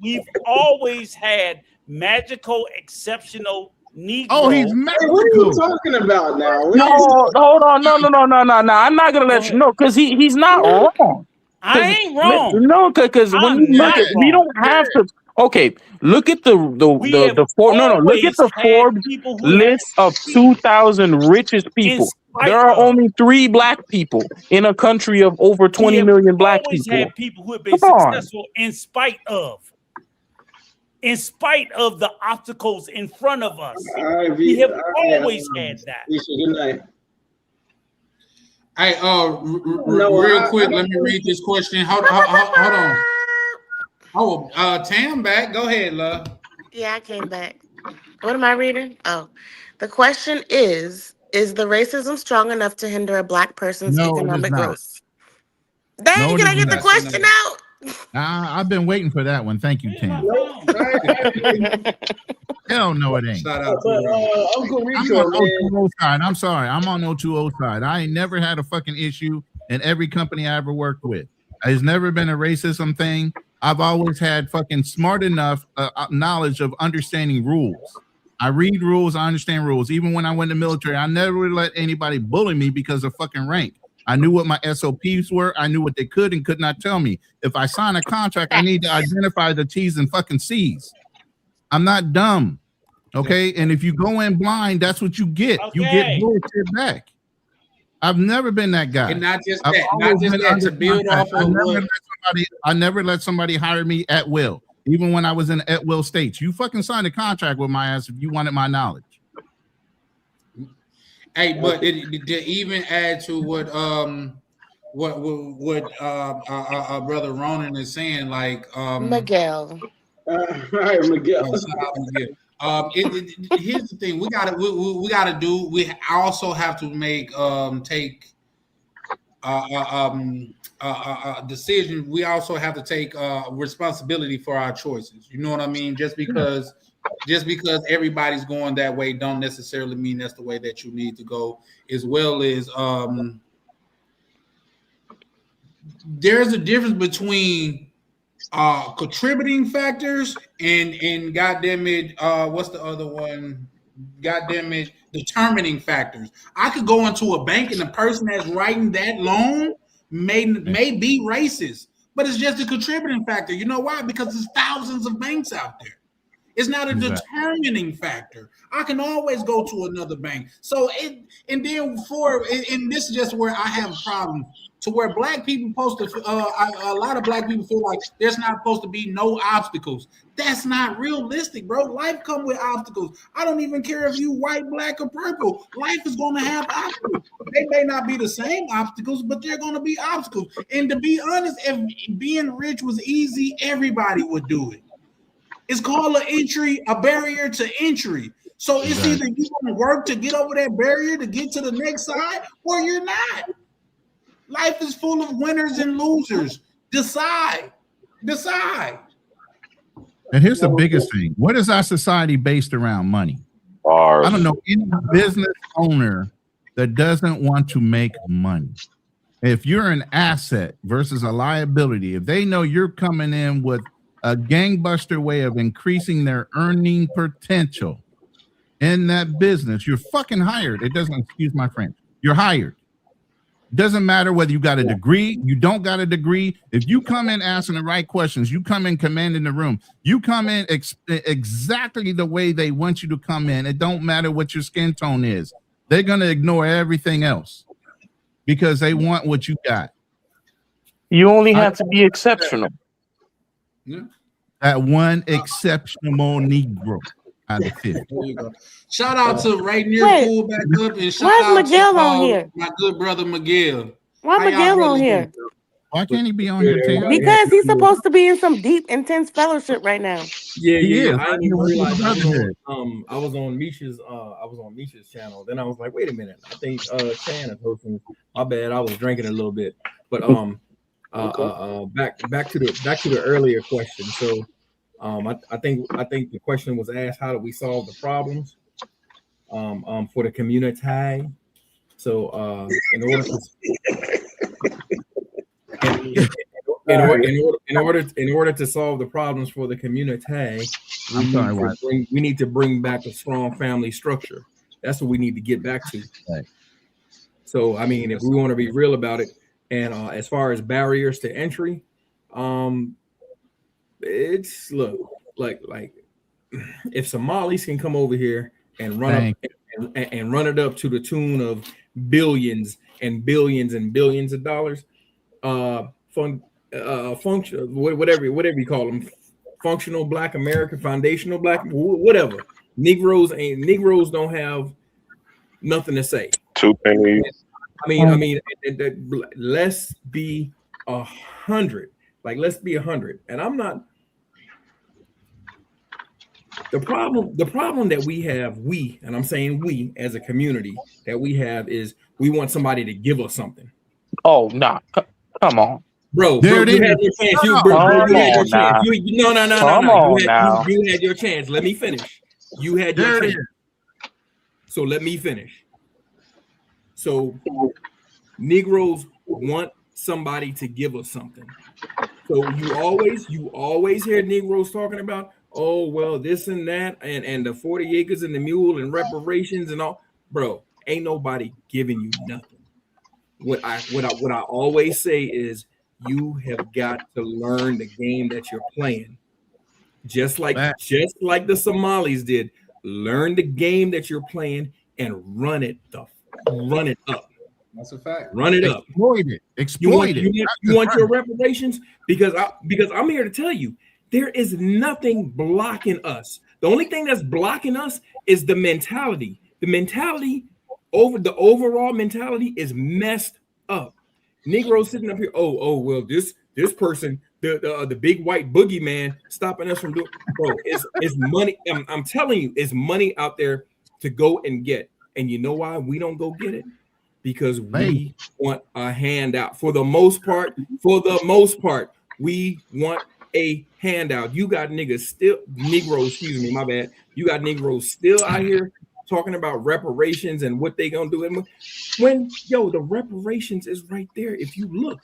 we've always had magical, exceptional Negro. Oh, he's magical. What are you talking about now? No, hold on. No. I'm not gonna let you know because he's not wrong. I ain't wrong. No, because when you look at, we don't have to. Okay, look at the Look at the Forbes list of 2,000 richest people. There are only 3 Black people in a country of over 20 million Black people. Had people who have been successful in spite of the obstacles in front of us. We have always had that. Good night. Hey, real quick, let me read this question. Hold on. Oh, Tam back. Go ahead, love. Yeah, I came back. What am I reading? Oh, the question is the racism strong enough to hinder a Black person's economic growth? Dang, can I get the question out? I've been waiting for that one. Thank you, Tam. Hell no, it ain't. Shout out to Uncle Rico. I'm on 020 side. I'm sorry. I'm on 020 side. I ain't never had a fucking issue in every company I ever worked with. It's never been a racism thing. I've always had fucking smart enough knowledge of understanding rules. I read rules. I understand rules. Even when I went in the military, I never let anybody bully me because of fucking rank. I knew what my SOPs were. I knew what they could and could not tell me. If I sign a contract, I need to identify the T's and fucking C's. I'm not dumb. Okay. And if you go in blind, that's what you get. Okay. You get bullshit back. I've never been that guy. And not just that, to build off of I never let somebody hire me at will. Even when I was in at will states, you fucking signed a contract with my ass if you wanted my knowledge. Hey, but to even add to what brother Ronan is saying, like Miguel. Right, Miguel. Here's the thing: we gotta do. We also have to make take decision. We also have to take responsibility for our choices. You know what I mean? Just because everybody's going that way don't necessarily mean that's the way that you need to go, as well as there's a difference between contributing factors and goddamn it, what's the other one? Goddamn it, determining factors. I could go into a bank and the person that's writing that loan may be racist, but it's just a contributing factor. You know why? Because there's thousands of banks out there. It's not a determining factor. I can always go to another bank. So and this is just where I have a problem. To where black people supposed to, a lot of black people feel like there's not supposed to be no obstacles. That's not realistic, bro. Life come with obstacles. I don't even care if you white, black, or purple. Life is going to have obstacles. They may not be the same obstacles, but they're going to be obstacles. And to be honest, if being rich was easy, everybody would do it. It's called a barrier to entry. So it's either you're going to work to get over that barrier to get to the next side, or you're not. Life is full of winners and losers. Decide. And here's the biggest thing. What is our society based around? Money. I don't know any business owner that doesn't want to make money. If you're an asset versus a liability, if they know you're coming in with a gangbuster way of increasing their earning potential in that business, you're fucking hired. It doesn't, excuse my French, you're hired. Doesn't matter whether you got a degree, you don't got a degree. If you come in asking the right questions, you come in commanding the room, you come in exactly the way they want you to come in. It don't matter what your skin tone is. They're going to ignore everything else because they want what you got. You only have to be exceptional. Yeah. That one exceptional Negro out of 50. There you go. Shout out to Rainier Cool back up, and shout where's out Miguel to on here? my good brother Miguel. Why How y'all Miguel on brothers here? doing? Why can't he be on here, Tam? Because he's supposed to be in some deep, intense fellowship right now. He is. I didn't even realize I Brotherhood. was on Misha's channel. Then I was like, wait a minute, I think Chan is hosting. My bad, I was drinking a little bit. But back to the earlier question. So I think the question was asked, how do we solve the problems for the community? So in order to solve the problems for the community, we need to bring back a strong family structure. That's what we need to get back to. Right. So I mean, if we want to be real about it, and as far as barriers to entry, it's like if Somalis can come over here and run it up to the tune of billions and billions and billions of dollars, function, whatever you call them, functional Black America, foundational Black, whatever. Negroes don't have nothing to say. Two pennies. I mean, let's be 100. Like, let's be 100. And I'm not. The problem that we have, and I'm saying we as a community that we have, is we want somebody to give us something. Oh, nah. Come on. Bro, you had your chance. You had your chance. No. You had your chance. Let me finish. You had your chance. So let me finish. So Negroes want somebody to give us something. So you always hear Negroes talking about, oh, well, this and that, and the 40 acres and the mule and reparations and all. Bro, ain't nobody giving you nothing. What I always say is, you have got to learn the game that you're playing. Just like the Somalis did. Learn the game that you're playing and run it up. That's a fact. Run it up. Exploit it. You want your reparations? Because I'm here to tell you, there is nothing blocking us. The only thing that's blocking us is the mentality. The overall mentality is messed up. Negroes sitting up here, oh well, this person, the big white boogeyman stopping us from doing, bro, it's money. I'm telling you, it's money out there to go and get. And you know why we don't go get it? Because we want a handout. For the most part, we want a handout. You got Negroes, excuse me, my bad. You got Negroes still out here talking about reparations and what they gonna do. And when the reparations is right there. If you look,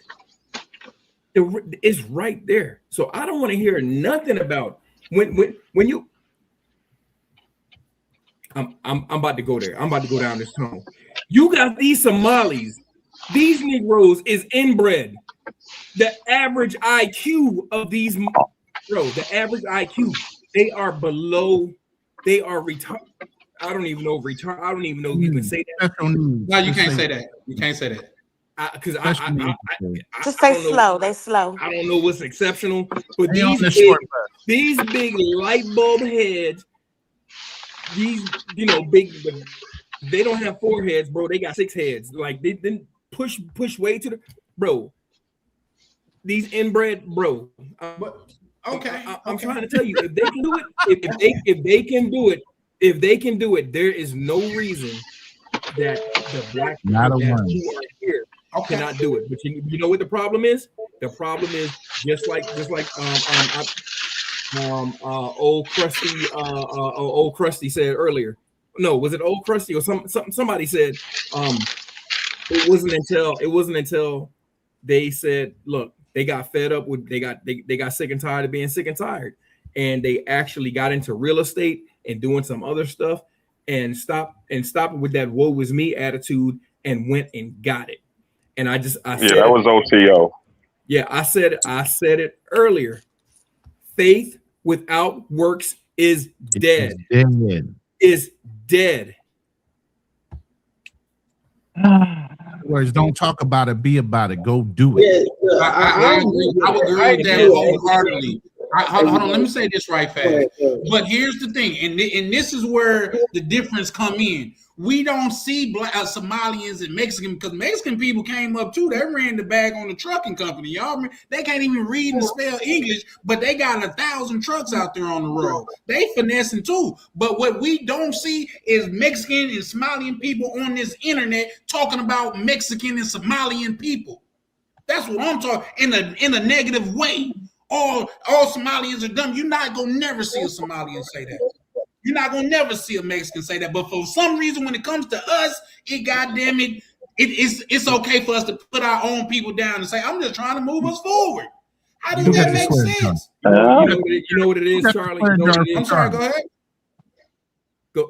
it's right there. So I don't want to hear nothing about when you. I'm about to go there. I'm about to go down this tunnel. You got these Somalis. These Negroes is inbred. The average IQ of these, the average IQ They are below. They are retarded. I don't even know retard. I don't even know if you can say that. No, you can't say that. You can't say that. Because Just say slow. They slow. I don't know what's exceptional, but They on the these short these big light bulb heads, these big. They don't have 4 heads, bro. They got 6 heads. Like they didn't push way to the bro. These inbred, bro. Okay. I'm trying to tell you, if they can do it, if they can do it, there is no reason that the black people Not a who one. are here cannot do it. But you know what the problem is? The problem is just like old Krusty said earlier. No, was it old Krusty or somebody said it wasn't until they said, look, they got fed up with they got sick and tired of being sick and tired, and they actually got into real estate and doing some other stuff and stopped with that woe is me attitude and went and got it. And I said that was OTO. Yeah, I said it earlier. Faith without works is dead. Is dead. Words, don't talk about it, be about it. Go do it. I agree. I would agree with that wholeheartedly. Hold on, let me say this right fast. But here's the thing, and this is where the difference come in. We don't see Somalians and Mexicans, because Mexican people came up too. They ran the bag on the trucking company. Y'all remember? They can't even read and spell English, but they got 1,000 trucks out there on the road. They finessing too. But what we don't see is Mexican and Somalian people on this internet talking about Mexican and Somalian people. That's what I'm talking in a negative way. All Somalians are dumb. You're not gonna never see a Somalian say that. You're not gonna never see a Mexican say that. But for some reason, when it comes to us, it's okay for us to put our own people down and say, "I'm just trying to move us forward." How does that make sense? You know what it is, Charlie. You know what it is? I'm sorry. Go ahead.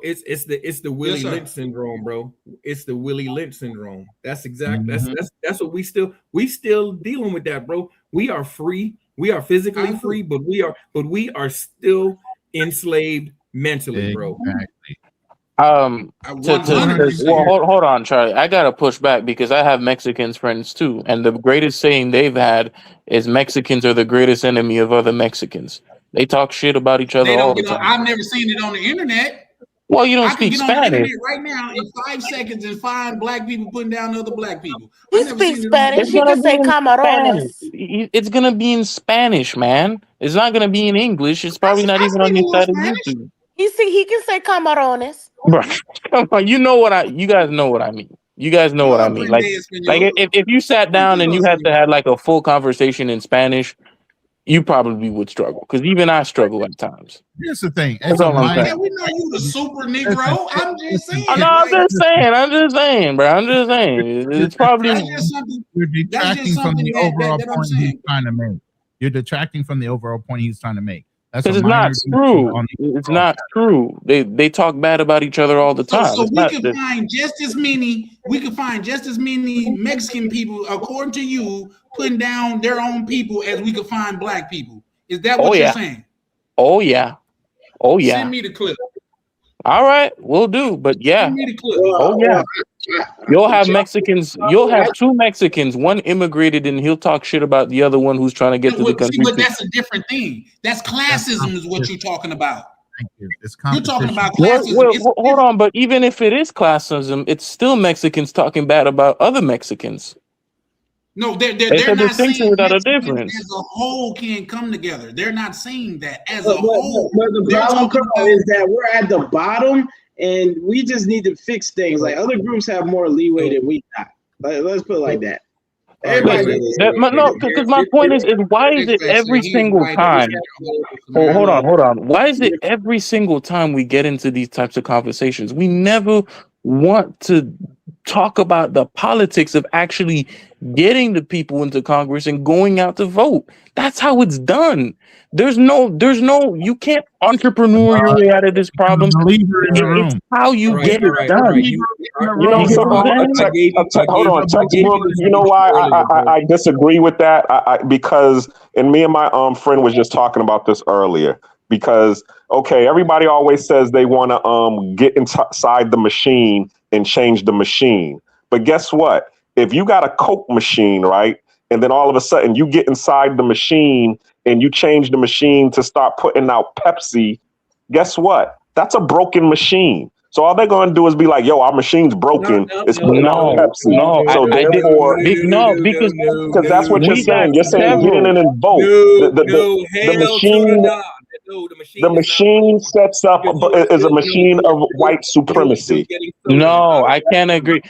It's the Willie Lynch syndrome, bro. It's the Willie Lynch syndrome. That's exactly that's what we still dealing with that, bro. We are free. We are physically free, but we are still enslaved mentally, bro. Hold on, Charlie. I gotta push back because I have Mexicans friends too, and the greatest saying they've had is Mexicans are the greatest enemy of other Mexicans. They talk shit about each other all the time. I've never seen it on the internet. Well, you don't I speak can get on the Spanish. internet right now in 5 seconds and find black people putting down other black people. He speaks Spanish. He can say camarones. It's gonna be in Spanish, man. It's not gonna be in English. It's probably not even on your side of YouTube. He can say camarones. Bro, come on. You guys know what I mean. You guys know what I mean. Like if you sat down and you had to have like a full conversation in Spanish, you probably would struggle, because even I struggle at times. Here's the thing. That's all I'm saying. We know you the super Negro. I'm just saying. I'm just saying, bro. I'm just saying. It's probably you're detracting from the overall point he's trying to make. You're detracting from the overall point he's trying to make. Because it's not true. It's not true. They talk bad about each other all the time. So we can find just as many. We can find just as many Mexican people, according to you, putting down their own people as we could find black people. Is that what you're saying? Oh yeah. Oh yeah. Send me the clip. All right, we'll do. But yeah. Send me the clip. Oh yeah. You'll have Mexicans. You'll have 2 Mexicans. One immigrated, and he'll talk shit about the other one who's trying to get to the country. But that's a different thing. That's classism, is what you're talking about. Thank you. You're talking about classism. Well, hold on, but even if it is classism, it's still Mexicans talking bad about other Mexicans. No, they're it's a not distinction saying without a Mexicans difference. as a whole can't come together. They're not saying that as a whole. But the problem is that we're at the bottom, and we just need to fix things. Like other groups have more leeway than we got. Let's put it like that. Because my point is why is it every single time? Hold on. Why is it every single time we get into these types of conversations, we never want to talk about the politics of actually getting the people into Congress and going out to vote? That's how it's done. There's no, you can't entrepreneur your way out of this problem. It's how you get it done. Hold on, textbook. You know why I disagree with that? Because, and me and my friend was just talking about this earlier, because Okay, everybody always says they want to get inside the machine and change the machine. But guess what? If you got a Coke machine, right? And then all of a sudden you get inside the machine and you change the machine to start putting out Pepsi, guess what? That's a broken machine. So all they're going to do is be like, yo, our machine's broken. It's putting out Pepsi. So therefore, because that's what you're We got saying. You're saying get in several. and vote. The machine sets up is a machine of white supremacy. No, I can't agree.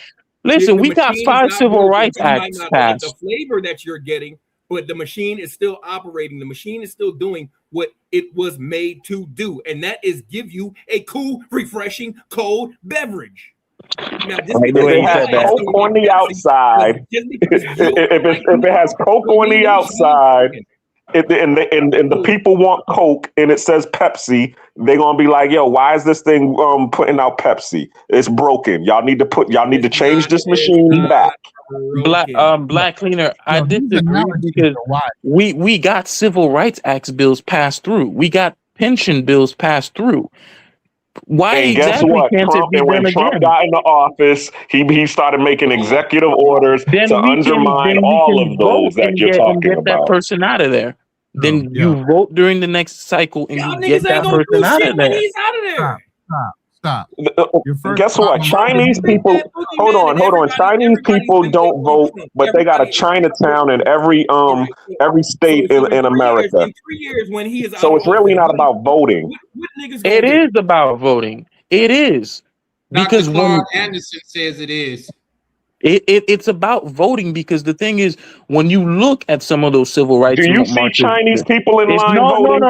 Listen, The we got machine is 5 not civil broken. rights You might acts not like the passed. flavor that you're getting, but the machine is still operating. The machine is still doing what it was made to do, and that is give you a cool, refreshing, cold beverage. Now, just If it has Coke on the outside, if it has Coke on the outside, and the people want Coke and it says Pepsi, they're gonna be like, yo, why is this thing putting out Pepsi? It's broken. Y'all need to change this machine back. Black cleaner, I disagree because we got civil rights acts bills passed through. We got pension bills passed through. Why And guess exactly what? can't it be When done Trump again? got into office, he started making executive orders to undermine all of those that you're talking get that about. person out of there. Then you vote during the next cycle and you get Niggas ain't that gonna person do out shit of when there. he's out of there. Stop. Guess what? Chinese people. Hold on. Chinese people don't vote, but they got a Chinatown in every state in America. In 3 years, when he is out So of it's really office, not about voting. what niggas gonna It do? is about voting. It is. Dr. Because when Claude Anderson says it is. it's about voting, because the thing is, when you look at some of those civil rights Do you see marches, Chinese people in line no, voting?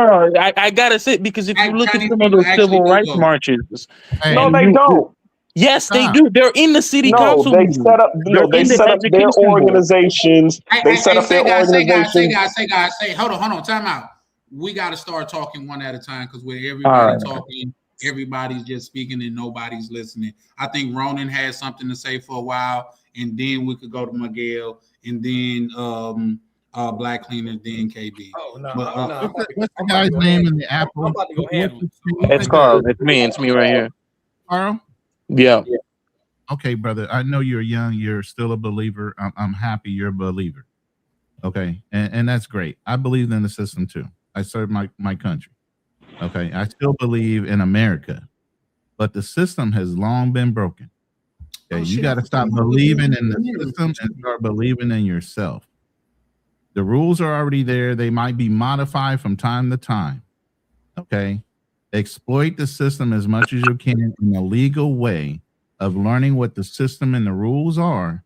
I gotta say, because if you look at Chinese some of people those actually civil do rights vote. marches, No, they don't. yes, they do. They're in the city No, council they meetings. set up. They're They in the set up their education board. organizations. They set up their organizations. Hold on, time out. We got to start talking one at a time, because with All everybody right. talking, everybody's just speaking and nobody's listening. I think Ronan had something to say for a while, and then we could go to Miguel, and then Black Cleaner, then KB. Oh no, What's the guy's name in the Apple? I'm about to go handle it. It's Carl. It's me right here. Carl? Yeah. Okay, brother. I know you're young. You're still a believer. I'm happy you're a believer. Okay, and that's great. I believe in the system too. I serve my country. Okay, I still believe in America, but the system has long been broken. Okay, you got to stop believing in the system and start believing in yourself. The rules are already there. They might be modified from time to time. Okay, exploit the system as much as you can in a legal way of learning what the system and the rules are.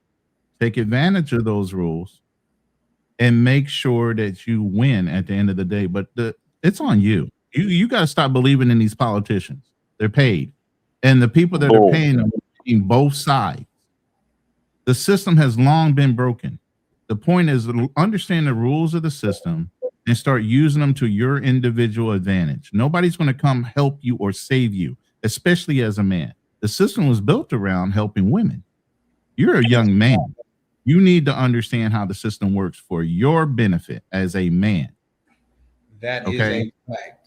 Take advantage of those rules and make sure that you win at the end of the day. But it's on you. You got to stop believing in these politicians. They're paid. And the people that are paying them are paying both sides. The system has long been broken. The point is, understand the rules of the system and start using them to your individual advantage. Nobody's going to come help you or save you, especially as a man. The system was built around helping women. You're a young man. You need to understand how the system works for your benefit as a man. That is a fact.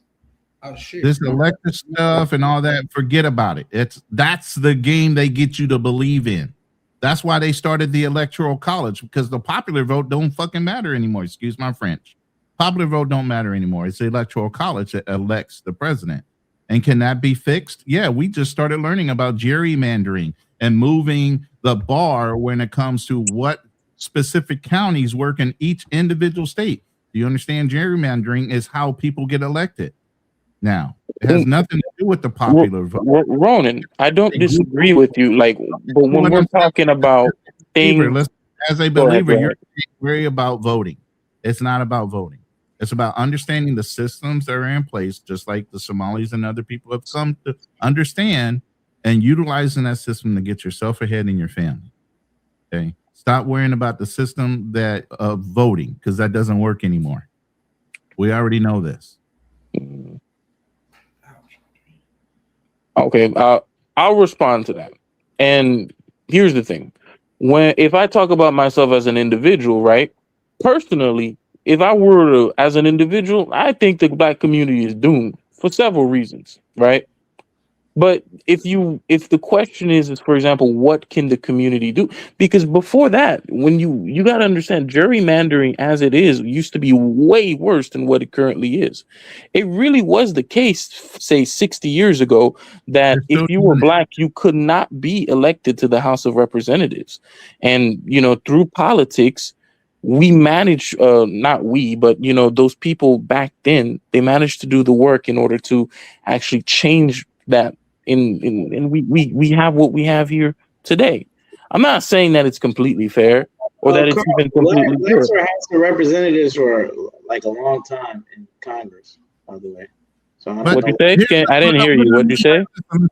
Oh shit. This electric stuff and all that, forget about it. That's the game they get you to believe in. That's why they started the electoral college, because the popular vote don't fucking matter anymore. Excuse my French. Popular vote don't matter anymore. It's the electoral college that elects the president. And can that be fixed? Yeah, we just started learning about gerrymandering and moving the bar when it comes to what specific counties work in each individual state. Do you understand? Gerrymandering is how people get elected. Now, it has nothing to do with the popular vote. Ronan, I don't disagree with you. Like, but when we're talking about things, as a believer, you're worried about voting. It's not about voting. It's about understanding the systems that are in place, just like the Somalis and other people have come to understand, and utilizing that system to get yourself ahead in your family. Okay. Stop worrying about the system that of voting, because that doesn't work anymore. We already know this. Okay, I'll respond to that. And here's the thing: if I talk about myself as an individual, right? Personally, if I were to, as an individual, I think the Black community is doomed for several reasons, right? But if the question is for example, what can the community do? Because before that, when you got to understand, gerrymandering as it is used to be way worse than what it currently is. It really was the case, say 60 years ago, that if you were black, you could not be elected to the House of Representatives. And through politics, we managed, not we, but those people back then, they managed to do the work in order to actually change that. And we have what we have here today. I'm not saying that it's completely fair or that it's even completely blacks good. were House of Representatives for like a long time in Congress, by the way. So I don't What'd you know. say? I didn't hear you. What'd you say?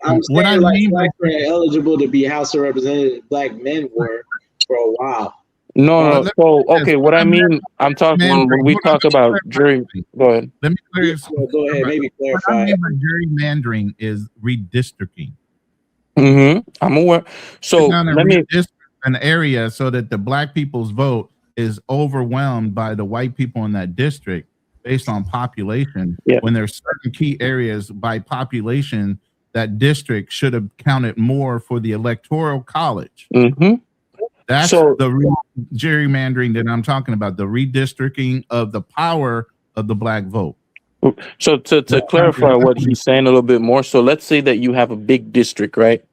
I'm What I saying like mean by blacks were eligible to be House of Representatives. Black men were for a while. No. So okay, what I mean, I'm talking when we Hold on, talk about jury. Go ahead. let me clear Yeah, something. go ahead, maybe What clarify. I mean by gerrymandering is redistricting. I'm aware. So Down and let me. redistrict an area so that the black people's vote is overwhelmed by the white people in that district based on population. Yeah. When there's certain key areas by population, that district should have counted more for the electoral college. That's So the gerrymandering that I'm talking about, the redistricting of the power of the black vote. So to clarify what he's saying a little bit more, so let's say that you have a big district, right?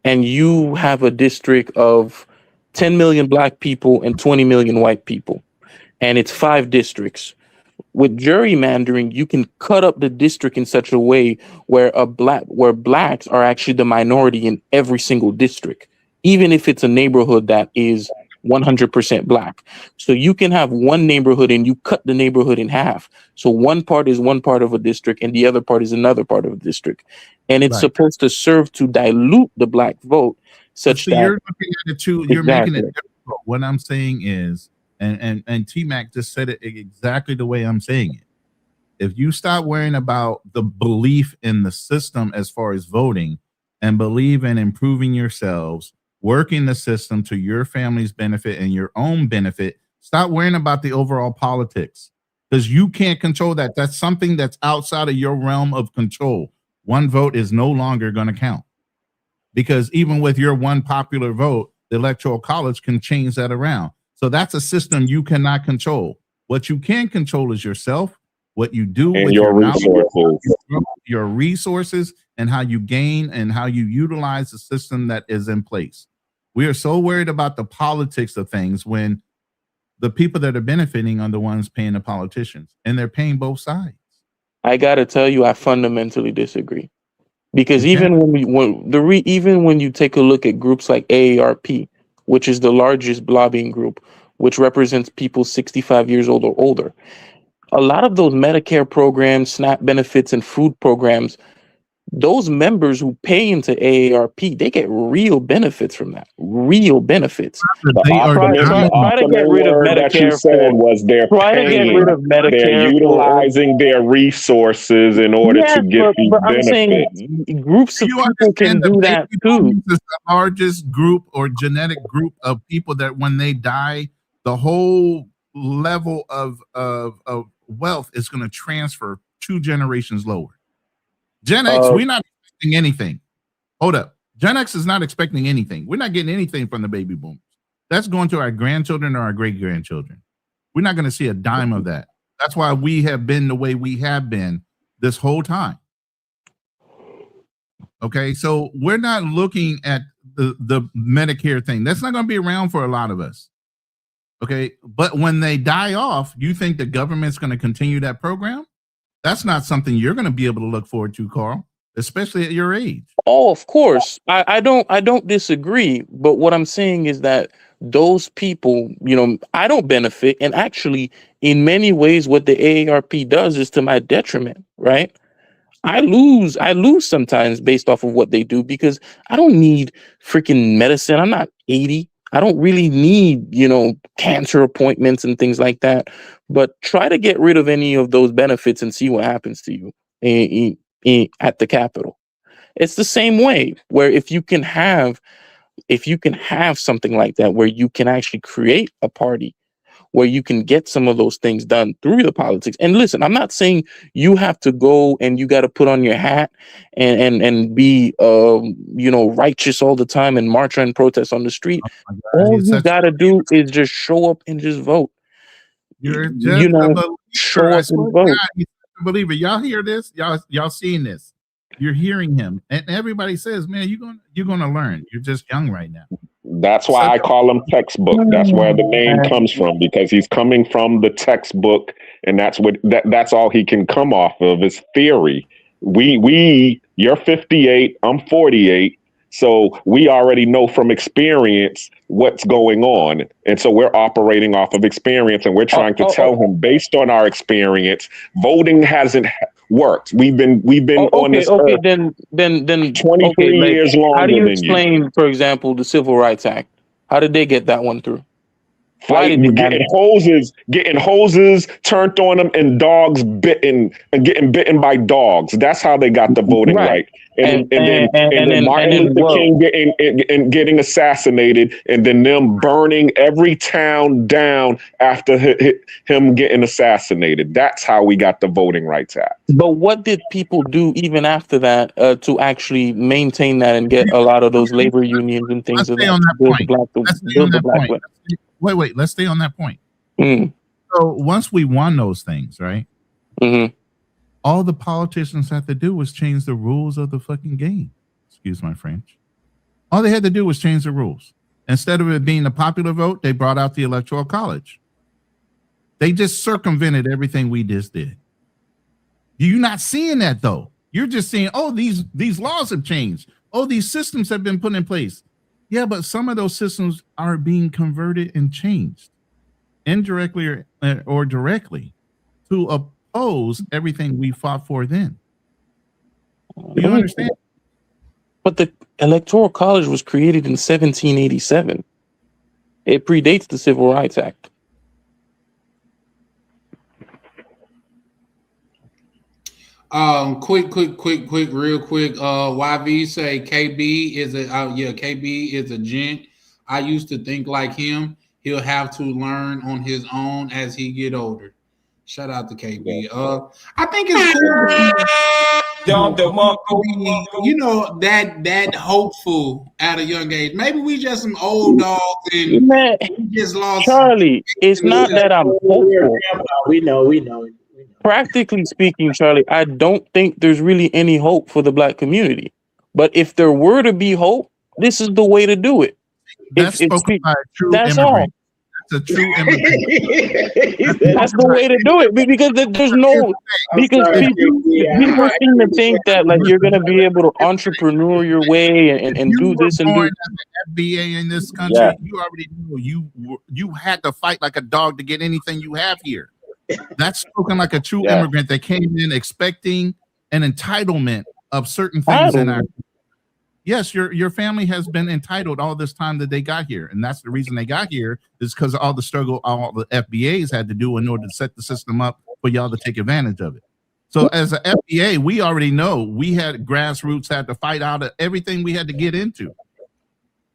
And you have a district of 10 million black people and 20 million white people, and it's 5 districts. With gerrymandering, you can cut up the district in such a way where blacks are actually the minority in every single district, even if it's a neighborhood that is 100% black. So you can have one neighborhood and you cut the neighborhood in half. So one part is one part of a district and the other part is another part of a district. And it's Right. supposed to serve to dilute the black vote such So that you're looking at it too, you're making it Exactly. difficult. What I'm saying is, and T-Mac just said it exactly the way I'm saying it. If you stop worrying about the belief in the system as far as voting and believe in improving yourselves, working the system to your family's benefit and your own benefit, stop worrying about the overall politics because you can't control that. That's something that's outside of your realm of control. One vote is no longer going to count because even with your one popular vote, the electoral college can change that around. So that's a system you cannot control. What you can control is yourself, what you do And with your knowledge, resources. your resources, and how you gain and how you utilize the system that is in place. We are so worried about the politics of things when the people that are benefiting are the ones paying the politicians, and they're paying both sides. I gotta tell you, I fundamentally disagree. Because You can't. even when you take a look at groups like AARP, which is the largest lobbying group, which represents people 65 years old or older, a lot of those Medicare programs, SNAP benefits, and food programs, those members who pay into AARP, they get real benefits from that. Real benefits. The They are optimum, Try to get rid of word that you Medicare said was they're try to get rid paying, of they're Medicare for utilizing their resources in order to yes, get these but I'm saying benefits. groups of You people can understand the do baby that too. boomers is the largest group or genetic group of people that when they die, the whole level of wealth is going to transfer 2 generations lower. Gen X, we're not expecting anything. Hold up. Gen X is not expecting anything. We're not getting anything from the baby boomers. That's going to our grandchildren or our great grandchildren. We're not going to see a dime of that. That's why we have been the way we have been this whole time. Okay, so we're not looking at the Medicare thing. That's not going to be around for a lot of us. Okay, but when they die off, you think the government's going to continue that program? That's not something you're going to be able to look forward to, Carl, especially at your age. Oh, of course. I don't disagree, but what I'm saying is that those people, I don't benefit, and actually in many ways what the AARP does is to my detriment, right? I lose sometimes based off of what they do because I don't need freaking medicine. I'm not 80. I don't really need, cancer appointments and things like that. But try to get rid of any of those benefits and see what happens to you at the Capitol. It's the same way where if you can have something like that where you can actually create a party where you can get some of those things done through the politics. And listen, I'm not saying you have to go and you got to put on your hat and be righteous all the time and march and protest on the street. All you got to do is just show up and just vote. You're just a believer. Show I up swear and to vote. God, he's a believer. Y'all hear this? Y'all seeing this? You're hearing him, and everybody says, "Man, you're gonna learn. You're just young right now." That's why I call him textbook. That's where the name comes from, because he's coming from the textbook, and that's all he can come off of is theory. You're 58, I'm 48, so we already know from experience what's going on, and so we're operating off of experience, and we're trying to tell him, based on our experience, voting hasn't worked. We've been on this earth then 23 years longer how do you than explain, for example, the Civil Rights Act? How did they get that one through? Fighting, getting hoses turned on them, and dogs bitten and getting bitten by dogs. That's how they got the voting right. And then Martin Luther King getting assassinated, and then them burning every town down after him getting assassinated. That's how we got the Voting Rights Act. But what did people do even after that to actually maintain that and get a lot of those labor unions and things of that? Wait. Let's stay on that point. So once we won those things, right? All the politicians had to do was change the rules of the fucking game. Excuse my French. All they had to do was change the rules. Instead of it being the popular vote, they brought out the Electoral College. They just circumvented everything we just did. You're not seeing that though. You're just seeing, oh, these laws have changed. Oh, these systems have been put in place. Yeah, but some of those systems are being converted and changed indirectly or directly to oppose everything we fought for then. Do you understand? But the Electoral College was created in 1787. It predates the Civil Rights Act. Quick, real quick. YV say KB is KB is a gent. I used to think like him. He'll have to learn on his own as he get older. Shout out to KB. I think it's cool. That hopeful at a young age. Maybe we just some old dogs and we just lost. Charlie, it's not that I'm hopeful. We know. Practically speaking, Charlie, I don't think there's really any hope for the Black community. But if there were to be hope, this is the way to do it. That's spoken by a true that's immigrant. all. That's a true immigrant. That's the way to do it, because there's no, because people seem to think that like you're gonna be able to entrepreneur your way and do this and do. FBA in this country, you already know you had to fight like a dog to get anything you have here. That's spoken like a true immigrant that came in expecting an entitlement of certain things in our. Yes, your family has been entitled all this time that they got here, and that's the reason they got here is because of all the struggle all the FBAs had to do in order to set the system up for y'all to take advantage of it. So as an FBA, we already know we had grassroots had to fight out of everything we had to get into.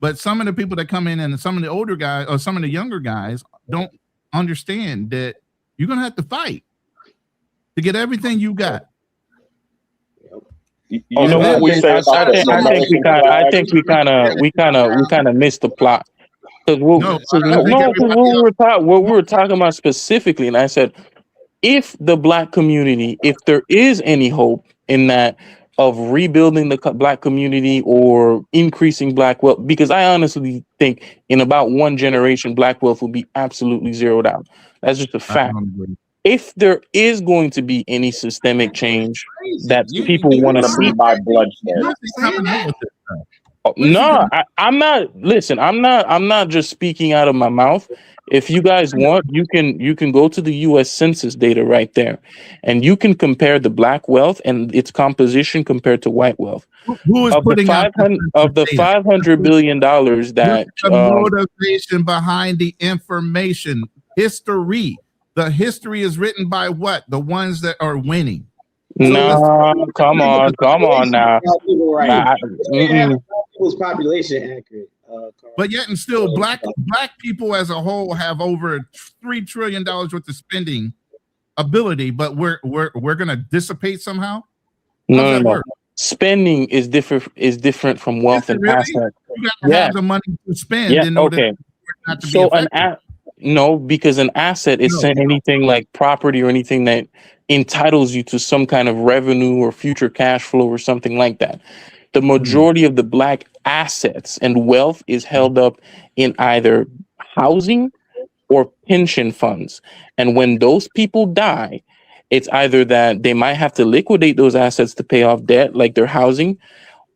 But some of the people that come in and some of the older guys or some of the younger guys don't understand that you're gonna have to fight to get everything you got. You know what we say about I think we kind of missed the plot. Because what we were talking about specifically, and I said, if the Black community, if there is any hope in that of rebuilding the Black community or increasing Black wealth, because I honestly think in about one generation, Black wealth will be absolutely zeroed out. That's just a fact. If there is going to be any systemic change that people want to see by bloodshed, no, I'm not. Listen, I'm not just speaking out of my mouth. If you guys want, you can go to the U.S. Census data right there, and you can compare the Black wealth and its composition compared to white wealth. Who is putting out the $500 billion that the motivation behind the information? History. The history is written by what? The ones that are winning. No, come on now. People's population accurate. But yet and still, black people as a whole have over $3 trillion worth of spending ability, but we're gonna dissipate somehow. No. Spending is different from wealth and really? asset. You got to have the money to spend in order for it not to be effective. No, because an asset is anything like property or anything that entitles you to some kind of revenue or future cash flow or something like that. The majority of the black assets and wealth is held up in either housing or pension funds. And when those people die, it's either that they might have to liquidate those assets to pay off debt, like their housing,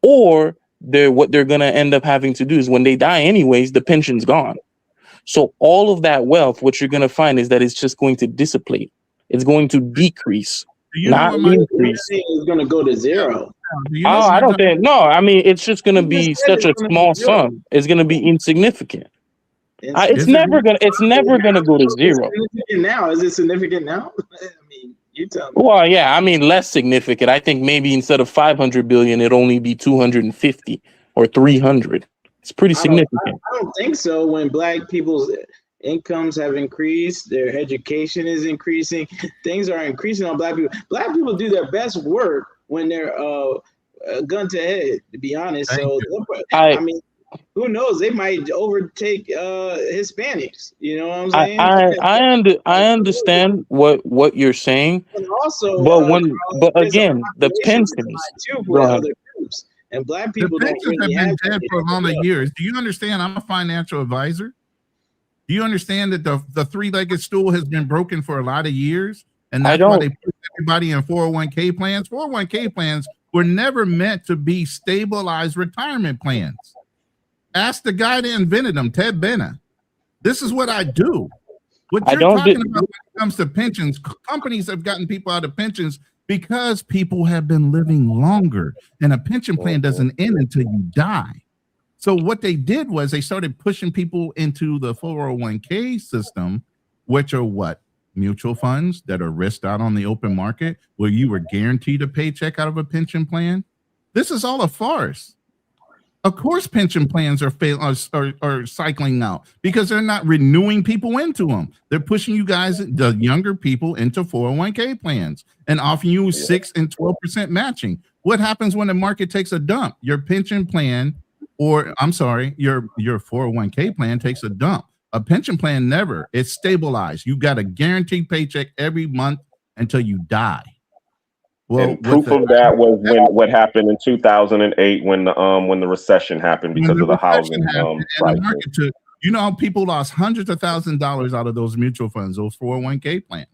or what they're going to end up having to do is when they die anyways, the pension's gone. So all of that wealth, what you're going to find is that it's just going to dissipate. It's going to decrease, not increase. It's going to go to zero. I don't think. No, I mean, it's just going to be such a small sum. It's going to be insignificant. It's never going to go to zero. Now, is it significant now? I mean, you tell me. Well, yeah, I mean, less significant. I think maybe instead of 500 billion, it'd only be 250 or 300. It's pretty significant. I don't think so. When black people's incomes have increased, their education is increasing, things are increasing on black people. Black people do their best work when they're gun to head, to be honest. I mean, who knows? They might overtake Hispanics. You know what I'm saying? I understand what you're saying. And also, but again, the pensions. For other groups. And black people have been dead for a lot of years. Do you understand? I'm a financial advisor. Do you understand that the three-legged stool has been broken for a lot of years? And that's why they put everybody in 401k plans. 401k plans were never meant to be stabilized retirement plans. Ask the guy that invented them, Ted Bennett. This is what I do. What you're talking about when it comes to pensions, companies have gotten people out of pensions because people have been living longer, and a pension plan doesn't end until you die. So what they did was they started pushing people into the 401k system, which are what? Mutual funds that are risked out on the open market, where you were guaranteed a paycheck out of a pension plan. This is all a farce. Of course, pension plans are cycling out because they're not renewing people into them. They're pushing you guys, the younger people, into 401k plans and offering you 6 and 12% matching. What happens when the market takes a dump? Your pension plan, your 401k plan takes a dump. A pension plan never. It's stabilized. You got a guaranteed paycheck every month until you die. Well, and proof of that was what happened in 2008 when the recession happened because of the housing crisis. You know, people lost hundreds of thousands of dollars out of those mutual funds, those 401k plans.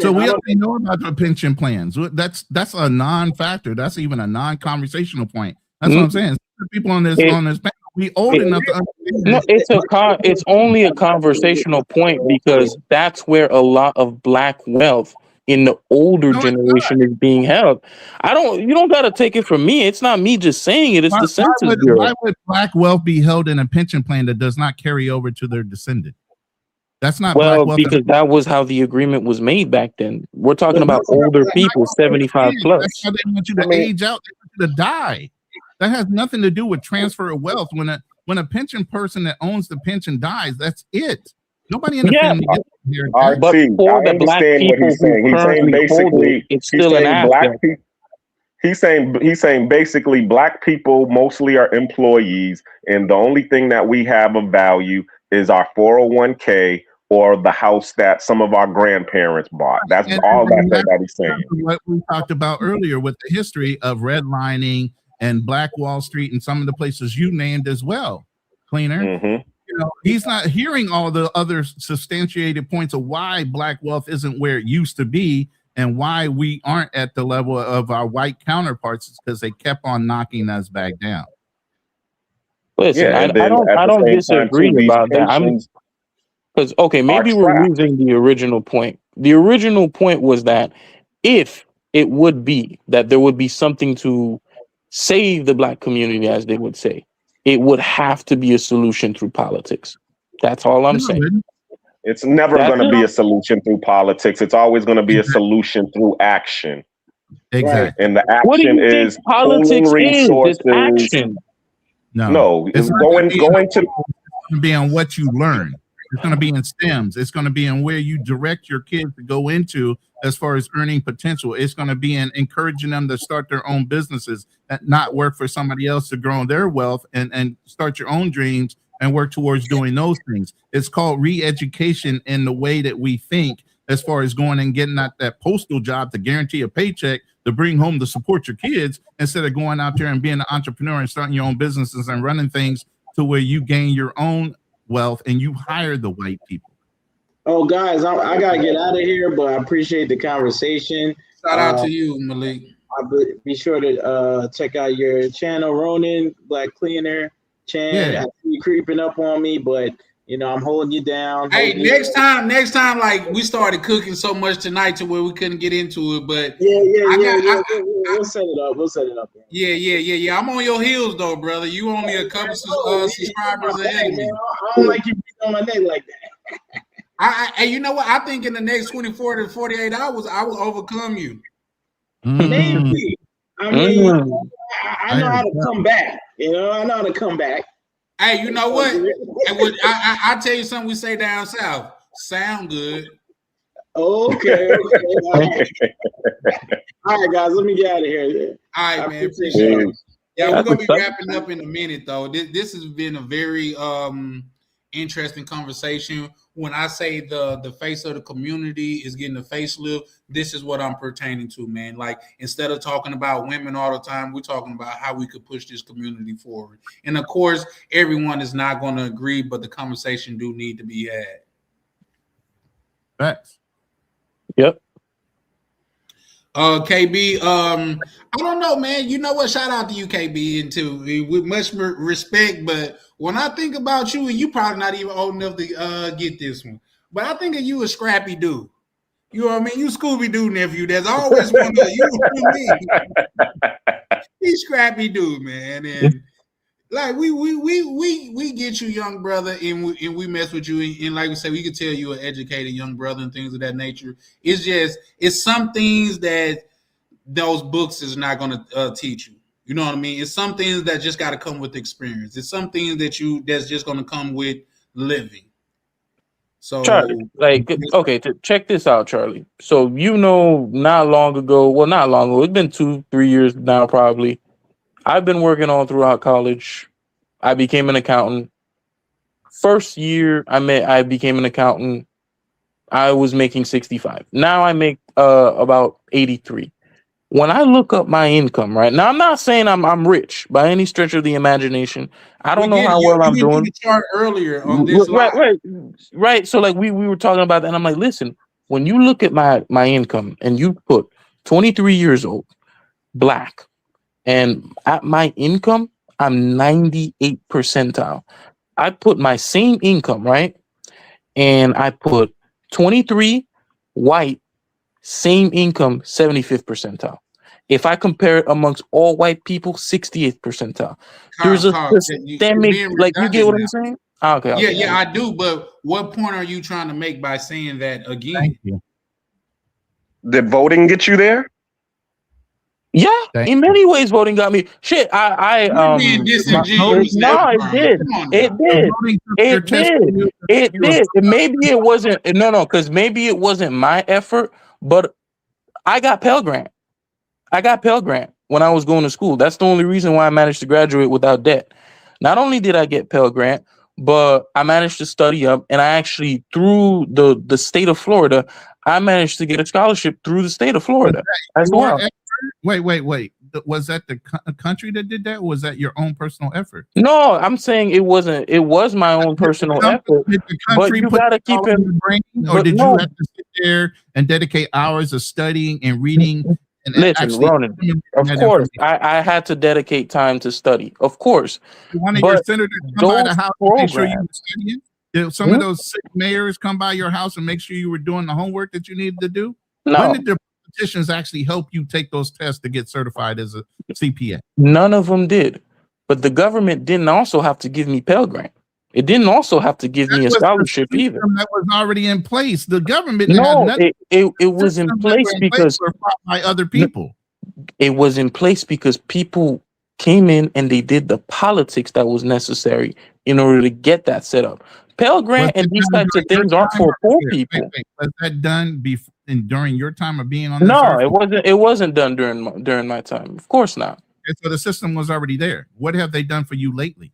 So we already know about the pension plans. That's a non-factor. That's even a non-conversational point. That's what I'm saying. People on this panel, we old enough to understand. No, it's only a conversational point because that's where a lot of black wealth in the older generation is being held. You don't gotta take it from me. It's not me just saying it, it's the Census Bureau. Why would black wealth be held in a pension plan that does not carry over to their descendant? That's not black wealth. Because that was how the agreement was made back then. We're talking about older people, 75 plus. That's how they want you to age out, they want you to die. That has nothing to do with transfer of wealth. When a pension person that owns the pension dies, that's it. Nobody in the family gets here. But for the black people he's saying basically it's still an asset. He's saying basically black people mostly are employees, and the only thing that we have of value is our 401k or the house that some of our grandparents bought. That's all that he's saying. What we talked about earlier with the history of redlining and Black Wall Street and some of the places you named as well, Cleaner. Mm-hmm. You know, he's not hearing all the other substantiated points of why black wealth isn't where it used to be and why we aren't at the level of our white counterparts, because they kept on knocking us back down. Listen, I don't disagree about that. Because maybe we're losing the original point. The original point was that if it would be that there would be something to save the black community, as they would say, it would have to be a solution through politics. That's all I'm saying. It's never going to be a solution through politics. It's always going to be a solution through action. Exactly. And the What do action you think is pooling politics is? It's resources. action. No, it's not going going to to be on what you learn. It's going to be in STEMs. It's going to be in where you direct your kids to go into as far as earning potential. It's going to be in encouraging them to start their own businesses and not work for somebody else to grow their wealth and start your own dreams and work towards doing those things. It's called re-education in the way that we think as far as going and getting that postal job to guarantee a paycheck to bring home to support your kids instead of going out there and being an entrepreneur and starting your own businesses and running things to where you gain your own wealth and you hire the white people. Oh, guys, I gotta get out of here, but I appreciate the conversation. Shout out to you, Malik. Be sure to check out your channel, Ronin Black Cleaner. Chan, I see you creeping up on me, but you know I'm holding you down. Hey, next time, like we started cooking so much tonight to where we couldn't get into it, but we'll set it up. We'll set it up. Yeah. I'm on your heels though, brother. You only a couple subscribers ahead of me. I don't like you being on my neck like that. And you know what? I think in the next 24 to 48 hours, I will overcome you. Maybe. I mean, I know how to come back. You know, I know how to come back. Hey, you know what? I tell you something we say down south. Sound good. Okay. All right, guys, let me get out of here. All right, man. Appreciate it. Yeah, we're gonna be wrapping up in a minute though. This has been a very interesting conversation. When I say the face of the community is getting a facelift, this is what I'm pertaining to, man. Like instead of talking about women all the time, we're talking about how we could push this community forward. And of course, everyone is not going to agree, but the conversation do need to be had. Facts. Yep. KB, I don't know, man. You know what? Shout out to you, KB, and too with much respect. But when I think about you, and you probably not even old enough to get this one, but I think of you a scrappy dude. You know what I mean? You Scooby Doo nephew. There's always one of you. He's scrappy dude, man, and like we get you, young brother, and we mess with you, and like we say, we can tell you an educated young brother and things of that nature. It's some things that those books is not going to teach you. You know what I mean? It's some things that just got to come with experience. It's some things that's just going to come with living. So, Charlie, okay, check this out, Charlie. So not long ago, it's been 2-3 years now, probably. I've been working all throughout college. I became an accountant. First year I became an accountant, I was making 65. Now I make about 83. When I look up my income right now, I'm not saying I'm rich by any stretch of the imagination. I don't know how well I'm doing. You chart earlier on this right. So like we were talking about that, and I'm like, listen, when you look at my income and you put 23 years old, black, and at my income, I'm 98 percentile. I put my same income, right? And I put 23 white, same income, 75th percentile. If I compare it amongst all white people, 68th percentile. There's a systemic, like, you get what I'm saying? Okay. Yeah, I do. But what point are you trying to make by saying that again? Thank you. Did voting get you there? Yeah, in many ways, voting got me. Shit, it did. Maybe it wasn't. No, because maybe it wasn't my effort, but I got Pell Grant. When I was going to school. That's the only reason why I managed to graduate without debt. Not only did I get Pell Grant, but I managed to study up, and I actually, through the state of Florida, I managed to get a scholarship through the state of Florida as well. Wait. Was that the country that did that? Or was that your own personal effort? No, I'm saying it wasn't. It was my own personal effort. But you gotta keep it. Or did you have to sit there and dedicate hours of studying and reading? And listen, Ronan, of course, I had to dedicate time to study. Of course. One of your senators come by the house and make sure you were studying? Did some of those sick mayors come by your house and make sure you were doing the homework that you needed to do? No. When did the politicians actually help you take those tests to get certified as a CPA? None of them did. But the government didn't also have to give me Pell Grant. It didn't also have to give me a scholarship either. That was already in place. The government it was in place because by other people. It was in place because people came in and they did the politics that was necessary in order to get that set up. Pell Grant and these types of things aren't for poor people. Was that done during your time of being on this No, earth? it wasn't. It wasn't done during my time. Of course not. Okay, so the system was already there. What have they done for you lately?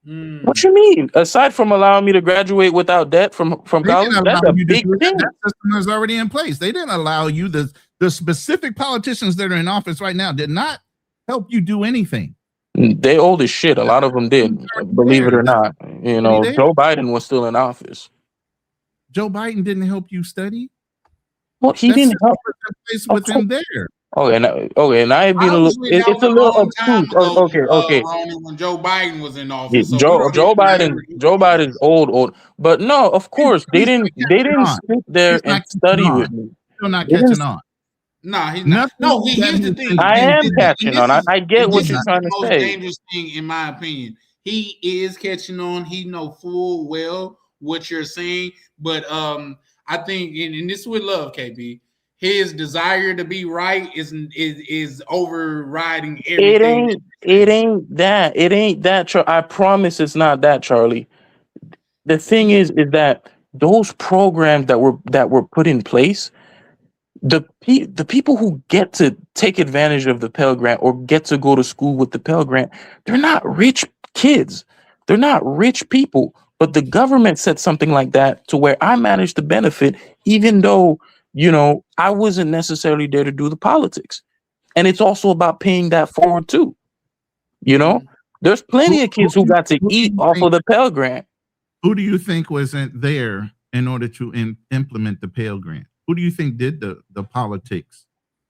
What you mean? Aside from allowing me to graduate without debt from college, that's a big thing. That system is already in place. They didn't allow you the specific politicians that are in office right now did not help you do anything. They old as shit. A lot of them did, believe it or not. You know, Joe Biden was still in office. Joe Biden didn't help you study. Well, he didn't help. With him there. Okay, and I been a little. It's a little obtuse. Okay. When Joe Biden was in office, Yeah, Joe Biden's old, but no, of course they didn't sit there and study with me. Still not catching on. No, he's not. No, here's the thing. I am catching on. I get what you're trying to say. This is the most dangerous thing, in my opinion. He is catching on. He know full well what you're saying, but I think, and this is with love, KB. His desire to be right is overriding everything. It ain't that. I promise it's not that, Charlie. The thing is that those programs that were put in place, the people who get to take advantage of the Pell Grant or get to go to school with the Pell Grant, they're not rich kids. They're not rich people. But the government said something like that to where I managed to benefit, even though, you know, I wasn't necessarily there to do the politics. And it's also about paying that forward too. You know, there's plenty of kids who got to eat off of the Pell Grant. Who do you think wasn't there in order to implement the Pell Grant? Who do you think did the politics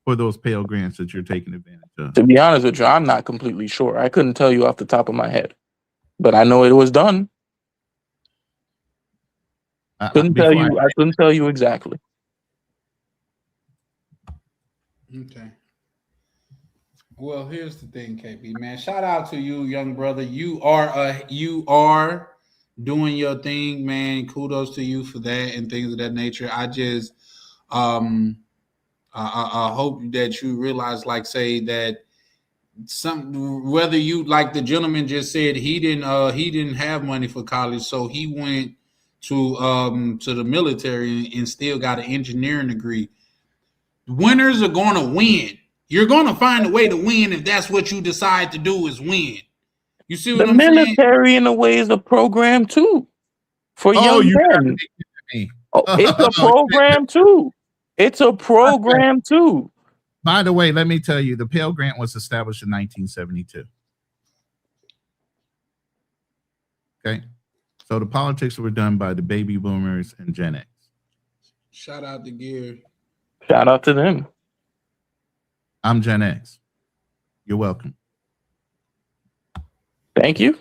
for those Pell Grants that you're taking advantage of? To be honest with you, I'm not completely sure. I couldn't tell you off the top of my head, but I know it was done. I couldn't tell you exactly. Okay. Well, here's the thing, KB, man. Shout out to you, young brother. You are doing your thing, man. Kudos to you for that and things of that nature. I just I hope that you realize, like, say that whether you, like the gentleman just said, he didn't have money for college, so he went to the military and still got an engineering degree. Winners are going to win. You're going to find a way to win if that's what you decide to do is win. You see what I'm saying? The military, in a way, is a program too for young men. It's a program too. It's a program too. By the way, let me tell you, the Pell Grant was established in 1972. Okay, so the politics were done by the baby boomers and Gen X. Shout out to Gear. Shout out to them. I'm Gen X. You're welcome. Thank you.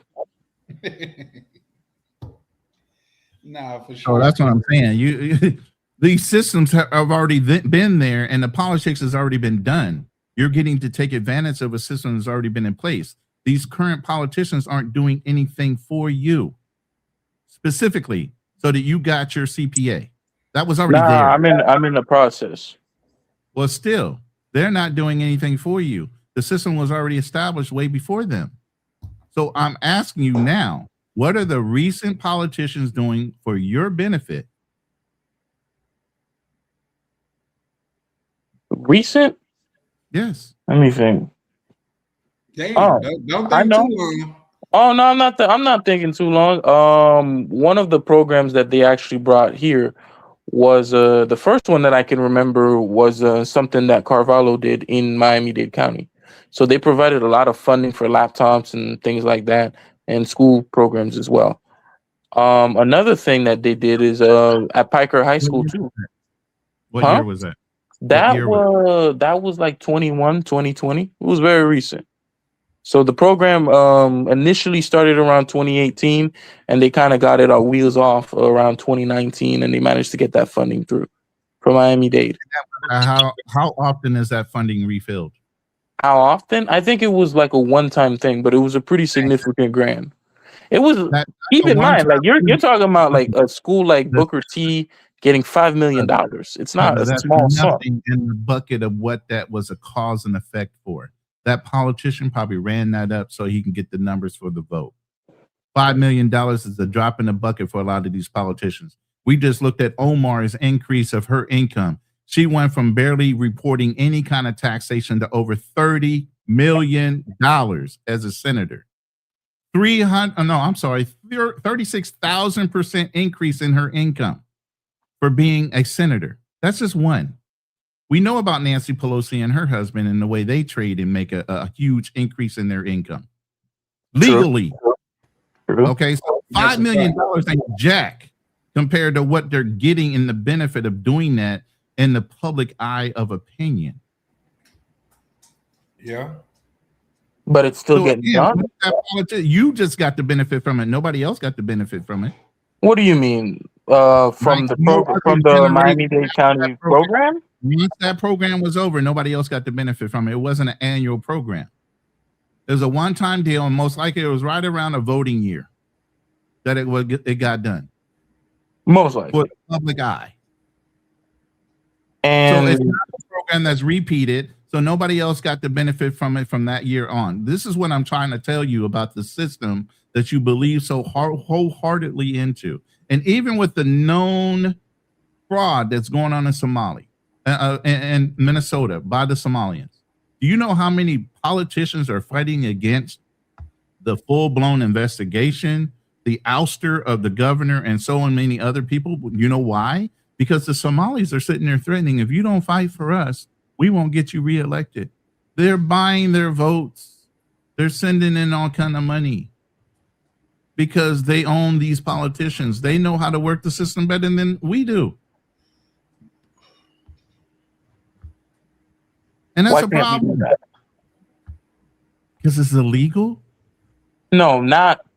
Nah, for sure. Oh, that's what I'm saying. You these systems have already been there, and the politics has already been done. You're getting to take advantage of a system that's already been in place. These current politicians aren't doing anything for you specifically, so that you got your CPA. That was already there. I'm in the process. Well, still, they're not doing anything for you. The system was already established way before them. So I'm asking you now, what are the recent politicians doing for your benefit? Recent? Yes. Let me think. Damn, don't think too long. Oh no, I'm not thinking too long. One of the programs that they actually brought here was the first one that I can remember was something that Carvalho did in Miami-Dade County. So they provided a lot of funding for laptops and things like that, and school programs as well. Another thing that they did is at Piker High School too. What year was that? That was like 2020. It was very recent. So the program initially started around 2018, and they kind of got it on wheels off around 2019, and they managed to get that funding through from Miami-Dade. How often is that funding refilled? How often? I think it was like a one-time thing, but it was a pretty significant grant. It was. Keep in mind, like you're talking about like a school like Booker T, getting $5 million. It's not a That's small sum. nothing in the bucket of what that was a cause and effect for. That politician probably ran that up so he can get the numbers for the vote. $5 million is a drop in the bucket for a lot of these politicians. We just looked at Omar's increase of her income. She went from barely reporting any kind of taxation to over $30 million as a senator. 36,000% increase in her income for being a senator. That's just one. We know about Nancy Pelosi and her husband and the way they trade and make a huge increase in their income. Legally. True. Okay, so $5 million ain't jack compared to what they're getting in the benefit of doing that in the public eye of opinion. Yeah. But it's still getting done. You just got the benefit from it. Nobody else got the benefit from it. What do you mean? From the Miami-Dade County program? Once that program was over, nobody else got the benefit from it. It wasn't an annual program. It was a one-time deal, and most likely it was right around a voting year that it got done. Most likely. For the public eye. And so it's not a program that's repeated, so nobody else got the benefit from it from that year on. This is what I'm trying to tell you about the system that you believe so wholeheartedly into. And even with the known fraud that's going on in Somalia and Minnesota by the Somalians, do you know how many politicians are fighting against the full-blown investigation, the ouster of the governor, and so many other people? You know why? Because the Somalis are sitting there threatening, if you don't fight for us, we won't get you reelected. They're buying their votes. They're sending in all kind of money because they own these politicians. They know how to work the system better than we do. And that's a problem. Because it's illegal? No,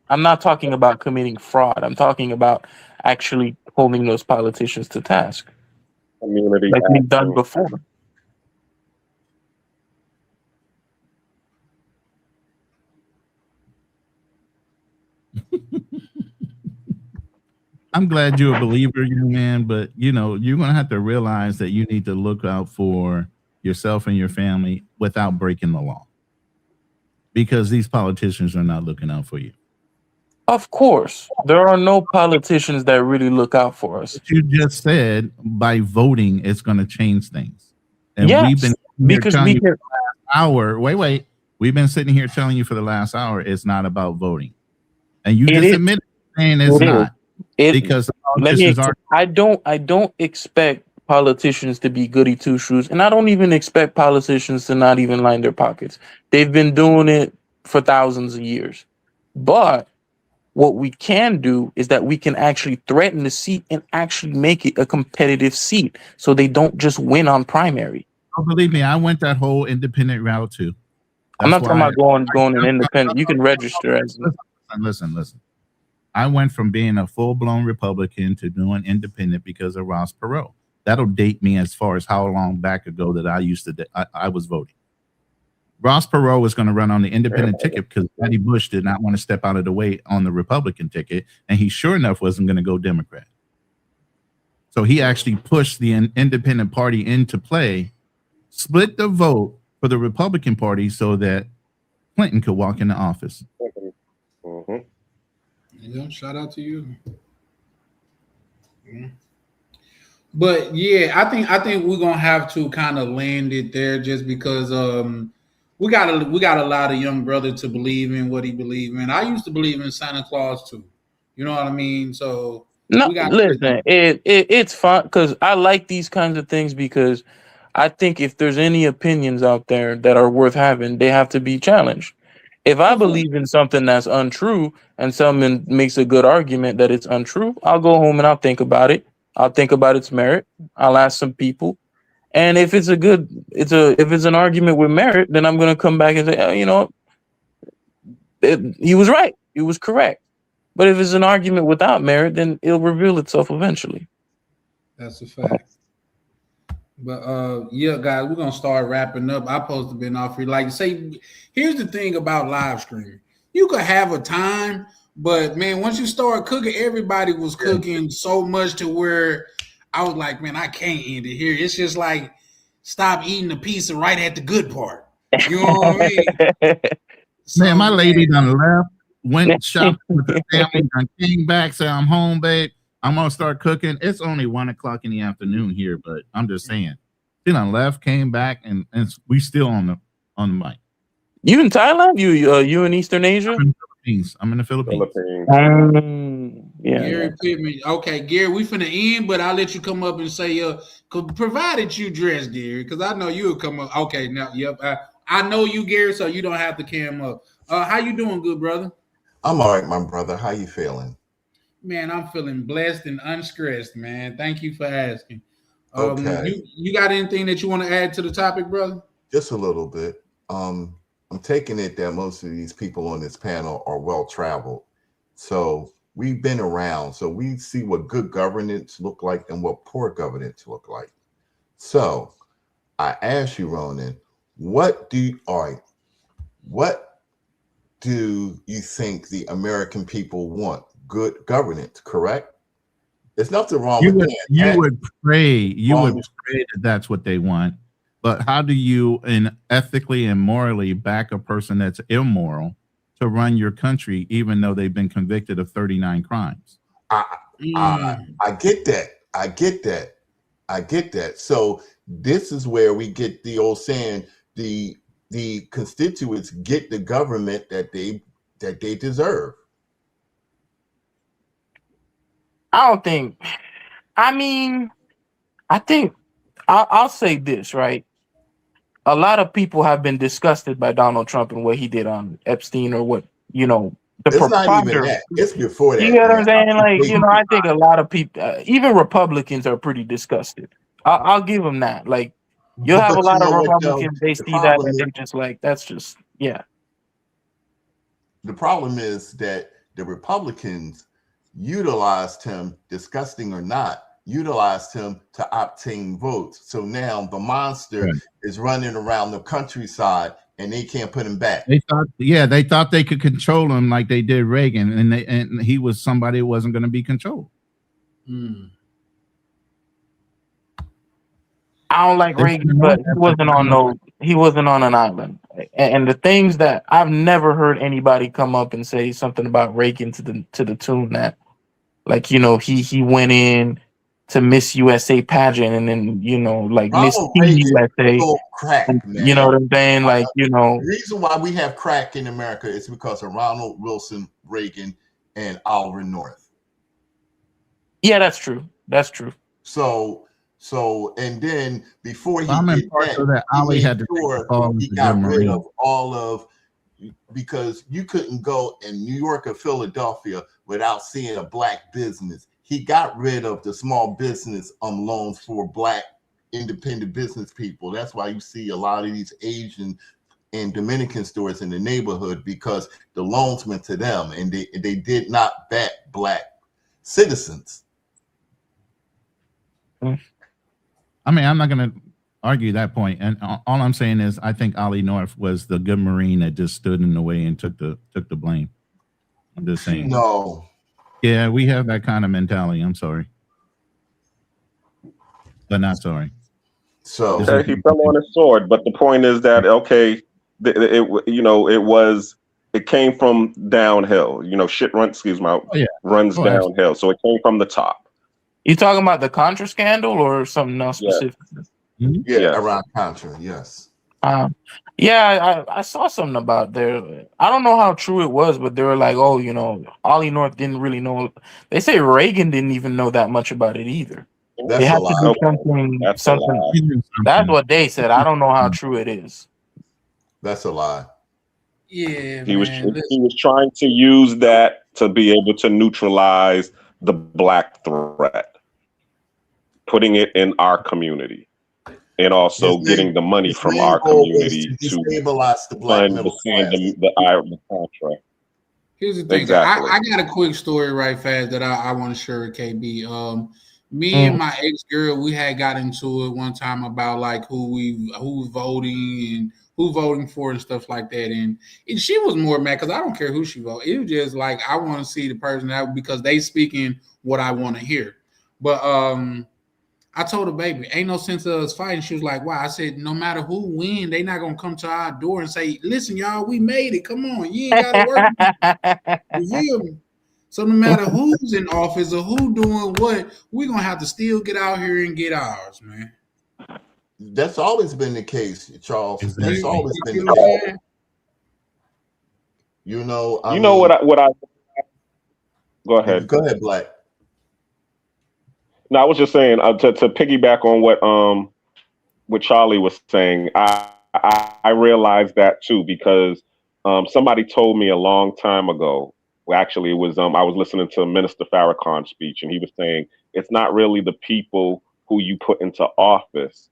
I'm not talking about committing fraud. I'm talking about actually holding those politicians to task. Community like we've done before. I'm glad you're a believer, young man, but you're going to have to realize that you need to look out for yourself and your family without breaking the law, because these politicians are not looking out for you. Of course, there are no politicians that really look out for us. But you just said by voting, it's going to change things. And yes, we've been because we can. Hour. Wait. We've been sitting here telling you for the last hour it's not about voting, and you just admitted saying it's not. Because the politicians are. I don't expect politicians to be goody two shoes, and I don't even expect politicians to not even line their pockets. They've been doing it for thousands of years, but what we can do is that we can actually threaten the seat and actually make it a competitive seat so they don't just win on primary. Oh, believe me, I went that whole independent route too. I'm not talking about going an independent. You can register as. Listen. I went from being a full-blown Republican to doing independent because of Ross Perot. That'll date me as far as how long back ago that I was voting. Ross Perot was going to run on the independent ticket because Patty Bush did not want to step out of the way on the Republican ticket, and he sure enough wasn't going to go Democrat. So he actually pushed the independent party into play, split the vote for the Republican Party so that Clinton could walk into office. Mm-hmm. Yeah, shout out to you. Yeah. But yeah, I think we're gonna have to kind of land it there just because we got a lot of young brother to believe in what he believes in. I used to believe in Santa Claus too. You know what I mean? So listen, it's fun because I like these kinds of things because I think if there's any opinions out there that are worth having, they have to be challenged. If I believe in something that's untrue and someone makes a good argument that it's untrue, I'll go home and I'll think about it. I'll think about its merit. I'll ask some people. And if it's if it's an argument with merit, then I'm going to come back and say, he was right. He was correct. But if it's an argument without merit, then it'll reveal itself eventually. That's a fact. But yeah, guys, we're gonna start wrapping up. I'm supposed to been off here. Like say, here's the thing about live streaming. You could have a time, but man, once you start cooking, everybody was cooking so much to where I was like, man, I can't end it here. It's just like stop eating the pizza right at the good part. You know what I mean? Man, my lady done left, went shopping with the family, done came back, said, I'm home, babe. I'm gonna start cooking. It's only 1:00 in the afternoon here, but I'm just saying. She done left, came back, and we still on the mic. You in Thailand? You in Eastern Asia? I'm in the Philippines. Yeah. Gary Pittman. Okay, Gary, we finna end, but I'll let you come up and say, provided you dress, Gary, because I know you'll come up. Okay, now, yep. I know you, Gary, so you don't have to cam up. How you doing, good brother? I'm all right, my brother. How you feeling? Man, I'm feeling blessed and unstressed, man. Thank you for asking. Okay. You got anything that you want to add to the topic, brother? Just a little bit. I'm taking it that most of these people on this panel are well traveled. So we've been around, so we see what good governance look like and what poor governance look like. So I ask you, Ronan, what do you think the American people want? Good governance, correct? There's nothing wrong with that. You would pray that that's what they want. But how do you ethically and morally back a person that's immoral to run your country, even though they've been convicted of 39 crimes? I get that. I get that. So this is where we get the old saying, the constituents get the government that they deserve. I think I'll say this, right? A lot of people have been disgusted by Donald Trump and what he did on Epstein, or what, It's not even that. It's before that. You know what I'm saying? Like, I think a lot of people, even Republicans, are pretty disgusted. I'll give them that. Like, you'll have a But you lot of know what, though? Republicans, they The see that problem and is- they're just like, that's just, yeah. The problem is that the Republicans utilized him, disgusting or not, utilized him to obtain votes. So now the monster is running around the countryside and they can't put him back. They thought they could control him like they did Reagan, and he was somebody who wasn't going to be controlled. I don't like Reagan, but he wasn't on an island. And the things that I've never heard anybody come up and say something about Reagan to the tune that, like, he went in to Miss USA pageant and then, like Miss Teen USA. Crack, man. You know what I'm saying? Like, The reason why we have crack in America is because of Ronald Wilson Reagan and Oliver North. Yeah, that's true. That's true. So, and then before he I'm did in part that, of that. Ali had to he got rid of all of, because you couldn't go in New York or Philadelphia without seeing a black business. He got rid of the small business loans for black independent business people. That's why you see a lot of these Asian and Dominican stores in the neighborhood, because the loans went to them and they did not back black citizens. I mean, I'm not going to argue that point. And all I'm saying is I think Ollie North was the good Marine that just stood in the way and took the blame. I'm just saying. No. Yeah, we have that kind of mentality. I'm sorry. But not sorry. So he fell on his sword, but the point is that it came from downhill. Shit runs runs downhill, so it came from the top. You talking about the Contra scandal or something else specific? Yeah, around Contra, yes. I saw something about there. I don't know how true it was, but they were like, Ollie North didn't really know. They say Reagan didn't even know that much about it either. They had to do something. That's what they said. I don't know how true it is. That's a lie. Yeah, he was trying to use that to be able to neutralize the black threat, putting it in our community, and also getting the money from our community to stabilize the black fund middle class. the contract. Here's the thing. Exactly. I got a quick story right fast that I want to share with KB. Me and my ex-girl, we had got into it one time about like who's voting and who voting for and stuff like that. And she was more mad because I don't care who she vote. It was just like I want to see the person out because they speaking what I want to hear. But I told her, baby, ain't no sense of us fighting. She was like, why? I said, no matter who win, they not gonna come to our door and say, listen, y'all, we made it. Come on, you ain't gotta work. You feel me? So no matter who's in office or who doing what, we're gonna have to still get out here and get ours, man. That's always been the case, Charles. Exactly. That's always been the case. You know, I mean, what I go ahead. Go ahead, Black. No, I was just saying to piggyback on what Charlie was saying. I realized that too because somebody told me a long time ago. Well, actually, it was I was listening to Minister Farrakhan's speech, and he was saying it's not really the people who you put into office,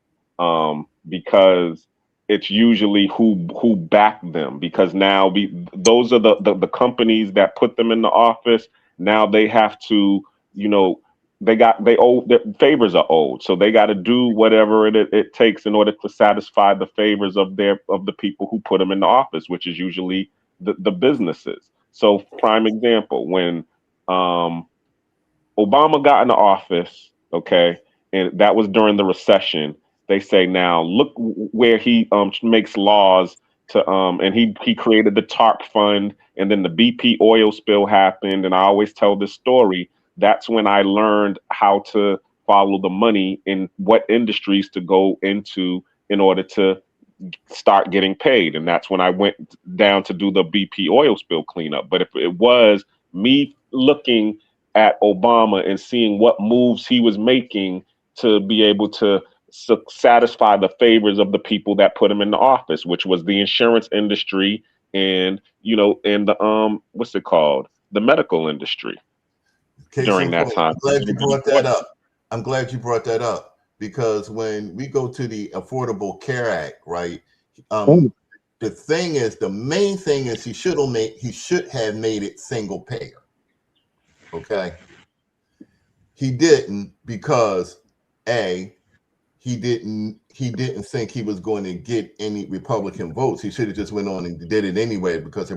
because it's usually who back them. Because now those are the companies that put them in the office. Now they have to, they owe, their favors are owed, so they got to do whatever it takes in order to satisfy the favors of the people who put them in the office, which is usually the businesses. So prime example, when Obama got in the office, okay, and that was during the recession. They say now look where he makes laws to and he created the TARP fund, and then the BP oil spill happened, and I always tell this story. That's when I learned how to follow the money in what industries to go into in order to start getting paid. And that's when I went down to do the BP oil spill cleanup. But if it was me looking at Obama and seeing what moves he was making to be able to satisfy the favors of the people that put him in the office, which was the insurance industry and, and the, what's it called? The medical industry. During that time. I'm glad you brought that up. I'm glad you brought that up because when we go to the Affordable Care Act, right? The thing is, the main thing is he should have made it single payer. Okay. He didn't because he didn't think he was going to get any Republican votes. He should have just went on and did it anyway because they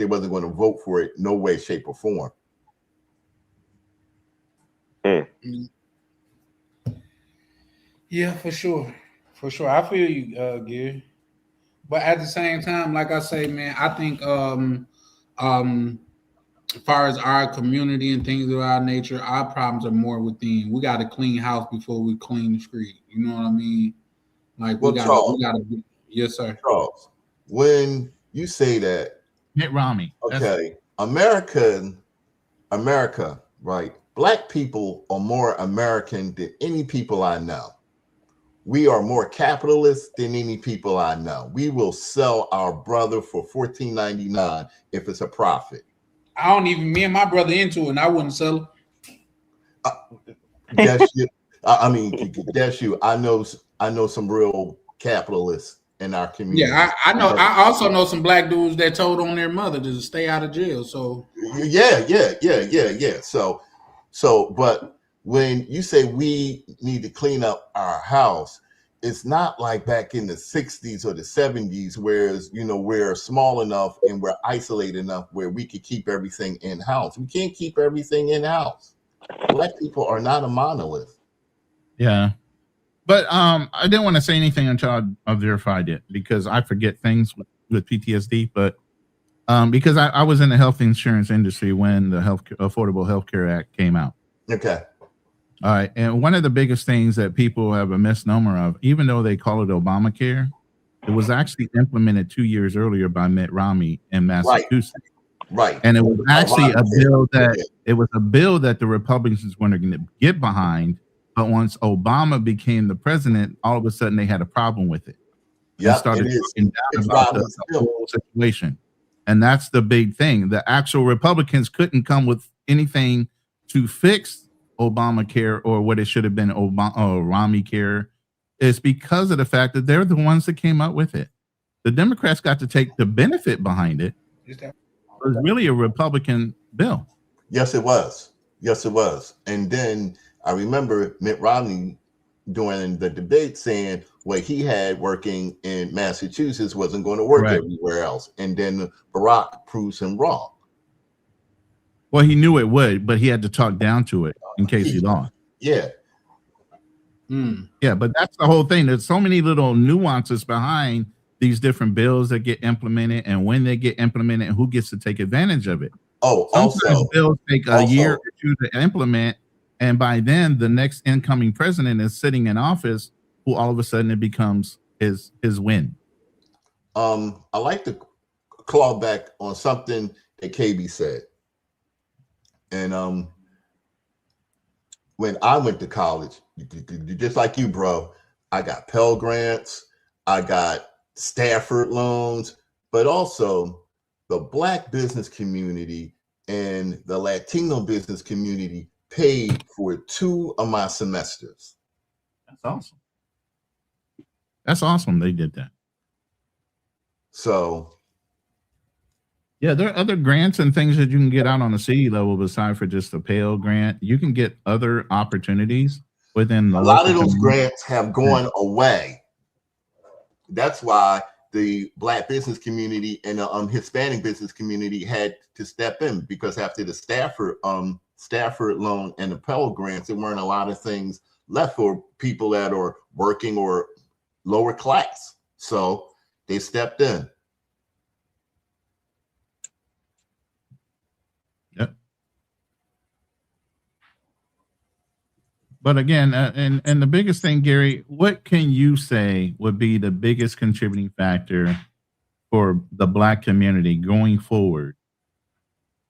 wasn't going to vote for it no way, shape, or form. Yeah, for sure. I feel you, Gary. But at the same time, like I say, man, I think as far as our community and things of our nature, our problems are more within. We got to clean house before we clean the street. You know what I mean? Like we gotta yes, sir. Charles, when you say that, Mitt Romney. Okay, America, right? Black people are more American than any people I know. We are more capitalist than any people I know. We will sell our brother for $14.99 if it's a profit. I don't even, me and my brother into it, and I wouldn't sell it. That's you. I mean, that's you. I know some real capitalists in our community. Yeah, I know. I also know some black dudes that told on their mother to stay out of jail. So yeah. So, but when you say we need to clean up our house, it's not like back in the 60s or the 70s, whereas, we're small enough and we're isolated enough where we could keep everything in house. We can't keep everything in house. Black people are not a monolith. Yeah. But I didn't want to say anything until I verified it because I forget things with PTSD. But because I was in the health insurance industry when the Affordable Health Care Act came out. Okay. All right. And one of the biggest things that people have a misnomer of, even though they call it Obamacare, it was actually implemented 2 years earlier by Mitt Romney in Massachusetts. Right. And it was actually a bill that the Republicans were going to get behind. But once Obama became the president, all of a sudden they had a problem with it. Yeah, started talking down about the whole situation. And that's the big thing. The actual Republicans couldn't come with anything to fix Obamacare or what it should have been Romney care. It's because of the fact that they're the ones that came up with it. The Democrats got to take the benefit behind it. It was really a Republican bill. Yes, it was. And then I remember Mitt Romney during the debate saying what he had working in Massachusetts wasn't going to work everywhere else. And then Barack proves him wrong. Well, he knew it would, but he had to talk down to it in case he lost. Yeah. Yeah, but that's the whole thing. There's so many little nuances behind these different bills that get implemented and when they get implemented and who gets to take advantage of it. Oh, Sometimes also, bills take a year or two to implement, and by then the next incoming president is sitting in office, who all of a sudden it becomes his win. I like to claw back on something that KB said. And when I went to college, just like you, bro, I got Pell Grants, I got Stafford loans, but also the Black business community and the Latino business community paid for 2 of my semesters. That's awesome. That's awesome. They did that. So, yeah, there are other grants and things that you can get out on the city level besides for just the Pell Grant. You can get other opportunities within the a lot of local those community. grants have gone away. That's why the Black business community and the Hispanic business community had to step in, because after the Stafford loan and the Pell Grants, there weren't a lot of things left for people that are working or lower class. So they stepped in. Yep. But again, and the biggest thing, Gary, what can you say would be the biggest contributing factor for the Black community going forward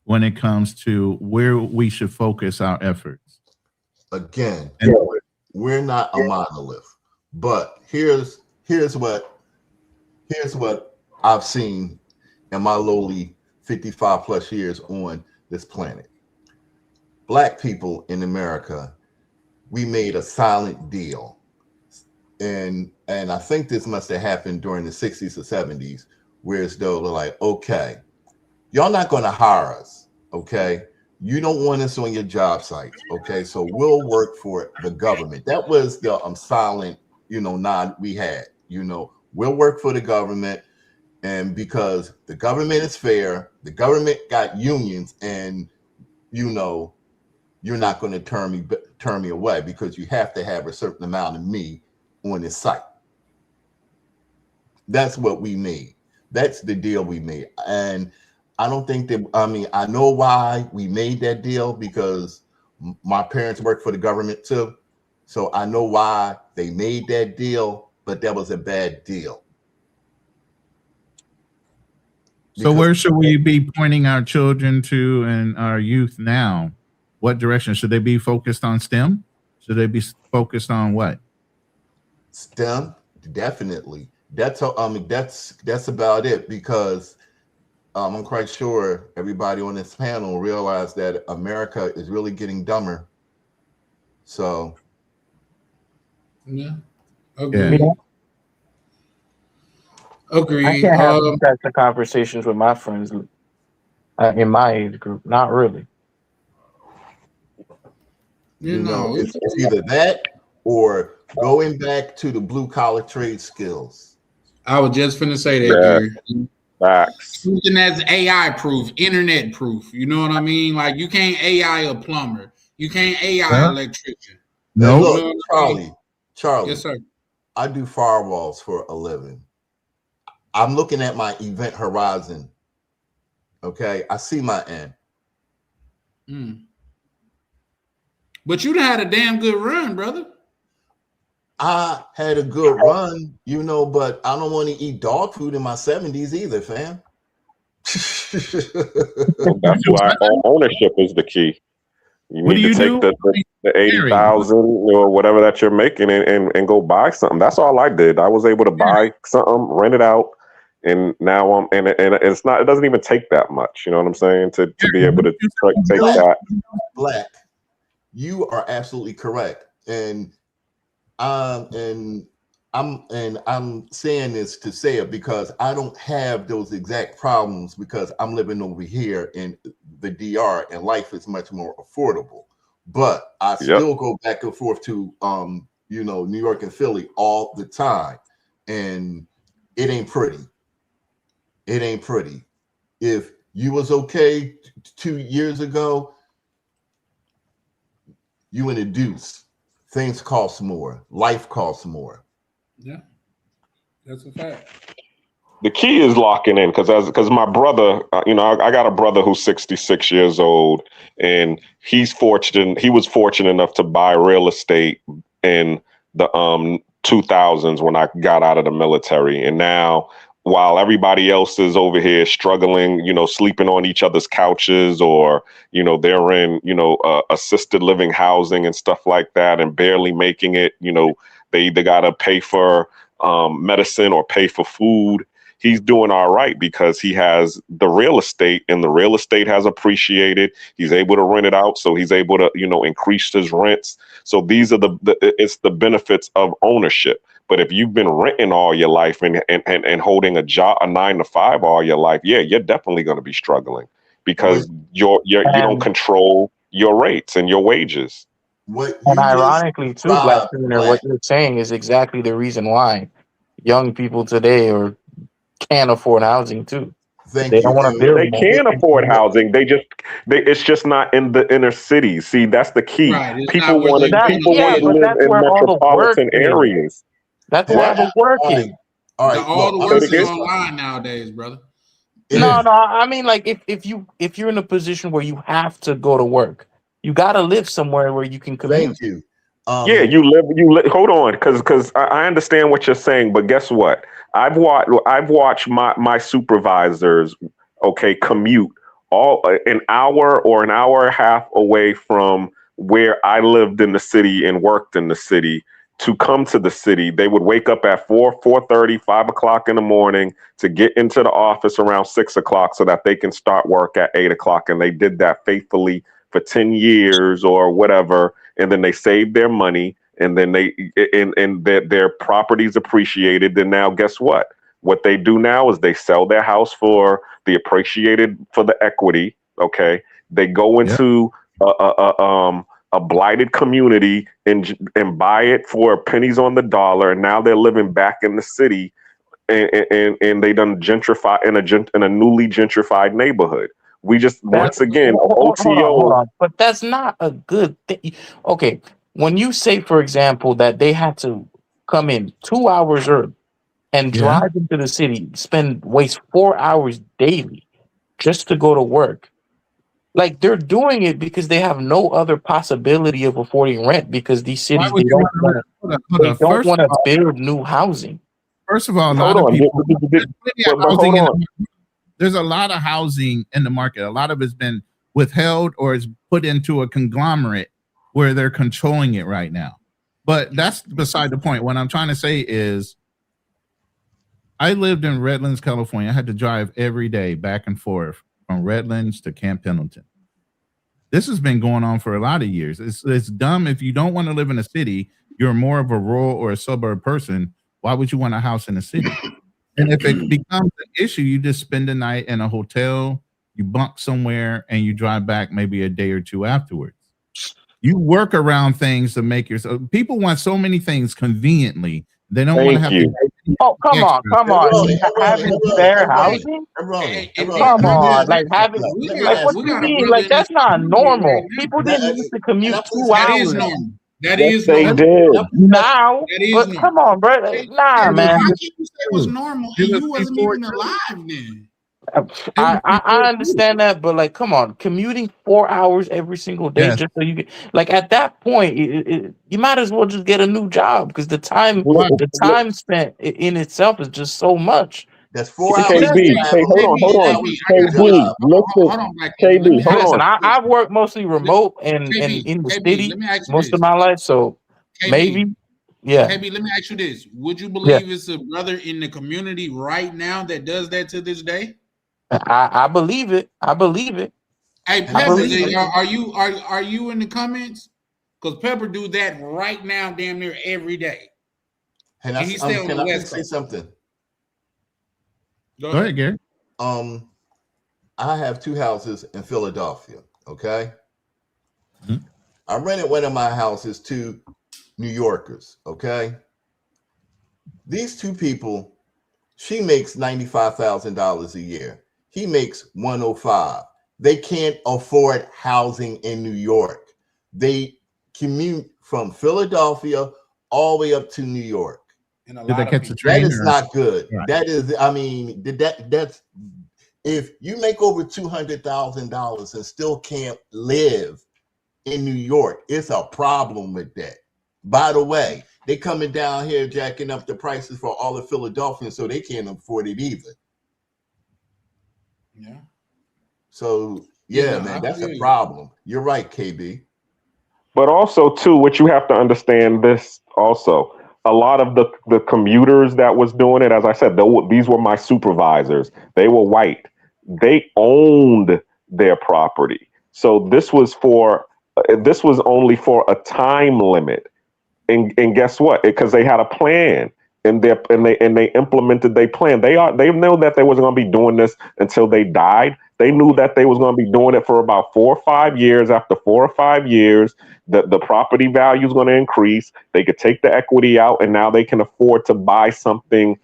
when it comes to where we should focus our efforts? Again, we're not a monolith, but here's what I've seen in my lowly 55 plus years on this planet. Black people in America, we made a silent deal. And I think this must have happened during the 60s or 70s, where it's though they're like, okay, y'all not going to hire us, okay? You don't want us on your job sites, okay? So we'll work for the government. That was the silent, nod we had. We'll work for the government, and because the government is fair, the government got unions, and you're not going to turn me away because you have to have a certain amount of me on this site. That's what we made. That's the deal we made. And I don't think that, I know why we made that deal, because my parents worked for the government too. So I know why they made that deal, but that was a bad deal. So where should we be pointing our children to and our youth now? What direction? Should they be focused on STEM? Should they be focused on what? STEM, definitely. That's about it, because I'm quite sure everybody on this panel realized that America is really getting dumber. So, yeah, agree. Yeah. Agree. I can't have these types of conversations with my friends in my age group. Not really. It's either that or going back to the blue collar trade skills. I was just finna say that, Gary. Facts. Something that's AI proof, internet proof. You know what I mean? Like, you can't AI a plumber. You can't AI electrician. No, You know look, what I mean? Charlie. Yes, sir. I do firewalls for a living. I'm looking at my event horizon. Okay, I see my end. But you done had a damn good run, brother. I had a good run, but I don't want to eat dog food in my 70s either, fam. That's why ownership is the key. You need to take the 80,000 or whatever that you're making and go buy something. That's all I did. I was able to buy something, rent it out, and now and it doesn't even take that much. You know what I'm saying? To be able to take that. Black, you are absolutely correct, and I'm saying this to say it because I don't have those exact problems, because I'm living over here in the DR and life is much more affordable. But I still go back and forth to New York and Philly all the time, and it ain't pretty. It ain't pretty. If you was okay 2 years ago, you in a deuce things cost more. Life costs more. Yeah, that's a fact. The key is locking in because my brother, I got a brother who's 66 years old, and he's fortunate. He was fortunate enough to buy real estate in the 2000s when I got out of the military, and now while everybody else is over here struggling, sleeping on each other's couches, or they're in assisted living housing and stuff like that, and barely making it. They either gotta pay for medicine or pay for food. He's doing all right because he has the real estate, and the real estate has appreciated. He's able to rent it out, so he's able to, increase his rents. So these are it's the benefits of ownership. But if you've been renting all your life and holding a job, a 9 to 5 all your life, yeah, you're definitely going to be struggling because you don't control your rates and your wages. And ironically, too, Black Tuner, what you're saying is exactly the reason why young people today can't afford housing too. They don't want to build. They can afford housing. It's just not in the inner cities. See, that's the key. Right, People want to live in metropolitan areas. That's where all the work is. All the work is online nowadays, brother. No, I mean, like if you're in a position where you have to go to work, you got to live somewhere where you can commute. Thank you. Yeah, you live. Hold on, because I understand what you're saying, but guess what? I've watched my supervisors, commute all an hour or an hour and a half away from where I lived in the city and worked in the city to come to the city. They would wake up at 4:30, 5 o'clock in the morning to get into the office around 6 o'clock so that they can start work at 8 o'clock. And they did that faithfully for 10 years or whatever. And then they saved their money, and then their properties appreciated. Then now guess what? What they do now is they sell their house for the equity. Okay. They go into a blighted community and buy it for pennies on the dollar. And now they're living back in the city, and they done gentrify in a newly gentrified neighborhood. We just once again OTO. Hold on. But that's not a good thing. Okay, when you say, for example, that they had to come in 2 hours early and drive into the city, waste 4 hours daily just to go to work, like they're doing it because they have no other possibility of affording rent because these cities they don't want to build new housing. First of all, there's a lot of housing in the market. A lot of it's been withheld or is put into a conglomerate where they're controlling it right now. But that's beside the point. What I'm trying to say is I lived in Redlands, California. I had to drive every day back and forth from Redlands to Camp Pendleton. This has been going on for a lot of years. It's dumb. If you don't want to live in a city, you're more of a rural or a suburb person. Why would you want a house in a city? And if it becomes an issue, you just spend the night in a hotel, you bunk somewhere, and you drive back maybe a day or two afterwards. You work around things to make yourself. People want so many things conveniently. They don't want to have to. Oh, come on. Having fair housing? Come on. Like having, like what you mean? Like that's not normal. People didn't used to commute 2 hours. That is they did. Now, but come on, bro. Nah, man. How can you say it was normal and you wasn't even alive then? I understand that, but like, come on, commuting 4 hours every single day just so you get like at that point, you might as well just get a new job because the time spent in itself is just so much. That's 4 hours. KB, hold on. KB, listen, I've worked mostly remote and in the city most of my life, so maybe. Yeah. KB, let me ask you this. Would you believe it's a brother in the community right now that does that to this day? I believe it. I believe it. Hey, Pepper, are you in the comments? Because Pepper do that right now, damn near every day. And he's still on the West Coast. Say something? Go ahead, Gary. I have 2 houses in Philadelphia. Okay. Mm-hmm. I rented one of my houses to New Yorkers. Okay. These 2 people, she makes $95,000 a year. He makes $105,000. They can't afford housing in New York. They commute from Philadelphia all the way up to New York. Did they catch the train? That is not good. Right. That is, I mean, that's if you make over $200,000 and still can't live in New York, it's a problem with that. By the way, they coming down here jacking up the prices for all of Philadelphia, so they can't afford it either. Yeah. So Yeah, man, I that's feel a you. problem. You're right, KB. But also, too, what you have to understand this also, a lot of the commuters that was doing it, as I said, these were my supervisors. They were white. They owned their property. So this was only for a time limit. And guess what? Because they had a plan, and they implemented their plan. They know that they wasn't going to be doing this until they died. They knew that they was going to be doing it for about 4 or 5 years. After 4 or 5 years, the property value is going to increase. They could take the equity out, and now they can afford to buy something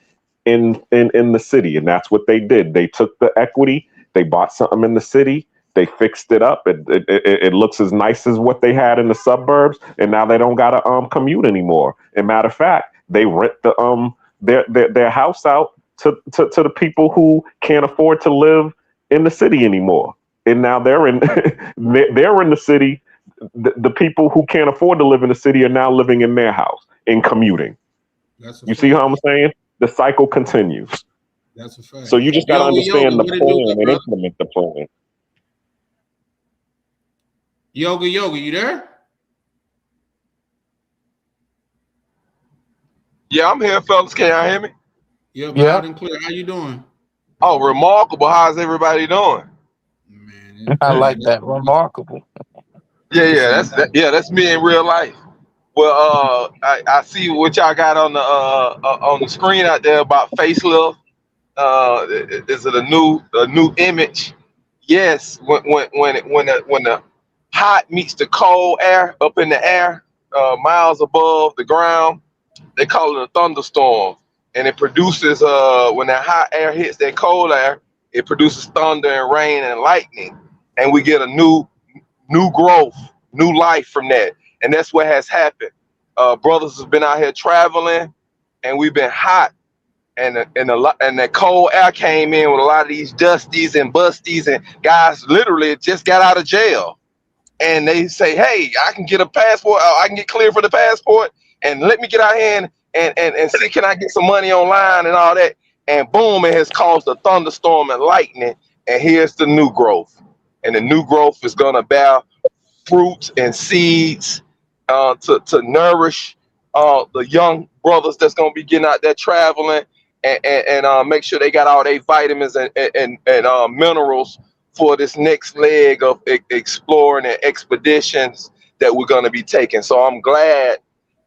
in the city. And that's what they did. They took the equity, they bought something in the city, they fixed it up. It looks as nice as what they had in the suburbs, and now they don't gotta commute anymore. And matter of fact, they rent their house out to the people who can't afford to live in the city anymore. And now they're in they're in the city. The people who can't afford to live in the city are now living in their house and commuting. You see how I'm saying? The cycle continues. That's a fact. So you just got to understand the what it plan do, and bro? implement the plan. Yoga, you there? Yeah, I'm here, fellas. Can y'all hear me? Yep, loud and clear. How you doing? Oh, remarkable. How's everybody doing? I like that. Remarkable. Yeah, that's me in real life. Well, I see what y'all got on the screen out there about facelift. Is it a new image? Yes. When the hot meets the cold air up in the air, miles above the ground, they call it a thunderstorm, and it produces when that hot air hits that cold air, it produces thunder and rain and lightning, and we get a new growth, new life from that. And that's what has happened. Brothers have been out here traveling, and we've been hot, and that cold air came in with a lot of these dusties and busties, and guys literally just got out of jail, and they say, "Hey, I can get a passport. I can get cleared for the passport, and let me get out here and see, can I get some money online and all that?" And boom, it has caused a thunderstorm and lightning, and here's the new growth, and the new growth is gonna bear fruits and seeds to nourish the young brothers that's gonna be getting out there traveling, and make sure they got all their vitamins and minerals for this next leg of exploring and expeditions that we're gonna be taking. So I'm glad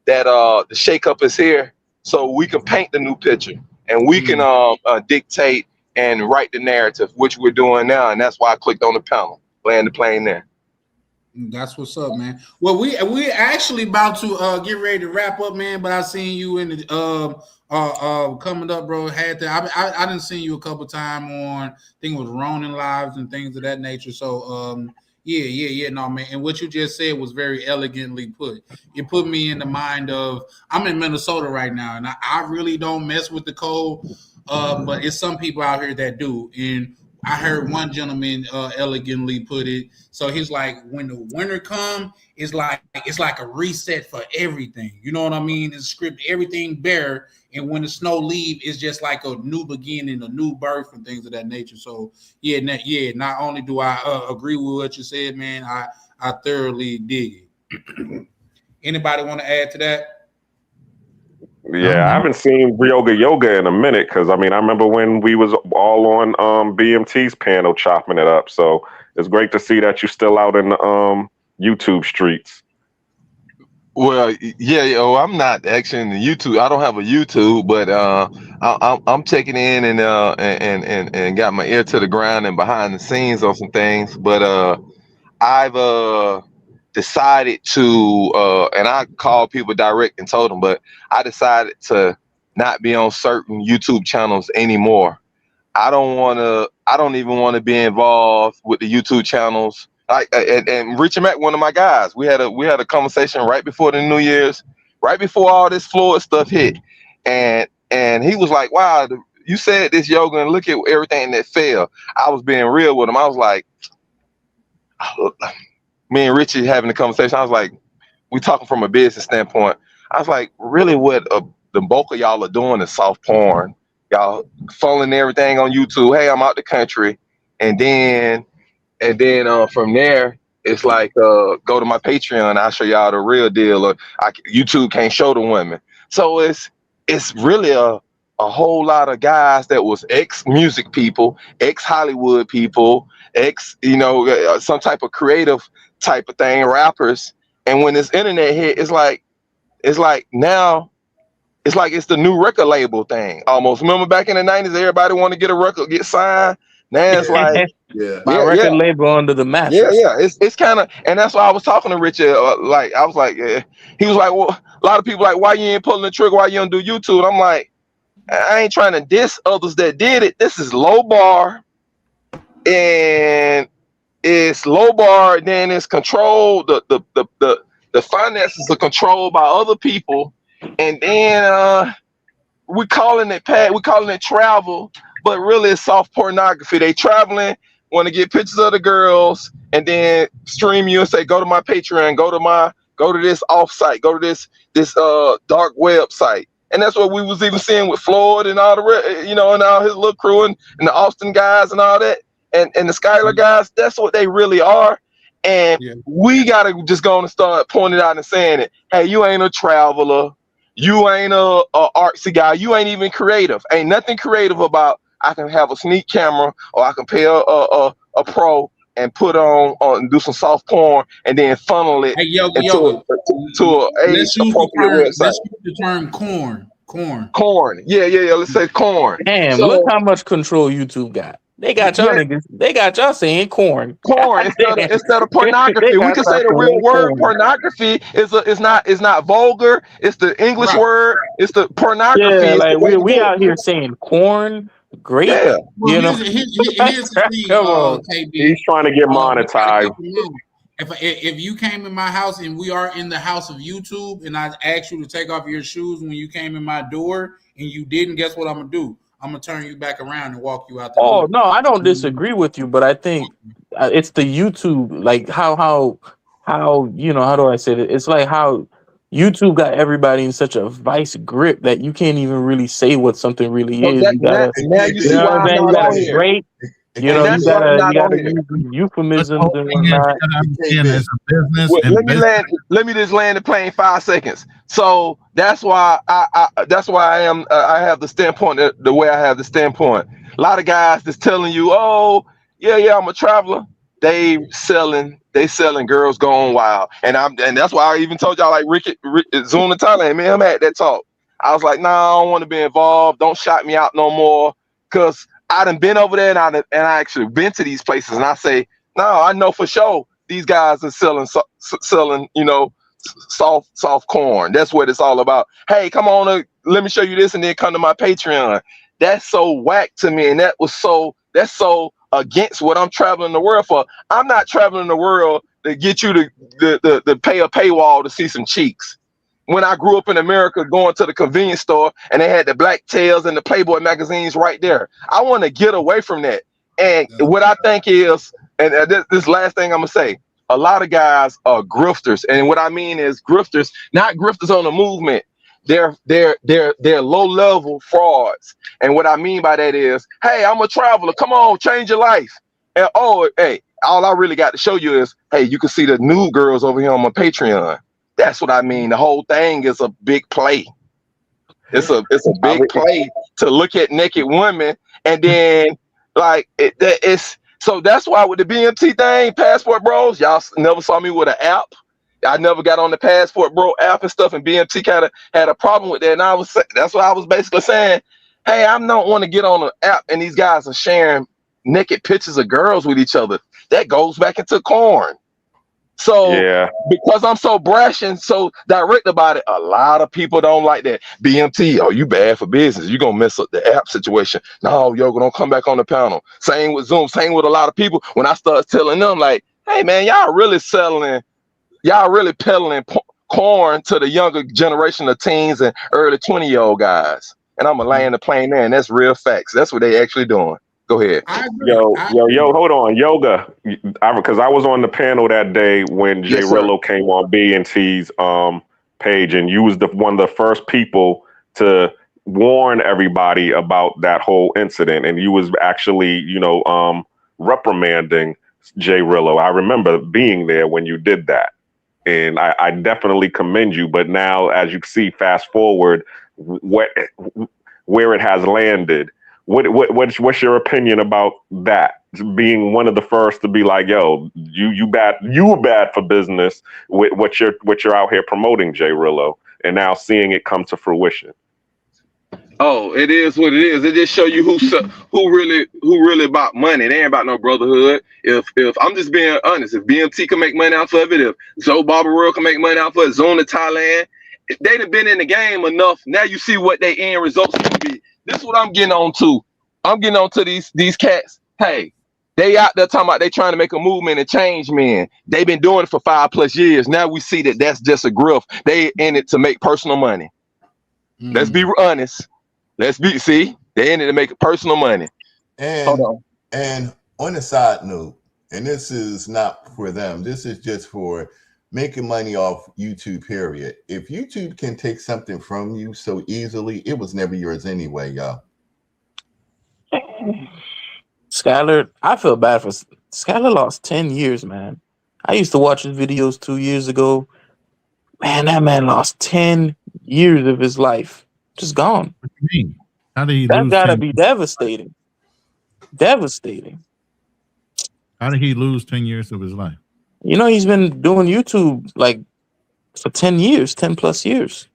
that the shakeup is here, so we can paint the new picture and we can dictate and write the narrative, which we're doing now, and that's why I clicked on the panel, land the plane there. That's what's up, man. Well, we actually about to get ready to wrap up, man. But I seen you in the coming up, bro. Had to. I didn't see you a couple times on. I think it was Ronin Lives and things of that nature. So yeah, no, man. And what you just said was very elegantly put. It put me in the mind of I'm in Minnesota right now, and I really don't mess with the cold. But it's some people out here that do, and I heard one gentleman elegantly put it. So he's like, when the winter come, it's like a reset for everything. You know what I mean? It's script everything bare, and when the snow leave, it's just like a new beginning, a new birth, and things of that nature. So yeah. Not only do I agree with what you said, man, I thoroughly dig it. Anybody want to add to that? Yeah, I haven't seen Yoga in a minute because I remember when we was all on BMT's panel chopping it up. So it's great to see that you're still out in the YouTube streets. Well, yeah, I'm not actually in the YouTube. I don't have a YouTube, but I'm checking in and got my ear to the ground and behind the scenes on some things. But I've decided to, and I called people direct and told them, but I decided to not be on certain YouTube channels anymore. I don't even want to be involved with the YouTube channels Like and Richie Mack, one of my guys, we had a conversation right before the New Year's, right before all this Floyd stuff hit, and he was like, "Wow, you said this yoga, and look at everything that fell." I was being real with him. I was like, me and Richie having a conversation. I was like, we talking from a business standpoint. I was like, really, what the bulk of y'all are doing is soft porn. Y'all funneling everything on YouTube. Hey, I'm out the country, and then from there, it's like go to my Patreon. I'll show y'all the real deal. Or YouTube can't show the women. So it's really a whole lot of guys that was ex music people, ex Hollywood people, ex some type of creative type of thing, rappers. And when this internet hit, it's like now. It's like it's the new record label thing. Almost. Remember back in the 90s, everybody wanted to get a record, get signed. Now it's like, My record label under the mattress. Yeah. It's kind of, and that's why I was talking to Richard. Like I was like, yeah. He was like, well, a lot of people like, why you ain't pulling the trigger? Why you don't do YouTube? I'm like, I ain't trying to diss others that did it. This is low bar, and it's low bar. Then it's controlled. The finances are controlled by other people, and then we calling it travel, but really it's soft pornography. They traveling, want to get pictures of the girls, and then stream you and say, go to my Patreon, go to this offsite, go to this dark website. And that's what we was even seeing with Floyd and all the and all his little crew and the Austin guys and all that, and the Skylar guys. That's what they really are. And we gotta just go and start pointing out and saying it. Hey, you ain't a traveler. You ain't a artsy guy. You ain't even creative. Ain't nothing creative about I can have a sneak camera or I can pay a pro and put on and do some soft porn and then funnel it to a let's use the term corn. Corn. Yeah. Let's say corn. Damn, So, look how much control YouTube got. They got y'all niggas. They got y'all saying corn. Corn instead of pornography. We can say the real word pornography is not vulgar. It's the English word. It's the pornography. Yeah, like we out here saying corn. Great. Yeah. Well, here's the thing, KB. He's trying to get monetized. If you came in my house and we are in the house of YouTube and I asked you to take off your shoes when you came in my door and you didn't, guess what I'm gonna do? I'm gonna turn you back around and walk you out the door. Oh no, I don't disagree with you, but I think it's the YouTube, like how how do I say it? It's like how YouTube got everybody in such a vice grip that you can't even really say what something really is. You gotta, now you see why I'm not on here. Great. You gotta use euphemisms and whatnot. Let me just land the plane 5 seconds. So that's why I have the standpoint the way I have the standpoint. A lot of guys that's telling you, oh yeah, I'm a traveler. They selling girls going wild, and that's why I even told y'all like Rick Zoom in Thailand. Me and him had that talk. I was like, nah, I don't want to be involved. Don't shout me out no more, cause I done been over there and I actually been to these places, and I say, no, I know for sure these guys are selling soft corn. That's what it's all about. Hey, come on, let me show you this, and then come to my Patreon. That's so whack to me, and that's so against what I'm traveling the world for. I'm not traveling the world to get you to pay a paywall to see some cheeks. When I grew up in America, going to the convenience store and they had the Black Tails and the Playboy magazines right there. I want to get away from that. And what I think is, and this last thing I'm gonna say, a lot of guys are grifters, and what I mean is grifters, not grifters on the movement. They're low level frauds, and what I mean by that is, hey, I'm a traveler. Come on, change your life. And hey, all I really got to show you is, hey, you can see the new girls over here on my Patreon. That's what I mean. The whole thing is a big play. It's a big play to look at naked women, and then it's so that's why with the BMT thing, Passport Bros, y'all never saw me with an app. I never got on the Passport Bro app and stuff, and BMT kind of had a problem with that. And that's what I was basically saying. Hey, I don't want to get on an app and these guys are sharing naked pictures of girls with each other. That goes back into corn. So because I'm so brash and so direct about it, a lot of people don't like that. BMT, oh, you bad for business. You're going to mess up the app situation. No, Yoga, don't come back on the panel. Same with Zoom. Same with a lot of people. When I start telling them like, hey man, y'all really peddling corn to the younger generation of teens and early 20-year-old guys. And I'm gonna land the plane there, and that's real facts. That's what they actually doing. Go ahead. Yo, hold on, yoga. Because I was on the panel that day when Jay Yes, sir. Rillo came on BNT's page, and you was one of the first people to warn everybody about that whole incident, and you was actually, reprimanding Jay Rillo. I remember being there when you did that, and I definitely commend you. But now, as you see, fast forward, where it has landed. What's your opinion about that? Being one of the first to be like, yo, you were bad for business with what you're out here promoting, Jay Rillo, and now seeing it come to fruition. Oh, it is what it is. It just show you who really about money. They ain't about no brotherhood. If I'm just being honest, if BMT can make money off of it, if Joe Barber World can make money off of it, Zona Thailand, if they'd have been in the game enough. Now you see what their end results can be. This is what I'm getting on to. I'm getting on to these cats. Hey, they out there talking about they trying to make a movement and change men. They've been doing it for 5+ years. Now we see that that's just a grift. They in it to make personal money. Let's be honest. They in it to make personal money. And on a side note, and this is not for them, this is just for making money off YouTube, period. If YouTube can take something from you so easily, it was never yours anyway, y'all. Skylar, I feel bad for Skylar. Lost 10 years, man. I used to watch his videos 2 years ago. Man, that man lost 10 years of his life. Just gone. What do you mean? How did he That lose gotta 10? be devastating. Devastating. How did he lose 10 years of his life? You know, he's been doing YouTube like for 10 years, 10+ years.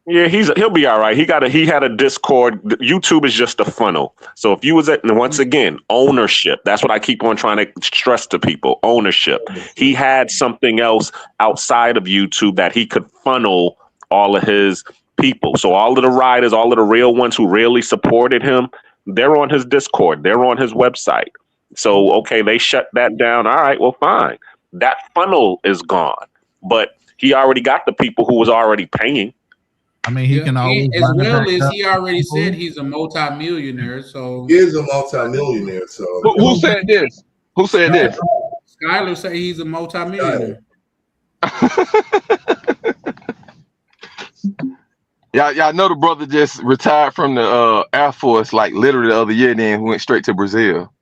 Yeah, he'll be all right. He had a Discord. YouTube is just a funnel. So if you was once again, ownership. That's what I keep on trying to stress to people. Ownership. He had something else outside of YouTube that he could funnel all of his people. So all of the riders, all of the real ones who really supported him, they're on his Discord. They're on his website. So, okay, they shut that down. All right, well, fine. That funnel is gone. But he already got the people who was already paying. I mean, he can always as well as he already said he's a multimillionaire. So he is a multimillionaire. So who said this? Who said this? Skylar say he's a multimillionaire. Y'all know the brother just retired from the Air Force like literally the other year, then went straight to Brazil.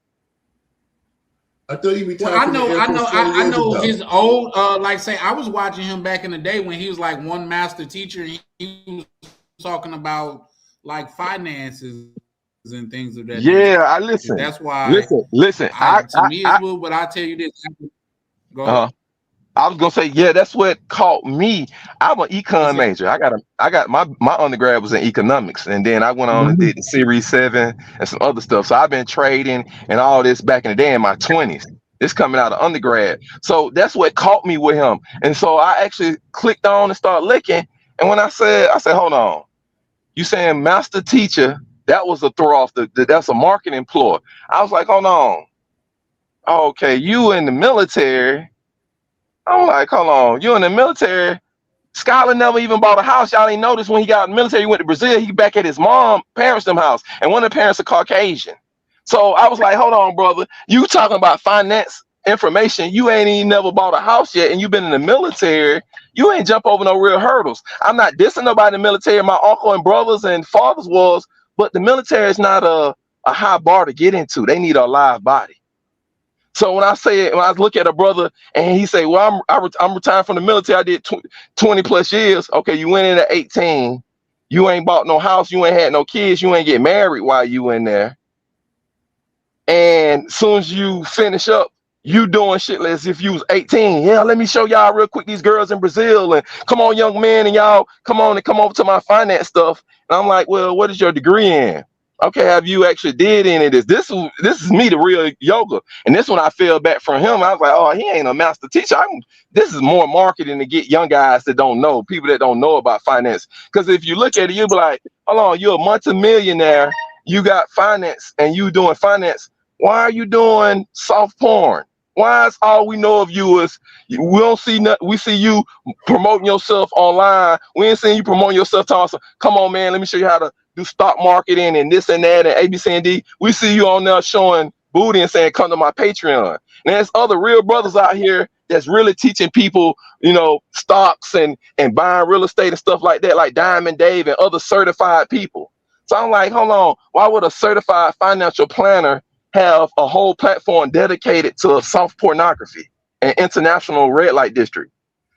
I thought he retired. Well, I know his old like say I was watching him back in the day when he was like one master teacher. He was talking about like finances and things of that. Yeah, I listen. That's why. Listen. To me, it's well, but I tell you this. Go ahead. I was gonna say, yeah, that's what caught me. I'm an econ major. I got my undergrad was in economics, and then I went on and did the Series 7 and some other stuff. So I've been trading and all this back in the day in my 20s. This coming out of undergrad. So that's what caught me with him. And so I actually clicked on and started looking. And when I said, hold on, you saying master teacher, that was a throw off that's a marketing ploy. I was like, hold on. Okay, you in the military. I'm like, hold on, you in the military? Skylar never even bought a house. Y'all ain't noticed when he got in the military, he went to Brazil, he back at his parents' house, and one of the parents are Caucasian. So I was like, hold on, brother, you talking about finance information, you ain't even never bought a house yet, and you been in the military, you ain't jump over no real hurdles. I'm not dissing nobody in the military, my uncle and brothers and fathers was, but the military is not a high bar to get into. They need a live body. So when I look at a brother and he say, well, I'm retired from the military. I did 20+ years. Okay, you went in at 18. You ain't bought no house. You ain't had no kids. You ain't get married while you in there. And soon as you finish up, you doing shit as if you was 18. Yeah, let me show y'all real quick these girls in Brazil. And come on, young men, and y'all come over to my finance stuff. And I'm like, well, what is your degree in? Okay, have you actually did any of this? This is me, the real yoga. And this one I fell back from him. I was like, oh, he ain't a master teacher. This is more marketing to get young guys that don't know, people that don't know about finance. Because if you look at it, you'll be like, hold on, you're a multimillionaire. You got finance and you doing finance. Why are you doing soft porn? Why is all we know of you is we don't see nothing? We see you promoting yourself online. We ain't seeing you promoting yourself to us. Come on, man, let me show you how to do stock marketing and this and that and A, B, C, and D. We see you on there showing booty and saying, come to my Patreon. And there's other real brothers out here that's really teaching people, stocks and buying real estate and stuff like that, like Diamond Dave and other certified people. So I'm like, hold on, why would a certified financial planner have a whole platform dedicated to soft pornography and international red light district?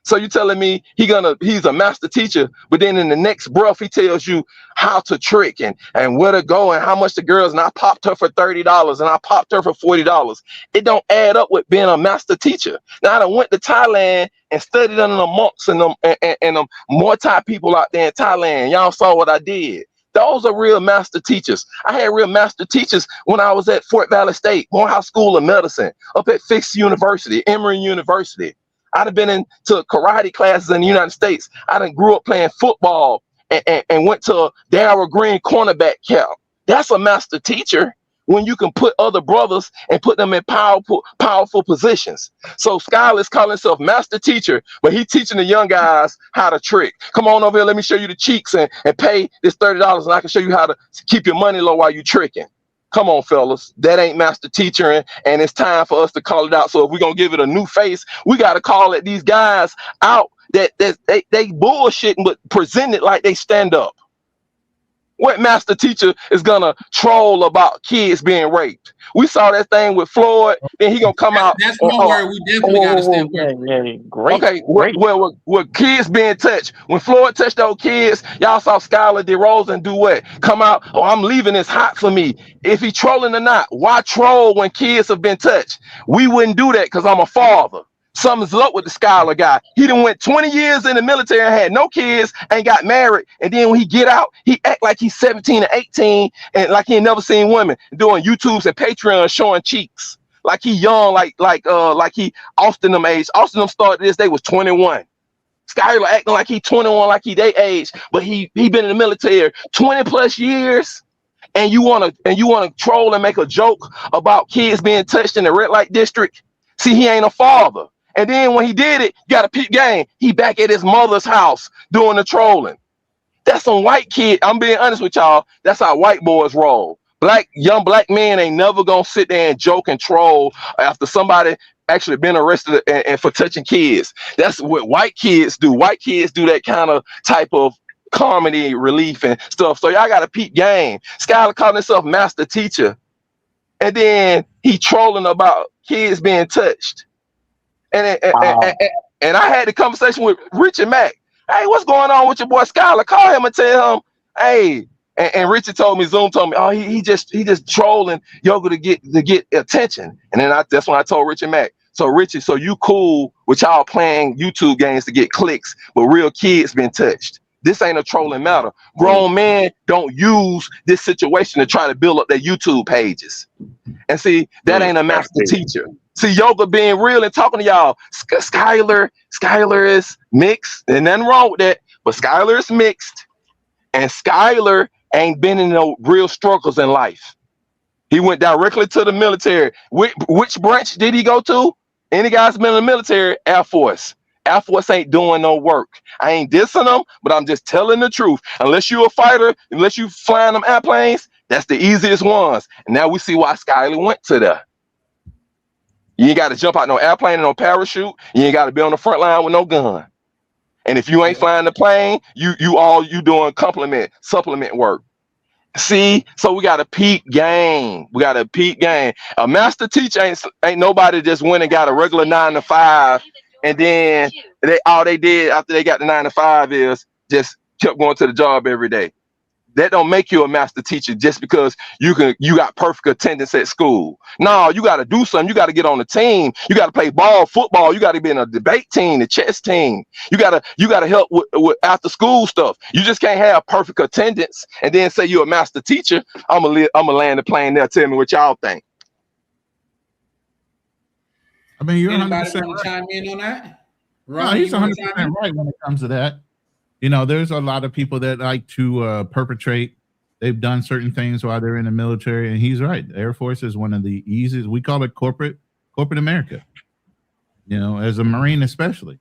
So you telling me he's a master teacher, but then in the next breath he tells you how to trick and where to go and how much the girls, and I popped her for $30 and I popped her for $40. It don't add up with being a master teacher. Now I done went to Thailand and studied under the monks and them multi people out there in Thailand. Y'all saw what I did. Those are real master teachers. I had real master teachers when I was at Fort Valley State, Morehouse School of Medicine, up at Fisk University, Emory University. I'd have been into karate classes in the United States. I done grew up playing football and went to Darrell Green cornerback camp. That's a master teacher when you can put other brothers and put them in powerful positions. So Skyler's calling himself master teacher, but he teaching the young guys how to trick. Come on over here, let me show you the cheeks and pay this $30 and I can show you how to keep your money low while you tricking. Come on, fellas. That ain't master teacher, and it's time for us to call it out. So if we're going to give it a new face, we got to call it these guys out that they bullshitting, but present it like they stand up. What master teacher is going to troll about kids being raped? We saw that thing with Floyd, then he going to come out. That's one word we definitely got to stand for. Great. Okay, great. with kids being touched. When Floyd touched those kids, y'all saw Skylar DeRozan do what? Come out, oh, I'm leaving, it's hot for me. If he trolling or not, why troll when kids have been touched? We wouldn't do that because I'm a father. Something's up with the Skylar guy. He done went 20 years in the military and had no kids, ain't got married, and then when he get out, he act like he's 17 or 18 and like he ain't never seen women, doing YouTubes and Patreon showing cheeks. Like he young, like he Austin them age. Austin them started this, they was 21. Skylar acting like he 21, like he they age, but he been in the military 20 plus years. And you wanna troll and make a joke about kids being touched in the red light district. See, he ain't a father. And then when he did it, you got a peep game. He back at his mother's house doing the trolling. That's some white kid. I'm being honest with y'all. That's how white boys roll. Young black men ain't never gonna sit there and joke and troll after somebody actually been arrested and for touching kids. That's what white kids do. White kids do that kind of type of comedy relief and stuff. So y'all got to peep game. Skylar calling himself master teacher, and then he trolling about kids being touched. And I had the conversation with Richard Mack. Hey, what's going on with your boy Skylar? Call him and tell him, hey. And Richard told me, Zoom told me, oh, he just trolling Yoga to get attention. And then that's when I told Richard Mack. So Richard, so you cool with y'all playing YouTube games to get clicks, but real kids been touched. This ain't a trolling matter. Grown men don't use this situation to try to build up their YouTube pages. And that ain't a master teacher. See, Yoga being real and talking to y'all. Skylar is mixed, and nothing wrong with that, but Skylar is mixed, and Skylar ain't been in no real struggles in life. He went directly to the military. Which branch did he go to? Any guys been in the military? Air Force. Air Force ain't doing no work. I ain't dissing them, but I'm just telling the truth. Unless you a fighter, unless you flying them airplanes, that's the easiest ones. And now we see why Skylar went to there. You ain't got to jump out no airplane and no parachute. You ain't got to be on the front line with no gun. And if you ain't flying the plane, you doing supplement work. See, so we got a peak game. A master teacher ain't nobody just went and got a regular 9 to 5, and then all they did after they got the 9 to 5 is just kept going to the job every day. That don't make you a master teacher just because you got perfect attendance at school. No, you got to do something. You got to get on the team. You got to play ball, football. You got to be in a debate team, the chess team. You got to help with after school stuff. You just can't have perfect attendance and then say you're a master teacher. I'm gonna land the plane there. Tell me what y'all think. I mean, you're Anybody 100% want to chime in on that? No, he's 100% right when it comes to that. You know, there's a lot of people that like to perpetrate. They've done certain things while they're in the military, and he's right. The Air Force is one of the easiest. We call it corporate corporate America. You know, as a Marine especially.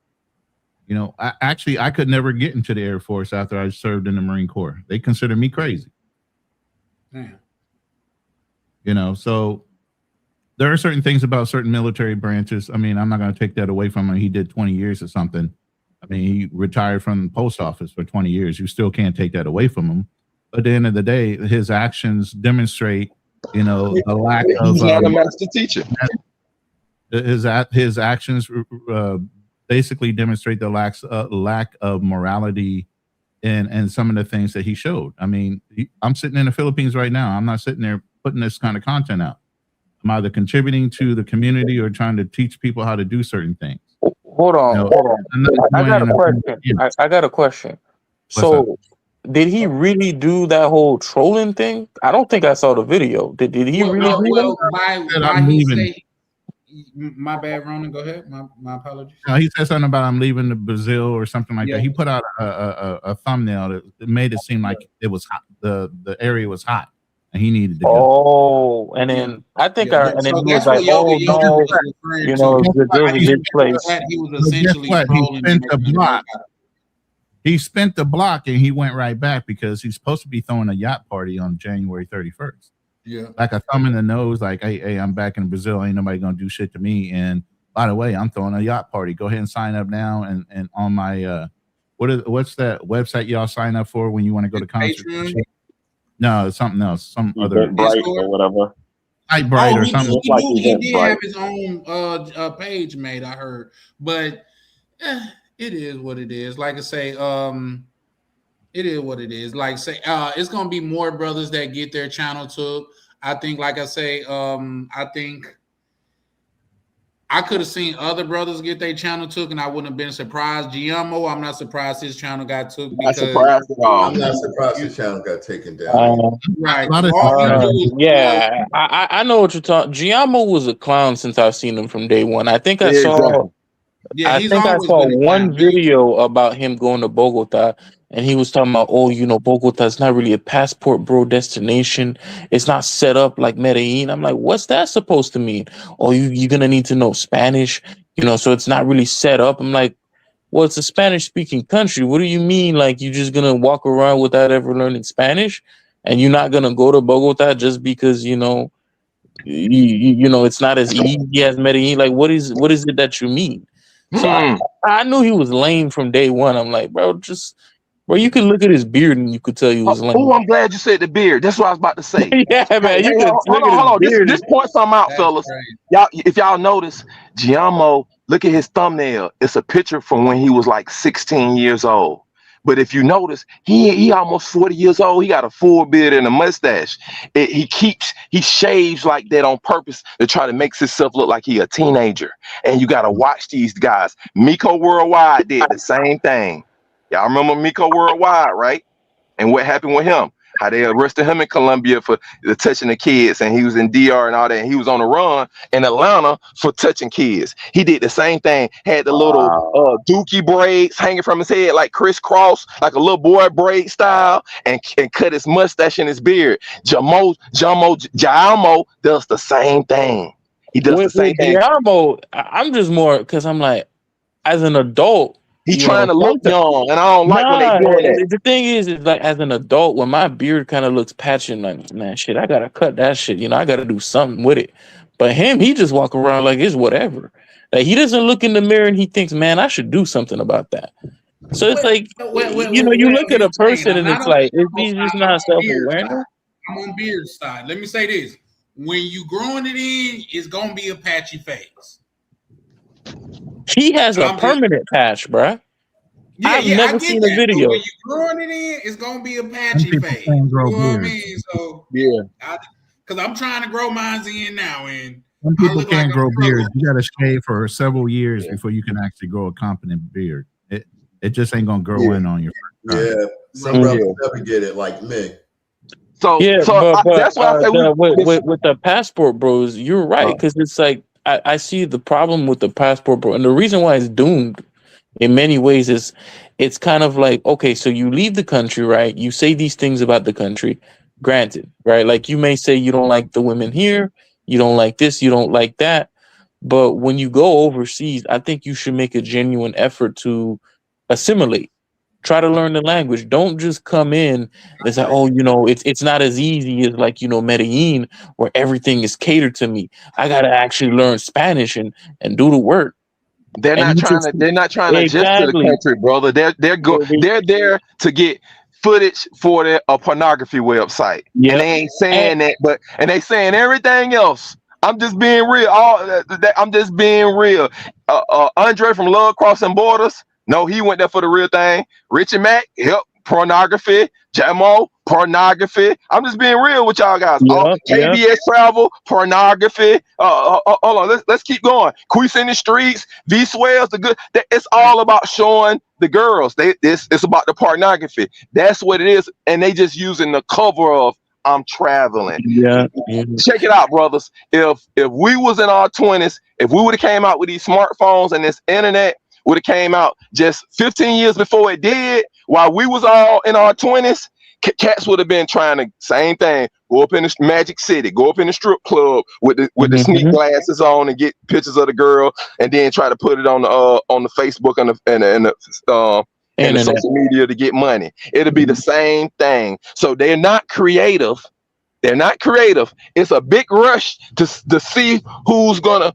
You know, I could never get into the Air Force after I served in the Marine Corps. They consider me crazy. Yeah. You know, so there are certain things about certain military branches. I mean, I'm not going to take that away from him. He did 20 years or something. I mean, he retired from the post office for 20 years. You still can't take that away from him. But at the end of the day, his actions demonstrate, you know, the lack of. He's not a master teacher. His actions basically demonstrate the lack of morality and some of the things that he showed. I mean, I'm sitting in the Philippines right now. I'm not sitting there putting this kind of content out. I'm either contributing to the community or trying to teach people how to do certain things. Hold on, You know, hold on. I got a question. I got a question. So, did he really do that whole trolling thing? I don't think I saw the video. Did he really do that? Why he say, my bad, Ronan. Go ahead. My apologies. No, he said something about I'm leaving to Brazil or something like that. He put out a thumbnail that made it seem like it was hot. The area was hot, and he needed to go. Oh, and then I think and then he was like, "Oh no, you know, Brazil's a good place." He was essentially He spent the block, and he went right back because he's supposed to be throwing a yacht party on January 31st. Yeah, like a thumb in the nose, like, hey, I'm back in Brazil. Ain't nobody gonna do shit to me. And by the way, I'm throwing a yacht party. Go ahead and sign up now. And on my what's that website y'all sign up for when you want to go to concert? No, it's something else. Some other Bright or whatever. Bright or something. He did have his own page made, I heard, but it is what it is. Like I say, it is what it is. Like say, it's gonna be more brothers that get their channel took. I think, like I say, I think I could have seen other brothers get their channel took, and I wouldn't have been surprised. Giammo, I'm not surprised his channel got took. Because I'm not surprised his channel got taken down. Right. Yeah, I know what you're talking. Giammo was a clown since I've seen him from day one. I think I saw. Yeah, I think I saw one video about him going to Bogota, and he was talking about, oh, you know, Bogota is not really a passport, bro, destination. It's not set up like Medellin. I'm like, what's that supposed to mean? Oh, you're gonna need to know Spanish, you know, so it's not really set up. I'm like, well, it's a Spanish-speaking country. What do you mean? Like, you're just gonna walk around without ever learning Spanish, and you're not gonna go to Bogota just because, you know, you know, it's not as easy as Medellin. Like, what is it that you mean? So I knew he was lame from day one. I'm like, bro, you could look at his beard and you could tell he was lame. Oh, I'm glad you said the beard. That's what I was about to say. Yeah, man. Hey, hold on. This point something out, fellas. Y'all, if y'all notice, Giammo, look at his thumbnail. It's a picture from when he was like 16 years old. But if you notice, he almost 40 years old. He got a full beard and a mustache. He shaves like that on purpose to try to make himself look like he a teenager. And you got to watch these guys. Miko Worldwide did the same thing. Y'all remember Miko Worldwide, right? And what happened with him? How they arrested him in Colombia for touching the kids, and he was in DR and all that. And he was on the run in Atlanta for touching kids. He did the same thing. Had the little dookie braids hanging from his head, like crisscross, like a little boy braid style, and cut his mustache and his beard. Giammo does the same thing. He does the same thing. Giammo, I'm just more because I'm like, as an adult. He's trying to look young, and I don't like when they do that. The thing is like, as an adult, when my beard kind of looks patchy, like, man, shit, I gotta cut that shit. You know, I gotta do something with it. But him, he just walk around like it's whatever. Like, he doesn't look in the mirror and he thinks, man, I should do something about that. So it's like, you know, you look at a person and it's like, is he just not self-aware? I'm on beard side. Let me say this: when you growing it in, it's gonna be a patchy face. He has a permanent patch, bruh. Yeah, I've never seen a video. When you're growing it in, it's gonna be a patchy face. You know what I mean? So yeah, because I'm trying to grow mine in now, and some people can't grow beards. You got to shave for several years before you can actually grow a competent beard. It just ain't gonna grow in on your first time. Yeah, some brothers never get it like me. But that's why I say with the passport bros, you're right, because it's like I see the problem with the passport bro, and the reason why it's doomed in many ways is it's kind of like, okay, so you leave the country, right? You say these things about the country, granted, right? Like, you may say you don't like the women here, you don't like this, you don't like that, But when you go overseas, I think you should make a genuine effort to assimilate. Try to learn the language. Don't just come in and say, "Oh, it's not as easy as like Medellin, where everything is catered to me. I gotta actually learn Spanish and do the work." They're And not you trying just to. They're not trying to adjust to the exactly. country, brother. They're there to get footage for a pornography website, and Yep. they ain't saying that, and they saying everything else. I'm just being real. I'm just being real. Andre from Love Crossing Borders. No, he went there for the real thing. Richie Mack, yep, pornography. Jamo, pornography. I'm just being real with y'all guys. Yep. Yep. KBS Travel, pornography. Hold on, let's keep going. Queese in the Streets, V Swells, the good. It's all about showing the girls. It's about the pornography. That's what it is, and they just using the cover of I'm traveling. Yeah. Check it out, brothers. If we was in our 20s, if we would have came out with these smartphones and this internet would have came out just 15 years before it did, while we was all in our 20s, cats would have been trying the same thing. Go up in the Magic City, go up in the strip club with the sneak glasses on and get pictures of the girl, and then try to put it on the Facebook and the social media to get money. It'll be the same thing. So they're not creative. They're not creative. It's a big rush to see who's gonna.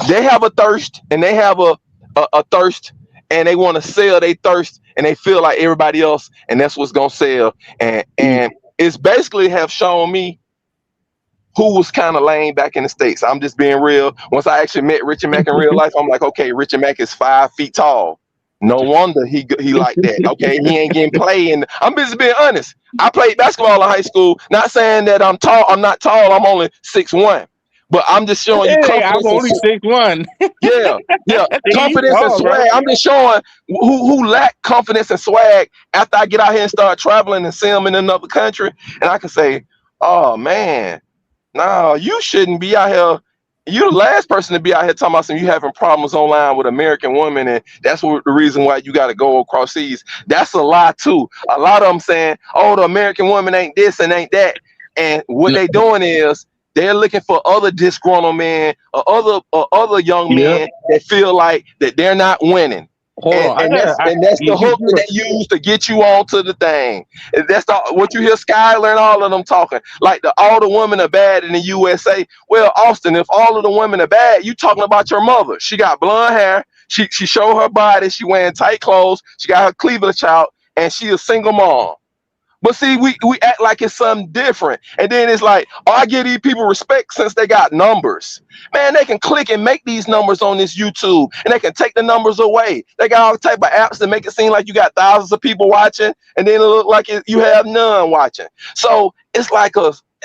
They have a thirst, and they have a thirst, and they want to sell their thirst, and they feel like everybody else, and that's what's gonna sell. And it's basically have shown me who was kind of lame back in the States. I'm just being real. Once I actually met Richie Mack in real life, I'm like, okay, Richie Mack is 5 feet tall. No wonder he like that. Okay, he ain't getting played. And I'm just being honest. I played basketball in high school. Not saying that I'm tall. I'm not tall. I'm only 6'1". But I'm just showing you Hey, confidence. I'm only 6'1". Yeah, confidence and tall, bro. swag. I'm just showing who lack confidence and swag after I get out here and start traveling and see them in another country, and I can say, oh man, no, you shouldn't be out here. You're the last person to be out here talking about you having problems online with American women, and that's the reason why you got to go across seas. That's a lie too. A lot of them saying, "Oh, the American woman ain't this and ain't that," and what they doing is they're looking for other disgruntled men or other young men that feel like that they're not winning. Hold on, And that's the hook that they use to get you onto the thing. And that's what you hear Skyler and all of them talking. Like all the women are bad in the USA. Well, Austin, if all of the women are bad, you talking about your mother. She got blonde hair. She showed her body. She wearing tight clothes. She got her cleavage out, and she a single mom. But see, we act like it's something different. And then it's like, oh, I give these people respect since they got numbers. Man, they can click and make these numbers on this YouTube, and they can take the numbers away. They got all type of apps that make it seem like you got thousands of people watching, and then it look like you have none watching. So it's like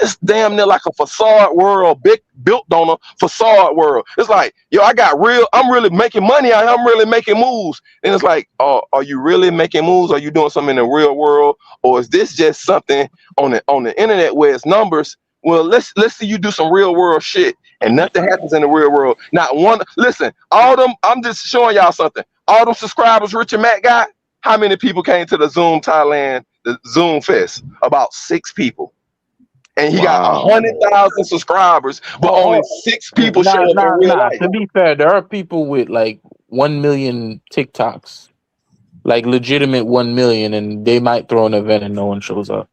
it's damn near like a facade world, built on a facade world. It's like, yo, I'm really making money out here. I'm really making moves. And it's like, are you really making moves? Are you doing something in the real world? Or is this just something on the internet where it's numbers? Well, let's see you do some real world shit, and nothing happens in the real world. Not one. Listen, all them. I'm just showing y'all something. All them subscribers Richard Mack got. How many people came to the Zoom Thailand, the Zoom Fest? About 6 people. And he got 100,000 subscribers, but only 6 people show up in real life. To be fair, there are people with like 1 million TikToks, like legitimate 1 million, and they might throw an event and no one shows up.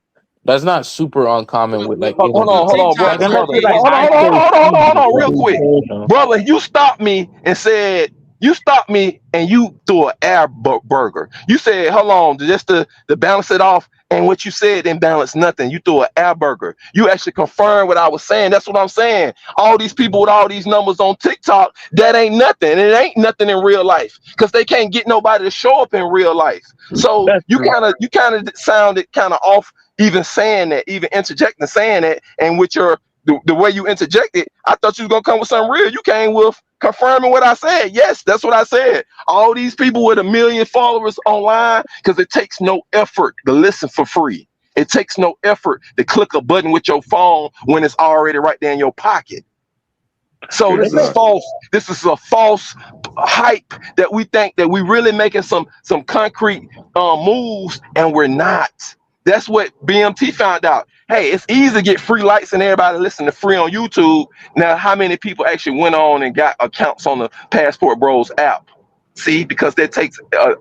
That's not super uncommon with like. Hold on, brother. Hold on, real quick, brother. You stopped me and said. You stopped me and you threw an air burger. You said, hold on, just to balance it off. And what you said didn't balance nothing. You threw an air burger. You actually confirmed what I was saying. That's what I'm saying. All these people with all these numbers on TikTok, that ain't nothing. It ain't nothing in real life because they can't get nobody to show up in real life. So you kind of sounded kind of off even saying that, even interjecting saying that. And with the way you interjected, I thought you was going to come with something real. You came with confirming what I said. Yes, that's what I said. All these people with 1 million followers online, because it takes no effort to listen for free. It takes no effort to click a button with your phone when it's already right there in your pocket. So this is false. This is a false hype that we think that we really making some concrete moves, and we're not. That's what BMT found out. Hey, it's easy to get free likes and everybody listen to free on YouTube. Now, how many people actually went on and got accounts on the Passport Bros app? See, because that takes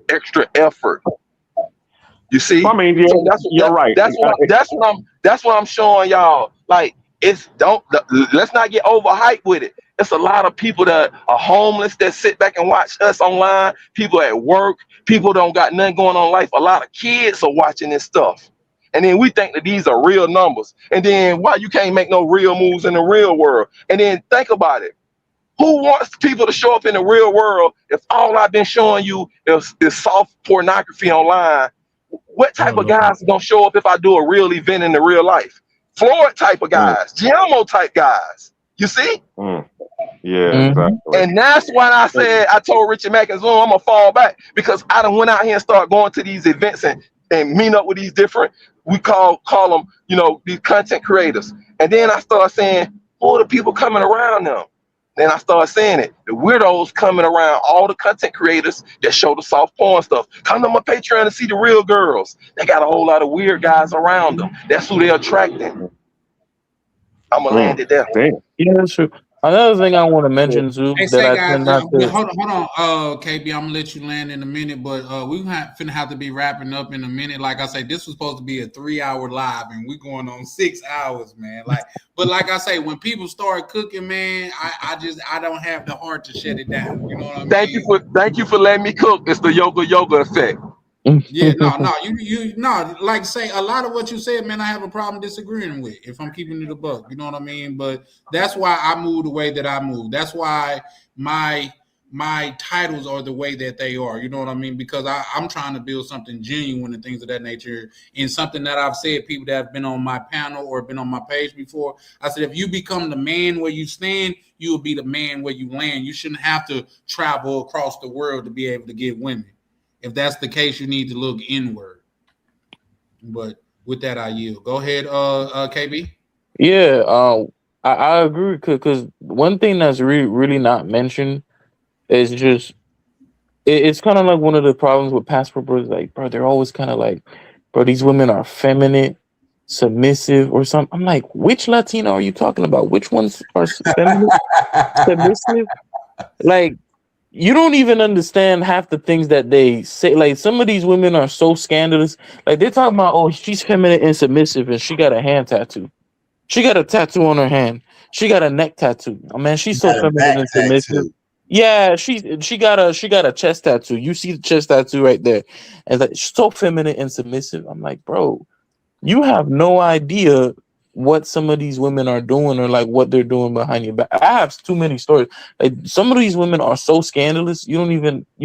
extra effort. You see, I mean, yeah, so you're right. that's what I'm showing y'all. Like, let's not get overhyped with it. It's a lot of people that are homeless that sit back and watch us online. People at work, people don't got nothing going on in life. A lot of kids are watching this stuff, and then we think that these are real numbers. And then why you can't make no real moves in the real world? And then think about it. Who wants people to show up in the real world if all I've been showing you is soft pornography online? What type of guys are gonna show up if I do a real event in the real life? Floyd type of guys, Giammo type guys. You see? Yeah, exactly. And that's why I said I told Richard Mack and Zoom I'm gonna fall back because I done went out here and start going to these events and meet up with these different we call them these content creators. And then I start saying who are the people coming around them? Then I started saying it. The weirdos coming around all the content creators that show the soft porn stuff. Come to my Patreon to see the real girls. They got a whole lot of weird guys around them. That's who they're attracting. I'm gonna land it there. Yeah, that's true. Another thing I want to mention too Hey, that say I guys, tend not to. hold on, KB, I'm gonna let you land in a minute, but we finna have to be wrapping up in a minute. Like I say, this was supposed to be a 3-hour live, and we going on 6 hours, man. But like I say, when people start cooking, man, I don't have the heart to shut it down. You know what I mean? Thank you for letting me cook. It's the yoga effect. Yeah, no, like say a lot of what you said, man, I have a problem disagreeing with if I'm keeping it a buck, you know what I mean? But that's why I move the way that I move. That's why my titles are the way that they are, you know what I mean? Because I'm trying to build something genuine and things of that nature, and something that I've said, people that have been on my panel or been on my page before, I said, if you become the man where you stand, you will be the man where you land. You shouldn't have to travel across the world to be able to get women. If that's the case, you need to look inward. But with that, I yield. Go ahead, KB. Yeah, I agree because one thing that's really not mentioned is just it's kind of like one of the problems with Passport Bros. Like, bro, they're always kind of like, bro, these women are feminine, submissive, or something. I'm like, which Latino are you talking about? Which ones are feminine, submissive? Like, you don't even understand half the things that they say. Like, some of these women are so scandalous. Like, they're talking about, oh, she's feminine and submissive, and she got a hand tattoo. She got a tattoo on her hand. She got a neck tattoo. Oh man, she's so feminine and submissive. Yeah, she got a chest tattoo. You see the chest tattoo right there, and like she's so feminine and submissive. I'm like, bro, you have no idea what some of these women are doing or like what they're doing behind your back. I have too many stories. Like some of these women are so scandalous, you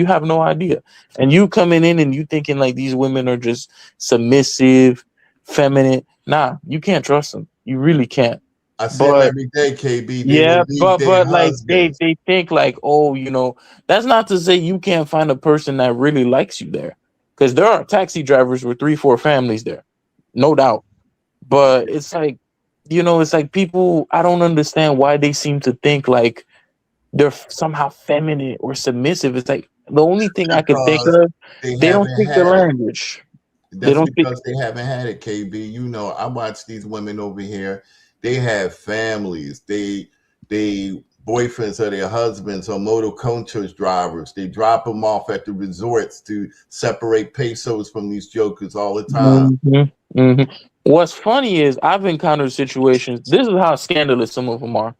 have no idea. And you coming in and you thinking like these women are just submissive, feminine. Nah, you can't trust them. You really can't. I see them every day, KB. They Yeah, will leave their but like husbands. they think like, oh, that's not to say you can't find a person that really likes you there. Because there are taxi drivers with 3-4 families there. No doubt. But it's like, it's like people, I don't understand why they seem to think like they're somehow feminine or submissive. It's like the only thing I could think of, they don't speak the language. That's because they haven't had it, KB. I watch these women over here. They have families. They boyfriends or their husbands or motor coaches drivers. They drop them off at the resorts to separate pesos from these jokers all the time. Mm-hmm, mm-hmm. What's funny is I've encountered situations. This is how scandalous some of them are.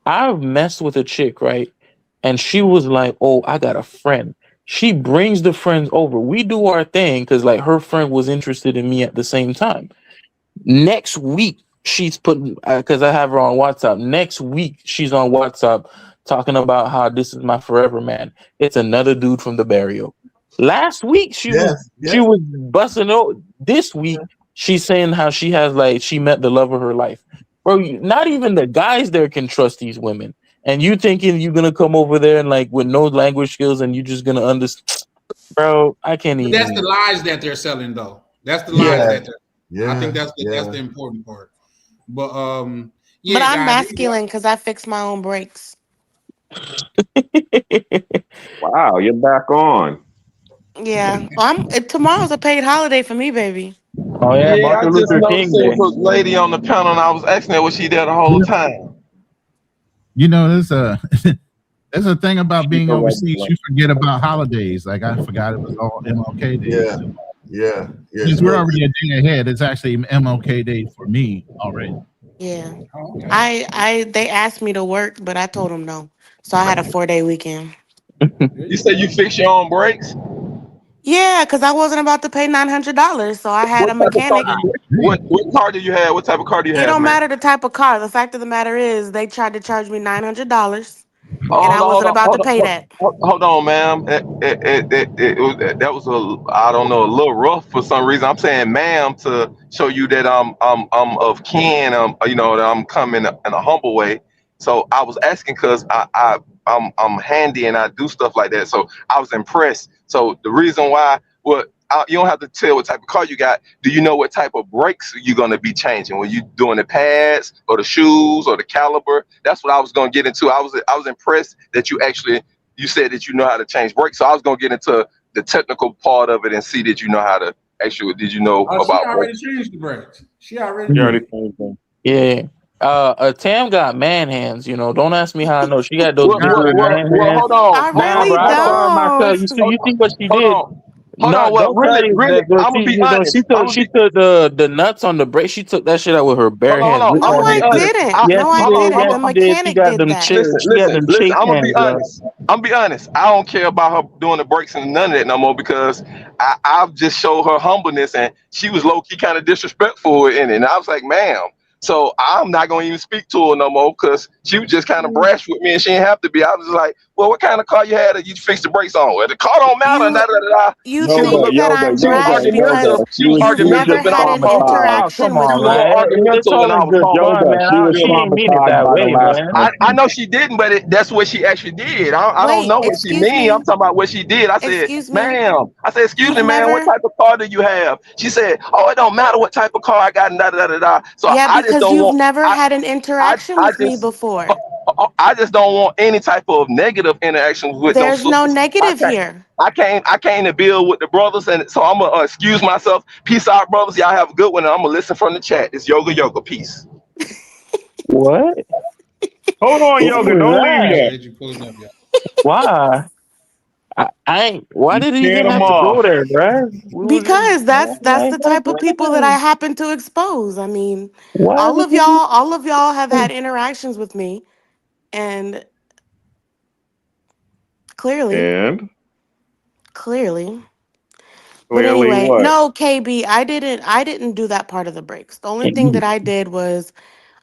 I've messed with a chick, right? And she was like, oh, I got a friend. She brings the friends over. We do our thing because like her friend was interested in me at the same time. Next week, she's putting, because I have her on WhatsApp. Next week, she's on WhatsApp talking about how this is my forever man. It's another dude from the barrio. Last week, she was busting out. This week, she's saying how she met the love of her life. Bro, not even the guys there can trust these women. And you thinking you're gonna come over there and like with no language skills and you're just gonna understand, bro? I can't even. That's the lies that they're selling, though. That's the lies that they're. Yeah, I think that's the important part. But but I'm masculine because I fix my own brakes. Wow, you're back on. Yeah. Tomorrow's a paid holiday for me, baby. Oh yeah, Yeah, I Martin just Luther noticed King there Day. was a lady on the panel, and I was asking her was she there the whole time. You know, there's a thing about being overseas. You forget about holidays. Like I forgot it was all MLK Day. Yeah, yeah. Since we're already a day ahead, it's actually MLK Day for me already. Yeah. Oh, okay. They asked me to work, but I told them no. So I had a 4-day weekend. You say you fix your own brakes? Yeah, because I wasn't about to pay $900. So I had What a type of car? mechanic. What car do you have? What type of car do you It have, don't man? matter the type of car. The fact of the matter is they tried to charge me $900 and I Hold on, wasn't about to pay that. hold on, ma'am. That was I don't know, a little rough for some reason. I'm saying, ma'am, to show you that I'm of kin. You know, that I'm coming in a humble way. So I was asking because I'm handy and I do stuff like that. So I was impressed. So the reason why, you don't have to tell what type of car you got. Do you know what type of brakes you're gonna be changing? When you doing the pads or the shoes or the caliber? That's what I was gonna get into. I was impressed that you said that you know how to change brakes. So I was gonna get into the technical part of it and see that you know how to did you know Oh, she about already brakes? changed the brakes. She already You did already it. changed them. Yeah. Tam got man hands, you know. Don't ask me how I know. She got those big old man Well, hands. hold on, I hold Nah, on, really bro, I hold saw on, it myself. don't. You see what she hold did. on, hold No, on. Well, don't tell you really, that, bro. I'm gonna be She honest. took the nuts on the brake. She took that shit out with her bare Hold hands. on, Look I'm No, at gonna her be I hands. honest. didn't. Yes, No, she I Hold did. on, didn't. hold The Yes, on. she did. She mechanic got did them that. chairs. She got them Listen. shake I'm gonna be hands, bro. honest. I'm be honest. I don't care about her doing the breaks and none of that no more because I've just showed her humbleness and she was low key kind of disrespectful in it. And I was like, ma'am. So I'm not gonna even speak to her no more because she was just kind of brash with me and she didn't have to be. I was just like, well, what kind of car you had that you fixed the brakes on? Well, the car don't matter. You Da, da, da, da. you She was think that I'm brash because she was you've argumentative never and I had was an called. Oh, come interaction with She on, was a me. little man. It's argumentative and all I in was good calling fun, her. man. She ain't mean it that way, man. I know she didn't, but that's what she actually did. I don't Wait, know what she excuse mean. I'm me. talking about what she did. I said, Excuse me. ma'am. I said, excuse You've me, man. What never. type of car do you have? She said, oh, it don't matter what type of car I got. And da da da da. So Yeah, I just because don't you've want. never had an I interaction I with me just. before. I just don't want any type of negative interaction with no There's no sisters. negative here. I came to build with the brothers, and so I'm gonna excuse myself. Peace out, brothers. Y'all have a good one. And I'm gonna listen from the chat. It's yoga. Peace. What? Hold on, What Yoga. was Don't leave that? yet. Appreciate you pulling up, y'all. Why? I ain't. Why You did he scared even them have to go off. there, bro? We was just. Because that's the type of people that I happen to expose. I mean, Why all would of y'all, you? all of y'all have had interactions with me, and clearly, And clearly. But clearly anyway, what? no, KB, I didn't do that part of the brakes. The only thing that I did was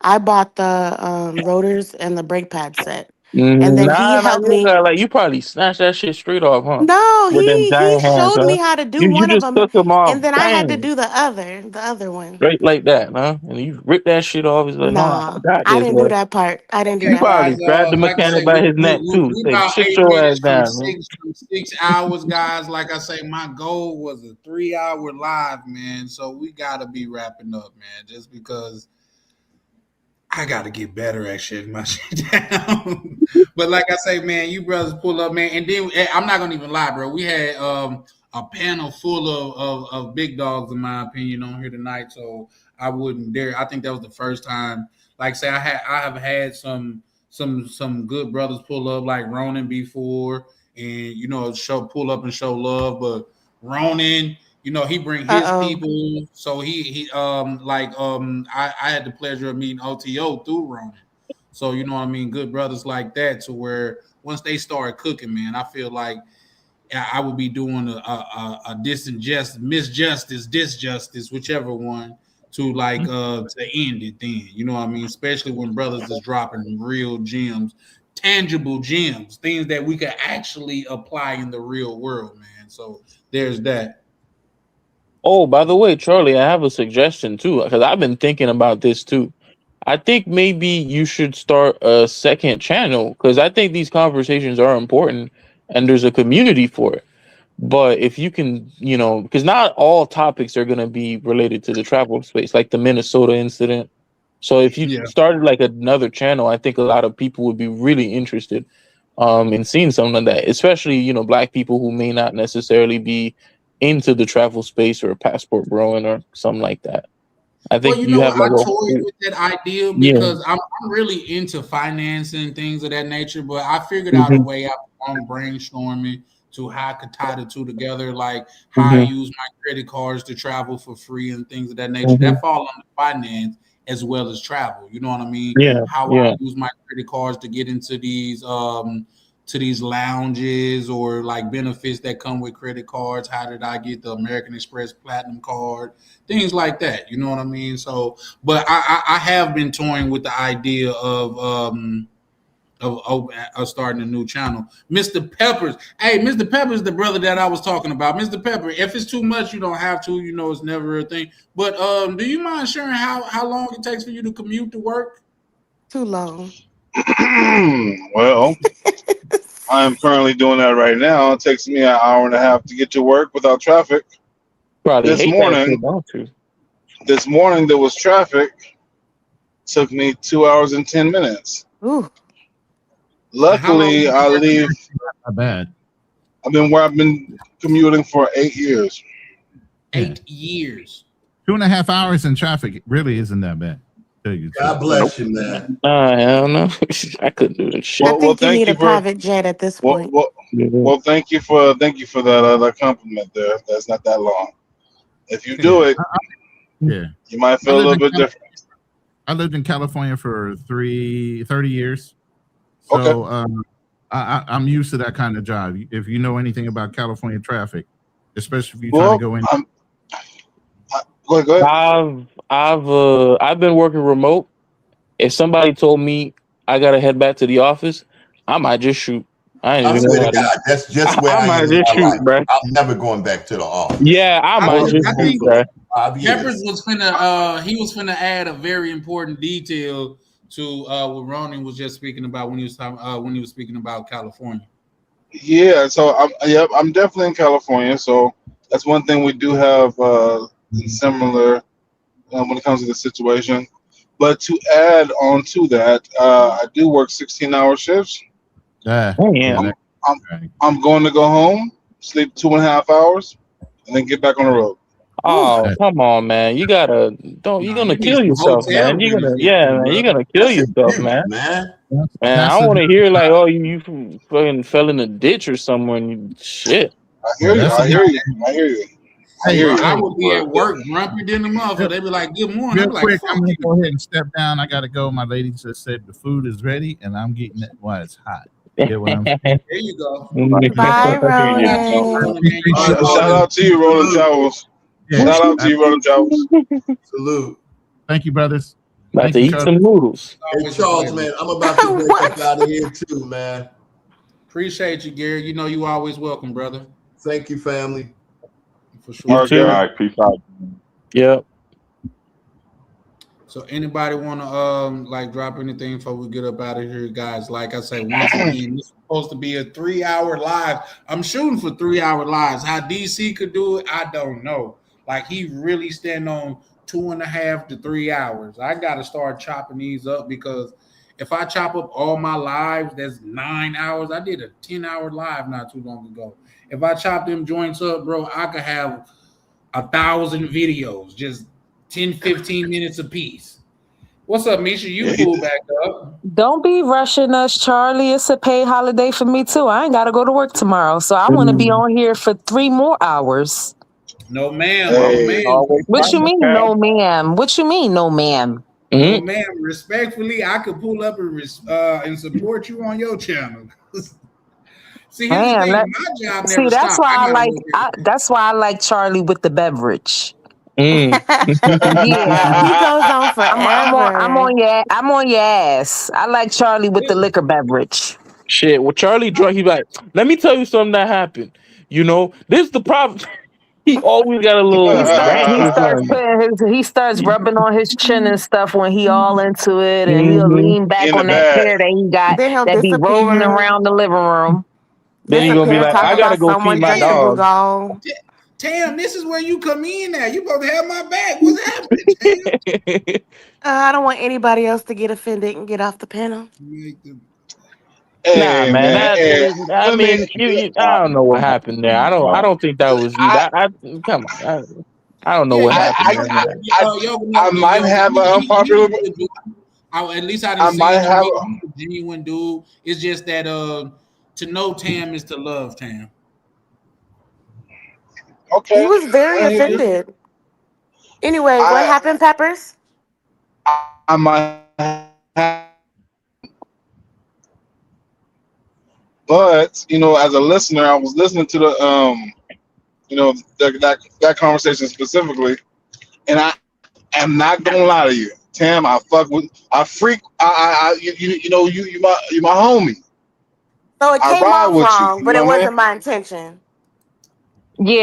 I bought the rotors and the brake pad set. And then he Nah, helped you me. got like you probably snatched that shit straight off, huh? No, With them he giant hands, showed huh? me how to do You one of just them, took them off, and then I had to bang, do the other one. straight like that, huh? And you rip that shit off. He's like, no, I Nah, got I this, didn't do bro. that part. I didn't do You Okay, that guys. part. probably grabbed the Like I mechanic say, by his neck too. we Say, about sit 8 your ass minutes down, man. from 6 hours, guys. Like I say, my goal was a 3 hour live, man. So we gotta be wrapping up, man. Just because I gotta get better at shutting my shit down. But like I say, man, you brothers pull up, man. And then I'm not gonna even lie, bro. We had a panel full of big dogs, in my opinion, on here tonight. So I wouldn't dare. I think that was the first time. Like I say, I have had some good brothers pull up, like Ronan before, and show pull up and show love. But Ronan, he bring Uh his oh. people. So I had the pleasure of meeting OTO through Ronan. So you know what I mean, good brothers like that, to where once they start cooking, man, I feel like I would be doing a misjustice, disjustice, whichever one, to to end it. Then you know what I mean, especially when brothers is dropping real gems, tangible gems, things that we could actually apply in the real world, man. So there's that. Oh, by the way, Charlie, I have a suggestion too, because I've been thinking about this too. I think maybe you should start a second channel because I think these conversations are important and there's a community for it. But if you can, because not all topics are going to be related to the travel space, like the Minnesota incident. So if you Yeah. started like another channel, I think a lot of people would be really interested. and seeing something like that, especially, you know, Black people who may not necessarily be into the travel space or passport growing or something like that. I Well, think you you know, have I like toyed with that idea yeah. because I'm really into financing things of that nature, but I figured out a Mhm. way out on brainstorming to how I could tie the two together, like how I Mhm. use my credit cards to travel for free and things of that nature. Mhm. That fall under finance as well as travel. You know what I mean? Yeah. How I Yeah. use my credit cards to get into these lounges or like benefits that come with credit cards. How did I get the American Express Platinum card? Things like that. You know what I mean? So, but I have been toying with the idea of starting a new channel. Mr. Peppers. Hey, Mr. Peppers, the brother that I was talking about. Mr. Pepper, if it's too much, you don't have to. You know, it's never a thing. But do you mind sharing how long it takes for you to commute to work? Too long. Well, I am currently doing that right now. It takes me an hour and a half to get to work without traffic. Probably This hate that shit, morning, don't you? there was traffic. Took me 2 hours and 10 minutes. Ooh. And how long Luckily, you I work leave. not bad. I've been commuting for 8 years. 8 years. 2.5 hours in traffic really isn't that bad. Tell you the God truth. bless you, man. Hell no. I couldn't do this shit. I think you Thank need you a for private jet at this well, point. well, well, thank you for that compliment there. That's not that long. If you do Yeah. it, Yeah. you might I feel a lived little in bit different. I lived in California for 30 years. Okay. So I'm used to that kind of job. If you know anything about California traffic, especially if you're trying to go in. Go ahead. I've been working remote. If somebody told me I gotta head back to the office, I might just shoot. I ain't I even swear gonna to lie to you. God, that's just where I I am might in just my shoot, life. bro. I'm never going back to the office. Yeah, I I might think, just I shoot, think bro. 5 Peppers years. was he was finna add a very important detail to what Ronan was just speaking about when he was talking when he was speaking about California. Yeah. So I'm definitely in California. So that's one thing we do have similar when it comes to the situation. But to add on to that, I do work 16-hour shifts. Yeah. Damn. I'm going to go home, sleep 2.5 hours, and then get back on the road. Oh, come on, man. You're gonna You need kill some yourself, man. hotel benefits, Man, you're brother. gonna kill That's yourself, huge, man. man. Man, I That's don't the want to hear like, oh, you fucking fell in a ditch or somewhere and shit. I hear you. that's I hear you. I hear you. I Hey, hear Bro, you. I would be at But work grumpy than the motherfucker. They be like, "Good morning." real I'm like, quick, "Fuck I'm gonna you." go ahead and step down. I gotta go. My lady just said the food is ready and I'm getting it while it's hot. Get what I'm saying? There you go. Bye, Ronan, Ronan. man, you All right, should shout Ronan. out to you, Rolling Towers. Yeah. Shout out to you, Rolling Towers. Salute. Thank you, brothers. About Thank to you, eat Charlie. some noodles. Hey, always a Charles, pleasure. man, I'm about to break What? up out of here too, man. Appreciate you, Gary. You know you always welcome, brother. Thank you, family. For sure. You All right, too. All Gary. right, peace out. Yep. So anybody want to like drop anything before we get up out of here, guys? Like I say, once again, this is supposed to be a 3-hour live. I'm shooting for 3-hour lives. How DC could do it, I don't know. Like he really stand on 2.5 to 3 hours. I got to start chopping these up because if I chop up all my lives, that's 9 hours. I did a 10-hour live not too long ago. If I chop them joints up, bro, I could have 1,000 videos, just 10, 15 minutes a piece. What's up, Misha? You pull back up. Don't be rushing us, Charlie. It's a paid holiday for me too. I ain't got to go to work tomorrow, so I want to be on here for 3 more hours. No, ma'am. No, Hey, ma'am. Always What you fun, mean, okay? no, ma'am? What you mean, no, ma'am? No, ma'am. Respectfully, I could pull up and support you on your channel. See, here's the Man, thing. My job see, never that's stopped. why I I gotta like. work every day. That's why I like Charlie with the beverage. He Yeah, goes on I'm forever. on your ass. I like Charlie with the liquor beverage. Shit. Well, Charlie drunk. He like, let me tell you something that happened. You know, this is the problem. He always got a little rant or something. He starts rubbing on his chin and stuff when he all into it, and he'll Mm-hmm. lean back in the on that bag. chair that he got Then he'll that be rolling disappear. around the living room. Then he gonna be like, Talk I gotta about go feed someone my drinking dog. Bugal. Tam, this is where you come in at. You supposed to have my back. What's happening, Tam? I don't want anybody else to get offended and get off the panel. Hey man. man, hey, I let me. mean, I don't know what happened there. I don't think that was you. I, Come on. I don't know Yeah, what yo, happened there, man. yo, I might have an unpopular. he a good dude. At least I didn't I see might him. have. He's a genuine dude. It's just that to know Tam is to love Tam. He Okay, was very I hear you. offended. Anyway, what I happened, Peppers? I might have, but as a listener, I was listening to the that conversation specifically, and I am not gonna lie to you, Tam. I freak. You my homie. So it I came ride off with you. wrong, You but know it what I mean? wasn't my intention.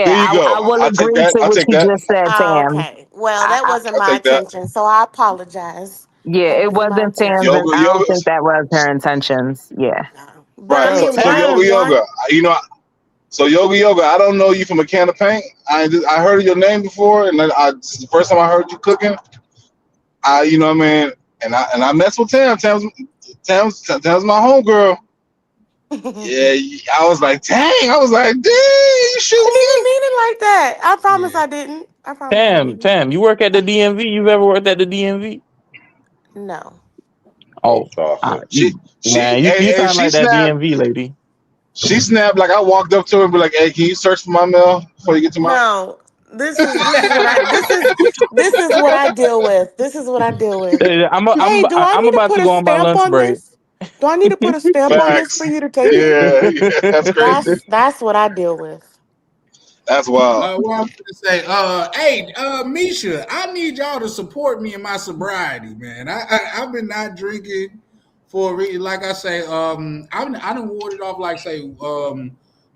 There Yeah, you go. I will I take agree that. to I what take you that. just said, Tam. Okay. Well, that I, wasn't I my take that. intention, so I apologize. yeah, That it wasn't my wasn't Tam's. intention. Yoga, I don't yoga. think that was her intentions. Yeah. No. But I Right. So, mean, so Tam. yoga, one. yoga. So yoga. I don't know you from a can of paint. I heard of your name before, and then this is the first time I heard you cooking. You know what I mean? And I mess with Tam. Tam's my homegirl. Yeah, I was like, dang. I was like, dang, you I shooting didn't me? mean it like that. I promise I didn't. I promise I didn't. Tam, you work at the DMV? You've ever worked at the DMV? No. Oh, She man, you hey, sound she like that snapped. DMV lady. She snapped like I walked up to her and be like, hey, can you search for my mail before you get to my? No. This is what I this is what I deal with. This is what I deal with. Hey, do I I'm need to about put to a go on my stamp lunch on break. this? Do I need to put a stamp on this for Facts. you to take it? Yeah, that's crazy. That's what I deal with. That's wild. What I'm gonna say, hey, Misha, I need y'all to support me in my sobriety, man. I've been not drinking for a reason. Like I say, I done warded off like say,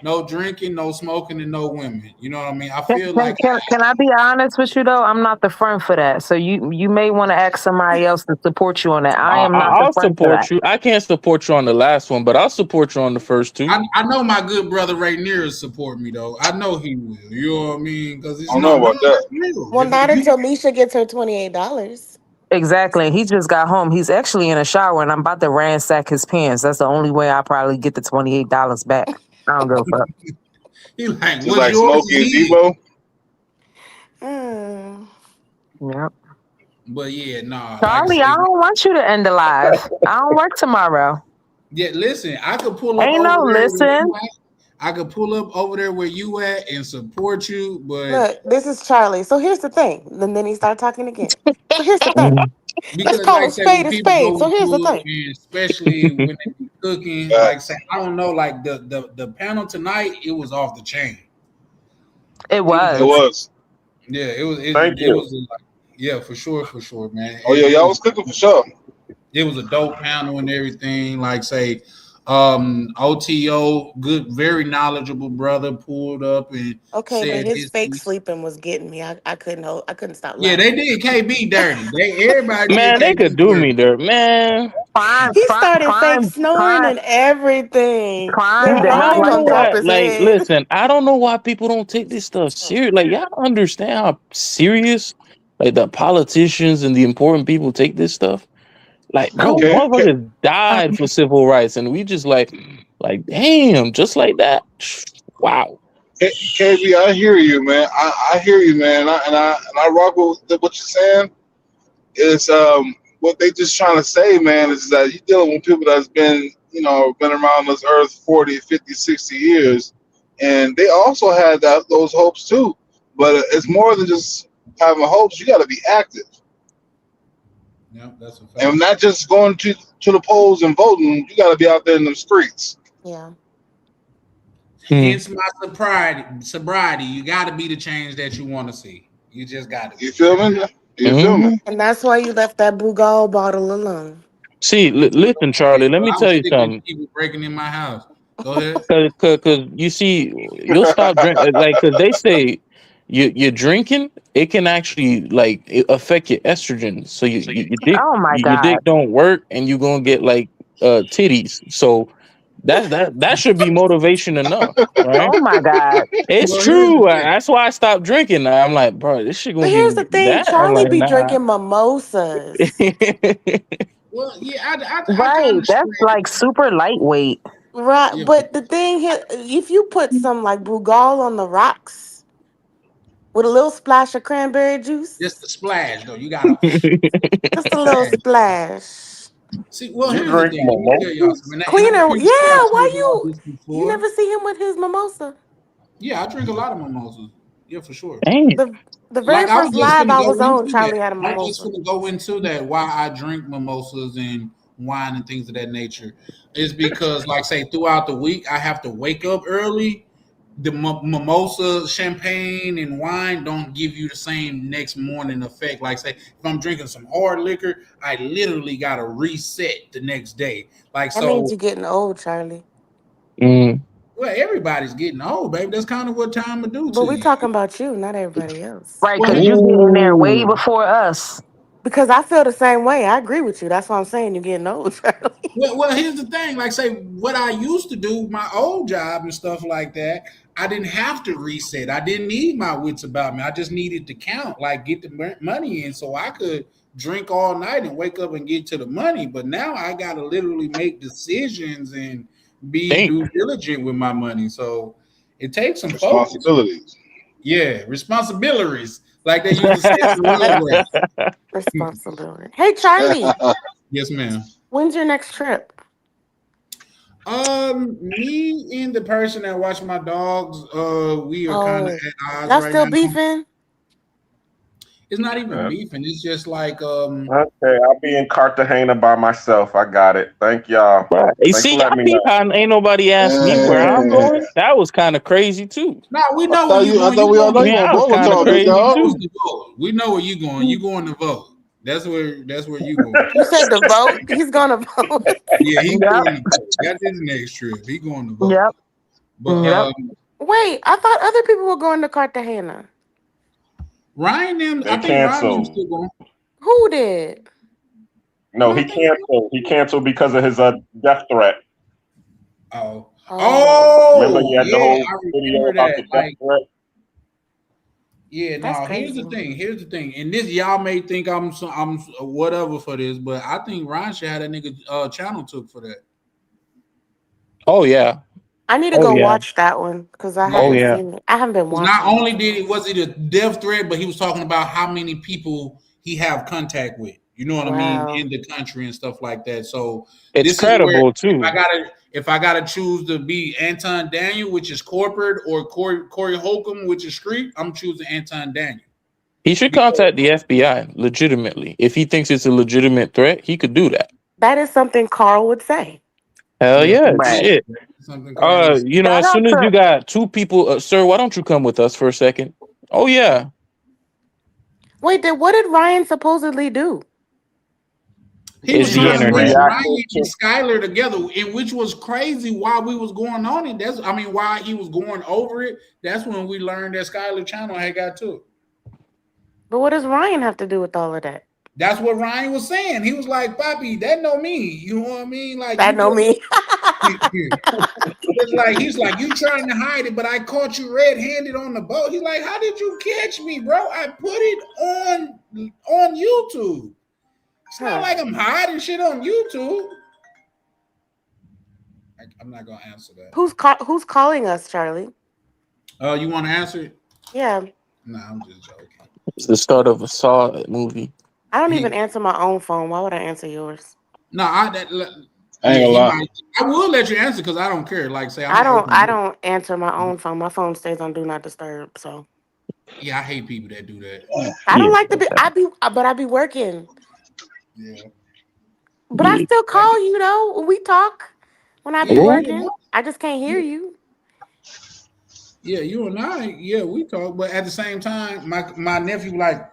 no drinking, no smoking, and no women. You know what I mean? I Can, feel can, like can, can I be honest with you though? I'm not the friend for that. So you may want to ask somebody else to support you on that. I am not the I'll friend for that. support you. I can't support you on the last one, but I'll support you on the first two. I know my good brother Rainier will support me though. I know he will. You know what I mean? Because I it's don't know no, about that. it's real. Well, not If you until Misha gets her $28. Exactly. He just got home. He's actually in a shower, and I'm about to ransack his pants. That's the only way I probably get the $28 back. I don't give a fuck. he like, Just what's like yours Smokey and is his. Debo. Yep. But yeah, nah, like I Charlie, I say, don't want you to end alive. I don't work tomorrow. yeah, listen, I could pull up Ain't over no there where listen. you at. I could pull up over there where you at and support you, but Look, this is Charlie. So here's the thing. And then he started talking again. So here's the thing. Let's because call like a say when spade a people spade. go So here's the into it, thing. and especially when they be cooking, like say, I don't know, like the panel tonight, it was off the chain. It It was. was. Yeah, it was. Thank It you. was like, yeah, for sure, man. Oh yeah, It y'all was. was cooking for sure. It was a dope panel and everything. Like say, OTO, good, very knowledgeable brother, pulled up and Okay, but said his his fake piece. sleeping was getting me. I couldn't stop Yeah, they laughing. did KB dirty. Everybody did Man, they could KB do me dirty. there, man. He started fake snoring Prime, and everything. Prime Then did I not water don't like know jumped that. off why. his Like, head. listen, I don't know why people don't take this stuff serious. Like, y'all understand how serious, like, the politicians and the important people take this stuff. Like, bro, Okay, okay. motherfuckers died for civil rights, and we just like, damn, just like that. Wow. KB, I hear you, man. I hear you, man. And I rock with what you're saying. It's what they just trying to say, man, is that you're dealing with people that's been around this earth 40, 50, 60 years, and they also had those hopes too. But it's more than just having hopes. You got to be active, Yeah, that's a and fact. not just going to the polls and voting. You got to be out there in the streets. Yeah. Hence my sobriety. You got to be the change that you want to see. You just got to. You feel me? You feel me? And that's why you left that Bugall bottle alone. See, listen, Charlie, let me I was tell you sick of something. people breaking in my house. Go ahead. Cause you see, you'll stop drinking. Like, cause they say you're drinking, it can actually affect your estrogen. So Oh my your God. dick don't work, and you're gonna get titties. So that should be motivation enough, right? Oh my God. It's Well, here's the true. thing. That's why I stopped drinking. I'm like, bro, this shit But gonna give here's me the thing, that. I'm Charlie like, be nah. drinking mimosas. Well, yeah, I kind Right. of That's like super lightweight. Right, yeah. but the thing here, if you put some like Brugal on the rocks with a little splash of cranberry Just juice, the splash though. You gotta just a little splash. splash. See, well, You here's the drink thing. Let me tell y'all mimosas? something. And I'm Cleaner, pretty sure I yeah. told Why y'all this you before. never see him with his mimosa? Yeah, I drink a lot of mimosas. Yeah, for sure. Damn. The very Like I first was just live gonna I go was on, into that. Charlie had a I was just mimosa. gonna go into that. Why I drink mimosas and wine and things of that nature is because, like, say, throughout the week, I have to wake up early. The mimosa, champagne, and wine don't give you the same next morning effect. Like, say, if I'm drinking some hard liquor, I literally gotta reset the next day. Like, That means so, you're getting old, Charlie. Mm. well, everybody's getting old, baby. That's kind of what time will do But to we you. talking about you, not everybody else. Right, Well, because you getting there way before us. Because I feel the same way. I agree with you. That's what I'm saying. You're getting old, Charlie. well, here's the thing. Like, say, what I used to do, my old job and stuff like that, I didn't have to reset. I didn't need my wits about me. I just needed to count, like, get the money in so I could drink all night and wake up and get to the money. But now I got to literally make decisions and be Think. due diligent with my money. So it takes some focus. Responsibilities. Yeah, responsibilities, like they used to say on the railway. Responsibility. Hey, Charlie, Yes, ma'am. when's your next trip? Me and the person that watch my dogs, we are kind of Oh, at odds y'all right still now. beefing? It's not even Yeah. beefing. It's just like Okay, I'll be in Cartagena by myself. I got it. Thank y'all. Right. You Thanks for see, I letting me peep know. how ain't nobody asked me where I'm Man, going. That was kind of crazy too. no, we know where you I going. thought You we all going know to you Yeah, want that was kind of Boba you big crazy dog. going too. to vote. We know where you going. You going to vote. That's where you going. You said the vote. He's gonna vote. Yeah, he Yep. going to vote. That's his next trip. He going to vote. Yep. But Yep. Wait, I thought other people were going to Cartagena. Ryan, them, They I think Ryan them canceled. still going. Who did? No, No, I he think. canceled. He canceled because of his death threat. Oh, Oh, Remember, he oh, had the yeah, whole I video remember about that. the death Like. threat. Yeah, that's no. Here's the crazy. thing. Here's the thing. And this, y'all may think I'm whatever for this, but I think Ryan should have that nigga channel took for that. Oh yeah. I need to Oh go yeah. watch that one because I Oh Yeah, haven't yeah. seen it. I haven't been because not watching it. only was it a death threat, but he was talking about how many people he have contact with. You know what I mean, Wow. in the country and stuff like that. So It's this is where credible I too. gotta if I gotta choose to be Anton Daniel, which is corporate, or Corey Holcomb, which is street, I'm choosing Anton Daniel. He should Because contact the FBI legitimately. If he thinks it's a legitimate threat, he could do that. That is something Carl would say. Hell yeah, yeah, Right. shit. something Carl was As Shout out soon as to you got two people, sir, why don't you come with us for a second? Oh yeah, Wait, what did Ryan supposedly do? he was it's He the trying to bring internet. Ryan reacted and to. Skylar together, and which was crazy while we was going on it. Why he was going over it. That's when we learned that Skylar channel had got to it. But what does Ryan have to do with all of that? That's what Ryan was saying. He was like, "Papi, that know me. You know what I mean? Like That you know just me. it's like he's like you trying to hide it, but I caught you red-handed on the boat." He's like, "How did you catch me, bro? I put it on YouTube. It's not Huh. like I'm hiding shit on YouTube." I'm not gonna answer that. Who's calling us, Charlie? You want to answer it? Yeah. Nah, I'm just joking. It's the start of a Saw movie. I don't even He answer my own phone. Why would I answer yours? no, I ain't yeah, gonna he lie. might. I will let you answer because I don't care. Like, say I'm I an don't open I book. don't answer my own phone. My phone stays on do not disturb. So Yeah, I hate people that do that. I don't Yeah, like to be I be working. Yeah, But I yeah. still like, call you though. When we talk when I be yeah, you working. and I just can't hear I, you. yeah, you and I, yeah, we talk. But at the same time, my nephew like,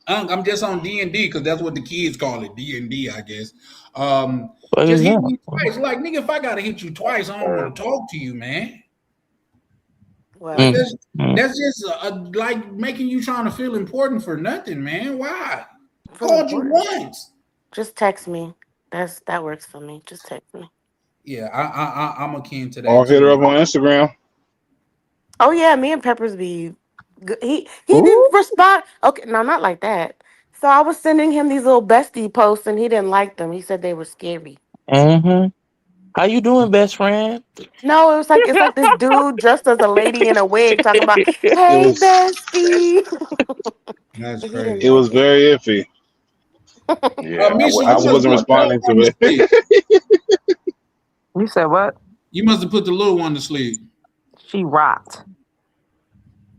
I'm just on D&D because that's what the kids call it, D&D, I guess. What Just is hit that? me twice. Like, nigga, if I gotta hit you twice, I don't want to talk to you, man. Like Well, Mm, that's mm. that's just like making you trying to feel important for nothing, man. Why? feel Called you important. once. Just text me. That works for me. Just text me. Yeah, I'm akin to Or that hit her too. up on Instagram. Oh yeah, me and Peppers be good. He didn't Ooh. respond. Okay, no, not like that. So I was sending him these little bestie posts, and he didn't like them. He said they were scary. Mm-hmm. How you doing, best friend? No, it was like it's like this dude dressed as a lady in a wig talking about, It "Hey, was bestie." That's He didn't it crazy. like was it. very iffy. Yeah, Misha, I you must have wasn't put the little responding one to to it. sleep. You said what? You must have put the little one to sleep. She rocked.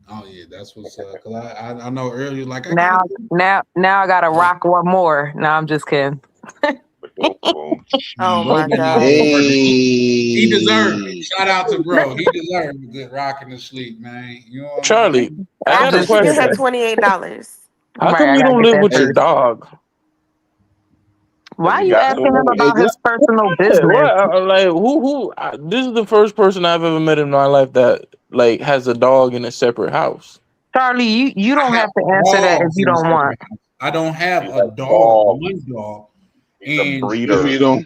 Oh yeah, that's what's up. Cause I know earlier, like I gotta Now, go. now I gotta rock one more. No, I'm just kidding. Man, Oh bro my been doing some gosh. work. He deserved it. Hey, Shout out to bro. He deserved a good rocking to sleep, man. You know what I'm Charlie, saying? I I'm got a After just she get her kidding. question. $28. How Right, come I you gotta don't get live that with your Hey, first. dog? Why are You you got too asking him many. hey, about his just personal Yeah, business? like who? This is the first person I've ever met in my life that like has a dog in a separate house. Charlie, you I don't have have to answer that if dogs you in a don't want. separate house. I don't have He a has dog, dogs. one dog, He's a and breeder. you don't.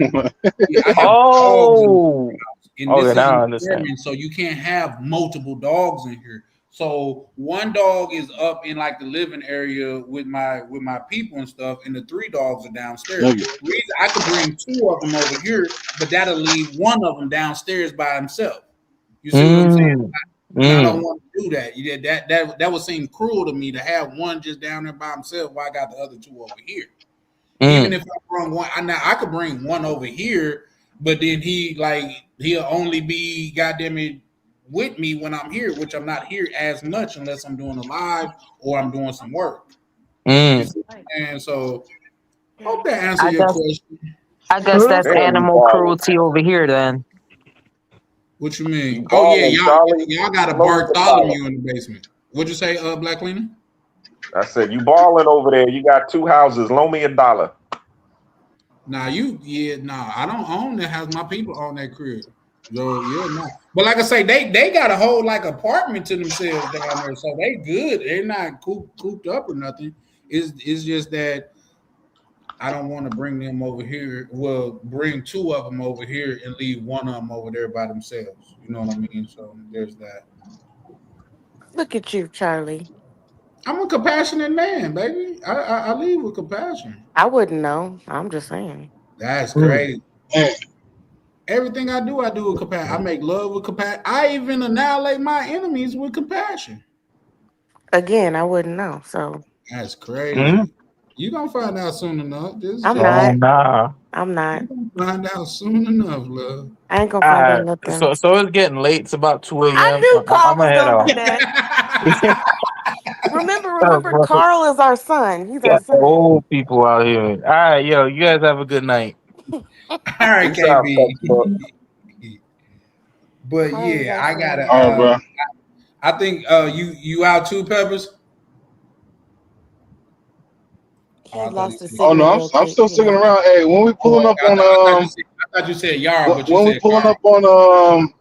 yeah, I have dogs in Oh, and okay, this is now an I understand. apartment, so you can't have multiple dogs in here. So one dog is up in like the living area with my people and stuff, and the three dogs are downstairs. Okay. Reason I could bring two of them over here, but that'll leave one of them downstairs by himself. You see what I'm saying? Mm, And I don't mm, want to do that. That would seem cruel to me to have one just down there by himself while I got the other two over here. Even mm, if I bring one, I could bring one over here, but then he'll only be goddamn it with me when I'm here, which I'm not here as much unless I'm doing a live or I'm doing some work. You mm. see, and so hope that answer I your guess question. I guess that's Damn, you animal balling. cruelty over here then. What you You mean? Oh yeah, balling, Charlie. y'all got a Slow your dollar. Bartholomew in the basement. What'd you say, Black Lena? I said, you balling over there. You got two houses. Loan me $1. Nah, I don't own that house. My people own that crib. So yeah, no. But like I say, they got a whole like apartment to themselves down there. So they good. They're not cooped up or nothing. It's just that I don't want to bring them over here. Well, bring two of them over here and leave one of them over there by themselves. You know what I mean? So there's that. Look at you, Charlie. I'm a compassionate man, baby. I lead with compassion. I wouldn't know. I'm just saying. That's Mm. crazy. Everything I do with compassion. I make love with compassion. I even annihilate my enemies with compassion. Again, I wouldn't know. So That's Mm. crazy. You gonna find out soon enough. This is I'm just Oh not. nah. I'm you not. gonna find out soon enough, love. I ain't gonna All find out right. nothing. So it's getting late. It's about 2 I a.m. knew I'm Carl gonna was head gonna off. do that. Oh, Remember, bro. Carl is our son. He's our Got the son. old people out here. All right, yo, you guys have a good night. All right, Peace out, textbook. KB. But Carl is yeah, our I gotta. son. All right, bro. I think you out too, Peppers. Oh, He I thought he lost the said. Oh no, signal real I'm quick, still you sticking know. around. Hey, when we Oh, pulling up on I thought you said Yar, but you when we said pulling Yar. up on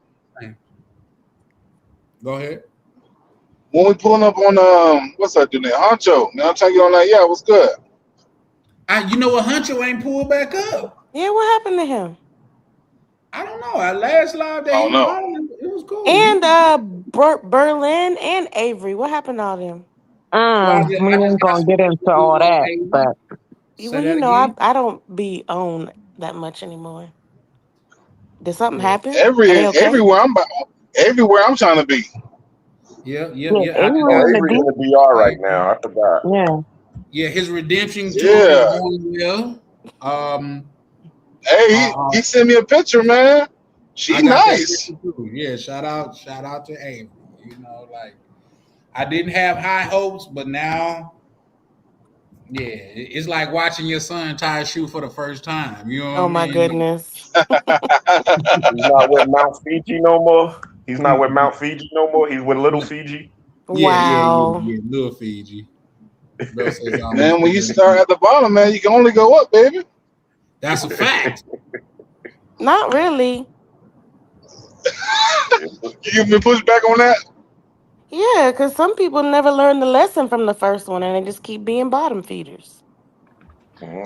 Go ahead. when we pulling up on what's that dude name? Honcho. Man, I'm trying to get on that. Yeah, what's good? You know what? Huncho ain't pulled back up. Yeah, what happened to him? I don't know. Our last live that I he don't was know. on, it was cool. And Berlin and Avery. What happened to all them? Well, We ain't I gonna get switched into to all that, Avery. but Say Well, that you know, I again. I don't be on that much anymore. Did something Yeah, happen? Are they okay? Everywhere I'm trying to be. yeah, I just Oh, Avery got in the Avery in deep. the DR right now. I forgot. Yeah. yeah. His redemption tour is Yeah. going well. Um, Hey, uh, he sent me a picture, man. I She got that nice. picture too. Yeah, shout out to Avery. You know, like I didn't have high hopes, but now, yeah, it's like watching your son tie a shoe for the first time. You know what I Oh my mean? goodness. He's not with Mount Fiji no more. He's not with Mm-mm. Mount Fiji no more. He's with Little Fiji. Wow. Yeah. Little Fiji. Bro says I don't Man, want when you to start at the bottom, man, you can only go up, baby. That's a fact. Not really. You been pushed back on that? Yeah, because some people never learn the lesson from the first one and they just keep being bottom feeders.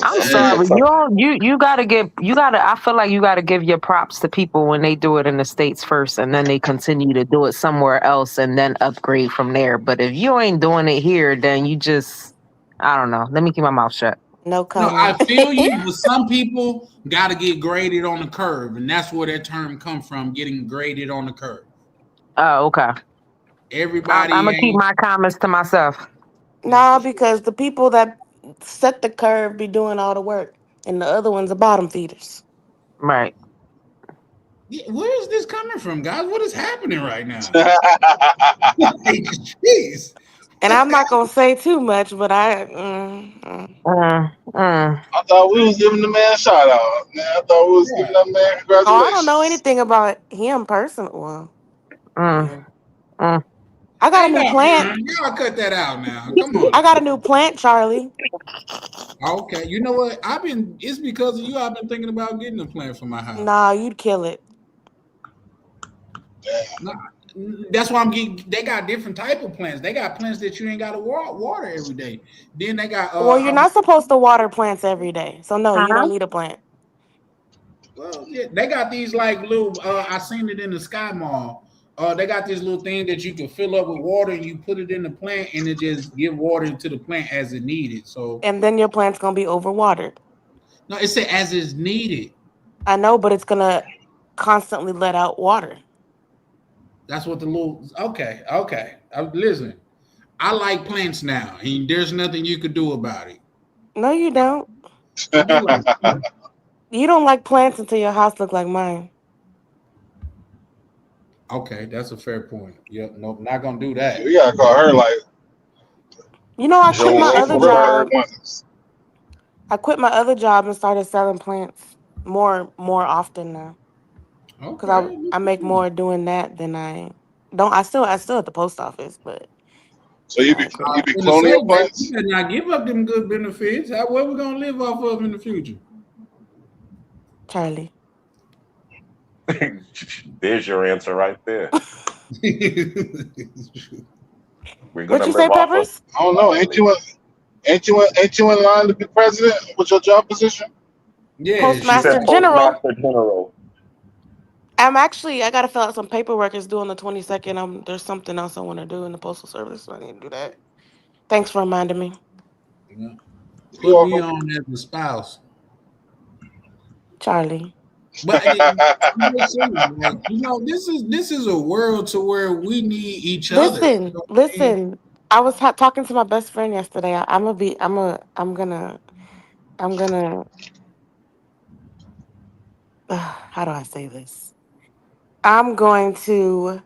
I'm Some people, sorry. some, You gotta I feel like you gotta give your props to people when they do it in the States first and then they continue to do it somewhere else and then upgrade from there. But if you ain't doing it here, then you just I don't know. Let me keep my mouth shut. No No, I comment. feel you, but some people got to get graded on the curve, and that's where that term come from, getting graded on the curve. Oh, okay. I'm Everybody gonna keep ain't my comments to myself. Nah, because the people that set the curve be doing all the work, and the other ones are bottom feeders. Right. Yeah, where is this coming from, guys? What is happening right now? Jeez. And I'm not gonna say too much, but I thought we was giving the man a shout out. Man, I thought we was giving that man Oh, I don't know congratulations. anything about him personally. Well, yeah. Mm. I got a Hey, new no, plant. y'all cut that out now. Come on. I got a new plant, Charlie. Okay, you know what? It's because of you. I've been thinking about getting a plant for my house. Nah, you'd kill it. Nah, that's why I'm getting. They got different type of plants. They got plants that you ain't got to water every day. Then they got. Well, you're not supposed to water plants every day, so no, you Huh? don't need a plant. Well, yeah, they got these like little. I seen it in the Sky Mall. They got this little thing that you can fill up with water, and you put it in the plant, and it just give water to the plant as it needed. So And then your plant's gonna be overwatered. no, it said as is needed. I know, but it's gonna constantly let out water. That's what the little. Okay. Listen, I like plants now, and there's nothing you could do about it. No, you don't. I do like plants. You don't like plants until your house look like mine. Okay, that's a fair point. Yep, nope, not gonna do that. We gotta call her like You know, I quit Joe my Wayne other for real job. Wonders. I quit my other job and started selling plants more often now. Because Okay, I make more doing that than I don't. I still at the post office, but So you be I quit. you be in the cloning say, your baby, you plants? better not give up them good benefits. What we gonna live off of in the future? Charlie. There's your answer right there. We're What gonna you live say, off of. Peppers? I don't know. Ain't you in line to be president with your job position? Yeah, She Postmaster said General. Postmaster General. I gotta fill out some paperwork. It's due on the 22nd. There's something else I want to do in the postal service, so I need to do that. Thanks for reminding me, yeah. You're Put me welcome. on as a spouse. Charlie. But I'm just saying, like, this is a world to where we need each other. You Listen, know what I mean? listen. I was talking to my best friend yesterday. I'm gonna. How do I say this? I'm going to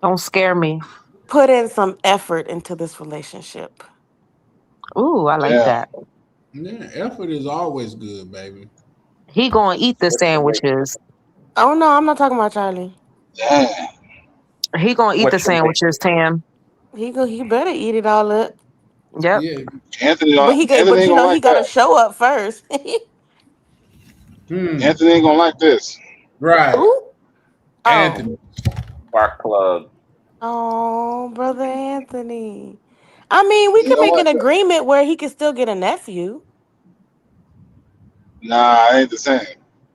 Don't scare me. put in some effort into this relationship. Ooh, I like Damn. that. Yeah, effort is always good, baby. He gonna eat the What you make? sandwiches. Oh no, I'm not talking about Charlie. Damn. He gonna eat the What you make? sandwiches, Tam. He better eat it all up. Yep. Yeah. But Anthony ain't you gonna know he like got to that. show up first. Anthony ain't gonna like this. Right. Who? Oh, Anthony. Spark plug. oh, brother Anthony. I mean, we He could don't make an like that. agreement where he could still get a nephew. Nah, it ain't the same.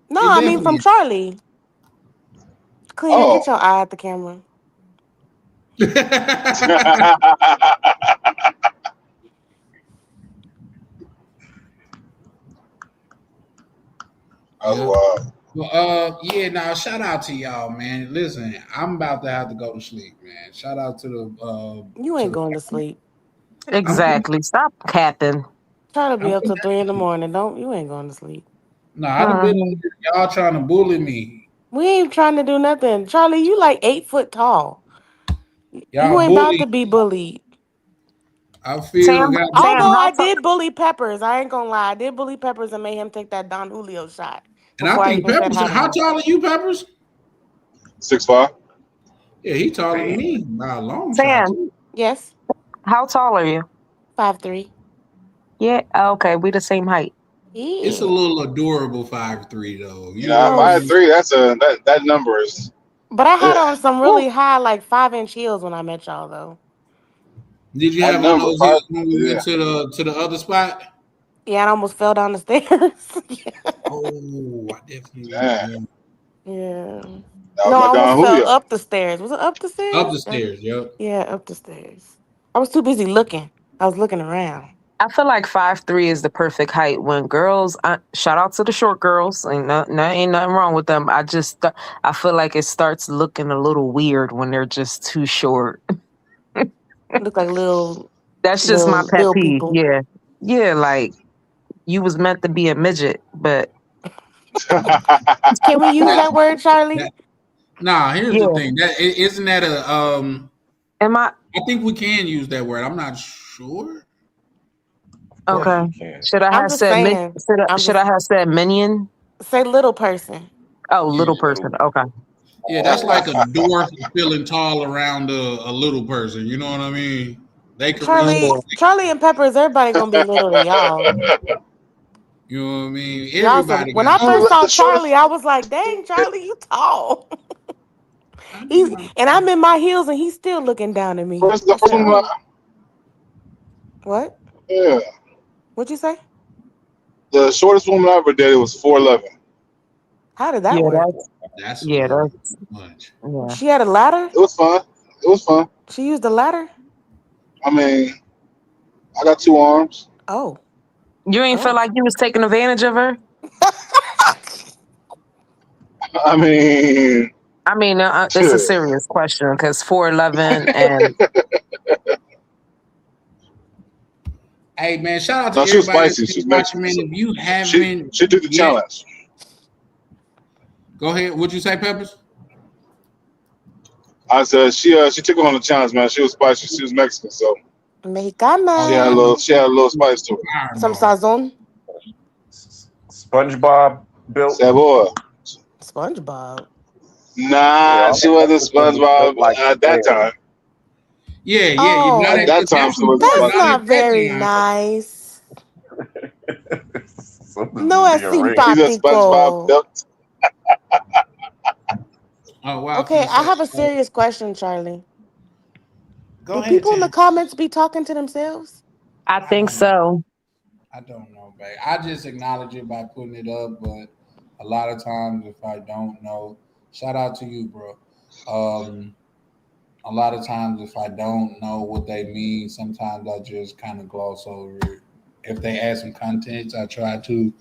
No, It I mean from definitely Charlie. Cleaner, Oh. get your eye at the camera. That's yeah. wild. Well, yeah, now shout out to y'all, man. Listen, I'm about to have to go to sleep, man. Shout out to You ain't going to sleep. I'm finna, Exactly. Stop capping. Charlie be I'm up till finna, 3 in the morning. You ain't going to sleep. no, I done been Mhm. y'all trying to bully me. We ain't trying to do nothing. Charlie, you like 8 foot tall. You Y'all ain't about to bully. be bullied. I feel Tam, goddamn. Tam, Although how I tall? did bully Peppers, I ain't gonna lie. I did bully Peppers and made him take that Don Julio shot And I before I think even said Peppers, hi to how him. tall are you, Peppers? 6'5". Yeah, he taller than me by a long shot, Tam, too. Yes, how tall are you? 5'3". Yeah. Okay, we the same height. It's a Yeah. little adorable 5'3", though. You You know, know what I Oh, if I had mean? 3, that number is but I had ugh. on some really high, like 5-inch heels when I met y'all, though. Did you That have on number those five. heels when we went Yeah. to the other spot? Yeah, I almost fell down the stairs. Oh, I definitely Damn. yeah. Yeah. That was No, my I almost Don fell Julio. up the stairs. Was it up the Up stairs? the stairs. Yep. Yeah, up the stairs. I was too busy looking. I was looking around. I feel like 5'3" is the perfect height. When girls, shout out to the short girls, ain't nothing wrong with them. I feel like it starts looking a little weird when they're just too short. Look like little. That's just my pet little peeve. people. Yeah, yeah. Like you was meant to be a midget, but Can we use that word, Charlie? Nah, here's the thing. Isn't that a Am I? I think we can use that word. I'm not sure. Okay. Should I I'm have just said saying. should I have said minion? Say little person. Oh, little person. Okay. Yeah, that's like a dwarf feeling tall around a little person. You know what I mean? They can reach. Charlie and Peppers, everybody gonna be little to y'all. You know what I mean? Y'all Everybody. when I first saw Charlie, I was like, dang, Charlie, you tall. And I'm in my heels and he's still looking down at me. The first one, What? yeah. What'd you say? The shortest woman I ever dated was 4'11". How did that work? That's much. Yeah. She had a ladder? It was fun. It was fun. She used a ladder? I mean, I got 2 arms. Oh. You ain't feel like you was taking advantage of her? I mean, it's a serious question because 4'11" and Hey man, shout out to no, she was everybody spicy. that's She was watching, Mexican. man. So If you haven't, she took the challenge. Go ahead. What'd you say, Peppers? I said she took on the challenge, man. She was spicy. She was Mexican, so Mexicana. she had a little spice to her. Some sazon. SpongeBob built. That boy. SpongeBob. Nah, she wasn't SpongeBob at that time. Yeah. Oh, At that time, she was that's SpongeBob. not very nice. No es He's a SpongeBob simpático. built. Oh wow. Okay, I have a serious question, Charlie. Go Do ahead, people in the Tim. comments be talking to themselves? I think so. I don't know, babe. I just acknowledge it by putting it up, but a lot of times if I don't know, shout out to you, bro. A lot of times if I don't know what they mean, sometimes I just kind of gloss over it. If they add some context, I try to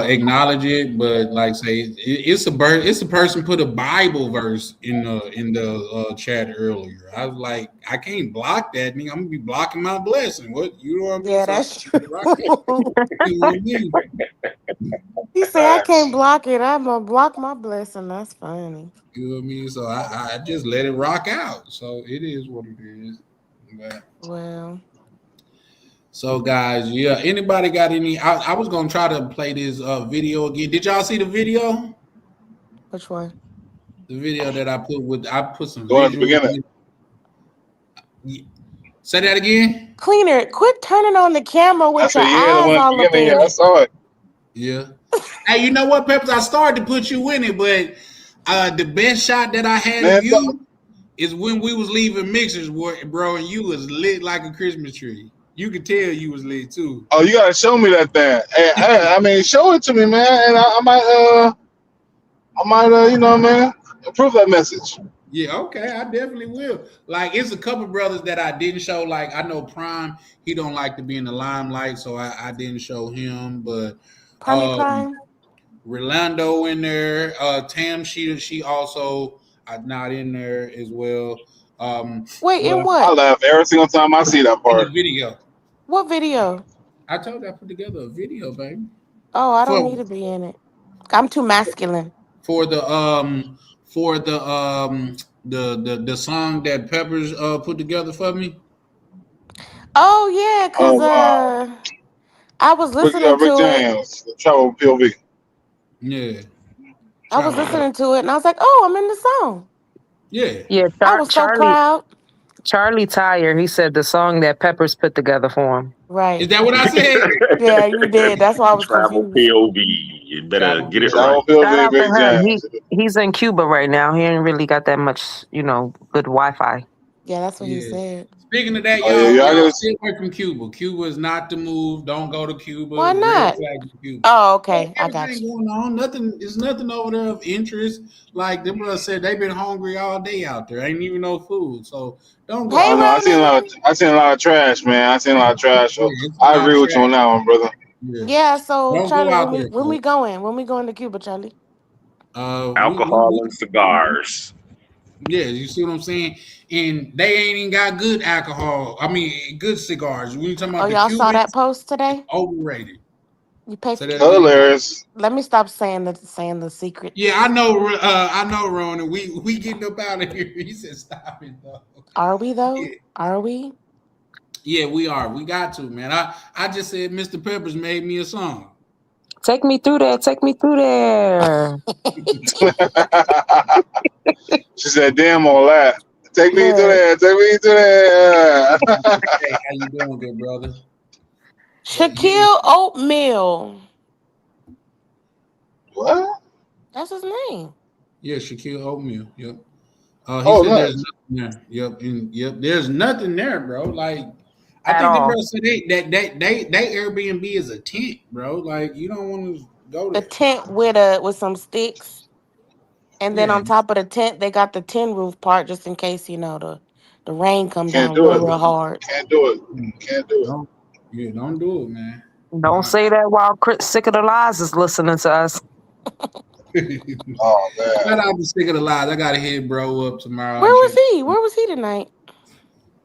acknowledge it, but like say it's a person put a Bible verse in the chat earlier. I was like, I can't block that, nigga. I'm gonna be blocking my blessing. What you know what I mean? Yeah, that's true. He said I can't block it. I'm gonna block my blessing. That's funny. You know what I mean? So I just let it rock out. So it is what it is. But, well. So guys, yeah. Anybody got any? I was gonna try to play this video again. Did y'all see the video? Which one? The video that I put some Going at the visuals beginning. in. Say that again. Cleaner, quit turning on the camera with your the eyes one at all the up beginning. in Yeah, I it. saw it. Yeah. Hey, you know what, Peppers? I started to put you in it, but the best shot that I had of you is when we was leaving mixers, bro, and you was lit like a Christmas tree. You could tell you was lit too. Oh, you gotta show me that thing. Hey, I mean, show it to me, man, and I might, you know, man, approve that message. Yeah, okay, I definitely will. Like, it's a couple brothers that I didn't show. Like, I know Prime, he don't like to be in the limelight, so I didn't show him. But Prime. Rolando in there. Tam, she also not in there as well. Wait, in I what? laugh every single time I see that part. In the video. What video? I told you I put together a video, baby. Oh, I don't need to be in it. I'm too masculine. For the song that Peppers put together for me. Oh yeah, because I was listening Rick to James, the Travel POV. Yeah. I was listening to it and I was like, oh, I'm in the song. Yeah. Yeah, I was so proud. Charlie Tyer, he said the song that Peppers put together for him. Right. Is that what I said? Yeah, you did. That's why I was Travel confused. POV. You better get it right. Shout out to him. He's in Cuba right now. He ain't really got that much, good Wi-Fi. Yeah, that's what he said. Speaking of that, Oh yeah, y'all y'all just stay away from Cuba. Cuba is not the move. Don't go to Cuba. Why Red not? flag to Cuba. Oh, Well, okay. I got everything you. going on. Nothing. There's nothing over there of interest. Like them brothers said, they've been hungry all day out there. Ain't even no food. So don't go Hey, I out know there. Ronan. I seen a lot of trash, man. I seen a lot of trash. Yeah, So it's a I lot agree of with you trash. on that one, brother. Yeah. Yeah. So Don't go Charlie, out when we there, when we folks. going? When we going to Cuba, Charlie? Alcohol and cigars. Yeah, you see what I'm saying? And they ain't even got good alcohol. I mean, good cigars. When you talking Oh, about the y'all saw that Cubans, post today? overrated. You pay Say for. that again. Hilarious. Let me stop saying the Yeah, secrets. I know, Ronan. We getting up out of here. He said, "Stop it, though." Are we Yeah, though? Are we? yeah, we are. We got to, man. I just said Mr. Peppers made me a song. Take me through there. Take me through there. She said, "Damn all that. Take me to Look, there. Take me to there." Hey, how you doing, good brother? But yeah, Shaquille Oatmeal. What? That's his name. yeah, Shaquille O'Neal. Yep. He Oh, said there's nice. nothing there. Yep, and yep, there's nothing there, bro. Like I At think the all. bro said they Airbnb is a tent, bro. Like you don't want to go A there. tent with some sticks, and then Yeah, on top of the tent, they got the tin roof part just in case the rain come Can't down do it. real hard. Can't do it. Can't do it. don't don't do it, man. Don't say that while Chris Sick of the Lies is listening to us. Oh man. Shout out to Sick of the Lies. I gotta hit bro up tomorrow. Where I was check. he? Where was he tonight?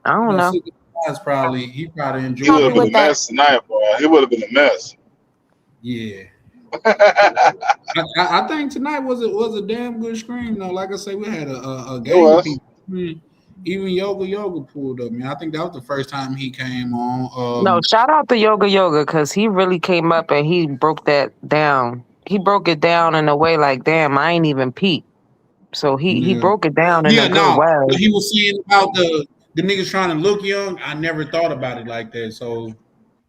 I don't know. Sick of the Lies he probably He would enjoyed Probably have been with a himself. that. mess tonight, boy. He would have been a mess. Yeah. It I think tonight was a damn good scream though. Like I say, we had a gang of was. people. Even Yoga pulled up, man. I think that was the first time he came on. No, shout out to Yoga because he really came up and he broke that down. He broke it down in a way like, damn, I ain't even peep. So he Yeah. broke it down in a Yeah, good no. way. What he was saying about the niggas trying to look young, I never thought about it like that. So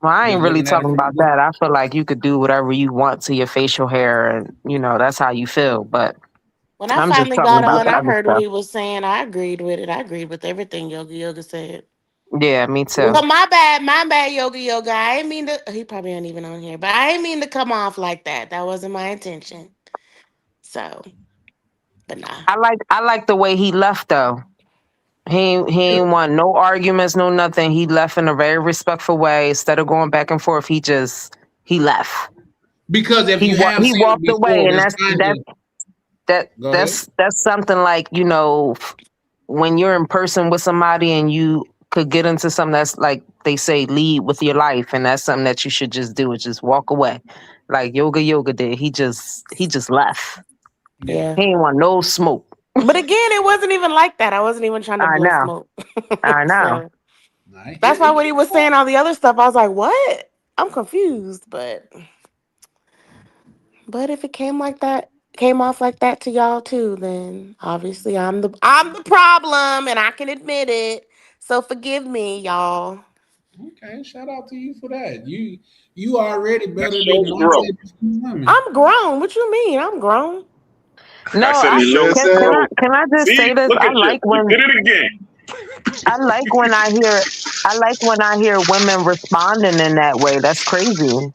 Well, I ain't just really looking at it talking from about that. I feel like you could do whatever you want to your facial hair and that's how you feel. But When I I'm just finally talking got about on, the I other heard what stuff. he was saying. I agreed with it. I agreed with everything Yoga said. Yeah, me too. Well, my bad, Yoga. I ain't mean to. He probably ain't even on here, but I ain't mean to come off like that. That wasn't my intention. So, but nah. I like the way he left though. He ain't want no arguments, no nothing. He left in a very respectful way. Instead of going back and forth, he left. because if you have He seen it walked away, before, and that's that's kind that of that go ahead. that's something like when you're in person with somebody and you could get into something that's like they say lead with your life, and that's something that you should just do is just walk away, like Yoga did. He just left. Yeah. Yeah. He ain't want no smoke. But again, it wasn't even like that. I wasn't even trying to I blow know, smoke. I know. So I hear that's why when you. he was saying all the other stuff, I was like, "What?" I'm confused. But if it came off like that to y'all too, then obviously I'm the problem, and I can admit it. So forgive me, y'all. Okay, shout out to you for that. You already That better than shows most growth. women. I'm grown. What you mean? I'm grown. I No, said I it We shows can, can I growth. listen. can I just See, say this? look at you. You did it again. I like when I hear women responding in that way. That's crazy.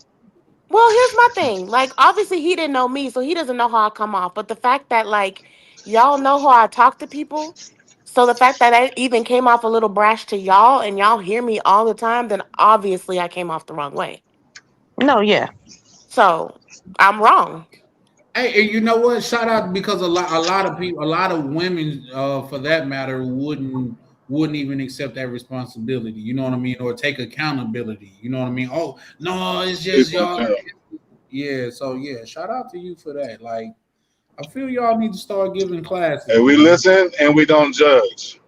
Well, here's my thing. Like, obviously, he didn't know me, so he doesn't know how I come off. But the fact that, like, y'all know how I talk to people, so the fact that I even came off a little brash to y'all and y'all hear me all the time, then obviously I came off the wrong way. No, yeah. So I'm wrong. Hey, and you know what? Shout out because a lot of people, a lot of women, for that matter, wouldn't even accept that responsibility. You know what I mean, or take accountability. You know what I mean? Oh no, it's just People in y'all. general. Yeah, so yeah, shout out to you for that. Like, I feel y'all need to start giving classes, And we man. listen and we don't judge.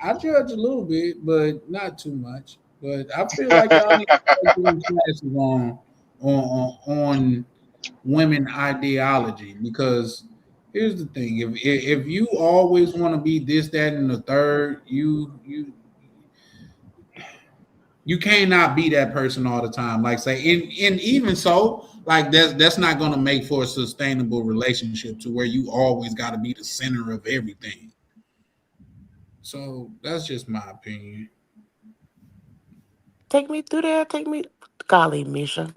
I judge a little bit, but not too much. But I feel like y'all need to start giving classes on women ideology because here's the thing: if you always want to be this, that, and the third, you cannot be that person all the time. Like say, and even so, like that's not going to make for a sustainable relationship to where you always got to be the center of everything. So that's just my opinion. Take me through there. Take me. Golly, Misha.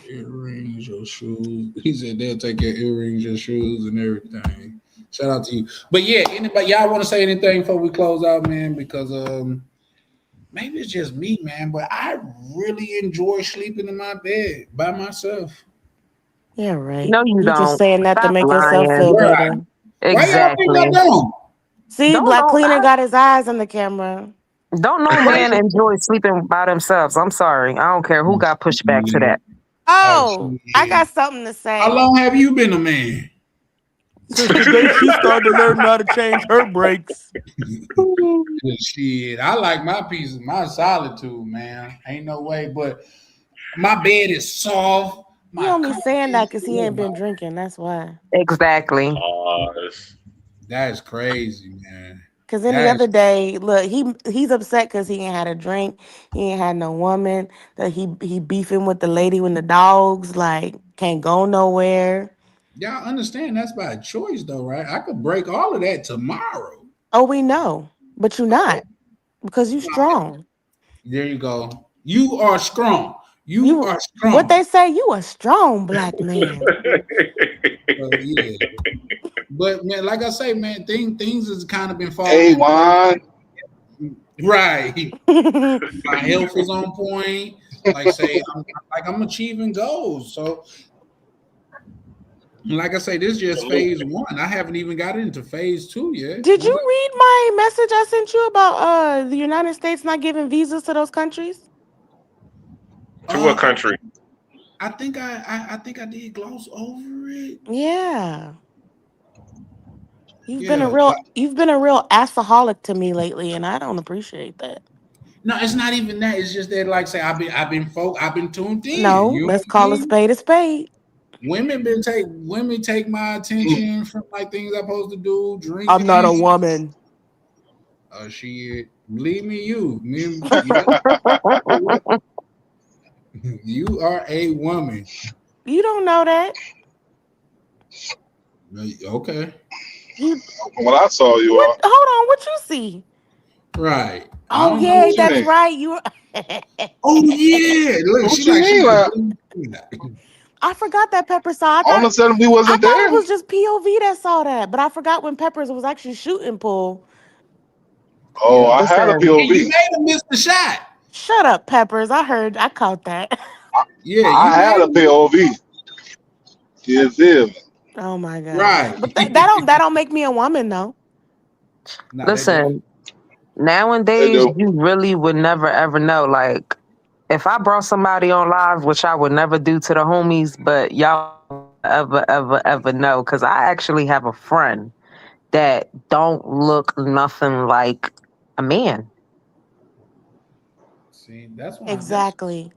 Earrings, your shoes. He said they'll take your earrings, your shoes, and everything. Shout out to you. But yeah, anybody, y'all want to say anything before we close out, man? Because maybe it's just me, man, but I really enjoy sleeping in my bed by myself. Yeah, right. No, you You just don't. saying that to Stop make yourself lying. feel Right. better. Why y'all think I Exactly. don't? See, Don't Black know. Cleaner got his eyes on the camera. Don't no man enjoy sleeping by themselves. I'm sorry. I don't care who got pushed back to that. Oh, I got something to How say. long have you been a man? Since the day she started learning how to change her brakes. Shit, I like my peace, my solitude, man. Ain't no way, but my bed is soft. He only saying that because he ain't been drinking. That's why. Exactly. That's crazy, man. Because any other day, look, he's upset because he ain't had a drink. He ain't had no woman. That he beefing with the lady with the dogs. Like can't go nowhere. Y'all understand that's by choice, though, right? I could break all of that tomorrow. Oh, we know, but you not because you strong. There you go. You are strong. You are What strong. they say? You a strong black man. Yeah. But man, like I say, man, things has kind of been falling. Juan. Right. My health is on point. Like say, I'm achieving goals. So, like I say, this is just phase one. I haven't even got into phase 2 yet. Did you read my message I sent you about the United States not giving visas to those countries? To what country? I think I think I did gloss over it. Yeah. You've been Yeah. a real assaholic to me lately, and I don't appreciate that. No, it's not even that. It's just that, like, say, I've been tuned in. No, You know let's what I call a mean? spade a spade. Women take my attention from like things I'm supposed to do, I'm not a drinking. woman. Oh shit! Believe me, you are a woman. You don't know that. Okay. When I saw you, What? Hold on. What you see? Right. I Oh don't know yeah, what that's you right. You. Oh yeah. Look, what she you like she. mean? Like, I forgot that Pepper saw. all of a sudden we I wasn't thought there. it was just POV that saw that, but I forgot when Peppers was actually shooting pool. Oh, I had a Listen. You POV. made him miss the shot. Shut up, Peppers. I caught that. Yeah, I you had made a him. POV. You feel me? Oh my gosh. Right. But that don't make me a woman though. Nah, they do. Listen. Nowadays, you really would never ever know. Like, if I brought somebody on live, which I would never do to the homies, but y'all ever know, because I actually have a friend that don't look nothing like a man. See, that's why. Exactly.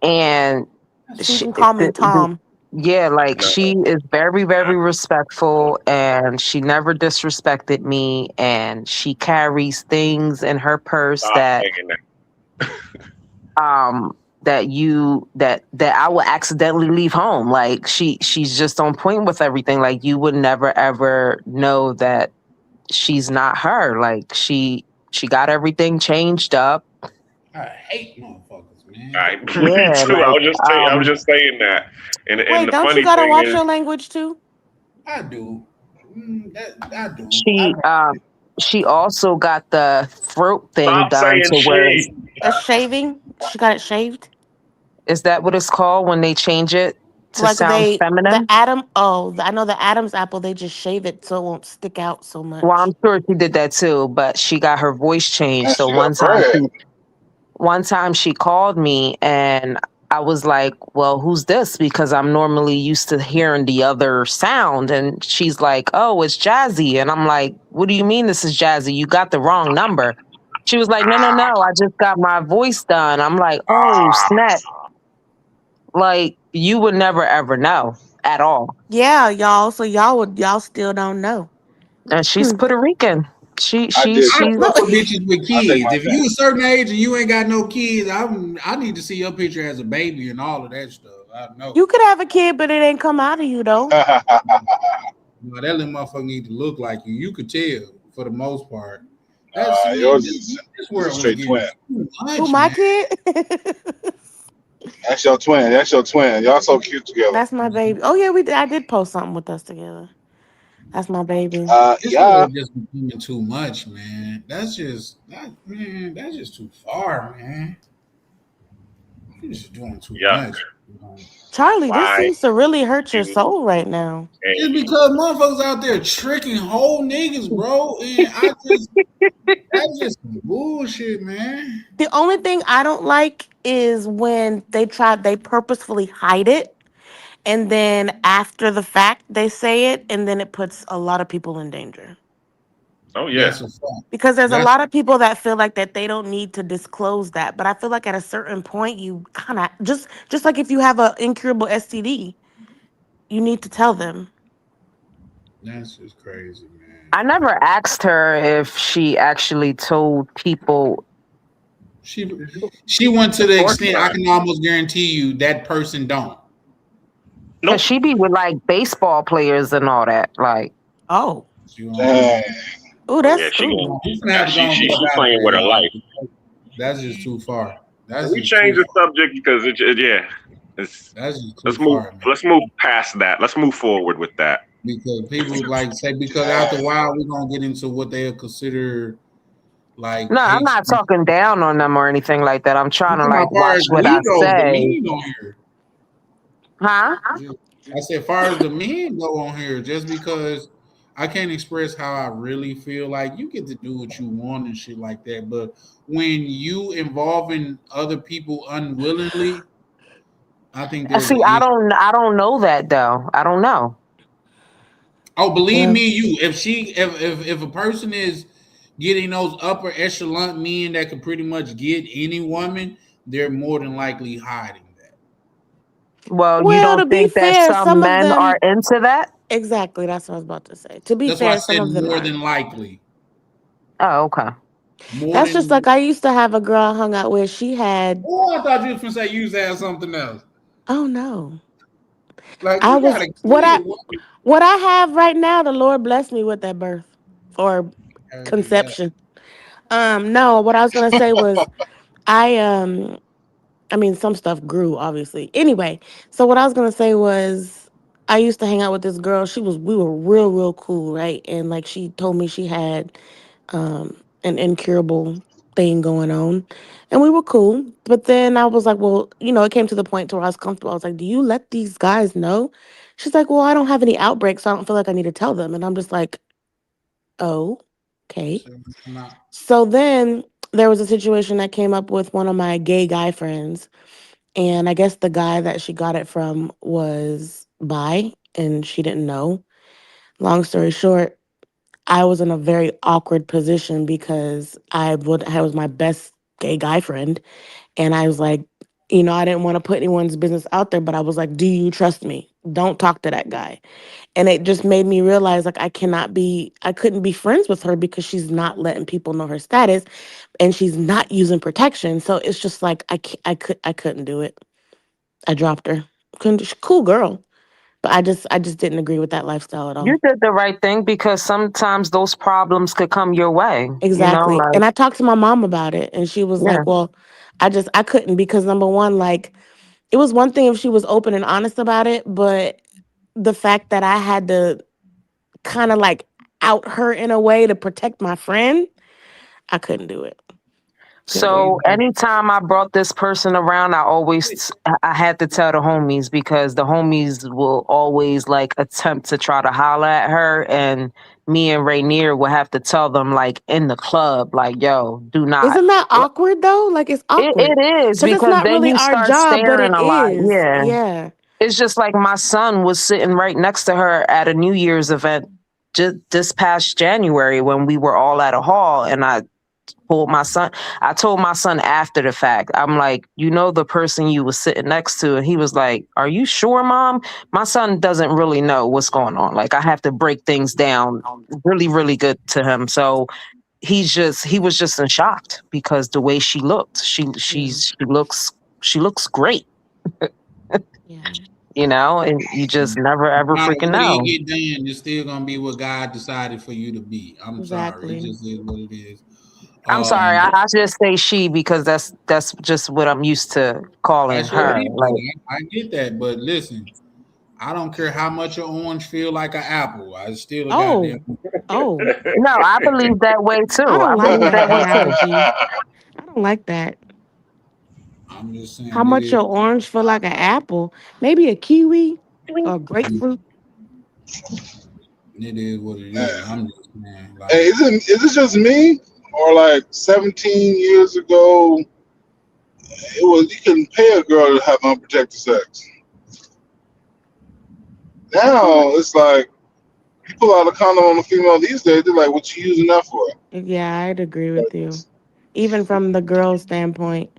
And So you can call me Tom. yeah, like she is very, very respectful and she never disrespected me and she carries things in her purse Stop that saying that. that I will accidentally leave home. Like she's just on point with everything. Like you would never ever know that she's not her. Like she got everything changed up. I hate motherfuckers, man. I me Yeah, too. like I was just saying that. And Wait, the don't you funny gotta thing watch is, your language too? I do. I do. she also got the throat thing stop done saying to where she. A shaving? She got it shaved? is that what it's called when they change it to Like sound feminine? I know the Adam's apple, they just shave it so it won't stick out so Well, I'm much. sure she did that too, but she got her voice changed. And So she got bread. one time she called me and I was like, well, who's this? Because I'm normally used to hearing the other sound. And she's like, oh, it's Jazzy. And I'm like, what do you mean this is Jazzy? You got the wrong number. She was like, no. I just got my voice done. I'm like, oh, snap. Like, you would never, ever know at all. Yeah, y'all. So y'all still don't know. And she's Puerto Rican. I did I too. She's No. fuck with bitches with I take kids. my If you a certain age and you ain't got no kids, I need to see your picture as a baby and all of that stuff. I know. You could have a kid, but it ain't come out of you though. time. No, that little motherfucker need to look like you. You could tell for the most part. That's Yours this is a world is straight getting twin. too Who, much, my man. kid? That's your twin. That's your twin. Y'all so cute together. That's my baby. Oh yeah, I did post something with us together. That's my baby. This Yeah. world just becoming too much, man. That's just that's just too far, man. You're just doing too Yuck. much. Charlie, this Why seems to really hurt your you soul right now. Just because motherfuckers out there tricking whole niggas, bro, and that's just some bullshit, man. The only thing I don't like is when they purposefully hide it, and then after the fact they say it, and then it puts a lot of people in danger. Oh yeah. That's a fact. Because there's a That's lot of people that feel like that they don't need to disclose that, but I feel like at a certain point you kind of just like if you have an incurable STD, you need to tell them. that's just crazy, man. I never asked her if she actually told people. She went to the course extent I not. can almost guarantee you that person don't. Cause she be with like baseball players and all that. Like, oh, Dang. oh, Oh that's yeah, she ooh. He's gonna have to go and she get out of playing there, with her y'all. life. That's just too far. That's We just change too the subject because That's just too let's move far, man. let's move past that. Let's move forward with that. Because people because after a while we're gonna get into what they'll consider like no, I'm hate not speech. talking down on them or anything like that. I'm trying I'm to talking about like far watch as what me I goes, the say. men on here. Huh? I said, far as the men go on here, just because I can't express how I really feel, like you get to do what you want and shit like that. But when you involving other people unwillingly, I think there's See, an issue. I don't know that though. I don't know. Oh, believe Well, me, if a person is getting those upper echelon men that can pretty much get any woman, they're more than likely hiding that. Well, you well, to don't be think that fair, some some of men are them into that? exactly. That's what I was about to say. To be That's why I fair, some said of them more are. than likely. Oh, okay. More That's just than like I used to have a girl I hung out with. She had. oh, I thought you was gonna say you used to have something else. Oh no, Like I you got was a kid. what I have right now. The Lord blessed me with that birth or conception. No, what I was gonna say was I I mean some stuff grew obviously. Anyway, so what I was gonna say was I used to hang out with this girl. We were real cool, right? And like she told me she had an incurable thing going on. And we were cool. But then I was like, well, it came to the point to where I was comfortable. I was like, do you let these guys know? She's like, well, I don't have any outbreaks, so I don't feel like I need to tell them. And I'm just like, oh, okay. So then there was a situation that came up with one of my gay guy friends. And I guess the guy that she got it from was bi and she didn't know. Long story short, I was in a very awkward position because I was my best gay guy friend. And I was like, I didn't want to put anyone's business out there, but I was like, do you trust me? Don't talk to that guy. And it just made me realize like I couldn't be friends with her because she's not letting people know her status and she's not using protection. So it's just like I couldn't do it. I dropped her. Couldn't she's a cool girl. But I just didn't agree with that lifestyle at all. You did the right thing because sometimes those problems could come your way. Exactly. Like And I talked to my mom about it and she was yeah. like, well, I couldn't because number one, like it was one thing if she was open and honest about it, but the fact that I had to kind of like out her in a way to protect my friend, I couldn't do it. So anytime I brought this person around, I had to tell the homies because the homies will always like attempt to try to holler at her, and me and Rainier will have to tell them like in the club, like, yo, do not. Isn't that awkward though? Like it's awkward. It is Because it's because not then really you our start job, but staring it a lot. is. Yeah. Yeah. It's just like my son was sitting right next to her at a New Year's event just this past January when we were all at a hall, and I told my son after the fact, I'm like, the person you was sitting next to, and he was like, are you sure, mom? My son doesn't really know what's going on. Like I have to break things down really, really good to him. So he was just in shock because the way she looked, she looks great. Yeah. and you just never ever No matter freaking what know. it get done, it's still gonna be what God decided for you to be. I'm sorry, it Exactly. just is what it is. I'm sorry, I just say she because that's just what I'm used to calling That's your her. people. Like, I get that, but listen, I don't care how much an orange feel like an apple. I still a goddamn. Oh, no, I believe that way too. I don't I like believe that that way too. analogy. I don't like that. I'm just How saying it much is. your orange feel like an apple? Maybe a kiwi or grapefruit. It is what it is. I'm just saying, like, Hey, is it just me, or like 17 years ago, it was you couldn't pay a girl to have unprotected sex. Now it's like you pull out a condom on a female these days, they're like, "What you using that for?" Yeah, I'd agree with you. Even from the girl standpoint,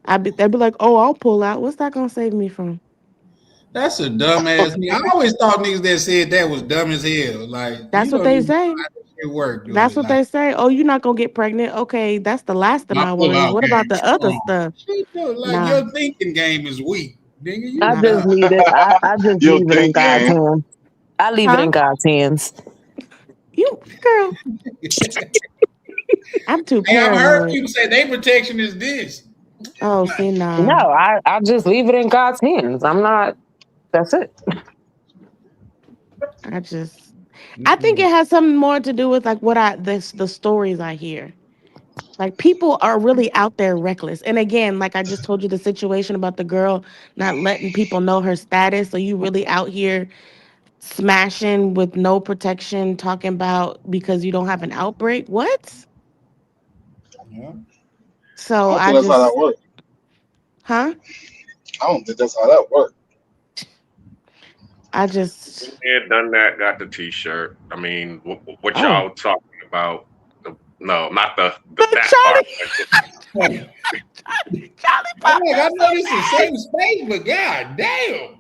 they'd be like, "Oh, I'll pull out. What's that gonna save me from?" that's a dumbass. I always thought niggas that said that was dumb as hell. Like, you That's what don't they even know say. how this shit work, do That's it? what Like, they say. Oh, you're not gonna get pregnant. Okay, that's the last of my my pull worries. out What about game the other strong. stuff? Shit, dude, like Nah, your thinking game is weak, nigga. You I just dumb. leave it. I just Your leave it in God's thinking. hands. I leave it huh? in God's hands. You girl, I'm too Hey, I've heard paranoid. people say they protection is this. Oh, Like, see, No, nah. I just leave it in God's hands. I'm not. That's it. I think it has something more to do with like the stories I hear. Like people are really out there reckless. And again, like I just told you the situation about the girl not letting people know her status. So you really out here smashing with no protection, talking about because you don't have an outbreak. What? yeah. I So don't I think that's how that just, works. huh? I don't think that's how that works. I just, Yeah, done that. Got the T-shirt. I mean, what oh, y'all talking about? No, not but that part. Charlie, Charlie I'm popped like, I up know so this is a fast. safe space, but god damn.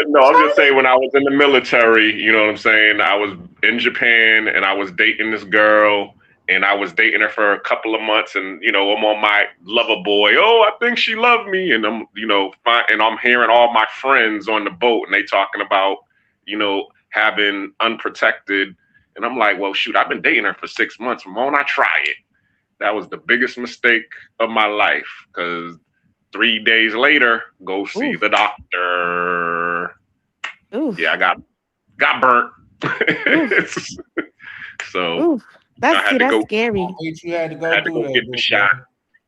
No, I'm just Charlie, saying when I was in the military, you know what I'm saying? I was in Japan and I was dating this girl and I was dating her for a couple of months and I'm on my lover boy. Oh, I think she loved me. And I'm, fine. And I'm hearing all my friends on the boat and they talking about, having unprotected. And I'm like, well, shoot, I've been dating her for 6 months. Won't I try it? That was the biggest mistake of my life because 3 days later, go see ooh, the doctor. ooh, Yeah, I got burnt. ooh, So ooh. I See, had to that's go scary. You had to go through get that, the big bro. shot.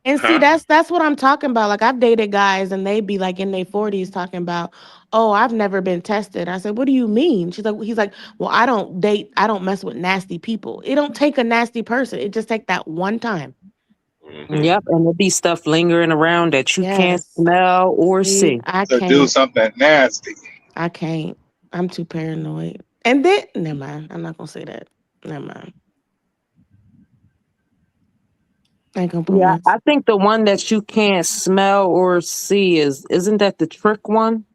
And see, Huh? that's what I'm talking about. Like I've dated guys and they be like in their 40s talking about, oh, I've never been tested. I said, what do you mean? He's like, well, I don't mess with nasty people. It don't take a nasty person. It just take that one time. Mm-hmm. Yep, and there'll be stuff lingering around that you can't Yes. smell or See, see. I To do can't. something nasty. I can't. I'm too paranoid. And then never mind. I'm not gonna say that. Never mind. I ain't gonna put Yeah, my I think the one that you can't smell or see isn't that the trick one?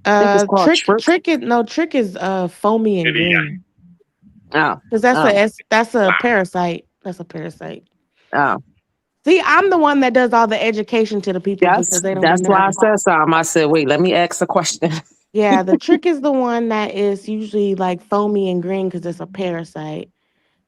I think it's called trick. trick is foamy and Idiot. green. Oh, Because oh, that's a parasite. That's a parasite. oh. See, I'm the one that does all the education to the people because they don't be That's why I knowing. said something. I said, wait, let me ask a question. Yeah, the trick is the one that is usually like foamy and green because it's a parasite.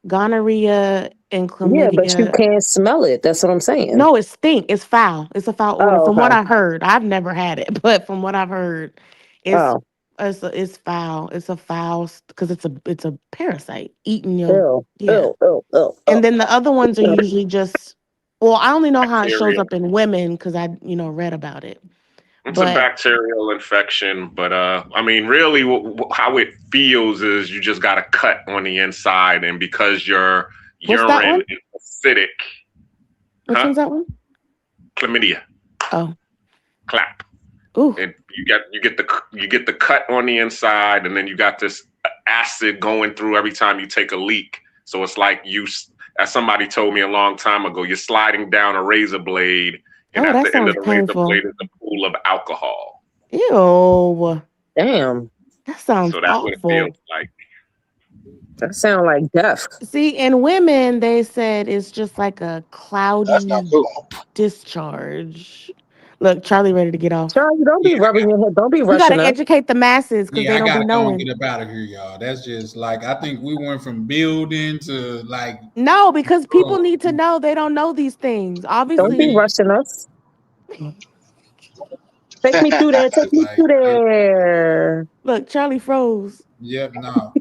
Gonorrhea and Yeah, but you chlamydia. can't smell it. That's what I'm saying. No, it stink. It's foul. It's a foul odor. Oh, From what okay. I heard, I've never had it, but from what I've heard, it's Oh, it's foul. It's a foul because it's a parasite eating your ew, yeah. ew, ew, ew, And then the other ones are usually just well, I only know how it shows Bacterial. up in women because I read about it. It's a But bacterial infection, but I mean, really, how it feels is you just got a cut on the inside, and because your what's that one? urine is acidic, Which huh? one's that one? Chlamydia, Oh, clap. ooh, And you get the cut on the inside, and then you got this acid going through every time you take a leak. So it's like as somebody told me a long time ago, you're sliding down a razor blade, and oh, at that the end of sounds the razor painful. blade is a pool of alcohol. Ew, damn. that sounds So that's what it feels awful. like. That sounds like death. See, in women, they said it's just like a That's not cloudy cool. discharge. Look, Charlie ready to get off. Charlie, don't be rubbing your head. Don't be You rushing gotta us. educate the masses because Yeah, they I don't be gotta go and knowing. get up out of here, y'all. That's just like I think we went from building to like No, because people need to know. They don't know these things. Don't be Obviously. rushing us. Take me through there. Take me like through there. Look, Charlie froze. yep, no,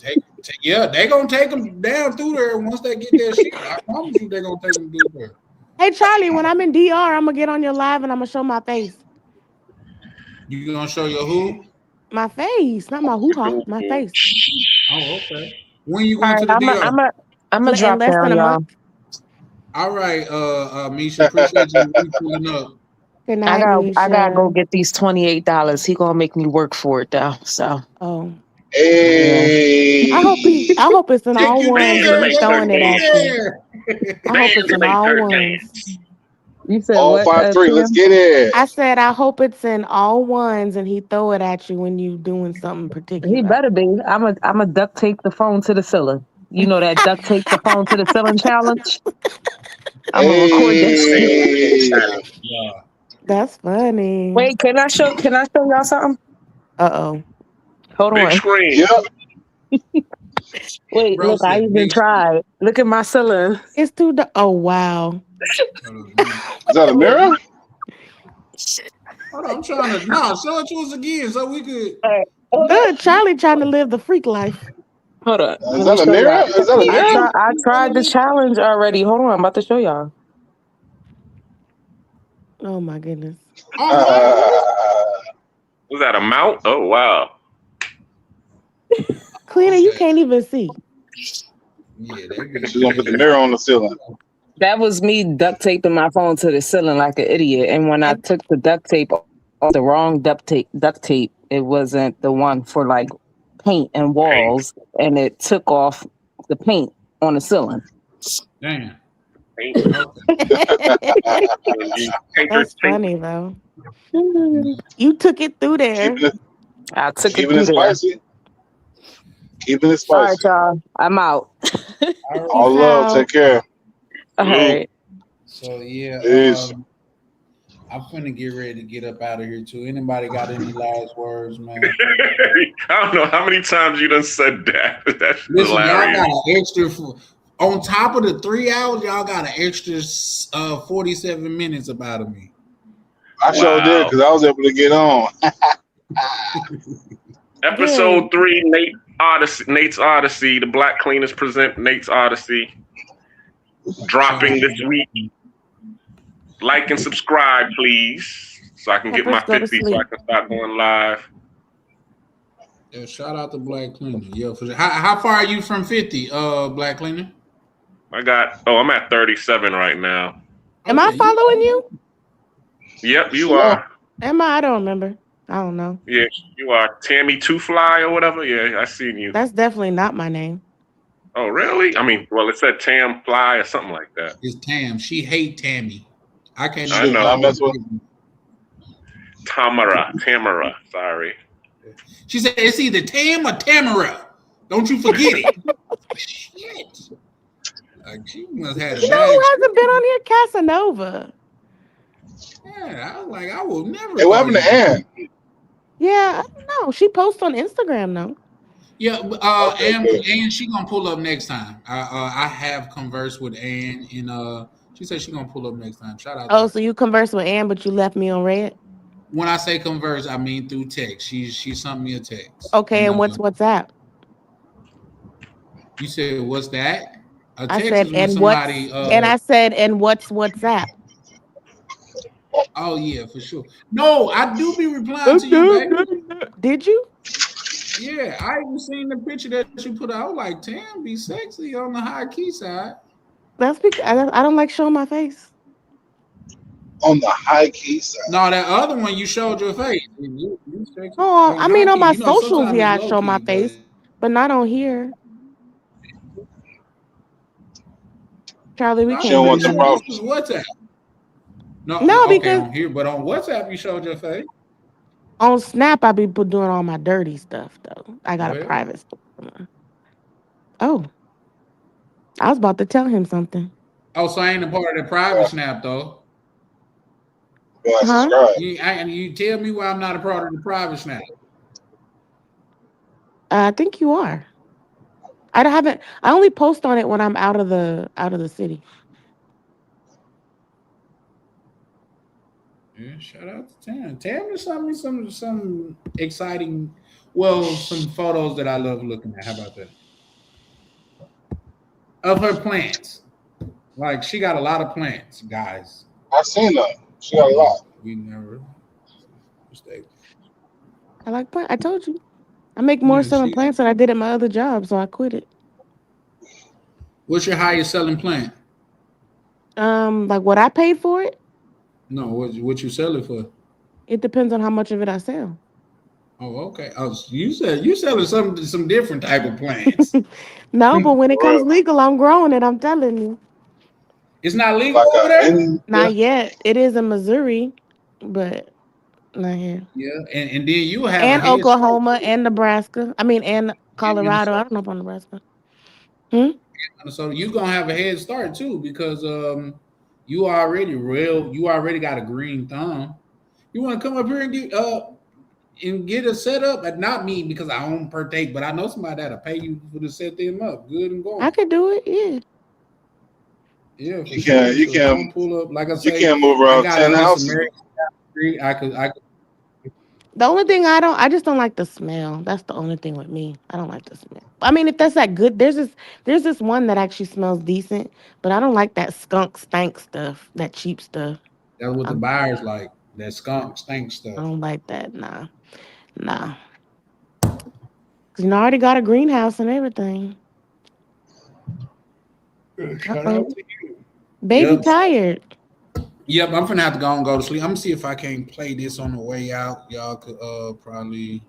yeah, they gonna take them down through there once they get their shit. I promise you, they gonna take them through there. Hey, Charlie, when I'm in DR, I'm gonna get on your live and I'm gonna show my face. You gonna show your who? My face, not my hoo-ha, my face. Oh, okay. When you All going to right, the DR? I'm gonna In drop less than down, a y'all. month. All right, Misha, appreciate you pulling up. Good I night, gotta go Misha. get these $28. He gonna make me work for it though. So Oh. yeah. Hey. I hope it's in all ones and he throwing it at you. I hope it's in all ones. You said All what? 5-3. Let's Tim? get it. I said I hope it's in all ones and he throw it at you when you doing something He particular. better be. I'm a duct tape the phone to the ceiling. You know that duct tape the phone to the ceiling challenge? I'm gonna record that shit. Hey. Yeah. That's funny. Wait, can I show y'all something? Uh-oh. Hold Big on. screen. Yep. Wait, Bro look, I said even big. tried. Look at my ceiling. It's too oh wow. Is that a mirror? Hold on, I'm trying to show it to us again so we could. Good. Charlie trying to live the freak life. Hold on. Is Let me that a show mirror? y'all. Is that a mirror? I tried the challenge already. Hold on, I'm about to show y'all. Oh my goodness. Was that a mount? Oh wow. Cleaner, you can't even see. Yeah, they be. She's gonna put the mirror on the ceiling. That was me duct taping my phone to the ceiling like an idiot. And when I took the duct tape off, the wrong duct tape, it wasn't the one for like paint and walls, and it took off the paint on the ceiling. Damn. That's funny though. You took it through there. I took it Keeping through it there. spicy. Keeping it All right, spicy. y'all. I'm out. All love. Take care. All right. So yeah, Peace. I'm finna get ready to get up out of here too. Anybody got any last words, man? I don't know how many times you done said that. That's Listen, hilarious. y'all got an extra on top of the 3 hours. Y'all got an extra 47 minutes about of me. I sure did because I was able to get on. Episode 3, Nate's Odyssey. The Black Cleaners present Nate's Odyssey. Dropping this week. Like and subscribe, please, so I can get my Peppers, go to 50 so sleep. I can start going live. Yeah, shout out to Black Cleaner. Yeah, for sure. How far are you from 50, Black Cleaner? I'm at 37 right now. Am I following you? Yep, you are. Am I? I don't remember. I don't know. Yeah, you are. Tammy Two Fly or whatever. Yeah, I seen you. That's definitely not my name. Oh, really? I mean, well, it said Tam Fly or something like that. It's Tam. She hate Tammy. I can't. I know. I mess with. Tamara. Sorry. She said it's either Tam or Tamara. Don't you forget it. Shit. Like she must have. You know who hasn't been on here? Casanova. Yeah, I was like, I will never. Hey, what happened to Ann? Yeah, I don't know. She posts on Instagram though. Yeah, and she gonna pull up next time. I have conversed with Ann, and she said she gonna pull up next time. Shout out. Oh, so you conversed with Ann, but you left me on red? When I say converse, I mean through text. She sent me a text. Okay, and what's WhatsApp? You said what's that? A I text said is when and somebody. I said and what's WhatsApp? Oh yeah, for sure. No, I do be replying to you, baby. Did you? Yeah, I even seen the picture that you put out. I was like, damn, be sexy on the high key side. That's because I don't like showing my face. On the high key side. No, that other one you showed your face. Oh, I mean on my socials, sometimes yeah, I it's show my low-key, face, but not on here. Charlie, we She can't. don't want the problem. WhatsApp. No, okay, because on here, but on WhatsApp you showed your face. on Snap I be doing all my dirty stuff though. I got a private stuff. Oh, I was about to tell him something. Oh, so I ain't a part of the private Snap though. You tell me why I'm not a part of the private snap. I think you are. I haven't. I only post on it when I'm out of the city. Yeah, shout out to Tam. Tam is some exciting, well, some photos that I love looking at. How about that? Of her plants. Like she got a lot of plants, guys. I seen that. She got a lot. We never mistake. I like plant. I told you. I make more selling plants than I did at my other job, so I quit it. What's your highest selling plant? Like what I paid for it? No, what you sell it for? It depends on how much of it I sell. Oh, okay. Oh, you selling some different type of plants. No, but when it comes legal, I'm growing it. I'm telling you. It's not legal over there? Not yet. It is in Missouri, but not here. Yeah, and then you have and a head Oklahoma and Nebraska. I mean, and Colorado. I don't know about Nebraska. So you're gonna have a head start too because you already got a green thumb. You want to come up here and get a setup, but not me because I own partake, but I know somebody that'll pay you to set them up, good and going. I could do it, yeah. Yeah, you can't pull up. Like I say, you can't move around 10 houses. I could. The only thing I just don't like the smell. That's the only thing with me. I don't like the smell. I mean, if that's that good, there's this one that actually smells decent, but I don't like that skunk stank stuff, that cheap stuff. That's what the buyers like. That skunk stank stuff. I don't like that. Nah. Cause I already got a greenhouse and everything. Shout out to you. Baby tired. Yep, I'm finna have to go to sleep. I'm gonna see if I can play this on the way out. Y'all could probably.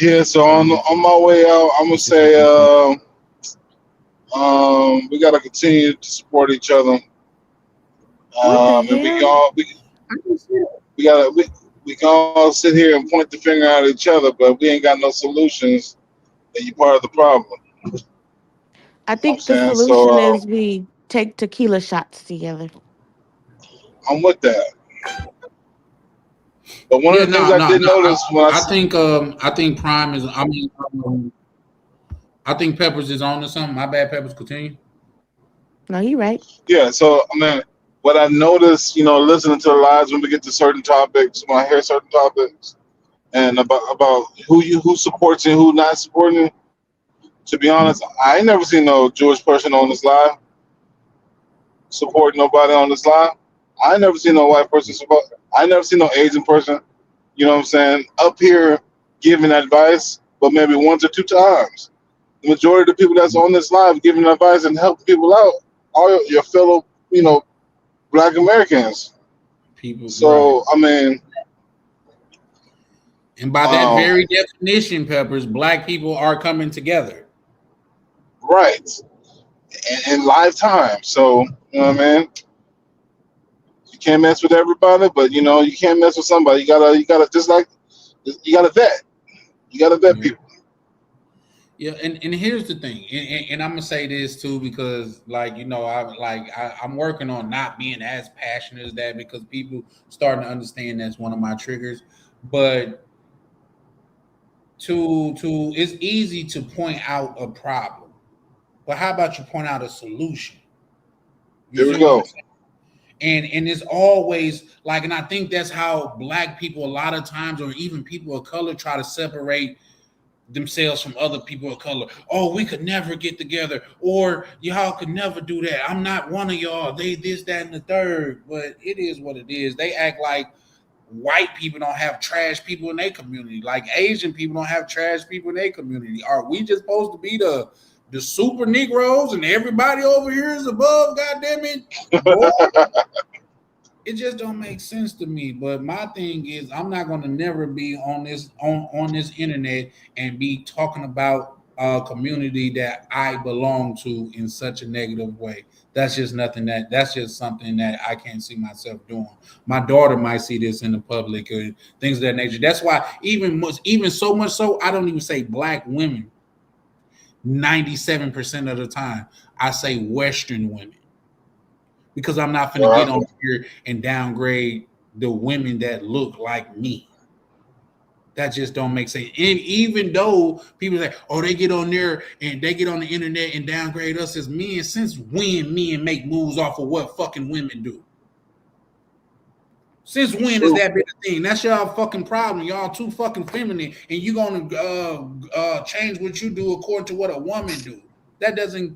Yeah, so on my way out, I'm gonna say we gotta continue to support each other. And we can all sit here and point the finger at each other, but we ain't got no solutions. And you part of the problem. I think the solution is we take tequila shots together. I'm with that. But one of the things I did notice when I think Prime is. I think Peppers is on to something. My bad, Peppers. Continue. No, you're right. Yeah. So I mean, what I noticed, listening to the lives when we get to certain topics, when I hear certain topics, and about who supports and who not supporting. To be honest, I ain't never seen no Jewish person on this live support nobody on this live. I ain't never seen no white person support. I never seen no Asian person. You know what I'm saying? Up here giving advice, but maybe once or two times. The majority of the people that's on this live giving advice and helping people out are your fellow, Black Americans. People. So I mean, and by that very definition, Peppers, Black people are coming together. Right. In lifetime. So, you know what I mean? You can't mess with everybody, but you can't mess with somebody. You gotta you gotta vet. You gotta vet people. Yeah, and here's the thing, and I'm gonna say this too because, I'm working on not being as passionate as that because people starting to understand that's one of my triggers. But it's easy to point out a problem, but how about you point out a solution? There we go. And it's always and I think that's how Black people a lot of times, or even people of color, try to separate themselves from other people of color. Oh, we could never get together, or y'all could never do that. I'm not one of y'all. They this, that, and the third. But it is what it is. They act like white people don't have trash people in their community, like Asian people don't have trash people in their community. Are we just supposed to be the super Negroes and everybody over here is above? Goddamn it! It just don't make sense to me. But my thing is, I'm not going to never be on this internet and be talking about a community that I belong to in such a negative way. That's just that's just something that I can't see myself doing. My daughter might see this in the public or things of that nature. That's why even so much so, I don't even say Black women. 97% of the time, I say Western women. because I'm not finna get on here and downgrade the women that look like me. That just don't make sense. And even though people say, oh, they get on there and they get on the internet and downgrade us as men, since when men make moves off of what fucking women do? Since when has that been a thing? That's y'all fucking problem. Y'all too fucking feminine, and you gonna change what you do according to what a woman do. That doesn't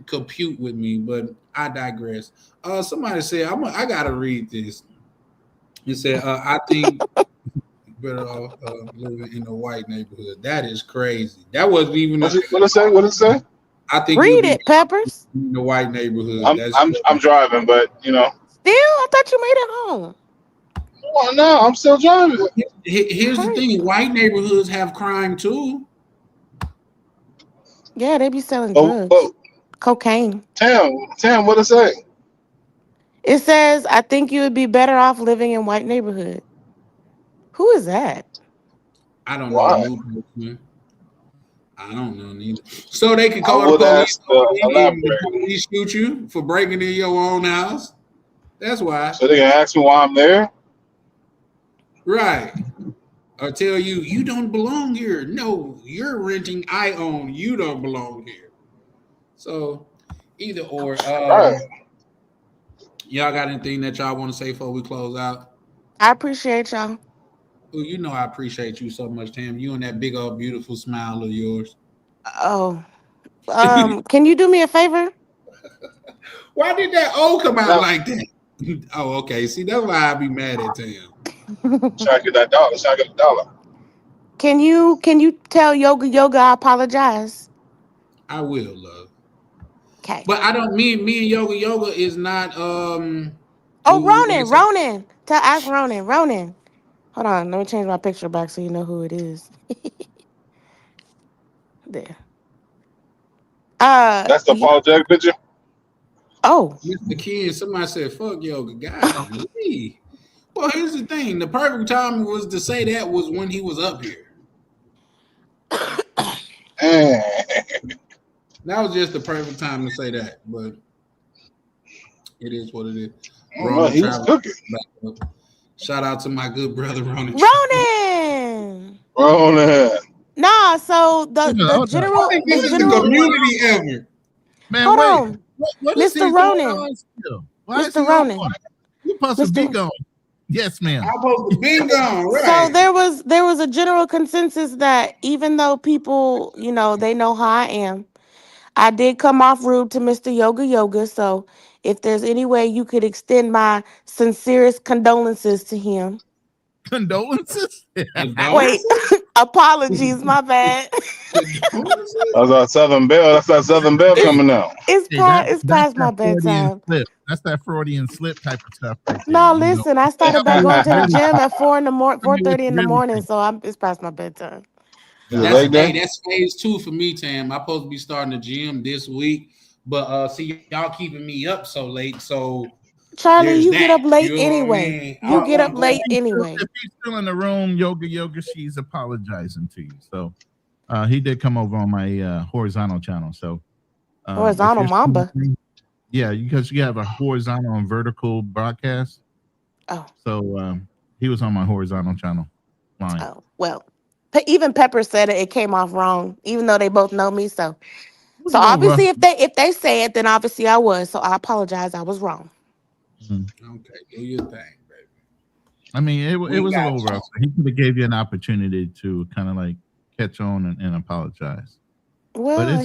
compute with me. But I digress. Somebody said I gotta read this. It said I think better off living in a white neighborhood. That is crazy. That wasn't even. What it say? What it say? I think read it, Peppers. In the white neighborhood. I'm driving, but you know. Still, I thought you made it home. Well, no, I'm still driving. Here's the thing: white neighborhoods have crime too. Yeah, they be selling drugs, cocaine. Tam, what it say? It says, "I think you would be better off living in white neighborhood." Who is that? I don't know. I don't know neither. So they can call the police and the police shoot you for breaking in your own house. That's why. So they can ask me why I'm there? Right. Or tell you don't belong here. No, you're renting, I own. You don't belong here. So either or. Right. Y'all got anything that y'all want to say before we close out? I appreciate y'all. Well, you know I appreciate you so much, Tam. You and that big old beautiful smile of yours. Oh. Can you do me a favor? Why did that O come out like that? Oh, okay. See, that's why I be mad at Tam. Trying to get that dollar. Trying to get the dollar. Can you tell Yoga I apologize? I will, love. Okay. But I don't me and Yoga is not Oh, Ronan. Ask Ronan. Hold on, let me change my picture back so you know who it is. There. That's the apologetic picture? Oh. Mr. Ken, somebody said, fuck Yoga. God, well, here's the thing. The perfect time was to say that was when he was up here. That was just the perfect time to say that, but it is what it is. Well, he was cooking. Shout out to my good brother Ronan. Nah, so the general. I think this is the community effort. Man, hold wait. on. What is Mr. Ronan. Why is Mr. he Ronan. You supposed to be gone. Yes, ma'am. I'm supposed to be gone, right? So there was a general consensus that even though people, they know how I am, I did come off rude to Mr. Yoga. So if there's any way you could extend my sincerest condolences to him. Condolences? Wait, apologies, my bad. That's our Southern Belle. That's that Southern Belle coming out. It's past my bedtime. That's that Freudian slip type of stuff. Right there, No, listen, I started back going to the gym at 4:30 in the morning, so it's past my bedtime. That's phase 2 for me, Tam. I'm supposed to be starting the gym this week, but see, y'all keeping me up so late, so Charlie, you get up late anyway. If he's still in the room, Yoga, she's apologizing to you. So he did come over on my horizontal channel. So horizontal Mamba. Yeah, because you have a horizontal and vertical broadcast. Oh. So he was on my horizontal channel line. Oh, well. Even Pepper said it came off wrong, even though they both know me. So obviously if they say it, then obviously I was. So I apologize. I was wrong. Okay, do your thing, baby. I mean, it was a little rough. He could have gave you an opportunity to kind of like catch on and apologize. Well,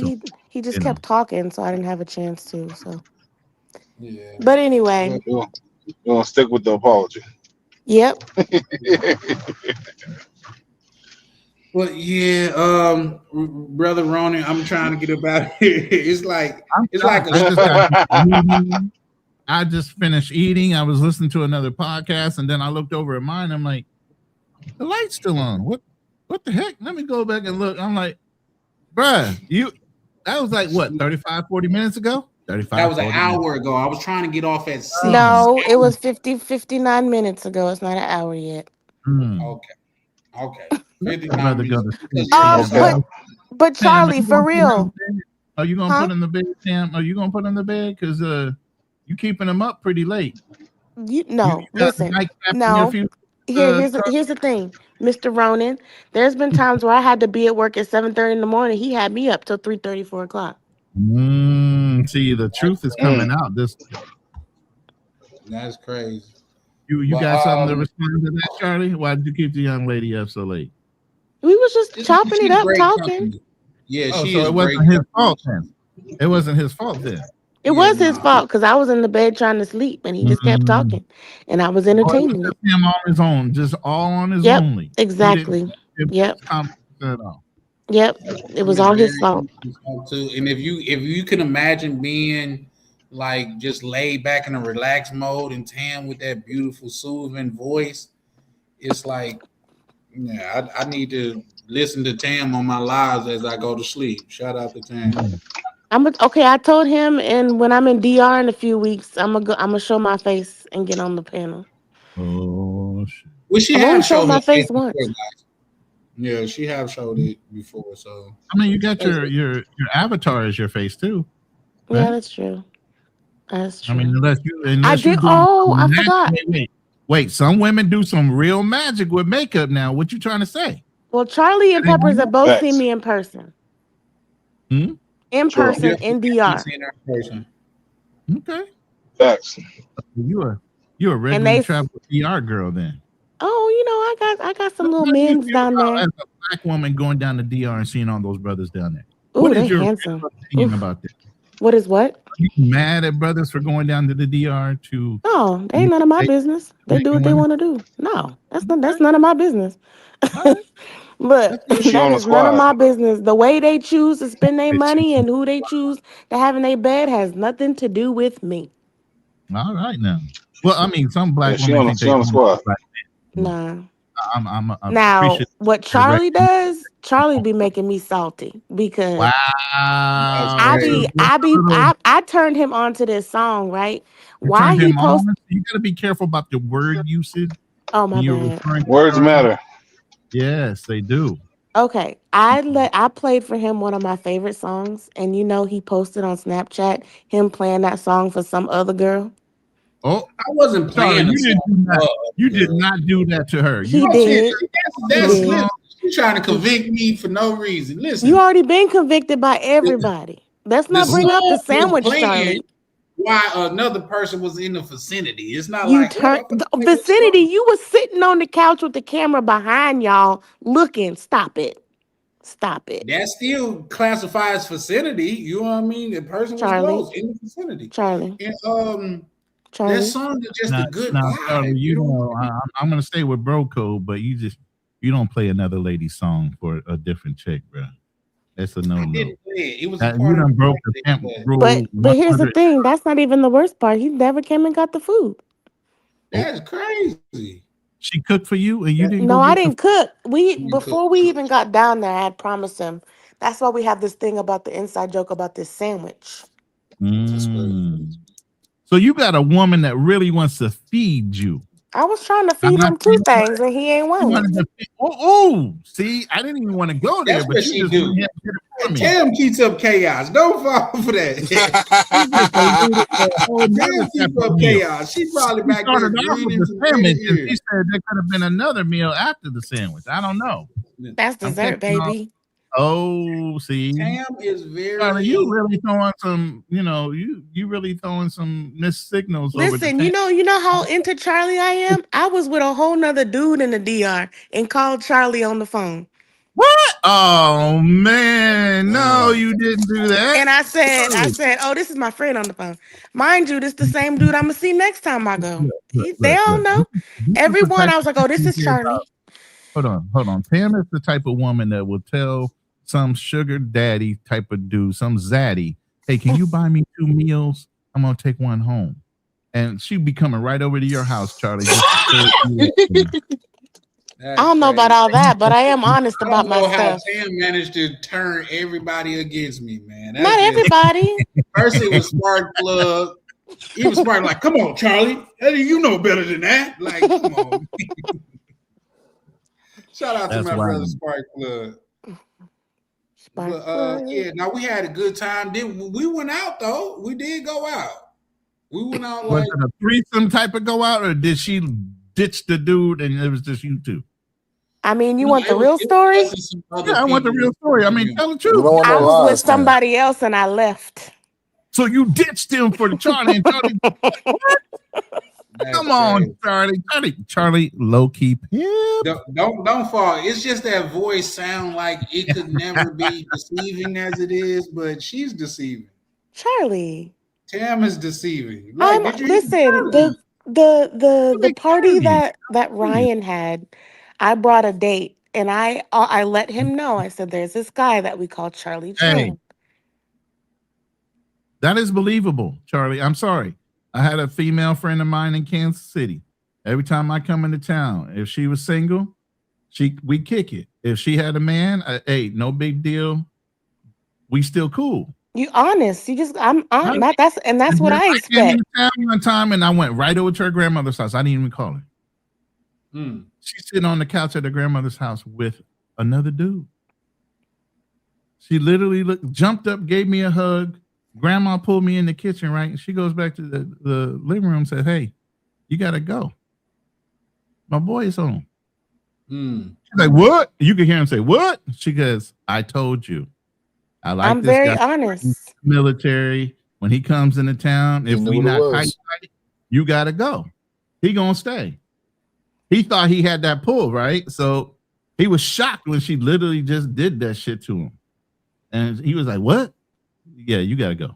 he just kept talking, so I didn't have a chance to. So, yeah. But anyway, you're gonna stick with the apology. Yep. Well, yeah, brother Ronan, I'm trying to get up out of here. It's like I just finished eating. I was listening to another podcast, and then I looked over at mine. I'm like, the light's still on. What the heck? Let me go back and look. I'm like, bruh, that was like what, 35, 40 minutes ago? 35. That was an hour ago. I was trying to get off at 6. No, it was 59 minutes ago. It's not an hour yet. Okay. 59 but Charlie, for real. Are you gonna put in the bed, Tam? Are you gonna put in the bed? Because you keeping them up pretty late. No, You got listen. night cap in your No. future, Here's the thing, Mr. Ronan. There's been times where I had to be at work at 7:30 in the morning. He had me up till 3:30, 4 o'clock. See, the truth is coming out. That's crazy. You got something to respond to that, Charlie? Why did you keep the young lady up so late? We was just chopping it She's up, great talking. company. Yeah, Oh, she so is it great. wasn't his fault then. It wasn't his fault then. It was his fault because I was in the bed trying to sleep and he just kept talking, and I was entertaining it. Him on his own, just all on his Yep, only. exactly. Yep. At all. Yep. It was all his fault. Too. And if you can imagine being like just laid back in a relaxed mode and Tam with that beautiful soothing voice, it's like, yeah, I need to listen to Tam on my lives as I go to sleep. Shout out to Tam. Okay. I told him, and when I'm in DR in a few weeks, I'm gonna show my face and get on the panel. Oh shit! Well, she I've only have showed showed my her face before, once. guys. Yeah, she have showed it before. So I mean, you got your avatar as your face too. Right? Yeah, that's true. That's true. I mean, unless I you did. do Oh, I magic- forgot. Wait. Some women do some real magic with makeup. Now, what you trying to say? Well, Charlie and Peppers have both seen me in person. In person in DR. Okay. Facts. You're a regularly traveled DR girl then. Oh, I got some little men's down there. As a black woman going down to DR and seeing all those brothers down there. Ooh, What they is your handsome. opinion about that? What is what? Are you mad at brothers for going down to the DR to? No, they ain't none of my business. They do what they want to do. No, that's none of my business. Look, She that on the is none of squad. my business. The way they choose to spend their money and who they choose to have in their bed has nothing to do with me. All right now. Well, I mean, some black she women on think the squad. Nah. I'm Now, appreciative. what Charlie does, Charlie be making me salty because Wow. I turned him on to this song, right? Why he post? You got to be careful about the word usage. Oh my bad. Words matter. Yes, they do. Okay, I played for him one of my favorite songs, and he posted on Snapchat him playing that song for some other girl. Oh, I wasn't playing. You did not do that to her. He did. That's she's trying to convict me for no reason. Listen, You already been convicted by everybody. Let's not bring up the sandwich, Charlie. Why another person was in the vicinity? It's not You like turned the vicinity. You was sitting on the couch with the camera behind y'all, looking. Stop it. Stop it. That still classifies vicinity. You know what I mean? The person was Charlie. close in the vicinity. Charlie. And Charlie. that song is just a good now, vibe. Charlie, I'm gonna stay with bro code, but you don't play another lady's song for a different chick, bro. That's a no. It was you done broke the pimp rule. But here's the thing. That's not even the worst part. He never came and got the food. That's crazy. She cooked for you, and you didn't. No, I didn't cook. Before we even got down there, I had promised him. That's why we have this thing about the inside joke about this sandwich. So you got a woman that really wants to feed you. I was trying to feed him two things, and he ain't one. See, I didn't even want to go there, That's but what you she just do. Tam keeps up chaos. Don't fall for that. Tam keeps up chaos. She probably back there started off with grinning the from sandwich, ear and to she ear. said there could have been another meal after the sandwich. I don't know. That's dessert, baby. Oh, see, Tam is very. Charlie, you really throwing some, you really throwing some missed signals. Listen, you know how into Charlie I am? I was with a whole nother dude in the DR and called Charlie on the phone. What? Oh man, no, you didn't do that. And I said, oh, this is my friend on the phone. Mind you, this the same dude I'm gonna see next time I go. They don't know. Everyone, I was like, oh, this is Charlie. Hold on. Pam is the type of woman that will tell some sugar daddy type of dude, some zaddy, hey, can you buy me 2 meals? I'm gonna take one home. And she'd be coming right over to your house, Charlie. I don't know about all that, but I am honest about my stuff. How Tam managed to turn everybody against me, man. Not everybody. First it was Spark Plug. He was Spark like, come on, Charlie. Hey, you know better than that. Like, come on. Shout out to my brother Spark Plug. But yeah, now we had a good time. We went out though? We did go out. We went out Was like it a threesome type of go out, or did she ditch the dude and it was just you two? I mean, you no, want the it was real story? us and some other Yeah, I want the people. real story. I mean, tell the We truth. don't want no I was with lies now. somebody else and I left. So you ditched him for the Charlie, and Charlie. That's Come on, crazy. Charlie, low key pimp. Don't fall. It's just that voice sound like it could never be deceiving as it is, but she's deceiving. Charlie. Tam is deceiving. Like, did you hear Listen, Charlie? the party that Ryan had, I brought a date and I let him know. I said there's this guy that we call Charlie Hey, Chan. that is believable, Charlie. I'm sorry. I had a female friend of mine in Kansas City. Every time I come into town, if she was single, we kick it. If she had a man, hey, no big deal. We still cool. You honest. You just that's what And I then came expect. into town one time and I went right over to her grandmother's house. I didn't even call her. She's sitting on the couch at her grandmother's house with another dude. She literally jumped up, gave me a hug. Grandma pulled me in the kitchen, right? And she goes back to the living room and said, hey, you got to go. My boy is home. She's like, what? You can hear him say, what? She goes, I told you. I like I'm this very guy. honest. Military. When he comes into town, if we not tight, you got to go. He going to stay. He thought he had that pull, right? So he was shocked when she literally just did that shit to him. And he was like, what? Yeah, you got to go.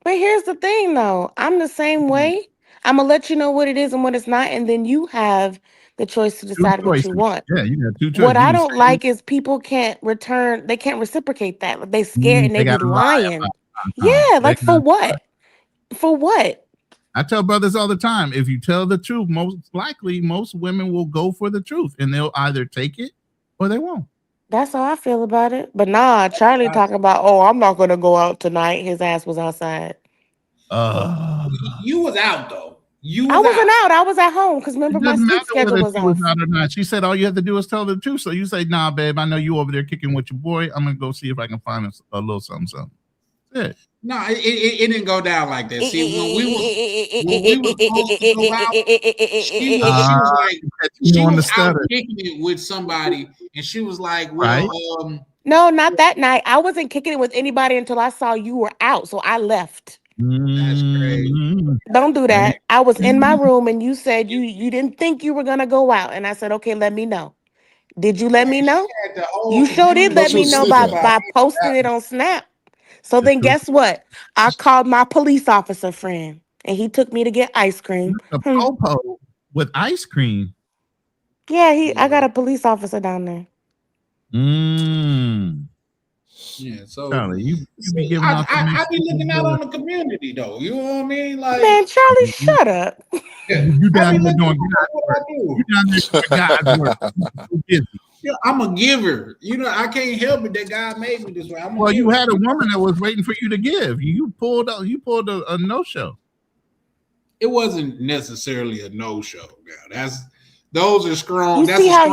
But here's the thing though. I'm the same way. I'm gonna let you know what it is and what it's not, and then you have the choice to decide what you want. Yeah, you got two choices. What I don't like is people can't reciprocate that. Like, they scared and they be gotta lie lying. about Yeah, like for what? For what? I tell brothers all the time, if you tell the truth, most likely most women will go for the truth and they'll either take it or they won't. That's how I feel about it. But nah, Charlie talking about, oh, I'm not gonna go out tonight. His ass was outside. You was out though. I wasn't out. I was at home because remember my sleep schedule was off. Out or not. She said all you have to do is tell the truth. So you say, nah, babe, I know you over there kicking with your boy. I'm gonna go see if I can find a little something. Yeah. No, it didn't go down like that. See, when we were supposed to go out, she was out kicking it with somebody, and she was like, well, no, not that night. I wasn't kicking it with anybody until I saw you were out, so I left. That's crazy. Don't do that. I was in my room and you said you didn't think you were gonna go out, and I said, okay, let me know. Did you let me know? You sure did let me know by posting it on Snap. So then guess what? I called my police officer friend and he took me to get ice cream. A popo with ice cream. Yeah, I got a police officer down there. Yeah, so Charlie, you be giving out. I be looking out on the community though. You know what I mean? Like, man, Charlie, shut up. You down there doing God's work. You down there doing God's work. Yeah, I'm a giver. You know, I can't help it that God made me this way. Well, you had a woman that was waiting for you to give. You pulled a no-show. It wasn't necessarily a no-show. Yeah, those are strong. You see how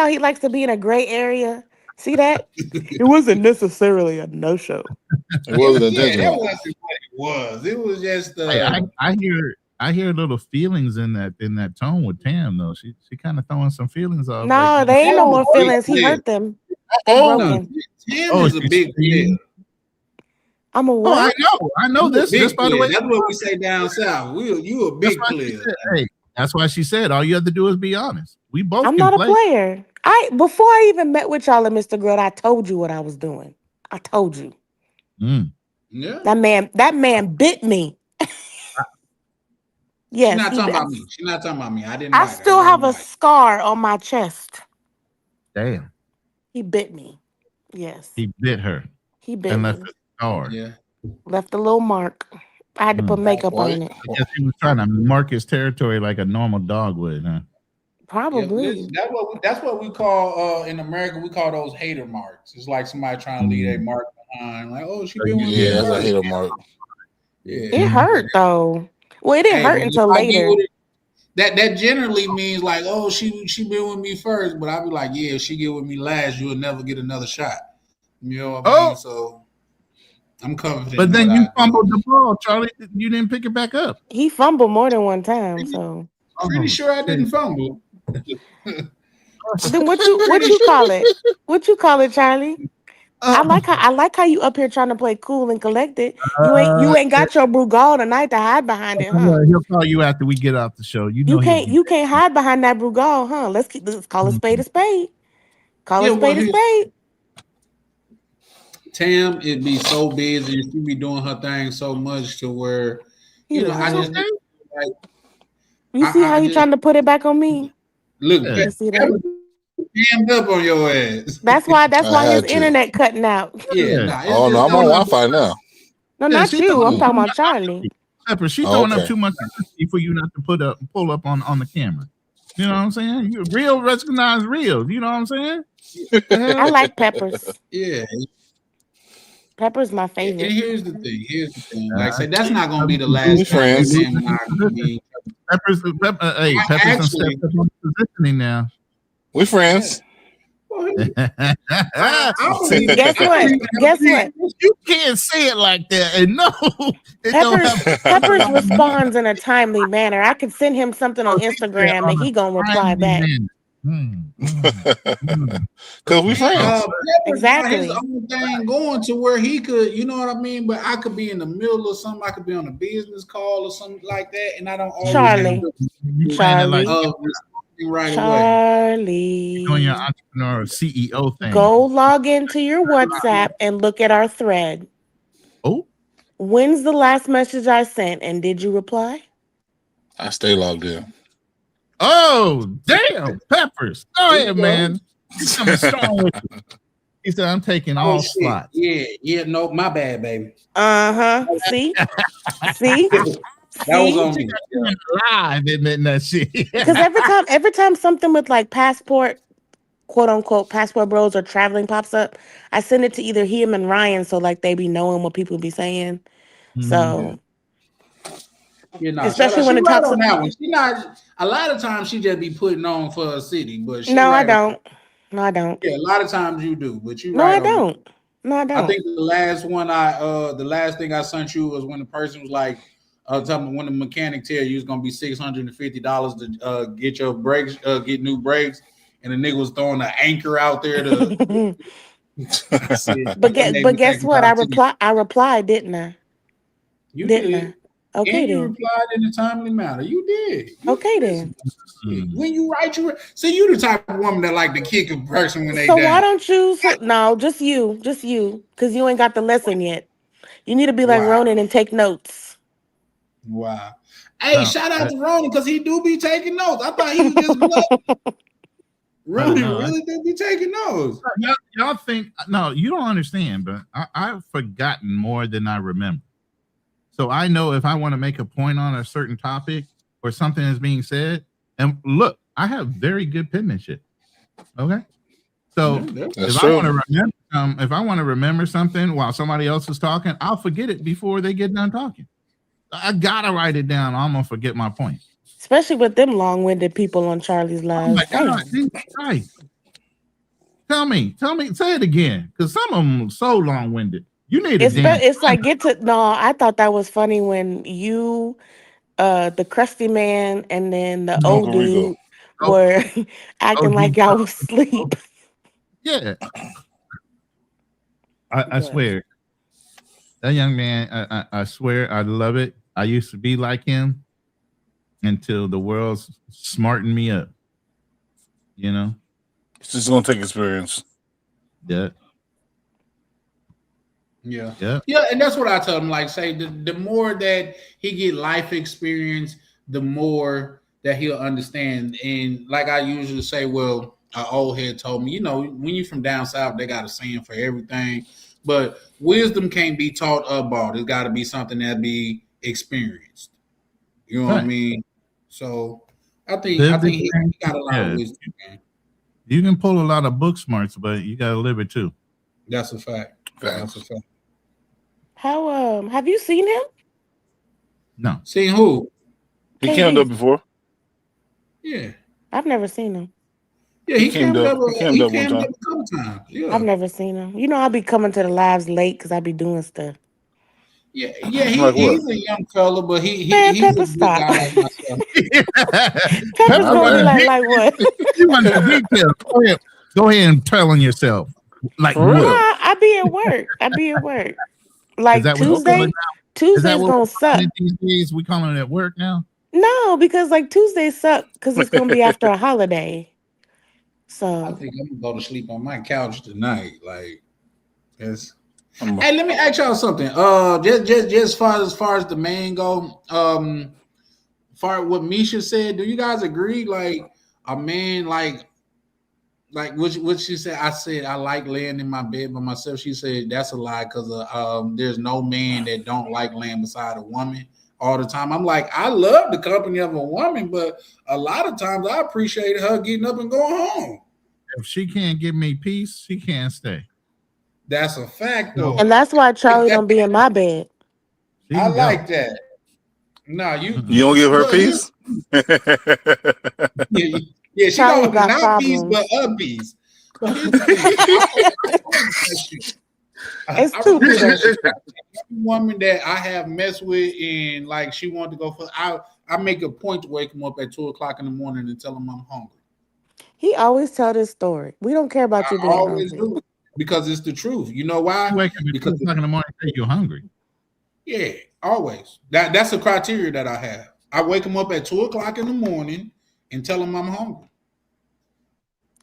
he likes to be in a gray area? See that? It wasn't necessarily a no-show. It wasn't intentional. intentional. That wasn't what it was. It was just I hear little feelings in that tone with Tam though. She kind of throwing some feelings off. No, like, they ain't no more feelings. He hurt them. Tam is a big player. I'm a what? I know this. Just by the way, that's what we say down south. You a big player. Hey, that's why she said all you have to do is be honest. We both. I'm can not play. a player. Before I even met with y'all and Mr. Grill, I told you what I was doing. I told you. Yeah. That man bit me. Yes, She's not talking about me. She's not talking about me. I still have a scar on my chest. Damn. He bit me. Yes. He bit her. He bit and me. left a scar. Yeah. Left a little mark. I had to put makeup on it. I guess he was trying to mark his territory like a normal dog would, huh? Probably. Yeah, that's what we call in America. We call those hater marks. It's like somebody trying to leave a mark behind. Like, oh, she been with me. Yeah, that's a hater mark. Yeah. It hurt though. Well, it didn't hurt until later. That generally means like, oh, she been with me first, but I'll be like, yeah, if she get with me last, you'll never get another shot. You know what I mean? So I'm confident. But in then what you I do. fumbled the ball, Charlie. You didn't pick it back up. He fumbled more than one time, so Pretty sure I didn't fumble. then what you call it? What you call it, Charlie? I like how you up here trying to play cool and collected. You ain't got your Brugal tonight to hide behind it, huh? He'll call you after we get off the show. You know You can't hide behind that Brugal, huh? Let's call a spade a spade. Call a spade a spade. Tam, it'd be so busy. She be doing her thing so much to where, I just like. You see how you trying to put it back on me? Look, You see that? jammed up on your ass. That's why his internet cutting out. Yeah. Oh no, I'm on Wi-Fi now. No, not you. I'm talking about Charlie. Pepper, she's throwing up too much energy for you not to pull up on the camera. You know what I'm saying? You real recognize real. You know what I'm saying? I like Peppers. Yeah. Pepper's my favorite. And here's the thing. Like I said, that's not gonna be the last time. Pepper's actually, positioning now. We friends. Guess what? You can't say it like that. And no, Peppers responds in a timely manner. I could send him something on Instagram and he gonna reply back. Cause we friends. Exactly. His own thing going to where he could, you know what I mean? But I could be in the middle of something. I could be on a business call or something like that, and I don't always Charlie. Right away. Doing your entrepreneur CEO thing. Go log into your WhatsApp and look at our thread. Oh. When's the last message I sent and did you reply? I stay logged in. Oh, damn, Peppers. Go ahead, man. He's coming strong with you. He said, I'm taking all slots. Yeah, no, my bad, baby. See? See? That was on me. Live admitting that shit. Because every time something with like passport, quote unquote, passport bros or traveling pops up, I send it to either him and Ryan so like they be knowing what people be saying. So especially when it talks on that one. She not a lot of times she just be putting on for a city, but I don't. No, I don't. Yeah, a lot of times you do, but you I don't. No, I don't. I think the last thing I sent you was when the person was like, telling me when the mechanic tell you it's gonna be $650 to get your brakes, get new brakes, and the nigga was throwing an anchor out there to. but guess what? I replied, didn't I? You didn't did. I? Okay, and you then. replied in a timely manner. You did. Okay, then. When you write, you the type of woman that like to kick a person when they. So why don't you? No, just you, because you ain't got the lesson yet. You need to be like Ronan and take notes. Wow. Hey, shout out to Ronan because he do be taking notes. I thought he was just bluffing. Ronan really do be taking notes. Y'all think no? You don't understand, but I've forgotten more than I remember. So I know if I want to make a point on a certain topic or something is being said, and look, I have very good penmanship. Okay, so if I want to remember something while somebody else is talking, I'll forget it before they get done talking. I gotta write it down. Or I'm gonna forget my point. Especially with them long-winded people on Charlie's Live. Oh my God, right. Tell me, say it again, because some of them are so long-winded. You need it's like I thought that was funny when you, the crusty man, and then the old dude were acting like y'all was asleep. Yeah, I swear, that young man. I swear, I love it. I used to be like him until the world's smartened me up. You know, it's just gonna take experience. Yeah. Yeah, and that's what I tell him. Like, say the more that he get life experience, the more that he'll understand. And like I usually say, well, our old head told me, when you from down south, they got a saying for everything. But wisdom can't be taught about. It's got to be something that be experienced. You know what I mean? So I think he got a lot of wisdom. Man. You can pull a lot of book smarts, but you got to live it too. That's a fact. That's a fact. How have you seen him? No. Seen who? He came up before. Yeah. I've never seen him. Yeah, he came up. He came up one Came up time. a couple times. Yeah. I've never seen him. You know, I'll be coming to the lives late because I be doing stuff. Yeah, Like what? he's a young fella, but Man, he's Pepper, a good stop. guy like myself. Pepper's gonna be like what? You want the details? Go ahead and tell on yourself. Like Nah, what? I be at work. Is Like that what you calling Tuesday. it now? Is that Tuesday's what gonna we're suck. calling it these days? We calling it at work now? No, because like Tuesday suck because it's gonna be after a holiday. I So think I'm gonna go to sleep on my couch tonight. Like, it's. I'm Hey, let me ask y'all something. Just as far as the man go, far what Misha said. Do you guys agree? Like a man, like what she said. I said I like laying in my bed by myself. She said that's a lie because there's no man that don't like laying beside a woman all the time. I'm like, I love the company of a woman, but a lot of times I appreciate her getting up and going home. If she can't give me peace, she can't stay. That's a fact, though. and that's why Charlie don't be in my bed. I like that. No, you don't give her look, peace? Yeah, she Charlie don't got not peace, problems. but a peace. But here's the thing. It's too Every woman that I have messed with and like she wanted to go for, I make a point to wake him up at 2:00 in the morning and tell him I'm hungry. He always tell this story. We don't care about you I being always hungry. do because it's the truth. You know why? You wake up at 2 Because o'clock in the morning and say you're hungry. yeah, always. That's a criteria that I have. I wake him up at 2:00 in the morning and tell him I'm hungry.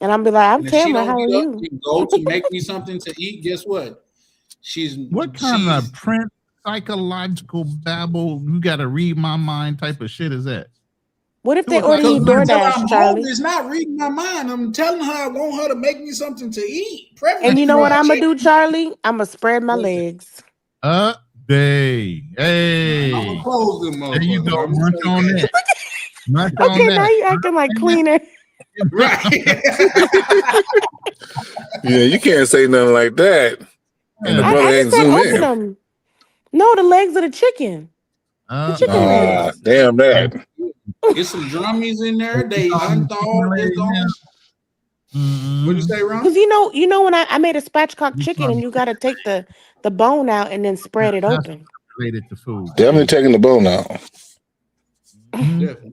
And I'm be like, I'm And if she Tamara, don't how are get up you? and go to make me something to eat, guess what? What kind of print psychological babble you got to read my mind type of shit is that? What if they 2 o'clock order you in the morning. DoorDash, I'm Charlie? hungry. It's not reading my mind. I'm telling her I want her to make me something to eat. Preferably And you know what fried I'm gonna chicken. do, Charlie? I'm gonna spread my legs. Hey. I'm gonna close them There you motherfuckers. go. I'm gonna Munch say on that. that. Munch on Okay, now that. you acting like cleaner. Right. Yeah, you can't say nothing like that. And the brother I ain't just said zoom open in. them. No, the legs of the chicken. The chicken legs. Damn that. Get some drummies in there. They unthawed. Just don't. What'd you say, Ron? Because you know when I made a spatchcock chicken and you gotta take the bone out and then spread it open. Related to food. Definitely taking the bone out. Definitely.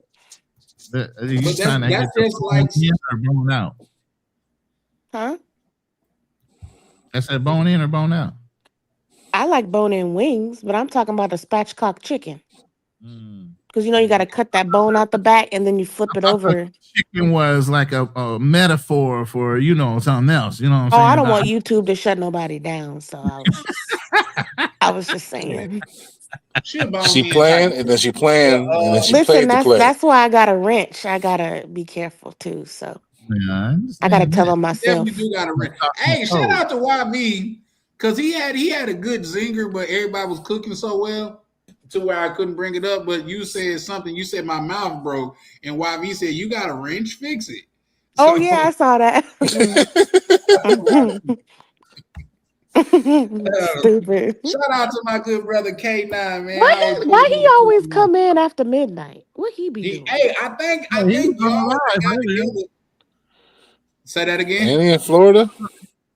Are you But trying to get that's the just bone like in or bone out? Huh? I said bone in or bone out? I like bone in wings, but I'm talking about a spatchcock chicken. Because you gotta cut that bone out the back and then you flip it over. Chicken was like a metaphor for something else. You know what I'm Oh, saying? I don't want YouTube to shut nobody down, so I was just saying. She playing, and then she playing, and then she Listen, played the play. that's why I got a wrench. I gotta be careful too. So I gotta tell on myself. definitely do got to rent. Hey, shout out to YB because he had a good zinger, but everybody was cooking so well to where I couldn't bring it up. But you said something. You said my mouth broke, and YB said you got a wrench, fix it. Oh yeah, I saw that. Stupid. Shout out to my good brother K9, man. Why he always come in after midnight? What he be doing? Hey, I think y'all got together. Say that again. Ain't he in Florida?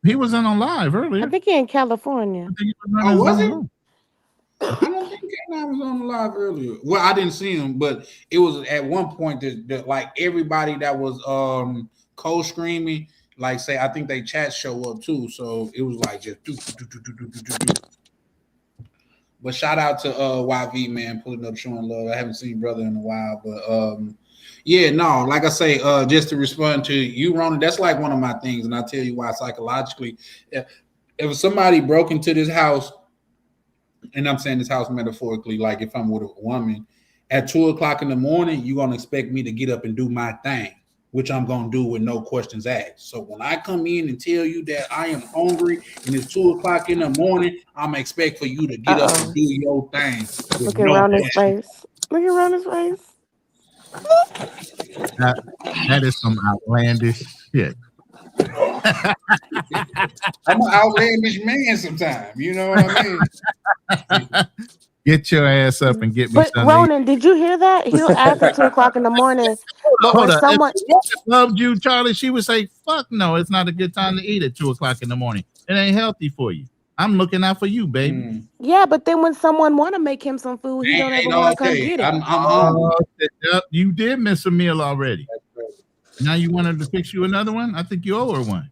He was on live earlier. I think he in California. Oh, was it? I don't think K9 was on the live earlier. Well, I didn't see him, but it was at one point that like everybody that was co-screaming, like say I think they chat show up too. So it was like just do. But shout out to YV, man, pulling up showing love. I haven't seen brother in a while, but yeah, no, like I say, just to respond to you, Ronan, that's like one of my things, and I'll tell you why psychologically. If somebody broke into this house, and I'm saying this house metaphorically, like if I'm with a woman, at 2:00 in the morning, you're gonna expect me to get up and do my thing, which I'm gonna do with no questions asked. So when I come in and tell you that I am hungry and it's 2:00 in the morning, I'm gonna expect for you to get up and do your thing. Look around his face. Look around his face. That is some outlandish shit. I'm an outlandish man sometimes, you know what I mean? Get your ass up and get me But something to eat. Ronan, did you hear that? He'll ask at 2 o'clock in the morning. But when Hold on. someone If the woman loved you, Charlie, she would say, "Fuck no, it's not a good time to eat at 2 o'clock in the morning. It ain't healthy for you. I'm looking out for you, baby." Yeah, but then when someone want to make him some food, he don't ever want to come get it. I'm hungry. Yep, you did miss a meal already. Now you want her to fix you another one? I think you owe her one.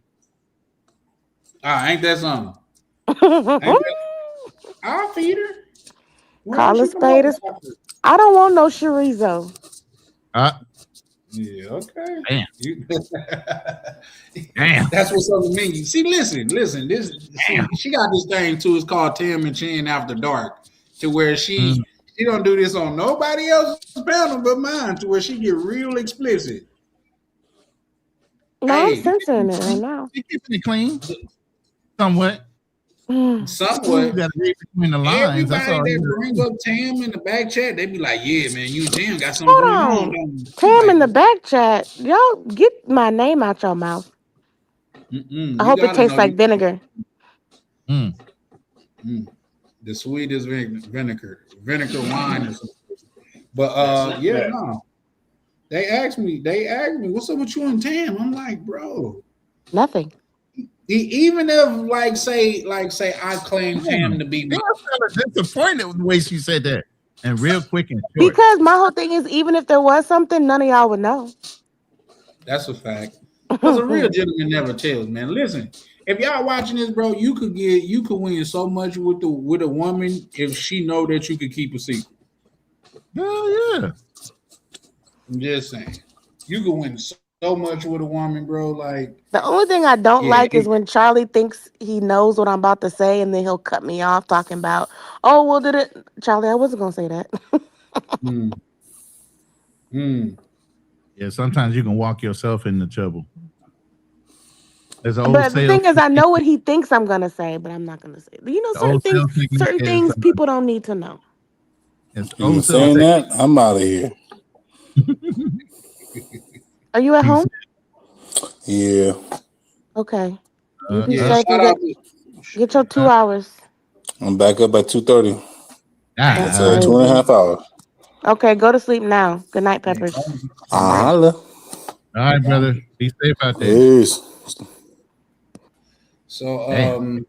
Ain't that something? I'll feed her. Call a spade. I don't want no chorizo. Yeah, okay. Damn. Damn. That's what's up with me. See, listen. She got this thing too. It's called Tim and Chin After Dark, to where she don't do this on nobody else's panel but mine, to where she get real explicit. No, I'm censoring it right now. You keeping it clean, somewhat. Somewhat. You got to read between the lines. That's all. Everybody that brings up Tam in the back chat, they be like, "Yeah, man, you and Tam got something Hold going on. on." Tam in the back chat. Y'all get my name out your mouth. I hope it tastes like vinegar. The sweetest vinegar wine or something. But no. They asked me, what's up with you and Tam? I'm like, bro. Nothing. Even if say I claim Tam to be I was disappointed with the way she said that. And real quick and short. Because my whole thing is, even if there was something, none of y'all would know. That's a fact. Because a real gentleman never tells, man. Listen, if y'all watching this, bro, you could win so much with a woman if she know that you could keep a secret. Hell yeah. I'm just saying. You could win so much with a woman, bro. Like, the only thing I don't like is when Charlie thinks he knows what I'm about to say, and then he'll cut me off talking about, "Oh, well, did it?" Charlie, I wasn't gonna say that. Yeah, sometimes you can walk yourself into trouble. But the thing is, I know what he thinks I'm gonna say, but I'm not gonna say it. You know, certain things people don't need to know. You saying that? I'm out of here. Are you at home? Yeah. Okay. You be safe and get your 2 hours. I'm back up at 2:30. That's That's 2.5 hours. Okay, go to sleep now. Good night, Peppers. Holla. All right, brother. Be safe out there. Peace. So,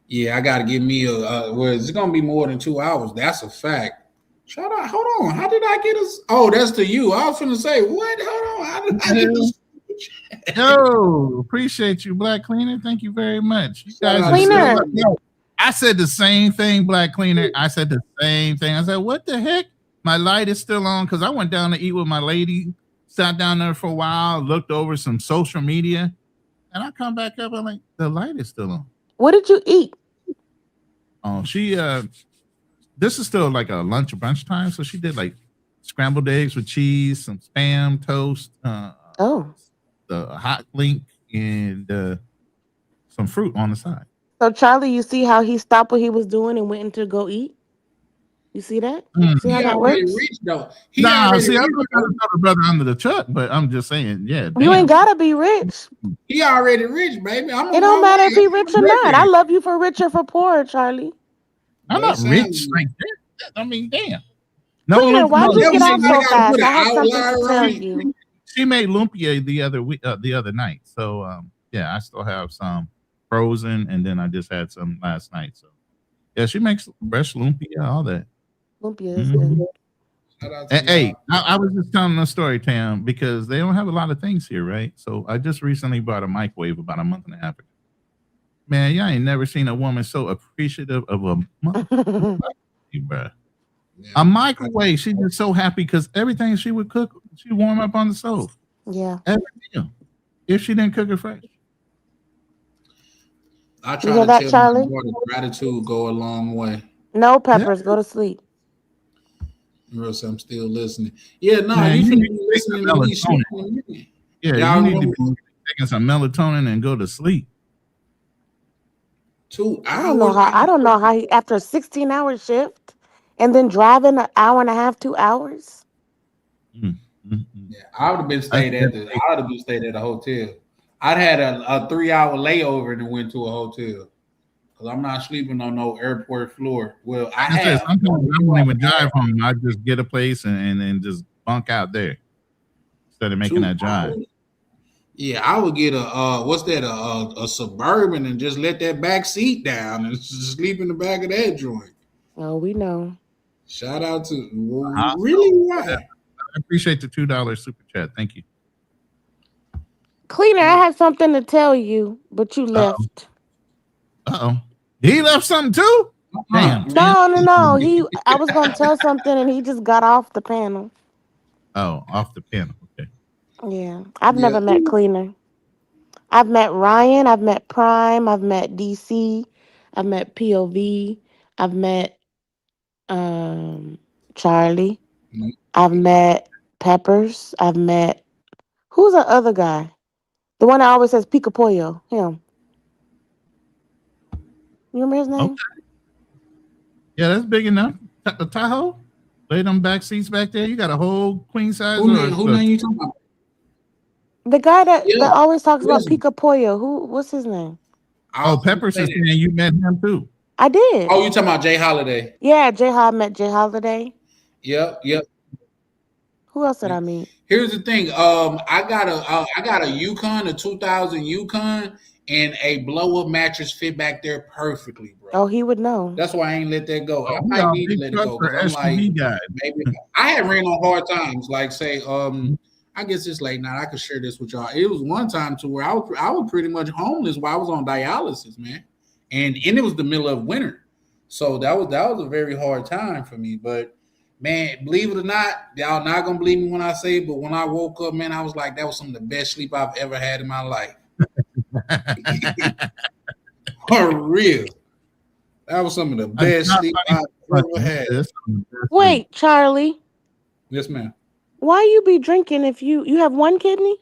yeah, I got to give me it's going to be more than 2 hours. That's a fact. Shut up. Hold on. How did I get us? Oh, that's to you. I was going to say, what? Hold on. How did I get this? Yo, appreciate you, Black Cleaner. Thank you very much. You guys Cleaner. I said the same thing, Black Cleaner. I said the same thing. I said, what the heck? My light is still on because I went down to eat with my lady, sat down there for a while, looked over some social media, and I come back up. I'm like, the light is still on. What did you eat? Oh, she this is still like a lunch or brunch time, so she did like scrambled eggs with cheese, some Spam toast, the hot link, and some fruit on the side. So Charlie, you see how he stopped what he was doing and went to go eat? You see that? See how that works? Reached, though. I'm not trying to throw the brother under the truck, but I'm just saying, yeah. You ain't gotta be rich. He already rich, baby. It don't matter if he rich or not. I love you for rich or for poor, Charlie. I'm not rich like that. I mean, damn. No, why'd you get off so fast? I have something to tell you. She made lumpia the other night, so yeah, I still have some frozen, and then I just had some last night. So yeah, she makes fresh lumpia, all that. Lumpia is good. Hey, I was just telling a story, Tam, because they don't have a lot of things here, right? So I just recently bought a microwave about a month and a half ago. Man, y'all ain't never seen a woman so appreciative of a microwave, bruh. A microwave. She's just so happy because everything she would cook, she warm up on the stove. Yeah. Every meal. If she didn't cook it fresh. I try to tell my daughter gratitude go a long way. No, Peppers, go to sleep. I'm still listening. Yeah, no, you need to be listening to me. Yeah, you need to be taking some melatonin and go to sleep. 2 hours. I don't know how he, after a 16-hour shift and then driving an hour and a half, 2 hours. Yeah, I would have been stayed at the hotel. I'd had a 3-hour layover and then went to a hotel. because I'm not sleeping on no airport floor. Well, I I said have. sometimes I won't even drive home. I just get a place and just bunk out there instead of making that drive. Yeah, I would get a what's that? A Suburban and just let that back seat down and just sleep in the back of that joint. Oh, we know. Shout out to really why? I appreciate the $2 super chat. Thank you. Cleaner, I had something to tell you, but you left. Uh-oh. He left something too? Damn. No. I was gonna tell something and he just got off the panel. Oh, off the panel. Okay. Yeah. I've never met Cleaner. I've met Ryan, I've met Prime, I've met DC, I've met POV, I've met Charlie, I've met Peppers, I've met who's the other guy? The one that always says Pica Pollo, him. You remember his name? Okay. Yeah, that's big enough. The Tahoe? Lay them back seats back there. You got a whole queen size. Who name you talking about? The guy that always talks about Pica Pollo. What's his name? Oh, Peppers is saying you met him too. I did. Oh, you talking about Jay Holiday? Yeah, I met Jay Holiday. Yep. Who else did I meet? Here's the thing. I got a Yukon, a 2000 Yukon, and a blow up mattress fit back there perfectly, bro. Oh, he would know. That's why I ain't let that go. I might need to let it go. I'm like, maybe I had ran on hard times. Like say, I guess it's late night. I could share this with y'all. It was one time to where I was pretty much homeless while I was on dialysis, man, and it was the middle of winter, so that was a very hard time for me. But man, believe it or not, y'all not gonna believe me when I say, but when I woke up, man, I was like, that was some of the best sleep I've ever had in my life. For real. That was some of the best sleep I've ever had. Wait, Charlie. Yes, ma'am. Why you be drinking if you have one kidney?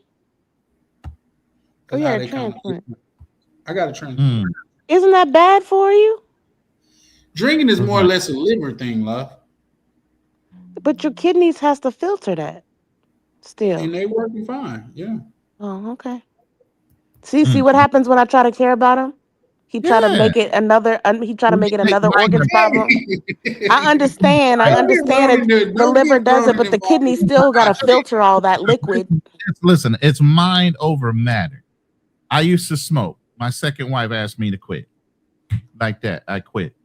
Oh, you had a transplant. I got a transplant. Isn't that bad for you? Drinking is more or less a liver thing, love. But your kidneys has to filter that still. And they working fine, yeah. Oh, okay. See what happens when I try to care about him? He try to make it another. He try to make it another organ's problem. I understand. The liver does it, but the kidney still got to filter all that liquid. Listen, it's mind over matter. I used to smoke. My second wife asked me to quit. Like that, I quit.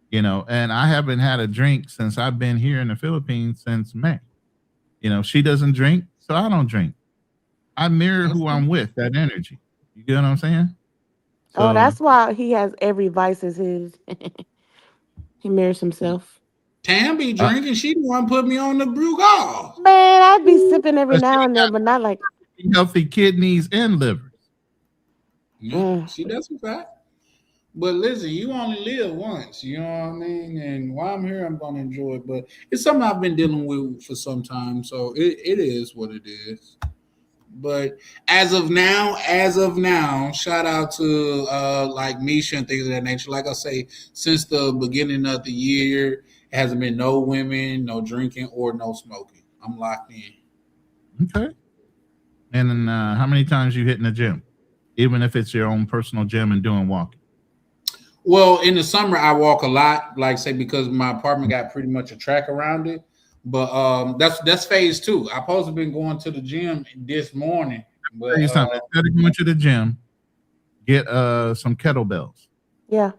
You know, and I haven't had a drink since I've been here in the Philippines since May. You know, she doesn't drink, so I don't drink. I mirror who I'm with, that energy. You get what I'm saying? So, that's why he has every vice as his. He mirrors himself. Tam be drinking. She the one put me on the Brugal. Man, I'd be sipping every now and then, but not like healthy kidneys and livers. Yeah, see, that's a fact. But listen, you only live once, you know what I mean? And while I'm here, I'm going to enjoy it. But it's something I've been dealing with for some time. So it is what it is. But as of now, shout out to like Misha and things of that nature. Like I say, since the beginning of the year, it hasn't been no women, no drinking, or no smoking. I'm locked in. Okay. And then how many times you hit in the gym? Even if it's your own personal gym and doing walking? Well, in the summer, I walk a lot, like say, because my apartment got pretty much a track around it. But that's phase 2. I've supposed been going to the gym this morning. But instead of going to the gym, get some kettlebells. Yeah.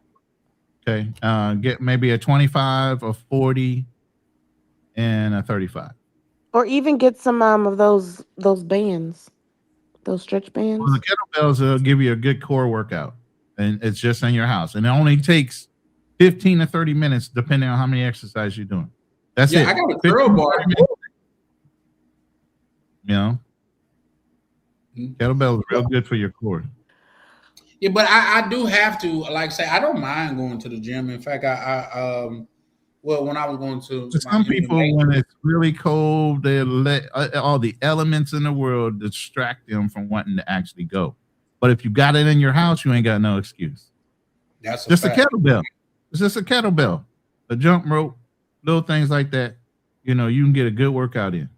Okay. Get maybe a 25, a 40, and a 35. Or even get some of those bands, those stretch bands. Well, the kettlebells will give you a good core workout, and it's just in your house, and it only takes 15 to 30 minutes, depending on how many exercises you're doing. That's it. I got a curl bar. You know, kettlebell is real good for your core. Yeah, but I do have to, like say, I don't mind going to the gym. In fact, well, when I was going to some people, when it's really cold, they let all the elements in the world distract them from wanting to actually go. But if you got it in your house, you ain't got no excuse. That's just a kettlebell. It's just a kettlebell, a jump rope, little things like that. You know, you can get a good workout in.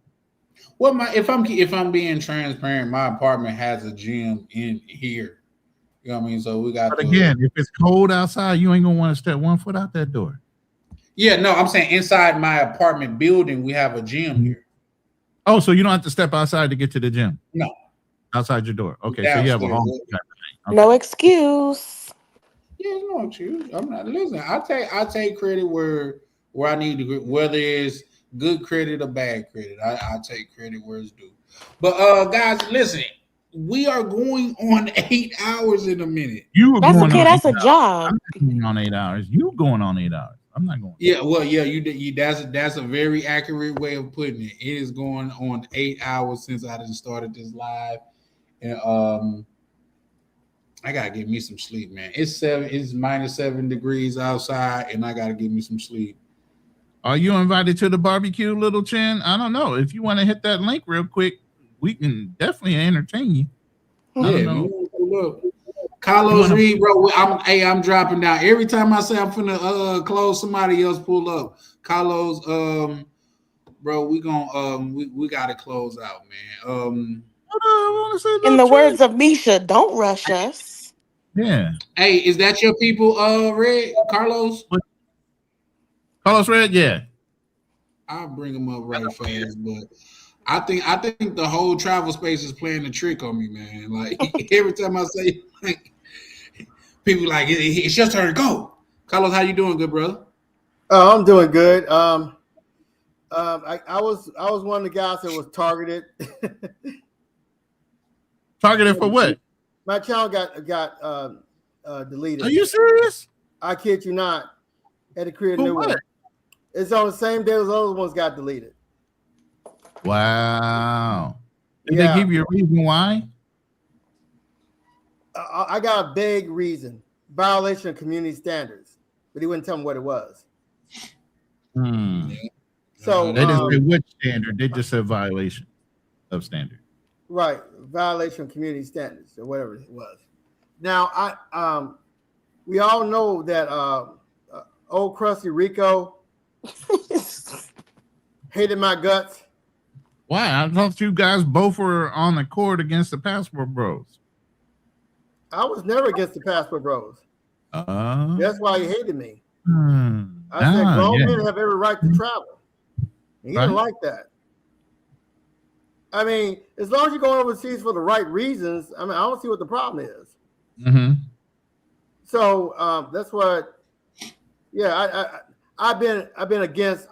Well, if I'm being transparent, my apartment has a gym in here. You know what I mean? So we got. But again, if it's cold outside, you ain't gonna want to step 1 foot out that door. Yeah, no, I'm saying inside my apartment building, we have a gym here. Oh, so you don't have to step outside to get to the gym? No. Outside your door. Okay, so you have a home. Okay. No excuse. Yeah, no excuse. I'm not listen. I take credit where I need to, whether it's good credit or bad credit. I take credit where it's due. But guys, listen, we are going on 8 hours in a minute. You That's going okay. on That's 8 a hours. job. I'm not going on 8 hours. You going on 8 hours. I'm not going. Yeah, well, yeah, you that's a very accurate way of putting it. It is going on 8 hours since I done started this live, and I gotta get me some sleep, man. It's -7 degrees outside, and I gotta get me some sleep. Are you invited to the barbecue, Little Chin? I don't know. If you want to hit that link real quick, we can definitely entertain you. Yeah, man. Look. Carlos Reed, bro. I'm dropping down. Every time I say I'm finna close, somebody else pull up. Carlos, bro, we gotta close out, man. In the words of Misha, don't rush us. Yeah. Hey, is that your people, Red? Carlos? Carlos Red, yeah. I'll bring him up right fast, but I think the whole travel space is playing a trick on me, man. Like every time I say, like, people like it's your turn to go. Carlos, how you doing, good brother? Oh, I'm doing good. I was one of the guys that was targeted. Targeted for what? My channel got deleted. Are you serious? I kid you not. Had to create a For new what? one. It's on the same day as the other ones got deleted. Wow. Did Yeah. they give you a reason why? I got a vague reason. Violation of community standards. But he wouldn't tell me what it was. So they didn't say which standard. They just said violation of standard. right, violation of community standards or whatever it was. Now we all know that old crusty Rico hated my guts. Why? I thought you guys both were on the court against the Passport Bros. I was never against the Passport Bros. That's why he hated me. I said grown men have every right to travel. And he didn't like that. I mean, as long as you're going overseas for the right reasons, I mean, I don't see what the problem is. So that's what. Yeah, I've been against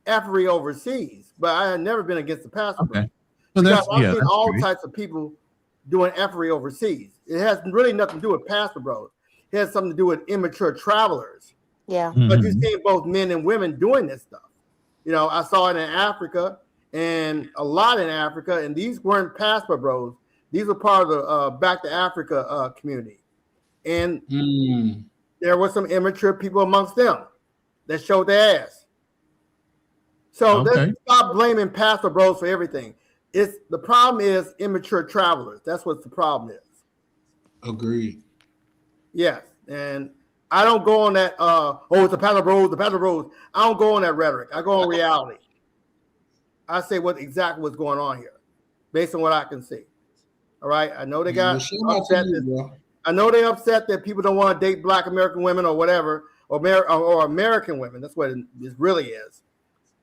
effery overseas, but I had never been against the Passport. Okay. Well, Well, I've seen all great. types of people doing effery overseas. It has really nothing to do with Passport Bros. It has something to do with immature travelers. Yeah. But you see both men and women doing this stuff. You know, I saw it in Africa and a lot in Africa, and these weren't Passport Bros. These were part of the Back to Africa community. And there were some immature people amongst them that showed their ass. So let's stop blaming Passport Bros for everything. The problem is immature travelers. That's what the problem is. Agreed. Yes. And I don't go on that, it's the Passport Bros. I don't go on that rhetoric. I go on reality. I say exactly what's going on here based on what I can see. All right. I know they got upset. I know they're upset that people don't want to date Black American women or whatever, or American women. That's what it really is.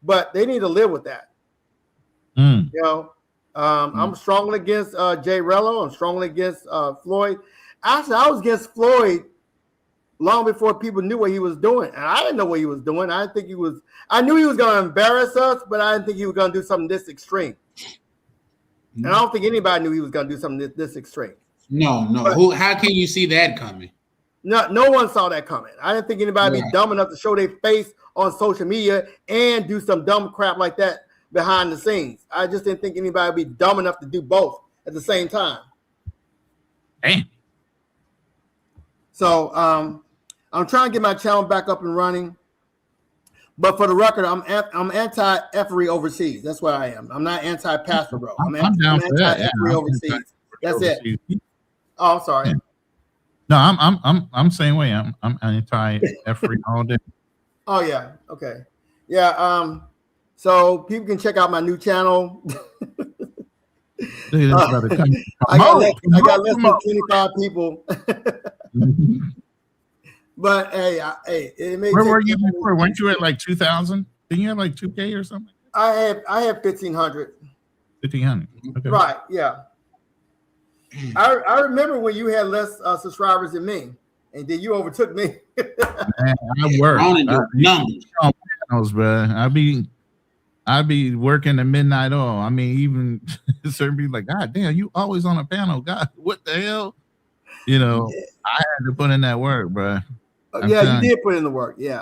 But they need to live with that. You know, I'm strongly against Jay Rello. I'm strongly against Floyd. Actually, I was against Floyd long before people knew what he was doing. And I didn't know what he was doing. I knew he was going to embarrass us, but I didn't think he was going to do something this extreme. And I don't think anybody knew he was going to do something this extreme. No. But, how can you see that coming? No one saw that coming. I didn't think anybody would be dumb enough to show their face on social media and do some dumb crap like that behind the scenes. I just didn't think anybody would be dumb enough to do both at the same time. Damn. So I'm trying to get my channel back up and running. But for the record, I'm anti-effery overseas. That's what I am. I'm not anti-Passport Bro. I'm anti-effery overseas. That's it. Oh, I'm sorry. No, I'm same way. I'm anti-effery all day. Oh yeah. Okay. Yeah. So people can check out my new channel. I got less than 25 people. But hey, it may Where take were you before? Weren't you at like 2,000? Didn't you have like 2K or something? I had 1,500. 1,500. Okay. Right. Yeah. I remember when you had less subscribers than me, and then you overtook me. Man, I work. Numbers, bro. I'd be working at midnight oil. I mean, even certain people like, God damn, you always on a panel. God, what the hell? You know, I had to put in that work, bro. Yeah, you did put in the work. Yeah,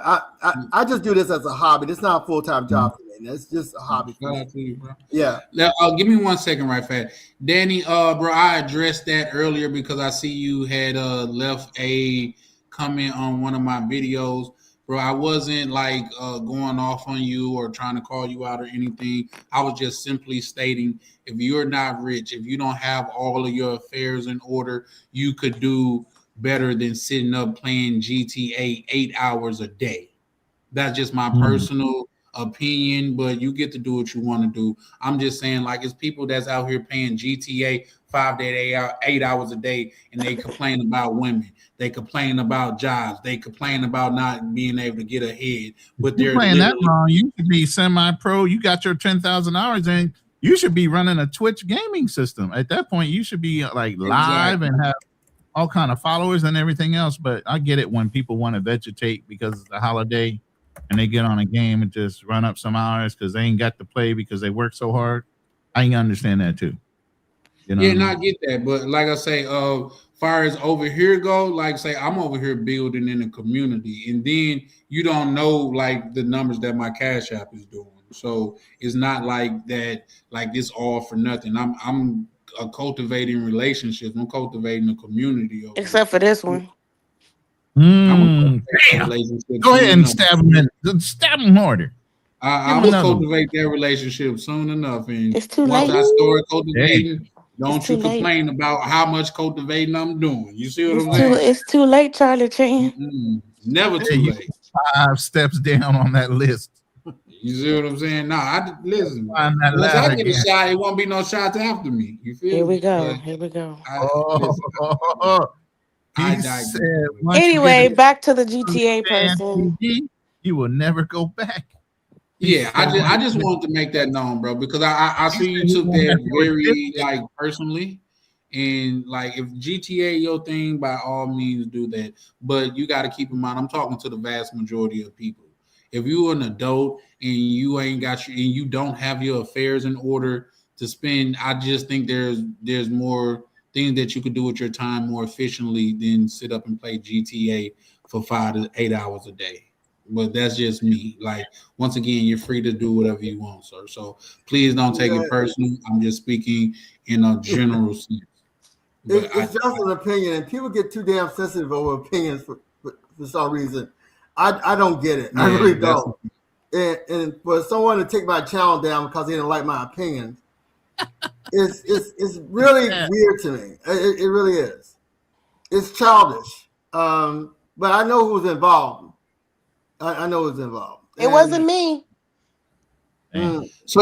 I just do this as a hobby. It's not a full-time job for me. It's just a hobby for me. Yeah. Now, give me 1 second, right fast. Danny, bro, I addressed that earlier because I see you had left a comment on one of my videos. Bro, I wasn't like going off on you or trying to call you out or anything. I was just simply stating if you're not rich, if you don't have all of your affairs in order, you could do better than sitting up playing GTA 8 hours a day. That's just my personal opinion, but you get to do what you want to do. I'm just saying, like, it's people that's out here paying GTA 5 to 8 hours a day, and they complain about women. They complain about jobs. They complain about not being able to get ahead. But You're playing that wrong. You should be semi-pro. You got your 10,000 hours in. You should be running a Twitch gaming system. At that point, you should be like live and have all kind of followers and everything else. But I get it when people want to vegetate because it's a holiday and they get on a game and just run up some hours because they ain't got to play because they work so hard. I can understand that too. You know, yeah, and I get that, but like I say, far as over here go, like say I'm over here building in the community, and then you don't know like the numbers that my Cash App is doing. So it's not like that, like it's all for nothing. I'm cultivating relationships. I'm cultivating a community. Except for this one. Damn. Go ahead and stab him in. Stab him harder. I will cultivate that relationship soon enough. And it's too once late. I start cultivating, don't it's you too complain late. about how much cultivating I'm doing. You see what I'm saying? It's too late, Charlie Chan. Never too late. 5 steps down on that list. You see what I'm saying? Nah, listen. Find that Once I ladder get a again. shot, it won't be no shots after me. You feel Here we me? go. But Here we go. He digress. said, once you Anyway, get back to the GTA person. you will never go back. Yeah, I just wanted to make that known, bro, because I see you took that very like personally, and like if GTA your thing, by all means do that. But you got to keep in mind, I'm talking to the vast majority of people. If you're an adult and you ain't got and you don't have your affairs in order to spend, I just think there's more things that you could do with your time more efficiently than sit up and play GTA for 5 to 8 hours a day. But that's just me. Like, once again, you're free to do whatever you want, sir. So please don't take it personal. I'm just speaking in a general sense. It's just an opinion, and people get too damn sensitive over opinions for some reason. I don't get it. I really don't. And for someone to take my channel down because they didn't like my opinion, it's really weird to me. It really is. It's childish. But I know who's involved. I know who's involved. It wasn't me. So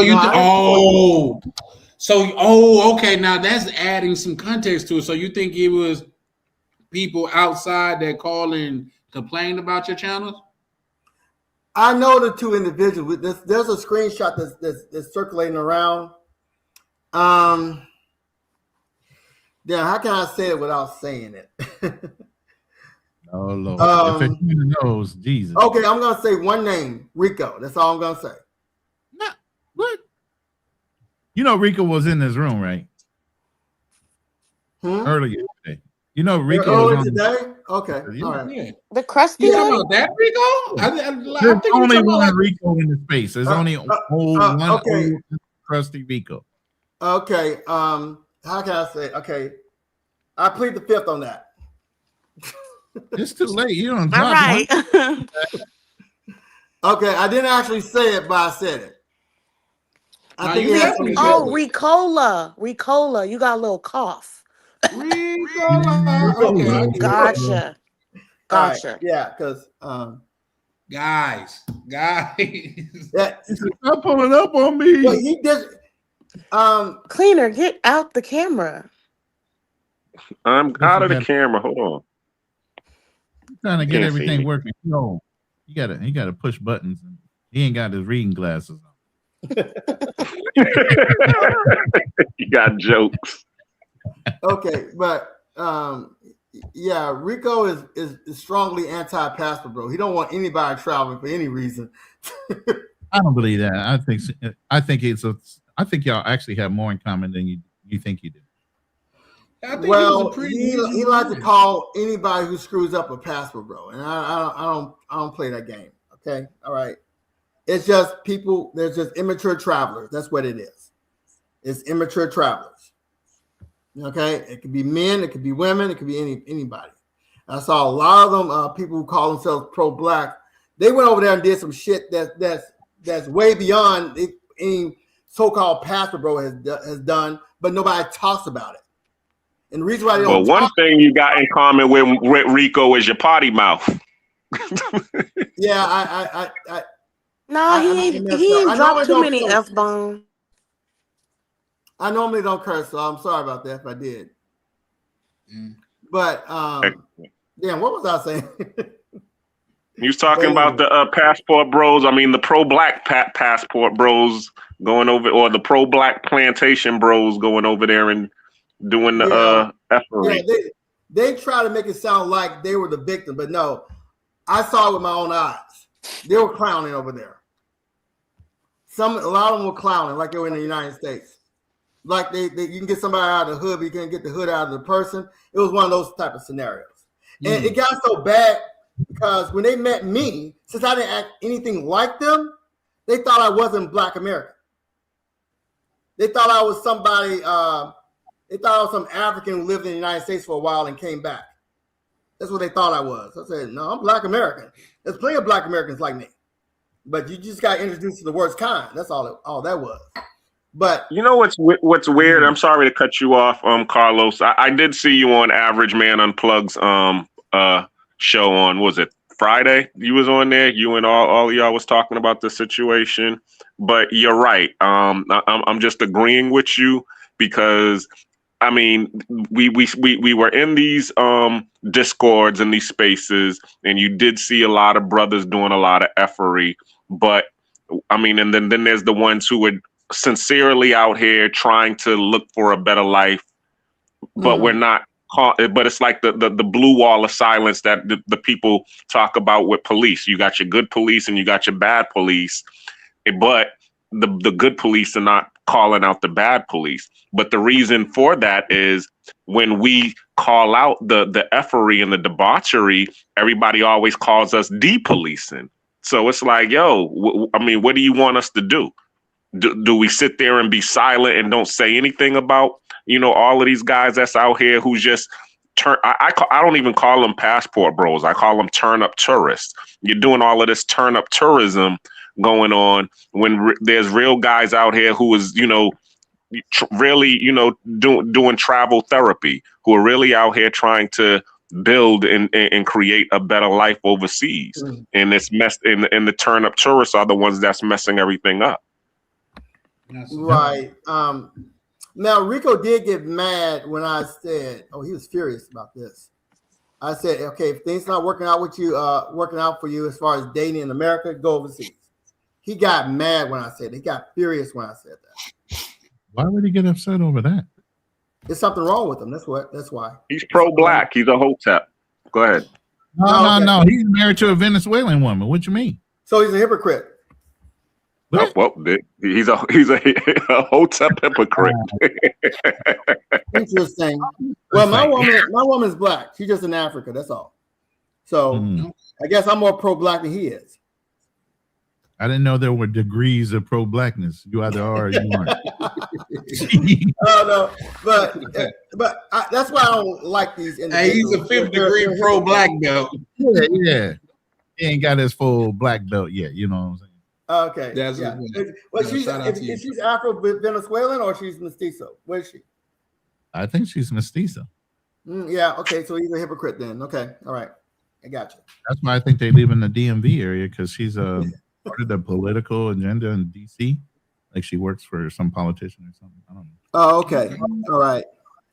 okay. Now that's adding some context to it. So you think it was people outside that call and complain about your channels? I know the two individuals. There's a screenshot that's circulating around. Yeah, how can I say it without saying it? Oh Lord! If it knows, Jesus. Okay, I'm gonna say one name, Rico. That's all I'm gonna say. What? You know, Rico was in this room, right? Earlier today. You know, Rico was on today. Okay, all right. Yeah. The crusty You one? talking about that Rico? There's only one Rico in the space. There's only one old crusty Rico. Okay. How can I say? Okay, I plead the fifth on that. It's too late. You don't All drop right. one. Okay, I didn't actually say it, but I said it. I think it has something to do Oh, with it. Ricola. You got a little cough. Ricola. Okay. Gotcha. Right, yeah, because guys. Yeah, stop pulling up on me. Well, he did. Cleaner, get out the camera. I'm out of the camera. Hold on. Trying to get Can't see everything me. working. No, he gotta push buttons. He ain't got his reading glasses on. You got jokes. Okay, but yeah, Rico is strongly anti-passport, bro. He don't want anybody traveling for any reason. I don't believe that. I think y'all actually have more in common than you think you do. I think Well, he was a he likes to call anybody who screws up a passport, bro, and I don't play that game. Okay, all right. It's just people. There's just immature travelers. That's what it is. It's immature travelers. Okay, it could be men, it could be women, it could be anybody. I saw a lot of them, people who call themselves pro-black. They went over there and did some shit that's way beyond any so-called pastor bro has done, but nobody talks about it. And the reason why they Well, don't one thing you got in common with Rico is your potty mouth. Yeah, I No, he ain't dropped too many F-bombs. I normally don't curse, so I'm sorry about that if I did. But damn, what was I saying? You was talking about the passport bros. I mean, the pro-black passport bros going over, or the pro-black plantation bros going over there and doing the effery. Yeah, they try to make it sound like they were the victim, but no, I saw it with my own eyes. They were clowning over there. A lot of them were clowning like they were in the United States. Like you can get somebody out of the hood, but you can't get the hood out of the person. It was one of those type of scenarios. And it got so bad because when they met me, since I didn't act anything like them, they thought I wasn't Black American. They thought I was somebody, they thought I was some African who lived in the United States for a while and came back. That's what they thought I was. I said, no, I'm Black American. There's plenty of Black Americans like me. But you just got introduced to the worst kind. That's all that was. But you know what's weird? I'm sorry to cut you off, Carlos. I did see you on Average Man Unplugged's show on, was it Friday? You was on there. You and all y'all was talking about the situation. But you're right. I'm just agreeing with you because I mean we were in these discords and these spaces, and you did see a lot of brothers doing a lot of effery. But I mean, and then there's the ones who would sincerely out here trying to look for a better life, but we're not. But it's like the blue wall of silence that the people talk about with police. You got your good police and you got your bad police, but the good police are not calling out the bad police. But the reason for that is when we call out the effery and the debauchery, everybody always calls us depolicing. So it's like, yo, I mean, what do you want us to do? Do we sit there and be silent and don't say anything about, all of these guys that's out here who just I don't even call them passport bros. I call them turn up tourists. You're doing all of this turn up tourism going on when there's real guys out here who is, really, doing travel therapy, who are really out here trying to build and create a better life overseas. And it's messed and the turn up tourists are the ones that's messing everything up. Right. Now Rico did get mad when I said, he was furious about this. I said, okay, if things not working out with you, working out for you as far as dating in America, go overseas. He got mad when I said it. He got furious when I said that. Why would he get upset over that? There's something wrong with him. That's why. He's pro-black. He's a hotep. Go ahead. No. He's married to a Venezuelan woman. What you mean? So he's a hypocrite. Well, he's a hotep hypocrite. Interesting. Well, my woman's black. She's just in Africa. That's all. So I guess I'm more pro-black than he is. I didn't know there were degrees of pro-blackness. You either are or you aren't. No, but that's why I don't like these. Hey, he's a 5th degree pro-black belt. Yeah. He ain't got his full black belt yet. You know what I'm saying? Okay. She's Afro-Venezuelan or she's mestizo? Where is she? I think she's mestizo. Yeah. Okay. So he's a hypocrite then. Okay. All right. I got you. That's why I think they live in the DMV area, because she's part of the political agenda in DC. Like she works for some politician or something. I don't know. Oh, okay. All right.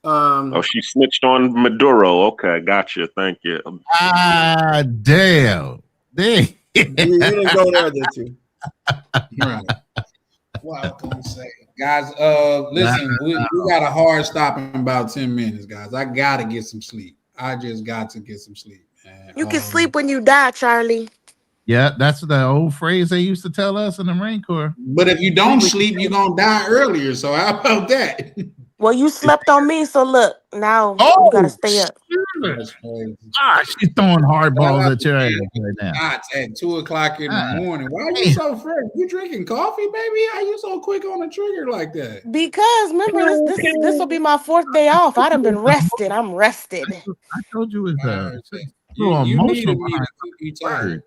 Oh, she snitched on Maduro. Okay, gotcha. Thank you. Ah, damn. Dang. You didn't go there, did you? Right. What I was gonna say, guys. Listen, we got a hard stop in about 10 minutes, guys. I gotta get some sleep. I just got to get some sleep, man. You can sleep when you die, Charlie. Yeah, that's the old phrase they used to tell us in the Marine Corps. But if you don't sleep, you're gonna die earlier. So how about that? Well, you slept on me, so look, now you gotta stay up. That's crazy. She's throwing hard balls at your ass right now. Shots at 2 o'clock in the morning. Why are you so fresh? You drinking coffee, baby? How you so quick on the trigger like that? Because remember, this will be my 4th day off. I done been rested. I'm rested. I told you it's a You little emotional needed me behind to keep you some tired. words.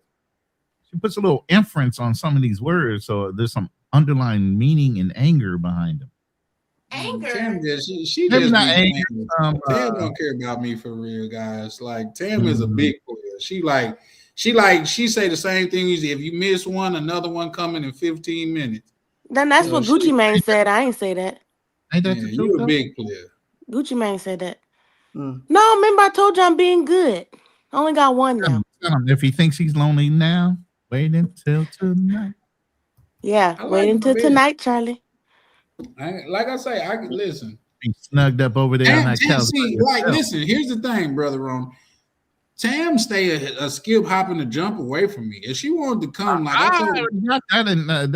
She puts a little inference on some of these words, so there's some underlying meaning and anger behind them. Anger. Tam she Maybe just not be anger, playing. Tam don't care about me for real, guys. Like Tam is a Mhm. big player. She say the same thing. If you miss one, another one coming in 15 minutes. Then that's So what Gucci Mane said. I ain't say that. Ain't that Yeah, the you truth? a though? big player. Gucci Mane said that. No, remember I told you I'm being good. I only got one now. Tell him if he thinks he's lonely now, wait until tonight. Yeah, I like wait my until bed. tonight, Charlie. Like I say, I can listen. Be snugged up over there on that couch. See, like, listen, here's the thing, brother Ron. Tam stay a skip hop and a jump away from me. If she wanted to come, like I told her,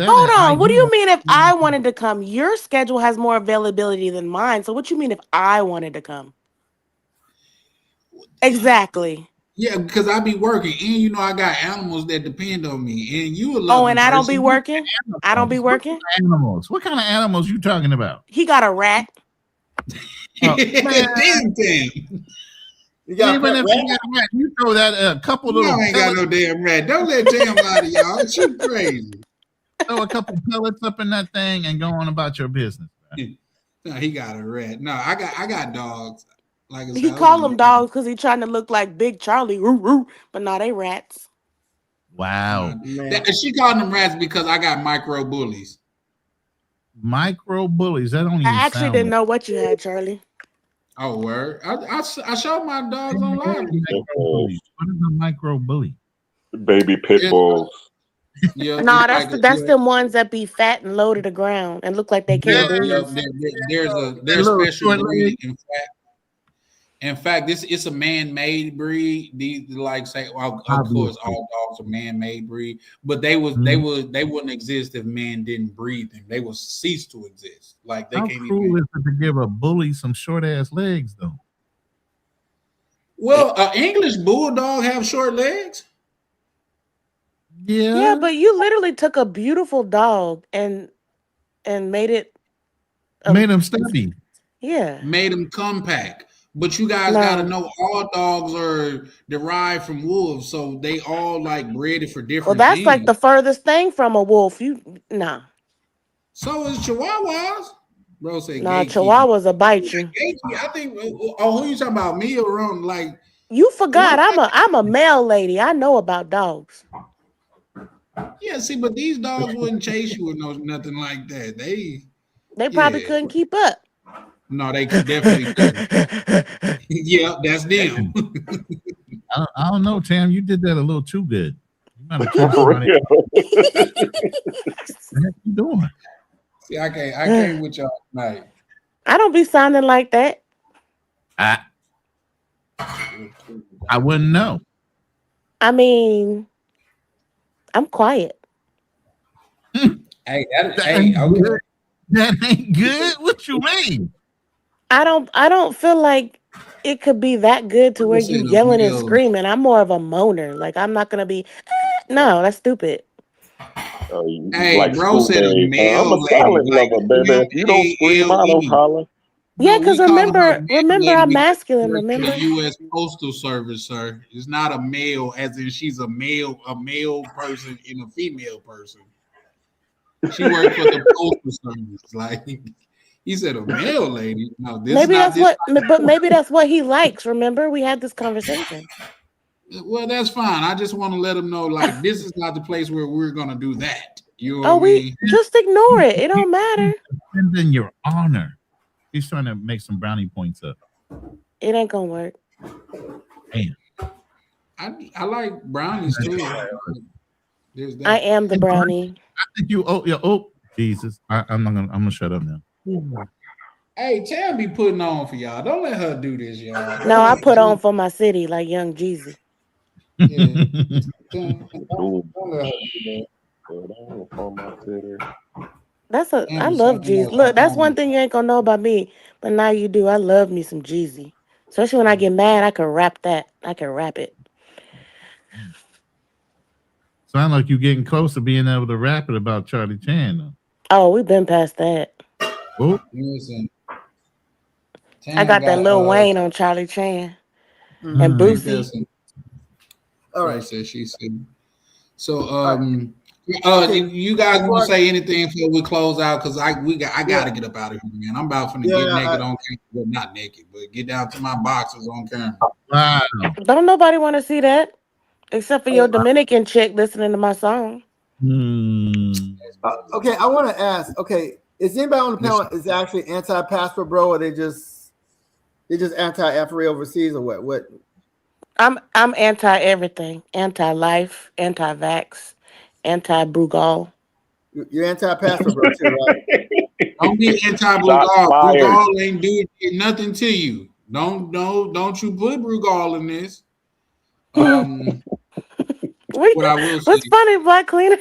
Hold on. What do you mean if I wanted to come? Your schedule has more availability than mine. So what you mean if I wanted to come? Exactly. yeah, because I be working, and you know I got animals that depend on me, and you a Oh, loving and I don't be person. working? I don't be working? Animals. What kind of animals you talking about? He got a rat. Oh, Damn, Tam. You got Even a if pet you got a rat, you throw that a couple No, little I ain't got no damn rat. Don't let Tam lie to y'all. She crazy. throw a couple pellets up in that thing and go on about your business. No, he got a rat. No, I got dogs. Like I said, He call them dogs because he trying to look like Big Charlie. Roo, roo. But no, they rats. Wow. She called them rats because I got micro bullies. Micro bullies. That don't even I actually sound didn't right. know what you had, Charlie. Oh, word. I showed my dogs on live. What is a micro bully? Baby pit bulls. Yeah, No, that's them ones that be fat and low to the ground and look like they can't breathe. There's a special breed. In fact, it's a man-made breed. These like say, well, of course, all dogs are man-made breed, but they wouldn't exist if man didn't breed them. They would cease to exist. Like they How can't cruel even. is it to give a bully some short ass legs though? Well, an English bulldog have short legs. Yeah, but you literally took a beautiful dog and made it made him stubby. Yeah. Made them compact. But you guys got to know all dogs are derived from wolves, so they all like bred for different Well, that's things. like the furthest thing from a wolf. So is chihuahuas. Bro said Nah, gatekeeper. chihuahuas will bite you. I think. Oh, who you talking about? Me or Ron? Like You forgot I'm a male lady. I know about dogs. yeah. See, but these dogs wouldn't chase you or nothing like that. They probably couldn't keep up. No, they definitely couldn't. Yeah, that's them. I don't know, Tam. You did that a little too good. You might have kept For running. real. What you doing? See, I can't with y'all tonight. I don't be sounding like that. I wouldn't know. I mean, I'm quiet. Hey, okay. That ain't good. What you mean? I don't feel like it could be that good to where you yelling and screaming. I'm more of a moaner. Like I'm not gonna be. No, that's stupid. Hey, like bro School said a Days. male I'm a silent lover, baby. If you don't scream, I don't holler. Yeah, because remember, I'm masculine. The Remember, U.S. Postal Service, sir. It's not a male, as in she's a male person and a female person. She worked for the Postal Service. Like he said, a male lady. No, this maybe is that's but maybe that's what he likes. Remember, we had this conversation. Well, that's fine. I just want to let him know, like, this is not the place where we're gonna do that. we just ignore it. It don't matter. And then your honor. He's trying to make some brownie points up. It ain't gonna work. Damn. I like brownies too. There's that. I am the brownie. I think you. Oh, Jesus! I'm gonna shut up now. Hey, Tam be putting on for y'all. Don't let her do this, y'all. No, I put on for my city like Young Jeezy. Yeah. Don't let her do that. I love Jeezy. Look, that's one thing you ain't gonna know about me, but now you do. I love me some Jeezy. Especially when I get mad, I can rap that. I can rap it. Sound like you getting close to being able to rap it about Charlie Chan. Though. Oh, we've been past that. Oh. Listen, I got that Lil Wayne on Charlie Chan and Boosie. All right, she said. So, you guys want to say anything before we close out? Because I gotta get up out of here, man. I'm about to get naked on camera. Well, not naked, but get down to my boxers on camera. Wow. Don't nobody want to see that except for your Dominican chick listening to my song. Okay, I want to ask. Okay, is anybody on the panel is actually anti-passport, bro, or they just anti-FRA overseas, or what? What? I'm anti everything. Anti-life, anti-vax, anti-Brugal. You're anti-passport, bro, too, right? Don't be anti-Brugal. Brugal ain't doing nothing to you. Don't you put Brugal in this. What I will say. What's funny, Black Cleaner?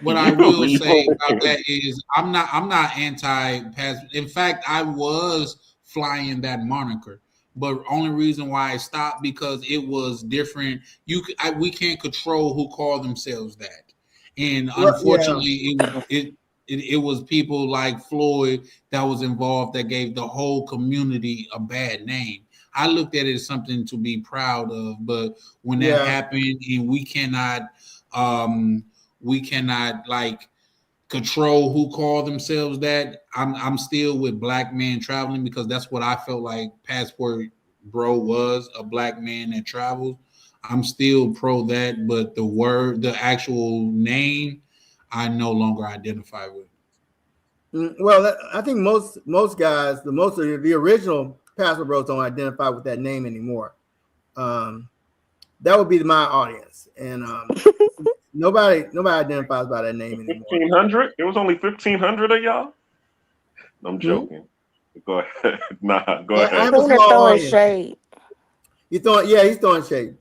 What I will say about that is I'm not anti-passport. In fact, I was flying that moniker, but only reason why I stopped because it was different. We can't control who call themselves that, and unfortunately, it was people like Floyd that was involved that gave the whole community a bad name. I looked at it as something to be proud of, but when that happened, and we cannot like control who call themselves that. I'm still with Black Man Traveling because that's what I felt like Passport Bro was, a black man that travels. I'm still pro that, but the actual name, I no longer identify with. Well, I think most guys, most of the original Passport Bros don't identify with that name anymore. That would be my audience, and nobody identifies by that name anymore. 1,500? It was only 1,500 of y'all. I'm joking. Go ahead. Go ahead. I have a small audience. Shade. He's throwing shade.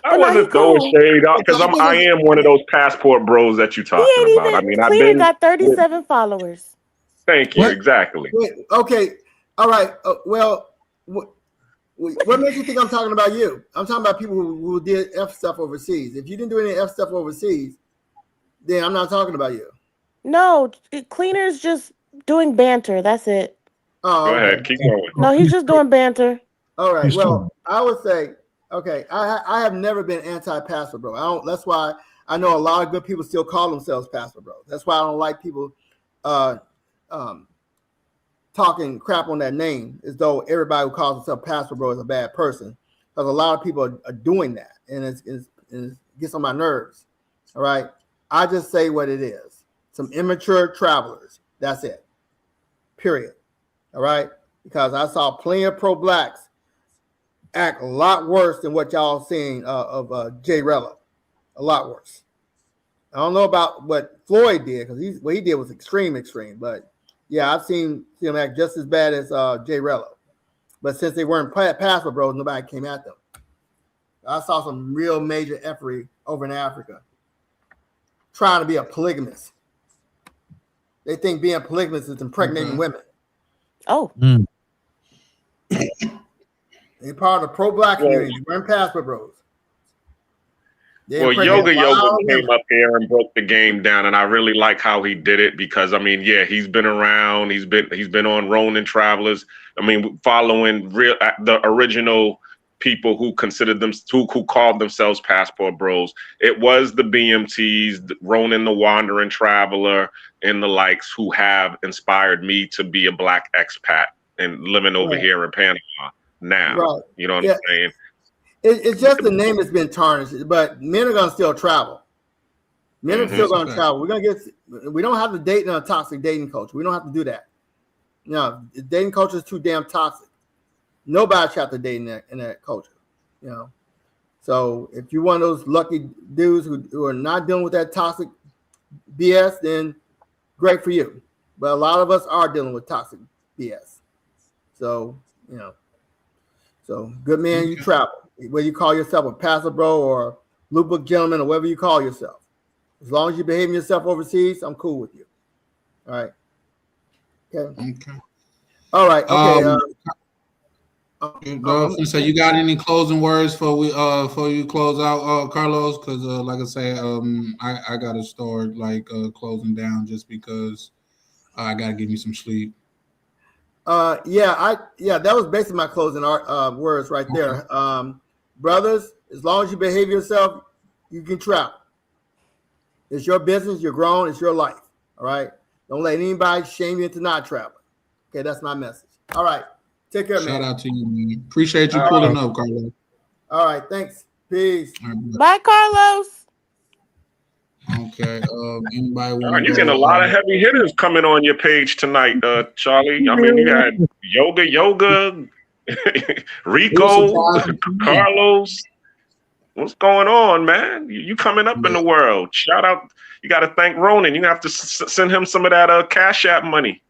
I wasn't throwing shade because I am one of those Passport Bros that you're talking about. I mean, I've been got 37 followers. Thank you. Exactly. Okay. All right. Well, what makes you think I'm talking about you? I'm talking about people who did F stuff overseas. If you didn't do any F stuff overseas, then I'm not talking about you. No, Cleaner's just doing banter. That's it. Oh, Go ahead. Keep going. No, he's just doing banter. All right. Well, I would say, okay, I have never been anti-passport, bro. That's why I know a lot of good people still call themselves passport, bro. That's why I don't like people talking crap on that name as though everybody who calls themselves passport, bro, is a bad person. Because a lot of people are doing that, and it gets on my nerves. All right. I just say what it is. Some immature travelers. That's it. Period. All right. Because I saw plenty of pro-blacks act a lot worse than what y'all seen of Jay Rello. A lot worse. I don't know about what Floyd did because what he did was extreme. But yeah, I've seen him act just as bad as Jay Rello. But since they weren't passport bros, nobody came at them. I saw some real major effery over in Africa trying to be a polygamist. They think being polygamist is impregnating women. Oh. They're part of the pro-black community. They weren't passport bros. Well, Yoga came up here and broke the game down, and I really like how he did it because I mean, yeah, he's been around. He's been on Ronin Travelers. I mean, following the original people who considered them who called themselves Passport Bros. It was the BMTs, Ronin the Wandering Traveler, and the likes who have inspired me to be a black expat and living over here in Panama now. Right. You know what I'm saying? It's just the name has been tarnished, but men are going to still travel. Men are still going to travel. We don't have to date in a toxic dating culture. We don't have to do that. No, the dating culture is too damn toxic. Nobody should have to date in that culture. So if you're one of those lucky dudes who are not dealing with that toxic BS, then great for you. But a lot of us are dealing with toxic BS. So, so good man, you travel. Whether you call yourself a pastor bro or blue book gentleman or whatever you call yourself. As long as you're behaving yourself overseas, I'm cool with you. All right. Okay. All right. Okay. So you got any closing words for you close out, Carlos? Because like I say, I gotta start closing down just because I gotta give me some sleep. That was basically my closing words right there. Brothers, as long as you behave yourself, you can travel. It's your business. You're grown. It's your life. All right. Don't let anybody shame you into not traveling. Okay, that's my message. All right. Take care, man. Shout out to you, man. Appreciate you pulling up, Carlos. All right. Thanks. Peace. Bye, Carlos. Okay. Anybody want? You're getting a lot of heavy hitters coming on your page tonight, Charlie. I mean, you had Yoga, Rico, Carlos. What's going on, man? You coming up in the world. Shout out. You got to thank Ronan. You have to send him some of that Cash App money.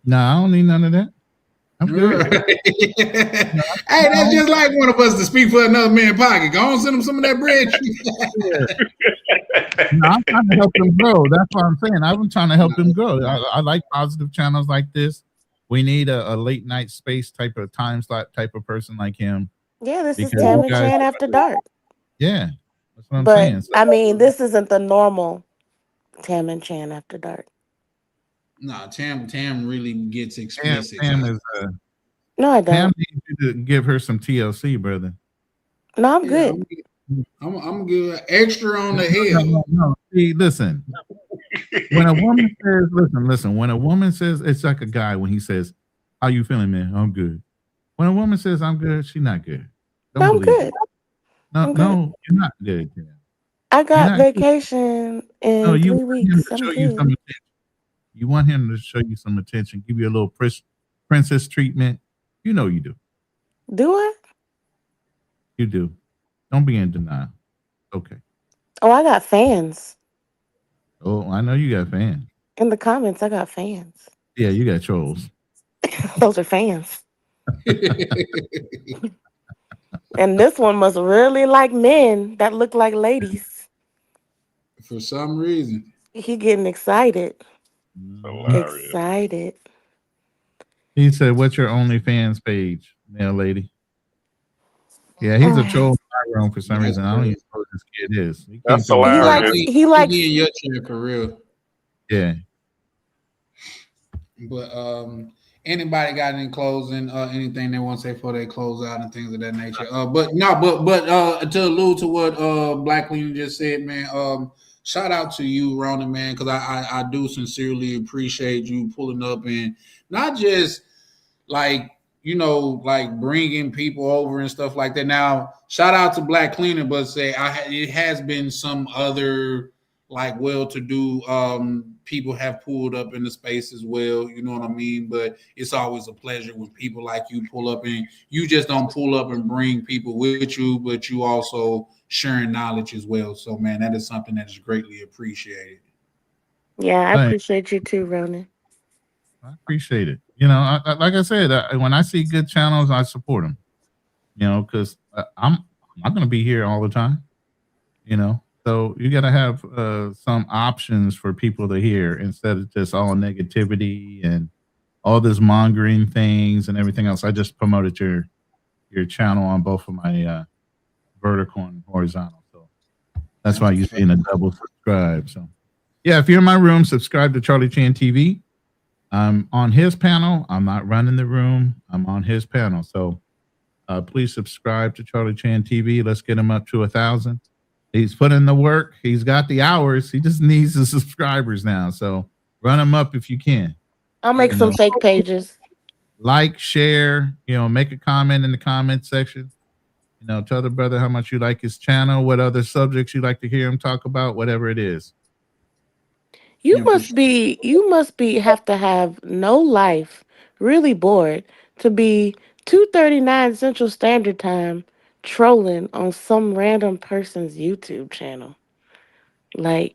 No, I don't need none of that. I'm good. Hey, that's just like one of us to speak for another man's pocket. Go on, send him some of that bread. No, I'm trying to help him grow. That's what I'm saying. I'm trying to help him grow. I like positive channels like this. We need a late night space type of time slot type of person like him. Yeah, this is Tam and Chan After Dark. Yeah, that's what I'm saying. So, I mean, this isn't the normal Tam and Chan After Dark. No, Tam really gets explicit. Tam is no, I don't. Tam needs you to give her some TLC, brother. No, I'm good. I'm good. Extra on the head. No. See, listen. When a woman says, listen. When a woman says, it's like a guy when he says, "How you feeling, man?" "I'm good." When a woman says, "I'm good," she's not good. I'm good. No, you're not good. Tam. I got vacation in 3 weeks. I'm good. You want him to show you some attention, give you a little princess treatment. You know you do. Do I? You do. Don't be in denial. Okay. Oh, I got fans. Oh, I know you got fans. In the comments, I got fans. Yeah, you got trolls. Those are fans. And this one must really like men that look like ladies. For some reason. He getting excited. Hilarious. Excited. He said, "What's your OnlyFans page, male lady?" Yeah, he's a troll in my room for some reason. I don't even know who this kid is. That's hilarious. He likes in your chair for real. Yeah. But anybody got any closing anything they want to say before they close out and things of that nature? But to allude to what Black Queen just said, man, shout out to you, Ronan, man, because I do sincerely appreciate you pulling up and not just like bringing people over and stuff like that. Now, shout out to Black Cleaner, but it has been some other well-to-do people have pulled up in the space as well. You know what I mean? But it's always a pleasure when people like you pull up, and you just don't pull up and bring people with you, but you also sharing knowledge as well. So, man, that is something that is greatly appreciated. Yeah, I appreciate you too, Ronan. I appreciate it. Like I said, when I see good channels, I support them. Because I'm not going to be here all the time. So you got to have some options for people to hear instead of just all negativity and all this mongering things and everything else. I just promoted your channel on both of my vertical and horizontal. So that's why you're seeing a double subscribe. So yeah, if you're in my room, subscribe to Charlie Chan TV. I'm on his panel. I'm not running the room. I'm on his panel. So please subscribe to Charlie Chan TV. Let's get him up to 1,000. He's put in the work. He's got the hours. He just needs the subscribers now. So run him up if you can. I'll make some fake pages. Like, share, make a comment in the comment section. Tell the brother how much you like his channel, what other subjects you like to hear him talk about, whatever it is. You must have to have no life, really bored, to be 2:39 Central Standard Time trolling on some random person's YouTube channel. Like,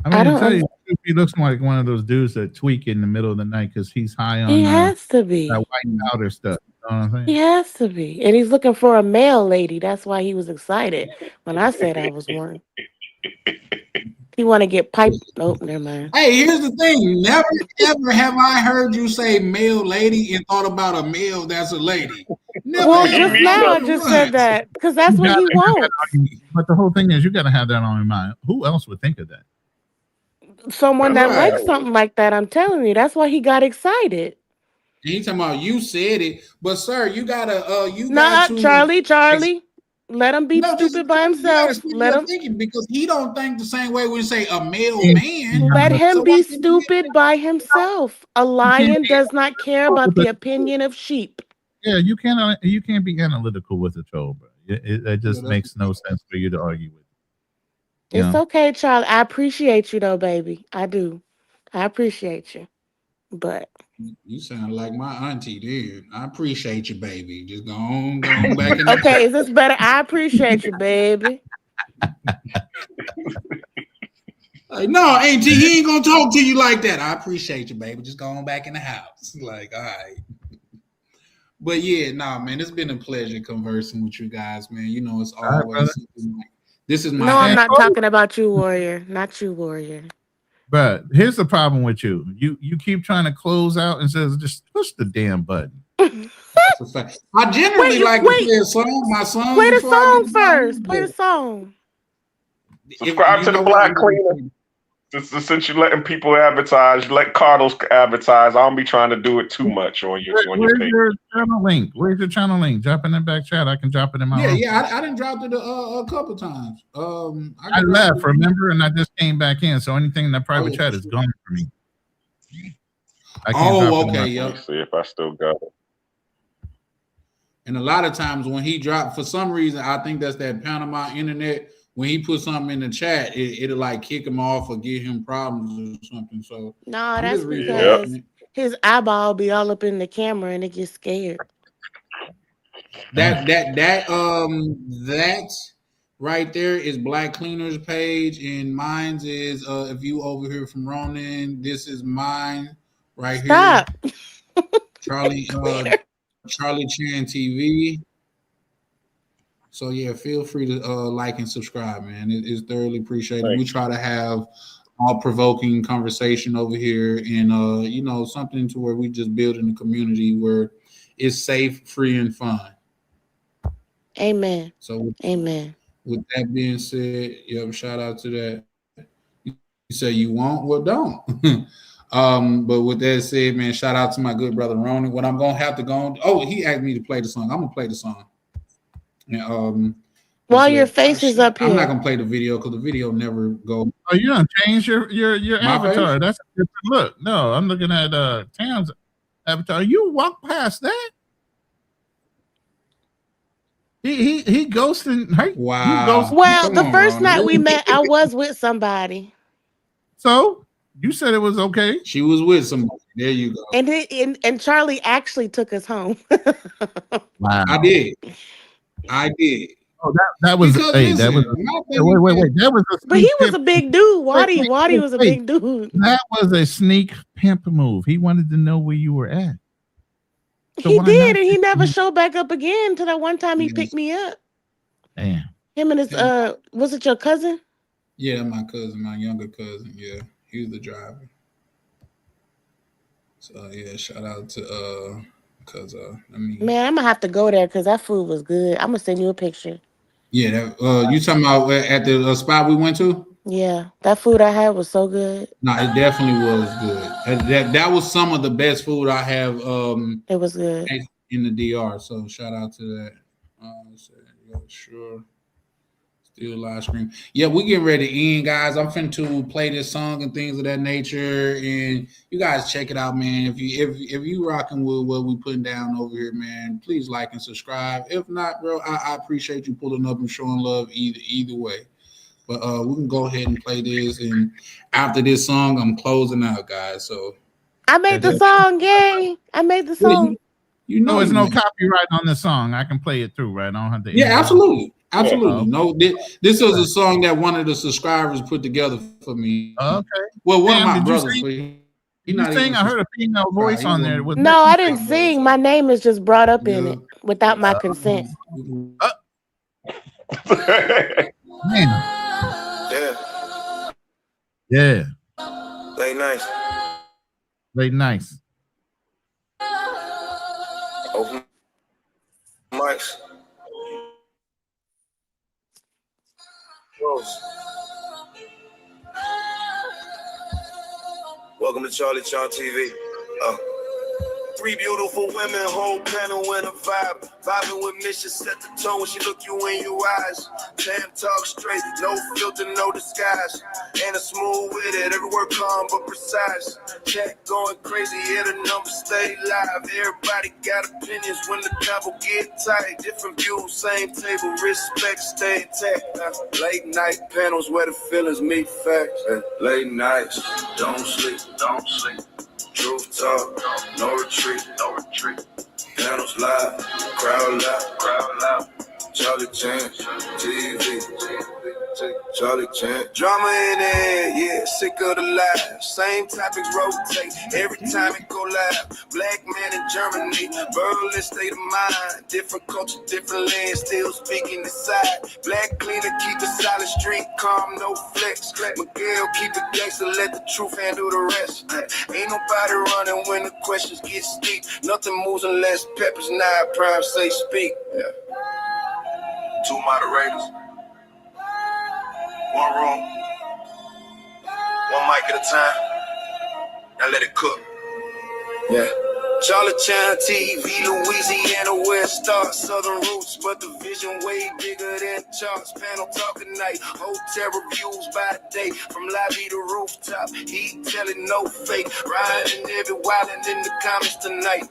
I mean, to tell you, he looks like one of those dudes that tweak in the middle of the night because he's high on he has to be. that white powder stuff. You know what I'm saying? He has to be. And he's looking for a male lady. That's why he was excited when I said I was one. He want to get piped. Nope, never mind. Hey, here's the thing. Never ever have I heard you say male lady and thought about a male that's a lady. Never. Well, just now I just said that because that's what he wants. But the whole thing is, you got to have that on your mind. Who else would think of that? Someone that likes something like that. I'm telling you, that's why he got excited. And he talking about you said it, but sir, you gotta got to Charlie. Let him be stupid by himself. Let him thinking because he don't think the same way when you say a male man. Let him be stupid by himself. A lion does not care about the opinion of sheep. Yeah, you can't be analytical with a troll, bro. It just makes no sense for you to argue with. It's okay, Charlie. I appreciate you though, baby. I do. I appreciate you. But you sound like my auntie, dude. I appreciate you, baby. Just go on back in. Okay, is this better? I appreciate you, baby. Like, no, auntie, he ain't gonna talk to you like that. I appreciate you, baby. Just go on back in the house. Like, all right. But yeah, man, it's been a pleasure conversing with you guys, man. It's always this is my. No, I'm not talking about you, Warrior. Not you, Warrior. But here's the problem with you. You keep trying to close out and says just push the damn button. I generally like to play a song. My song. Play the song first. Play the song. Subscribe to the Black Cleaner. Since you're letting people advertise, let Carlos advertise. I don't be trying to do it too much on your Where's page. your channel link? Where's your channel link? Drop it in the back chat. I can drop it in my room. Yeah. I didn't drop it a couple times. I left, remember, and I just came back in. So anything in the private chat is gone for me. Okay. Let me see if I still got it. And a lot of times when he dropped, for some reason, I think that's that Panama internet. When he put something in the chat, it'll like kick him off or give him problems or something. So no, that's because his eyeball be all up in the camera and it gets scared. That right there is Black Cleaner's page, and mine's is if you over here from Ronan, this is mine right here. Charlie Chan TV. So yeah, feel free to like and subscribe, man. It's thoroughly appreciated. Thanks. We try to have all provoking conversation over here, and something to where we just building a community where it's safe, free, and fun. Amen. So amen. With that being said, shout out to that. You say you won't, well, don't. But with that said, man, shout out to my good brother Ronan. What I'm gonna have to go on. Oh, he asked me to play the song. I'm gonna play the song. And, while your face is up here, I'm not gonna play the video because the video never goes. Oh, you don't change your avatar. Face? That's a different look. No, I'm looking at Tam's avatar. You walk past that. He ghosting. Hey, wow. Well, the first night we met, I was with somebody. So you said it was okay. She was with somebody. There you go. And Charlie actually took us home. Wow. I did. Oh, that was wait. That was. But he was a big dude. Waddy was a big dude. That was a sneak pimp move. He wanted to know where you were at. So he did, and he never showed back up again until that one time he picked me up. Damn. Him and his was it your cousin? Yeah, my cousin, my younger cousin. Yeah, he was the driver. So yeah, shout out to because man, I'm gonna have to go there because that food was good. I'm gonna send you a picture. Yeah, you talking about at the spot we went to? Yeah, that food I had was so good. No, it definitely was good. That was some of the best food I have. It was good in the DR. So shout out to that. Sure. Still live stream. Yeah, we getting ready to end, guys. I'm finna to play this song and things of that nature, and you guys check it out, man. If you rocking with what we putting down over here, man, please like and subscribe. If not, bro, I appreciate you pulling up and showing love either way. But we can go ahead and play this, and after this song, I'm closing out, guys. So I made the song, yay! I made the song. You know, there's no copyright on the song. I can play it through, right? I don't have to. Yeah, absolutely. Oh. No, this was a song that one of the subscribers put together for me. Okay. Well, one Damn, of my did you brothers. sing? But Did you sing? I heard a female voice on there. With No, I didn't sing. My name is just brought up in it without my consent. Man. Yeah. Yeah. Late nights. Late nights. Open mics. Close. Welcome to Charlie Chart TV. Three beautiful women, whole panel in a vibe. Vibing with mission, set the tone when she look you in your eyes. Damn, talk straight, no filter, no disguise. And a smooth with it, every word calm but precise. Chat going crazy, yeah, the numbers stay live. Everybody got opinions when the combo get tight. Different views, same table, respect, stay intact. Late night panels where the feelings meet facts. Late nights, don't sleep, don't sleep. Truth talk, no retreat, no retreat. Panels live, crowd loud. Charlie Chan, TV, Charlie Chan. Drama in there, yeah, sick of the lies. Same topics rotate, every time it go live. Black man in Germany, Berlin state of mind. Different culture, different land, still speaking the side. Black cleaner, keep it solid, street calm, no flex. Miguel, keep it gangster, let the truth handle the rest. Ain't nobody running when the questions get steep. Nothing moves unless Peppers not prime say speak. Yeah. Two moderators, one room, one mic at a time. Now let it cook. Yeah. Charlie Chan TV, Louisiana, where it starts. Southern roots, but the vision way bigger than charts. Panel talking night, hotel reviews by the day. From lobby to rooftop, he telling no fake. Riding every wildin' in the comments tonight.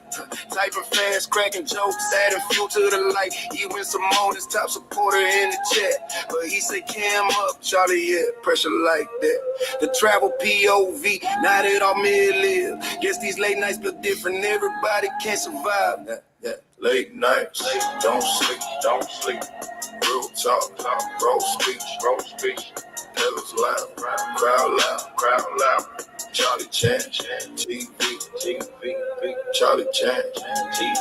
Typing fast, cracking jokes, adding fuel to the light. Even Simone is top supporter in the chat. But he say cam up, Charlie, yeah, pressure like that. The travel POV, now that all me live. Guess these late nights feel different. Everybody can't survive. Yeah. Late nights, don't sleep. Real talk, bro speech. Pedals loud, crowd loud. Charlie Chan, TV, Charlie Chan, TV,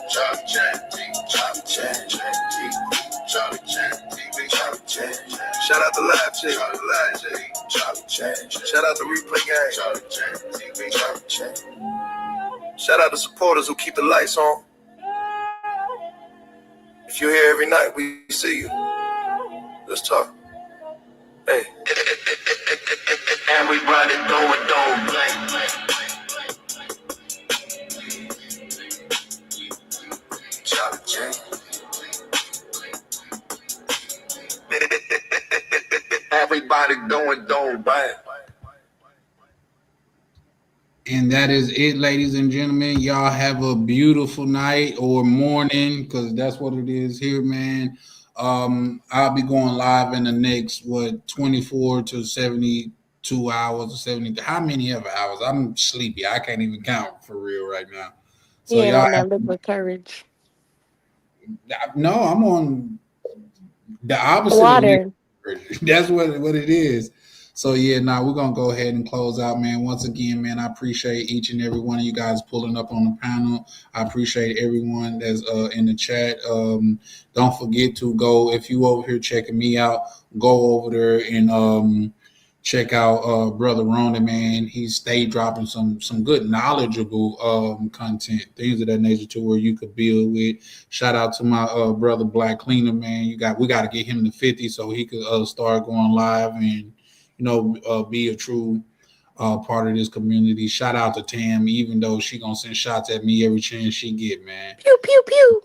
Charlie Chan, Charlie Chan, TV, Charlie Chan. Shout out the live chick, Charlie Chan. Shout out the replay gang, Charlie Chan, TV, Charlie Chan. Shout out the supporters who keep the lights on. If you're here every night, we see you. Let's talk. Hey. Everybody don't blank. Charlie Chan. Everybody don't blank. And that is it, ladies and gentlemen. Y'all have a beautiful night or morning, because that's what it is here, man. I'll be going live in the next 24 to 72 hours or 70. How many ever hours? I'm sleepy. I can't even count for real right now. So Yeah, y'all on that liquid courage. No, I'm on the opposite Water. of liquid. That's what it is. So yeah, we're gonna go ahead and close out, man. Once again, man, I appreciate each and every one of you guys pulling up on the panel. I appreciate everyone that's in the chat. Don't forget to go, if you over here checking me out, go over there and check out Brother Ronan, man. He stayed dropping some good knowledgeable content, things of that nature, to where you could build with. Shout out to my brother Black Cleaner, man. We got to get him to 50 so he could start going live and be a true part of this community. Shout out to Tam, even though she gonna send shots at me every chance she get, man. Pew pew pew.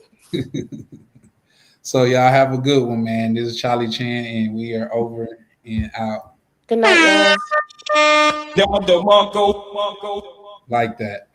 So y'all have a good one, man. This is Charlie Chan, and we are over and out. Good night, y'all. Like that.